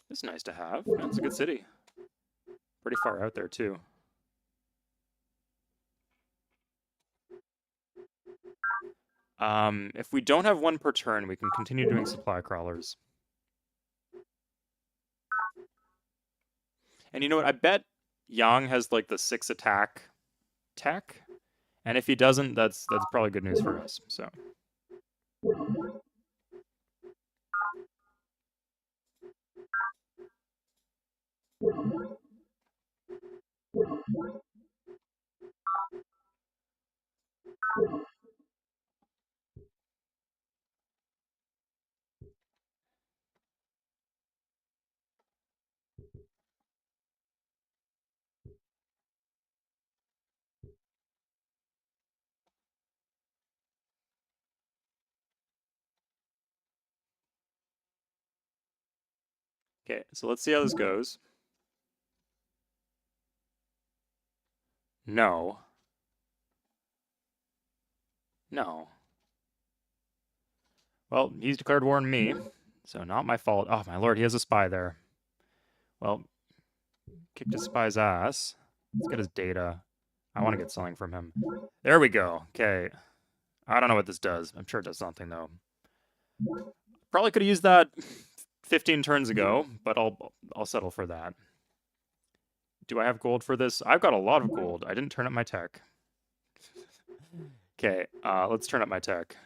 It's nice to have. It's a good city. Pretty far out there, too. If we don't have one per turn, we can continue doing supply crawlers. And you know what? I bet Yang has like the 6 attack tech. And if he doesn't, that's probably good news for us. So. Okay, so let's see how this goes. No. No. Well, he's declared war on me, so not my fault. Oh, my lord, he has a spy there. Well, kicked his spy's ass. Let's get his data. I want to get something from him. There we go. Okay. I don't know what this does. I'm sure it does something, though. Probably could have used that 15 turns ago, but I'll settle for that. Do I have gold for this? I've got a lot of gold. I didn't turn up my tech. Okay, let's turn up my tech.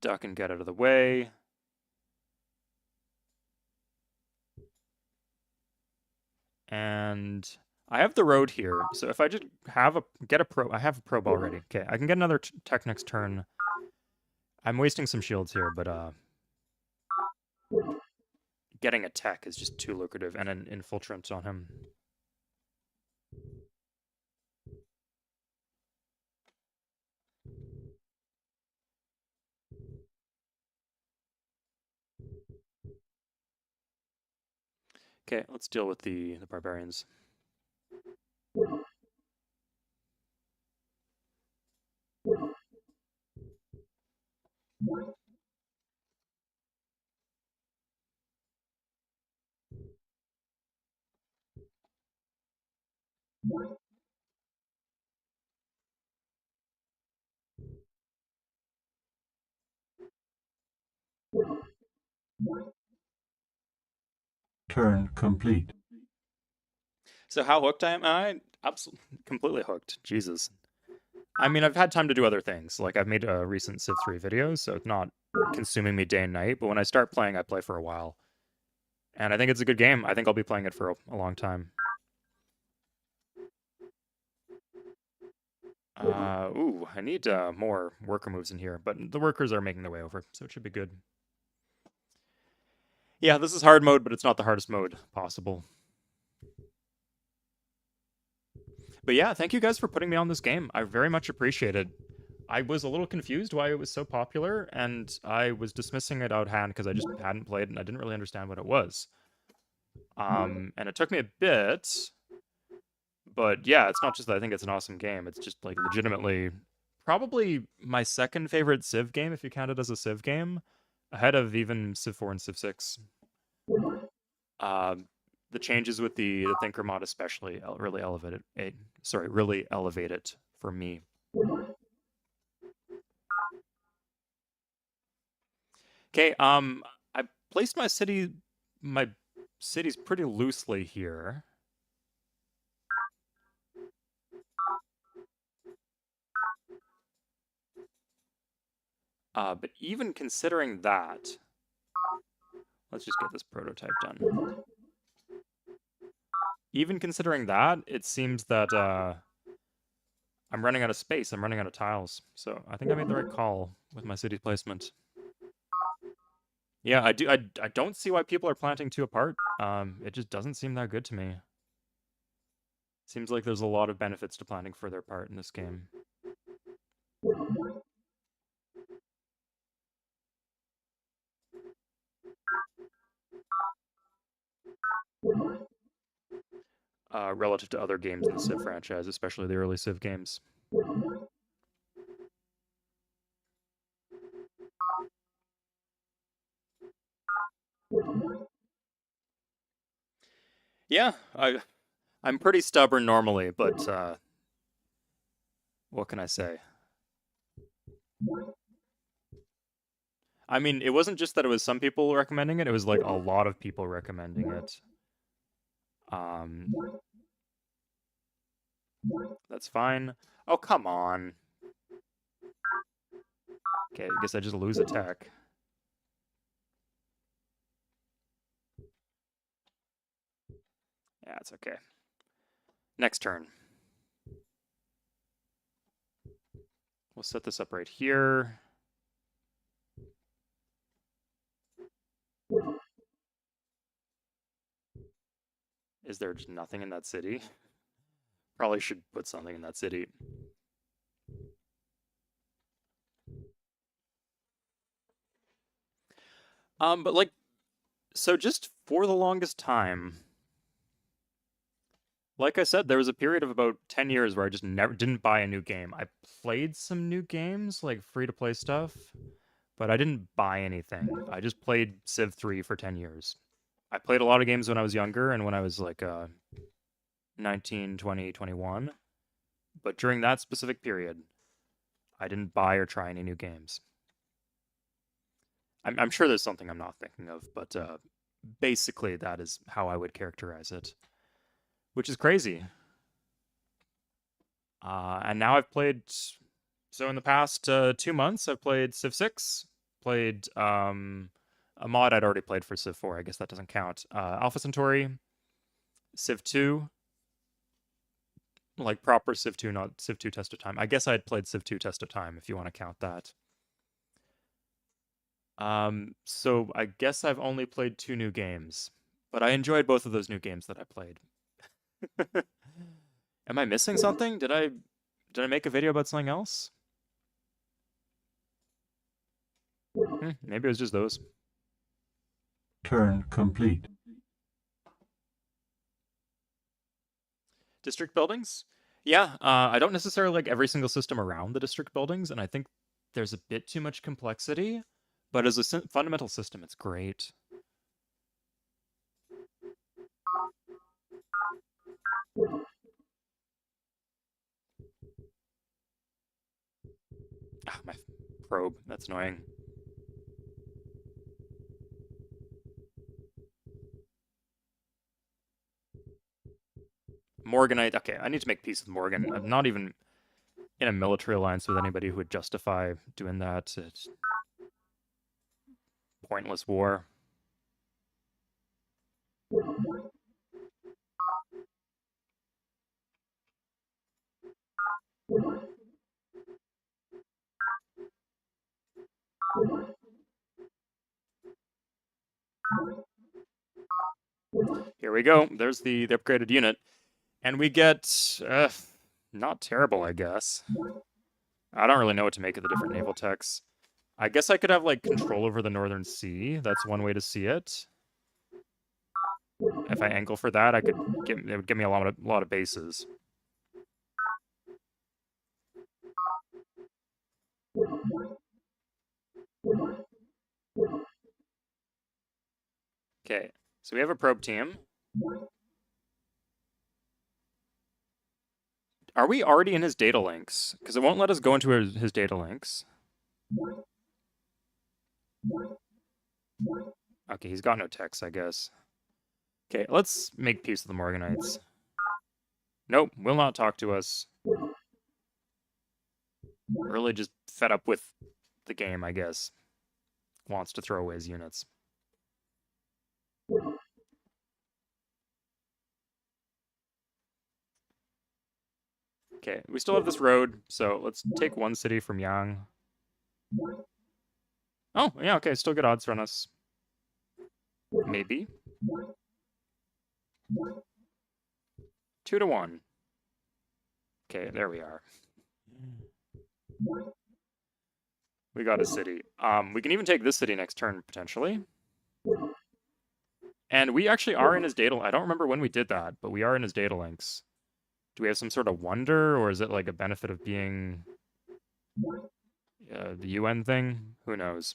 Duck and get out of the way. And I have the road here, so if I just have I have a probe already. Okay, I can get another tech next turn. I'm wasting some shields here, but getting a tech is just too lucrative, and an infiltrant on him. Okay, let's deal with the barbarians. Turn complete. So how hooked I am? I absolutely completely hooked. Jesus. I mean, I've had time to do other things. Like, I've made a recent Civ 3 videos, so it's not consuming me day and night. But when I start playing, I play for a while. And I think it's a good game. I think I'll be playing it for a long time. Ooh, I need more worker moves in here. But the workers are making their way over, so it should be good. Yeah, this is hard mode, but it's not the hardest mode possible. But yeah, thank you guys for putting me on this game. I very much appreciate it. I was a little confused why it was so popular, and I was dismissing it out of hand because I just hadn't played and I didn't really understand what it was. And it took me a bit, but yeah, it's not just that I think it's an awesome game. It's just like legitimately probably my second favorite Civ game, if you count it as a Civ game, ahead of even Civ 4 and Civ 6. The changes with the Thinker mod especially really elevate it. Really elevate it for me. Okay, I placed my cities pretty loosely here. But even considering that, let's just get this prototype done. Even considering that, it seems that I'm running out of space. I'm running out of tiles. So I think I made the right call with my city placement. Yeah, I do. I don't see why people are planting two apart. It just doesn't seem that good to me. Seems like there's a lot of benefits to planting further apart in this game. Relative to other games in the Civ franchise, especially the early Civ games. Yeah, I'm pretty stubborn normally, but what can I say? I mean, it wasn't just that it was some people recommending it, it was like a lot of people recommending it. That's fine. Oh, come on. Okay, I guess I just lose attack. Yeah, it's okay. Next turn. We'll set this up right here. Is there just nothing in that city? Probably should put something in that city. But like, so just for the longest time, like I said, there was a period of about 10 years where I just never didn't buy a new game. I played some new games, like free-to-play stuff, but I didn't buy anything. I just played Civ 3 for 10 years. I played a lot of games when I was younger and when I was like 19, 20, 21. But during that specific period, I didn't buy or try any new games. I'm sure there's something I'm not thinking of, but basically that is how I would characterize it, which is crazy. And now I've played. So in the past 2 months, I've played Civ 6, played a mod I'd already played for Civ 4. I guess that doesn't count. Alpha Centauri, Civ 2, like proper Civ 2, not Civ 2 Test of Time. I guess I had played Civ 2 Test of Time, if you want to count that. So I guess I've only played 2 new games, but I enjoyed both of those new games that I played. Am I missing something? Did I make a video about something else? Maybe it was just those. Turn complete. District buildings? Yeah, I don't necessarily like every single system around the district buildings, and I think there's a bit too much complexity, but as a fundamental system, it's great. Ah, my probe. That's annoying. Morganite. Okay, I need to make peace with Morgan. I'm not even in a military alliance with anybody who would justify doing that. It's pointless war. Here we go. There's the upgraded unit. And we get, not terrible, I guess. I don't really know what to make of the different naval techs. I guess I could have, like, control over the Northern Sea. That's one way to see it. If I angle for that, it would give me a lot of bases. Okay, so we have a probe team. Are we already in his data links? Because it won't let us go into his data links. Okay, he's got no text, I guess. Okay, let's make peace with the Morganites. Nope, will not talk to us. Really just fed up with the game, I guess. Wants to throw away his units. Okay, Okay, we still have this road, so let's take one city from Yang. Oh, yeah, okay, still good odds on us. Maybe. 2-1. Okay, there we are. We got a city. We can even take this city next turn, potentially. And we actually are in his data... I don't remember when we did that, but we are in his data links. Do we have some sort of wonder, or is it like a benefit of being the UN thing? Who knows?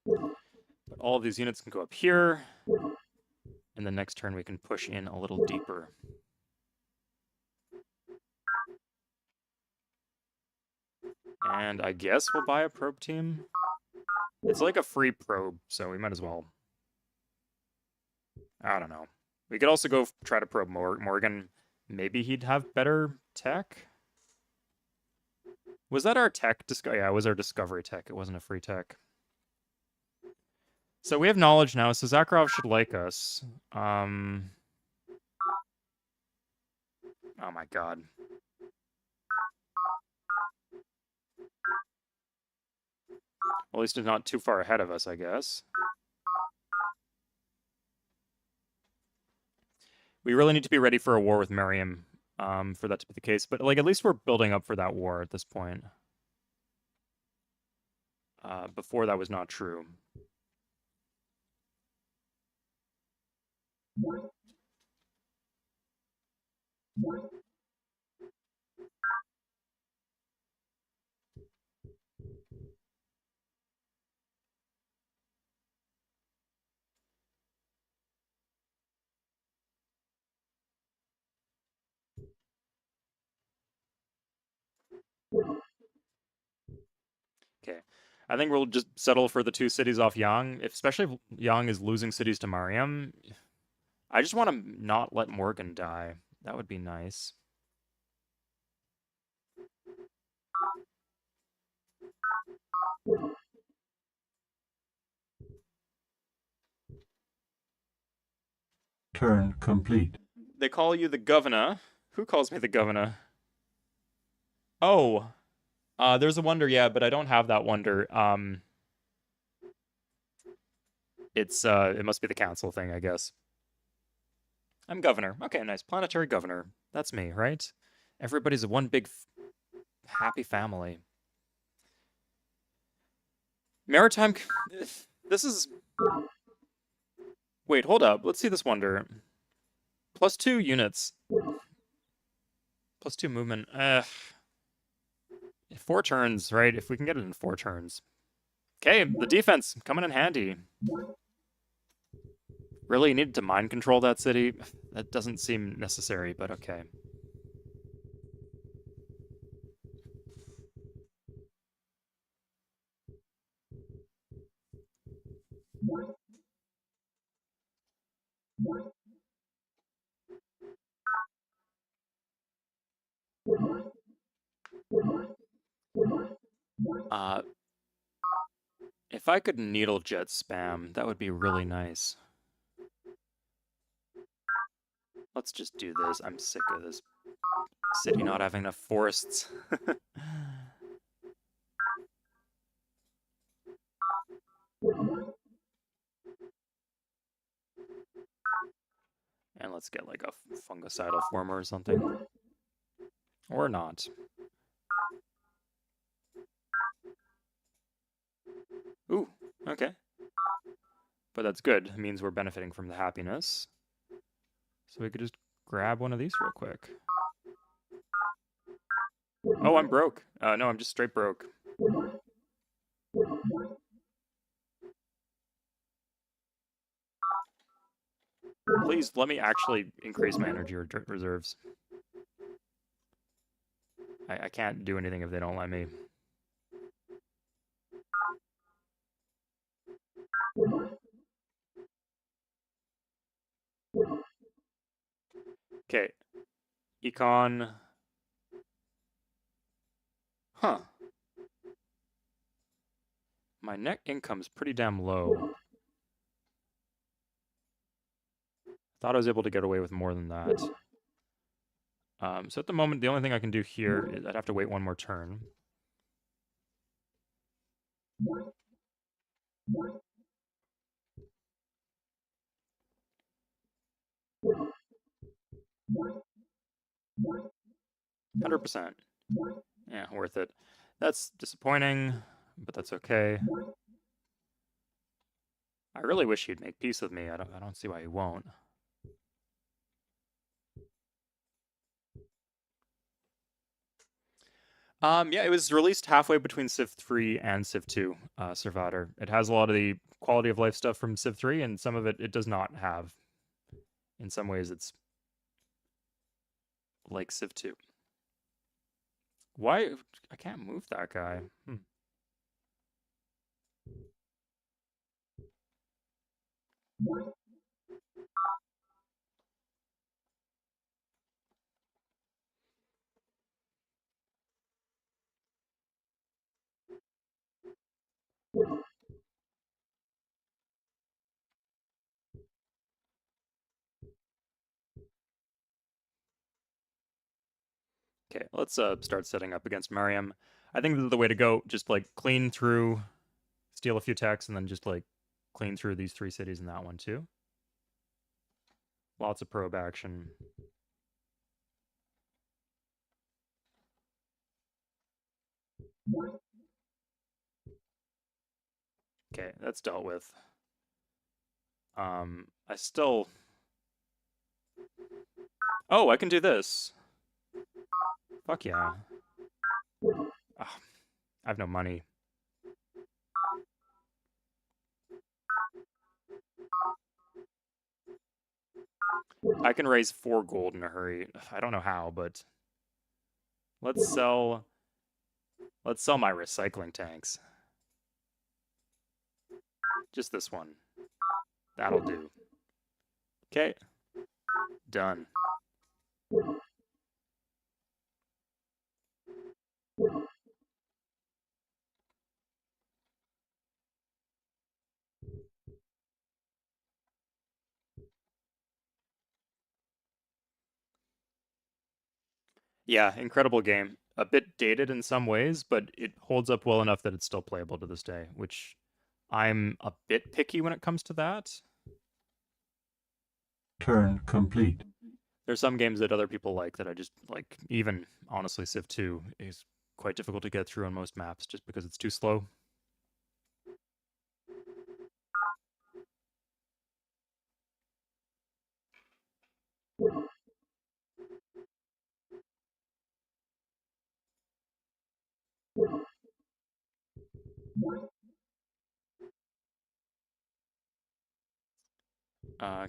But all of these units can go up here. And the next turn we can push in a little deeper. And I guess we'll buy a probe team. It's like a free probe, so we might as well. I don't know. We could also go try to probe Morgan. Maybe he'd have better tech? Was that our tech? Yeah, it was our discovery tech. It wasn't a free tech. So we have knowledge now, so Zakharov should like us. Oh my god. Well, at least it's not too far ahead of us, I guess. We really need to be ready for a war with Miriam, for that to be the case. But, like, at least we're building up for that war at this point. Before that was not true. Okay. I think we'll just settle for the 2 cities off Yang, especially if Yang is losing cities to Mariam. I just want to not let Morgan die. That would be nice. Turn complete. They call you the governor. Who calls me the governor? Oh. There's a wonder, yeah, but I don't have that wonder. It must be the council thing, I guess. I'm governor. Okay, nice. Planetary governor. That's me, right? Everybody's one big happy family. Maritime... This is... Wait, hold up. Let's see this wonder. +2 units. +2 movement. 4 turns, right? If we can get it in 4 turns. Okay, the defense coming in handy. Really needed to mind control that city? That doesn't seem necessary, but okay. If I could needle jet spam, that would be really nice. Let's just do this. I'm sick of this city not having enough forests. And let's get like a fungicidal former or something. Or not. Ooh, okay. But that's good. It means we're benefiting from the happiness. So we could just grab one of these real quick. Oh, I'm broke. No, I'm just straight broke. Please, let me actually increase my energy reserves. I can't do anything if they don't let me. Okay. Econ. Huh. My net income's pretty damn low. Thought I was able to get away with more than that. So at the moment, the only thing I can do here is I'd have to wait one more turn. $100%. Yeah, worth it. That's disappointing, but that's okay. I really wish he'd make peace with me. I don't see why he won't. Yeah, it was released halfway between Civ 3 and Civ 2, Survivor. It has a lot of the quality of life stuff from Civ 3, and some of it does not have. In some ways, it's like Civ 2. Why? I can't move that guy. Okay, let's start setting up against Mariam. I think this is the way to go. Just like clean through, steal a few techs, and then just like clean through these 3 cities and that one too. Lots of probe action. Okay, that's dealt with. I still... Oh, I can do this. Fuck yeah. Oh, I have no money. I can raise 4 gold in a hurry. I don't know how, but... Let's sell my recycling tanks. Just this one. That'll do. Okay. Done. Yeah, incredible game. A bit dated in some ways, but it holds up well enough that it's still playable to this day, which I'm a bit picky when it comes to that. Turn complete. There's some games that other people like that I just like. Even honestly, Civ 2 is quite difficult to get through on most maps just because it's too slow.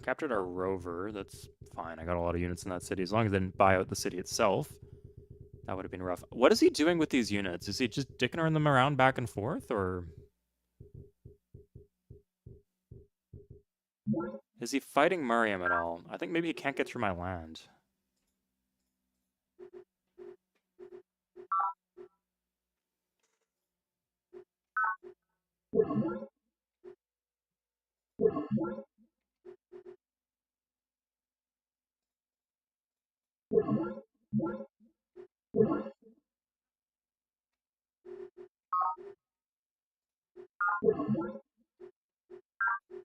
Captured our rover. That's fine. I got a lot of units in that city. As long as they didn't buy out the city itself, that would have been rough. What is he doing with these units? Is he just dicking them around back and forth, or is he fighting Miriam at all? I think maybe he can't get through my land.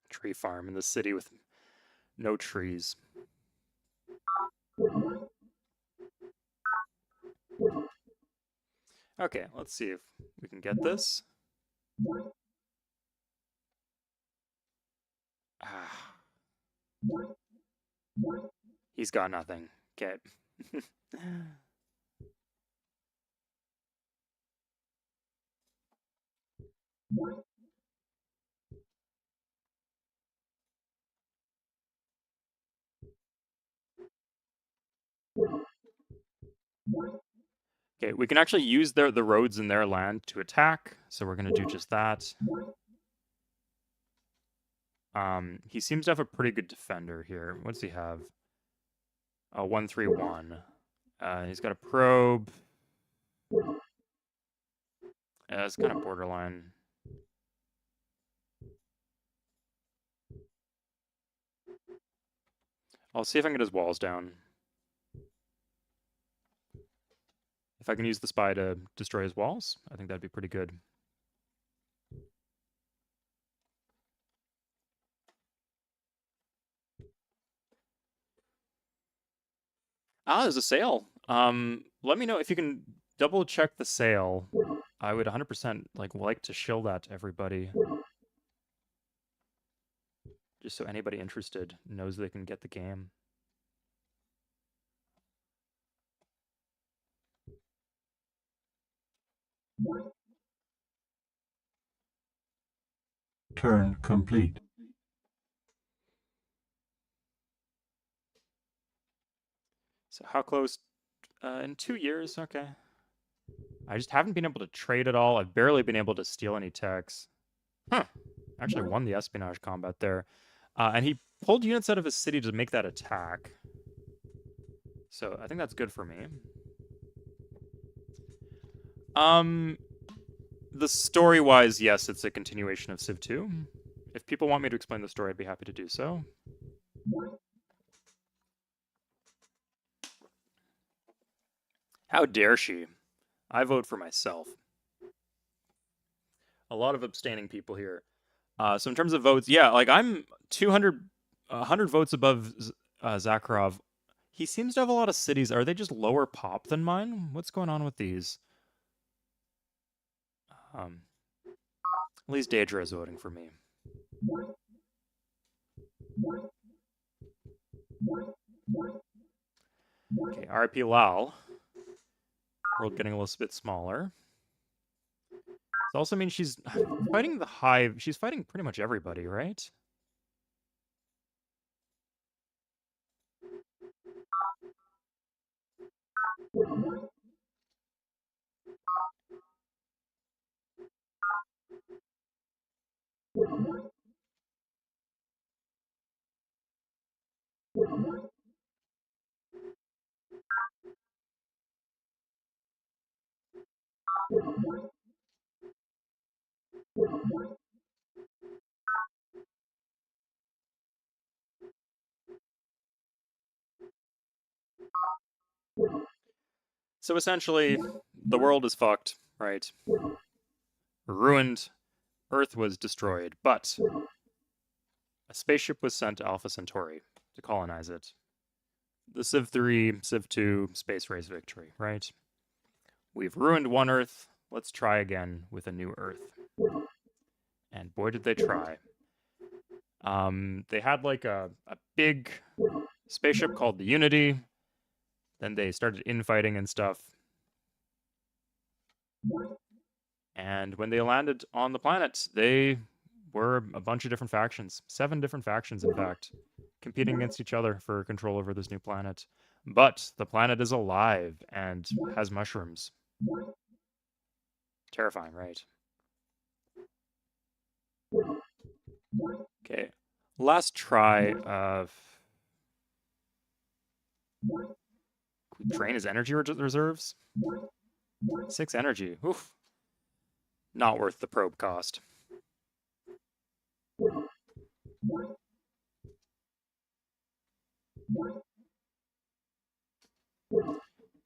Tree farm in the city with no trees. Okay, let's see if we can get this. Ah. He's got nothing. Okay. Okay, we can actually use the roads in their land to attack, so we're going to do just that. He seems to have a pretty good defender here. What does he have? A 131. He's got a probe. It's kind of borderline. I'll see if I can get his walls down. If I can use the spy to destroy his walls, I think that'd be pretty good. Ah, there's a sale. Let me know if you can double check the sale. I would 100% like to shill that to everybody. Just so anybody interested knows they can get the game. Turn complete. So how close? In 2 years, okay. I just haven't been able to trade at all. I've barely been able to steal any techs. Huh. Actually won the espionage combat there. And he pulled units out of his city to make that attack. So I think that's good for me. The story-wise, yes, it's a continuation of Civ 2. If people want me to explain the story, I'd be happy to do so. How dare she? I vote for myself. A lot of abstaining people here. So in terms of votes, yeah, like I'm 100 votes above Zakharov. He seems to have a lot of cities. Are they just lower pop than mine? What's going on with these? At least Daedra is voting for me. Okay, RIP Lal. World getting a little bit smaller. This also means she's fighting the Hive. She's fighting pretty much everybody, right? So essentially, the world is fucked, right? Ruined. Earth was destroyed, but a spaceship was sent to Alpha Centauri to colonize it. The Civ 3, Civ 2 space race victory, right? We've ruined one Earth. Let's try again with a new Earth. And boy, did they try. They had like a big spaceship called the Unity. Then they started infighting and stuff. And when they landed on the planet, they were a bunch of different factions. 7 different factions, in fact, competing against each other for control over this new planet. But the planet is alive and has mushrooms. Terrifying, right? Okay. Last try of... Drain his energy reserves? 6 energy. Oof. Not worth the probe cost.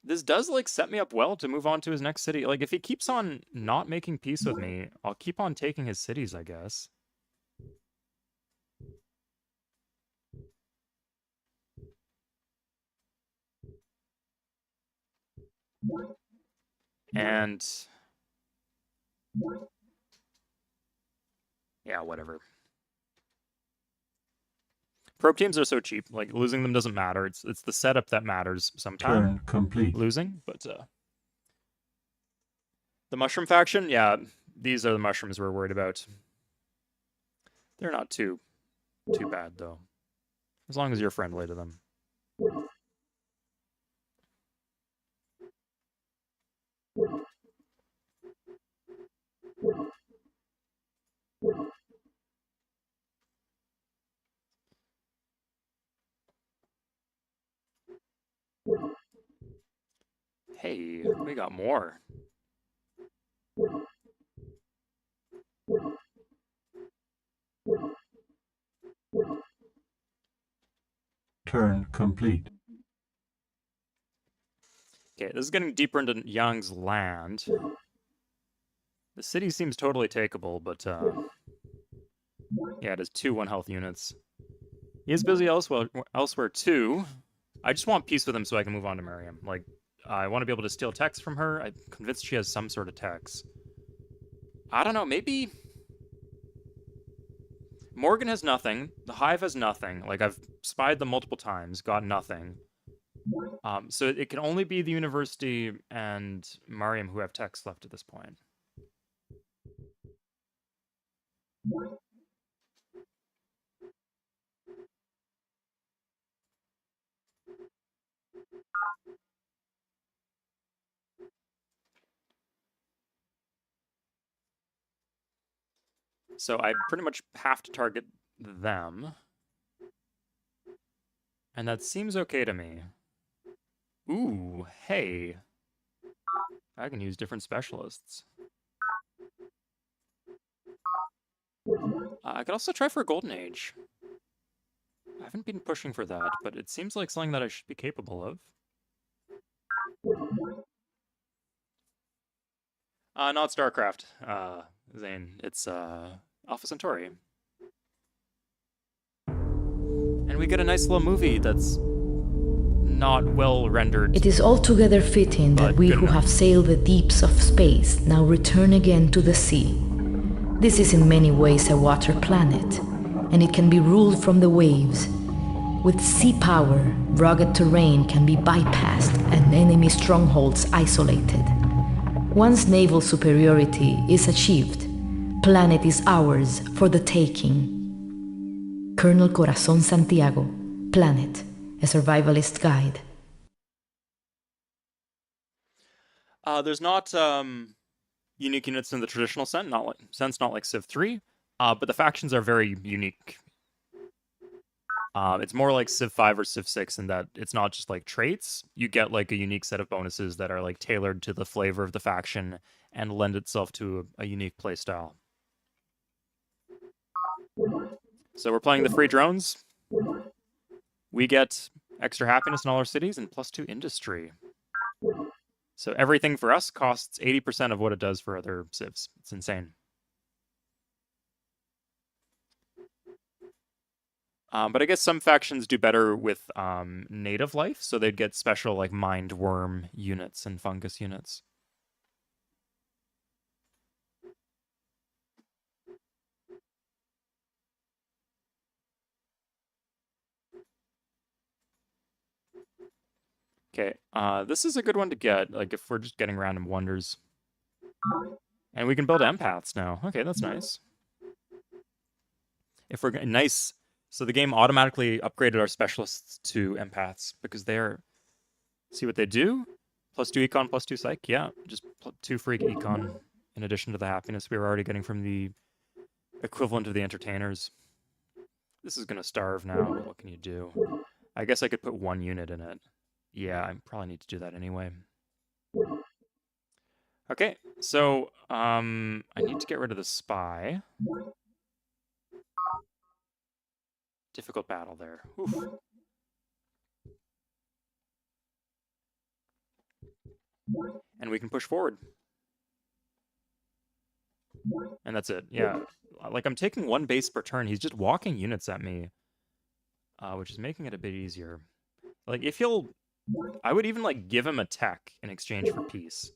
This does, like, set me up well to move on to his next city. Like, if he keeps on not making peace with me, I'll keep on taking his cities, I guess. And... yeah, whatever. Probe teams are so cheap. Like, losing them doesn't matter. It's the setup that matters sometimes. Turn complete. Losing, but the mushroom faction, yeah, these are the mushrooms we're worried about. They're not too bad though, as long as you're friendly to them. Hey, we got more. Turn complete. Okay, this is getting deeper into Yang's land. The city seems totally takeable, but yeah, it has 2 1-health units. He is busy elsewhere too. I just want peace with him so I can move on to Miriam. Like, I want to be able to steal techs from her. I'm convinced she has some sort of techs. I don't know, maybe... Morgan has nothing. The Hive has nothing. Like, I've spied them multiple times, got nothing. So it can only be the University and Mariam who have techs left at this point. So I pretty much have to target them. And that seems okay to me. Ooh, hey. I can use different specialists. I could also try for a Golden Age. I haven't been pushing for that, but it seems like something that I should be capable of. Not StarCraft, Zane. It's, Alpha Centauri. And we get a nice little movie that's not well rendered. It is altogether fitting that we who have sailed the deeps of space now return again to the sea. This is in many ways a water planet, and it can be ruled from the waves. With sea power, rugged terrain can be bypassed and enemy strongholds isolated. Once naval superiority is achieved, planet is ours for the taking. Colonel Corazon Santiago, Planet, a survivalist guide. There's not unique units in the traditional sense, not like Civ 3, but the factions are very unique. It's more like Civ 5 or Civ 6 in that it's not just like traits. You get like a unique set of bonuses that are like tailored to the flavor of the faction and lend itself to a unique playstyle. So we're playing the free drones. We get extra happiness in all our cities and +2 industry. So everything for us costs 80% of what it does for other civs. It's insane. But I guess some factions do better with native life, so they'd get special like mind worm units and fungus units. Okay, this is a good one to get, like if we're just getting random wonders. And we can build empaths now. Okay, that's nice. If we're nice, so the game automatically upgraded our specialists to empaths because they're, see what they do? +2 econ, +2 psych, yeah, just 2 free econ in addition to the happiness we were already getting from the equivalent of the entertainers. This is gonna starve now, but what can you do? I guess I could put 1 unit in it. Yeah, I probably need to do that anyway. Okay, so I need to get rid of the spy. Difficult battle there. Oof. And we can push forward. And that's it. Yeah, like I'm taking 1 base per turn. He's just walking units at me, which is making it a bit easier. Like if he'll, I would even like give him a tech in exchange for peace.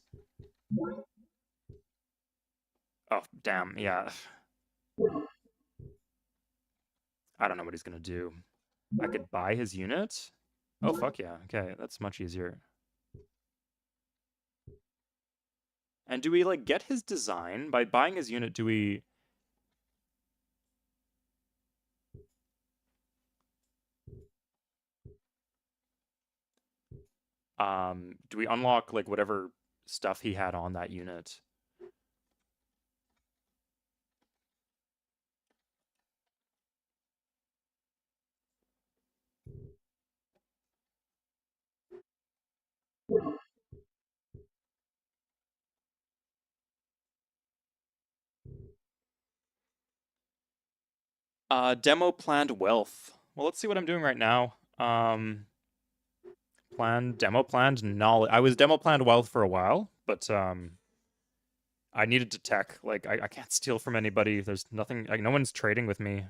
Oh, damn, yeah. I don't know what he's gonna do. I could buy his unit? Oh, fuck yeah. Okay, that's much easier. And do we, like, get his design? By buying his unit, do we... do we unlock, like, whatever stuff he had on that unit? Demo planned wealth. Well, let's see what I'm doing right now. Demo planned knowledge. I was demo planned wealth for a while, but I needed to tech. Like, I can't steal from anybody. There's nothing, like, no one's trading with me.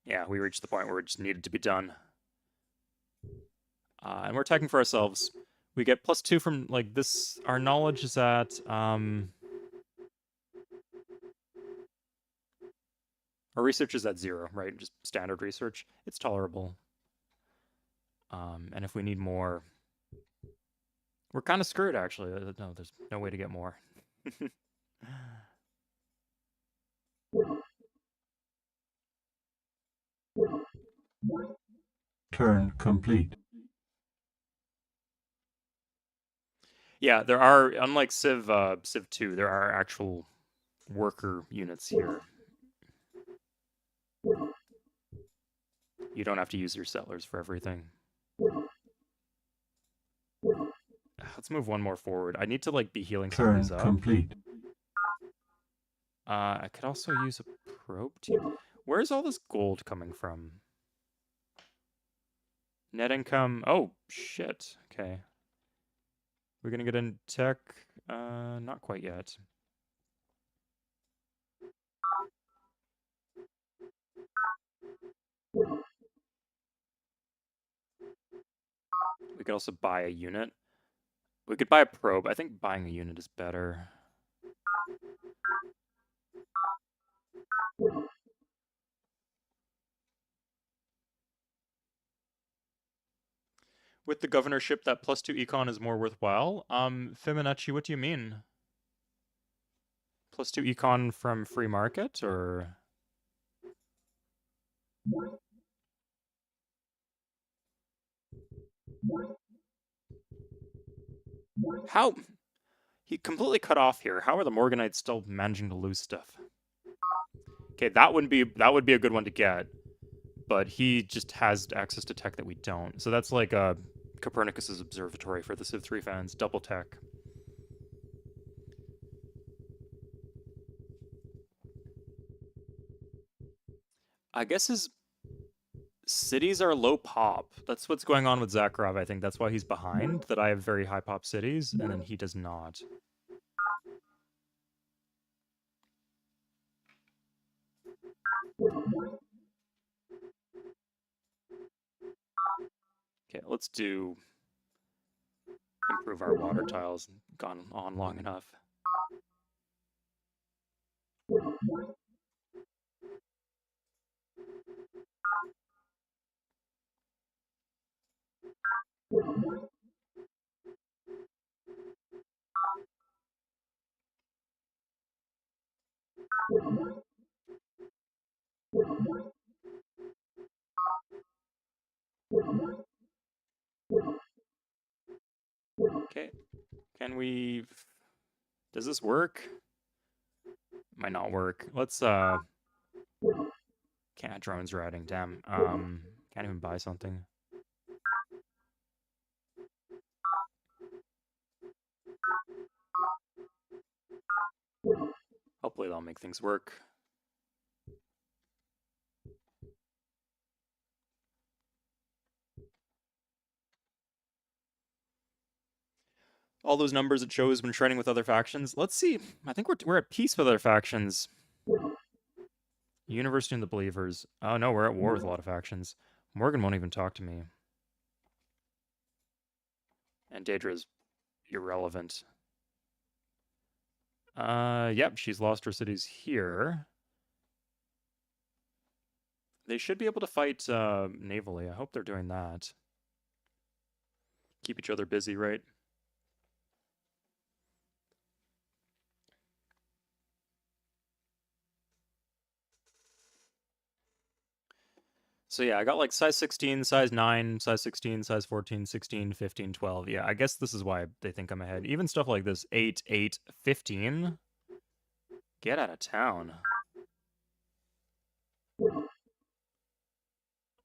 Yeah, we reached the point where it just needed to be done. And we're teching for ourselves. We get +2 from, like, this. Our knowledge is at, our research is at 0, right? Just standard research. It's tolerable. And if we need more, we're kind of screwed, actually. No, there's no way to get more. Turn complete. Yeah, there are, unlike Civ 2, there are actual worker units here. You don't have to use your settlers for everything. Let's move one more forward. I need to, like, be healing some of these up. Turn complete. I could also use a probe team. Where's all this gold coming from? Net income. Oh, shit. Okay. We're gonna get in tech. Not quite yet. We could also buy a unit. We could buy a probe. I think buying a unit is better. With the governorship, that +2 econ is more worthwhile. Fibonacci, what do you mean? +2 econ from free market, or? How? He completely cut off here. How are the Morganites still managing to lose stuff? Okay, that would be a good one to get, but he just has access to tech that we don't. So that's like Copernicus's observatory for the Civ 3 fans. Double tech. I guess his cities are low pop. That's what's going on with Zakharov, I think. That's why he's behind, that I have very high pop cities, and then he does not. Okay, let's do improve our water tiles. Gone on long enough. Okay, can we... Does this work? Might not work. Let's, can't, drone's routing, damn. Can't even buy something. Hopefully that'll make things work. All those numbers it shows when training with other factions. Let's see. I think we're at peace with other factions. University and the Believers. Oh no, we're at war with a lot of factions. Morgan won't even talk to me. And Daedra's irrelevant. Yep, she's lost her cities here. They should be able to fight navally. I hope they're doing that. Keep each other busy, right? So yeah, I got like size 16, size 9, size 16, size 14, 16, 15, 12. Yeah, I guess this is why they think I'm ahead. Even stuff like this, 8, 8, 15. Get out of town.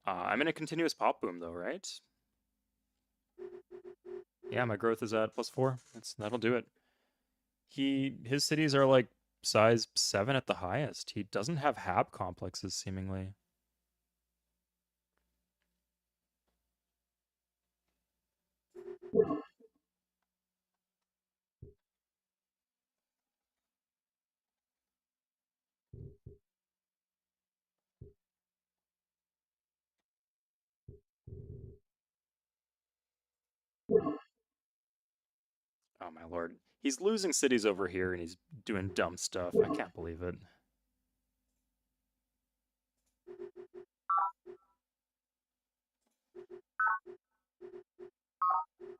I'm in a continuous pop boom though, right? Yeah, my growth is at +4. That'll do it. His cities are like size 7 at the highest. He doesn't have hab complexes, seemingly. Oh my lord. He's losing cities over here and he's doing dumb stuff. I can't believe it.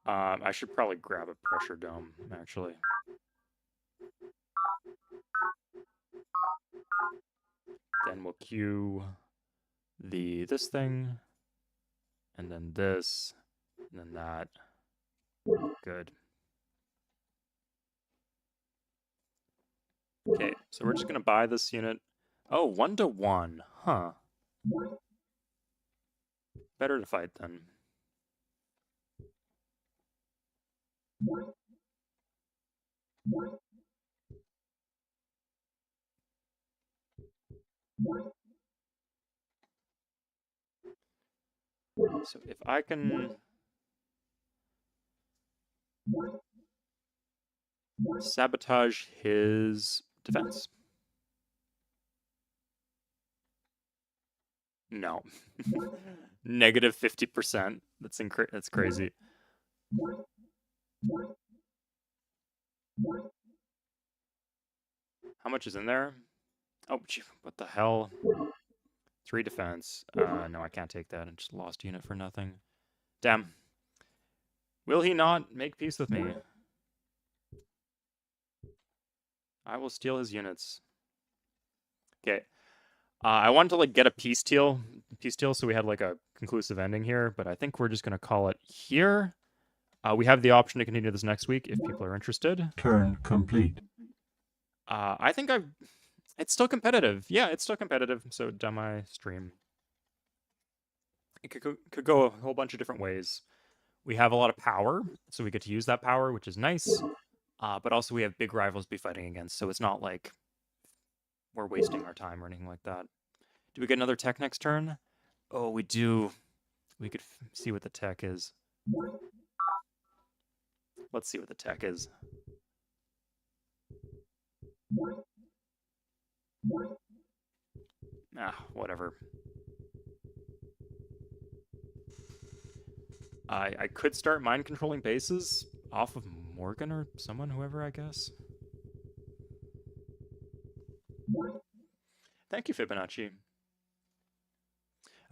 I should probably grab a pressure dome, actually. Then we'll queue this thing, and then this, and then that. Good. Okay, so we're just gonna buy this unit. Oh, 1-to-1. Huh. Better to fight then. So if I can sabotage his defense. No. Negative 50%. That's crazy. How much is in there? Oh, gee, what the hell? 3 defense. No, I can't take that. I just lost unit for nothing. Damn. Will he not make peace with me? I will steal his units. Okay. I wanted to like get a peace deal, so we had like a conclusive ending here, but I think we're just gonna call it here. We have the option to continue this next week if people are interested. Turn complete. I think it's still competitive. Yeah, it's still competitive. So done my stream. It could go a whole bunch of different ways. We have a lot of power, so we get to use that power, which is nice. But also we have big rivals to be fighting against, so it's not like we're wasting our time or anything like that. Do we get another tech next turn? Oh, we do. We could see what the tech is. Let's see what the tech is. Whatever. I could start mind controlling bases off of Morgan or someone, whoever, I guess. Thank you, Fibonacci.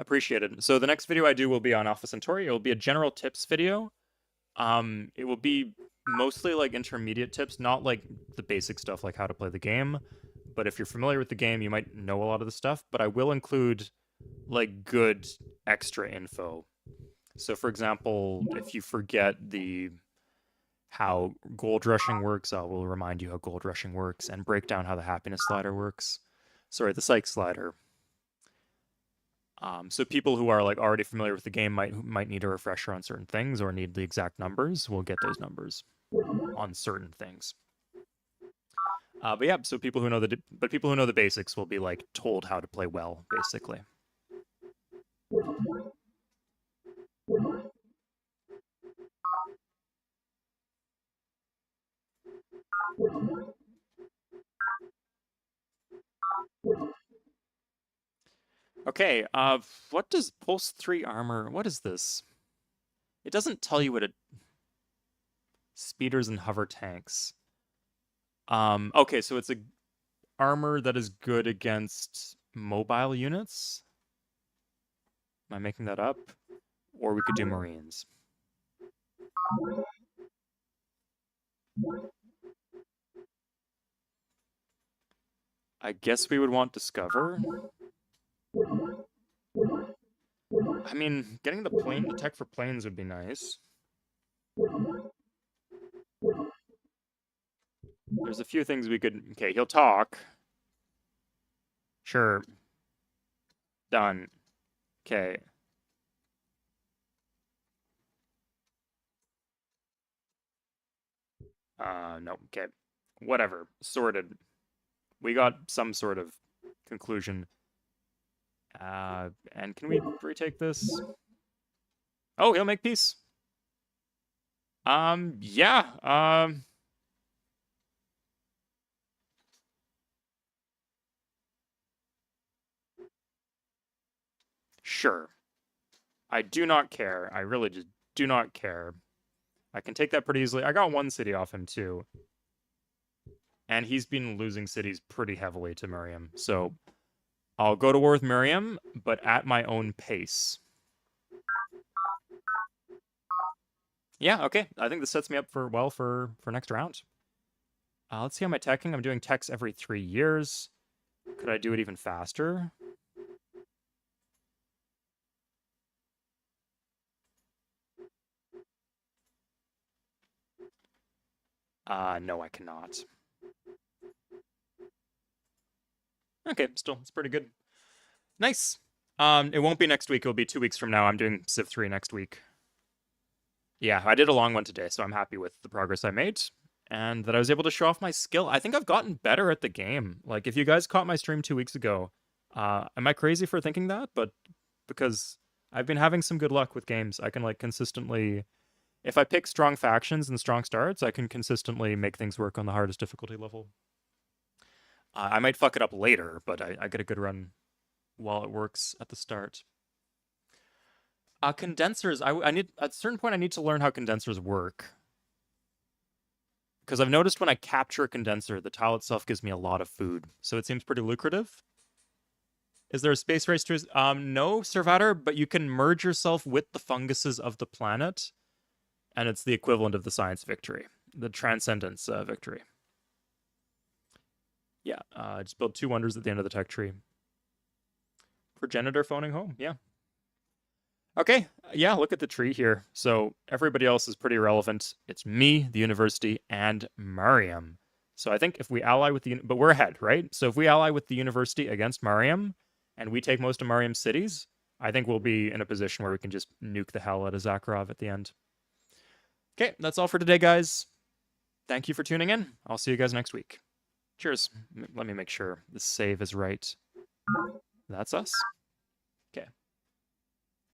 Appreciate it. So the next video I do will be on Alpha Centauri. It will be a general tips video. It will be mostly like intermediate tips, not like the basic stuff like how to play the game. But if you're familiar with the game, you might know a lot of the stuff. But I will include like good extra info. So for example, if you forget how gold rushing works, I will remind you how gold rushing works and break down how the happiness slider works. Sorry, the psych slider. So people who are like already familiar with the game might need a refresher on certain things or need the exact numbers. We'll get those numbers on certain things. But yeah, so people who know the basics will be like told how to play well, basically. Okay, what does Pulse 3 armor, what is this? It doesn't tell you what it... Speeders and hover tanks. Okay, so it's a armor that is good against mobile units? Am I making that up? Or we could do Marines. I guess we would want Discover. I mean, getting the tech for planes would be nice. There's a few things we could... Okay, he'll talk. Sure. Done. Okay. No, okay. Whatever. Sorted. we got some sort of conclusion. And can we retake this? Oh, he'll make peace. Yeah. Sure. I do not care. I really just do not care. I can take that pretty easily. I got one city off him, too. And he's been losing cities pretty heavily to Miriam. So I'll go to war with Miriam, but at my own pace. Yeah, okay. I think this sets me up for next round. Let's see how my teching. I'm doing techs every 3 years. Could I do it even faster? No, I cannot. Okay, still, it's pretty good. Nice. It won't be next week. It'll be 2 weeks from now. I'm doing Civ 3 next week. Yeah, I did a long one today, so I'm happy with the progress I made. And that I was able to show off my skill. I think I've gotten better at the game. Like, if you guys caught my stream 2 weeks ago, am I crazy for thinking that? But because I've been having some good luck with games, I can, like, consistently... If I pick strong factions and strong starts, I can consistently make things work on the hardest difficulty level. I might fuck it up later, but I get a good run while it works at the start. Condensers. I need at a certain point I need to learn how condensers work. Because I've noticed when I capture a condenser, the tile itself gives me a lot of food. So it seems pretty lucrative. Is there a space race to... no, Servator, but you can merge yourself with the funguses of the planet. And it's the equivalent of the science victory. The transcendence victory. Yeah, just build 2 wonders at the end of the tech tree. Progenitor phoning home, yeah. Okay, yeah, look at the tree here. So everybody else is pretty irrelevant. It's me, the university, and Mariam. So I think if we ally with the... But we're ahead, right? So if we ally with the university against Mariam, and we take most of Mariam's cities, I think we'll be in a position where we can just nuke the hell out of Zakharov at the end. Okay, that's all for today, guys. Thank you for tuning in. I'll see you guys next week. Cheers. Let me make sure the save is right. That's us.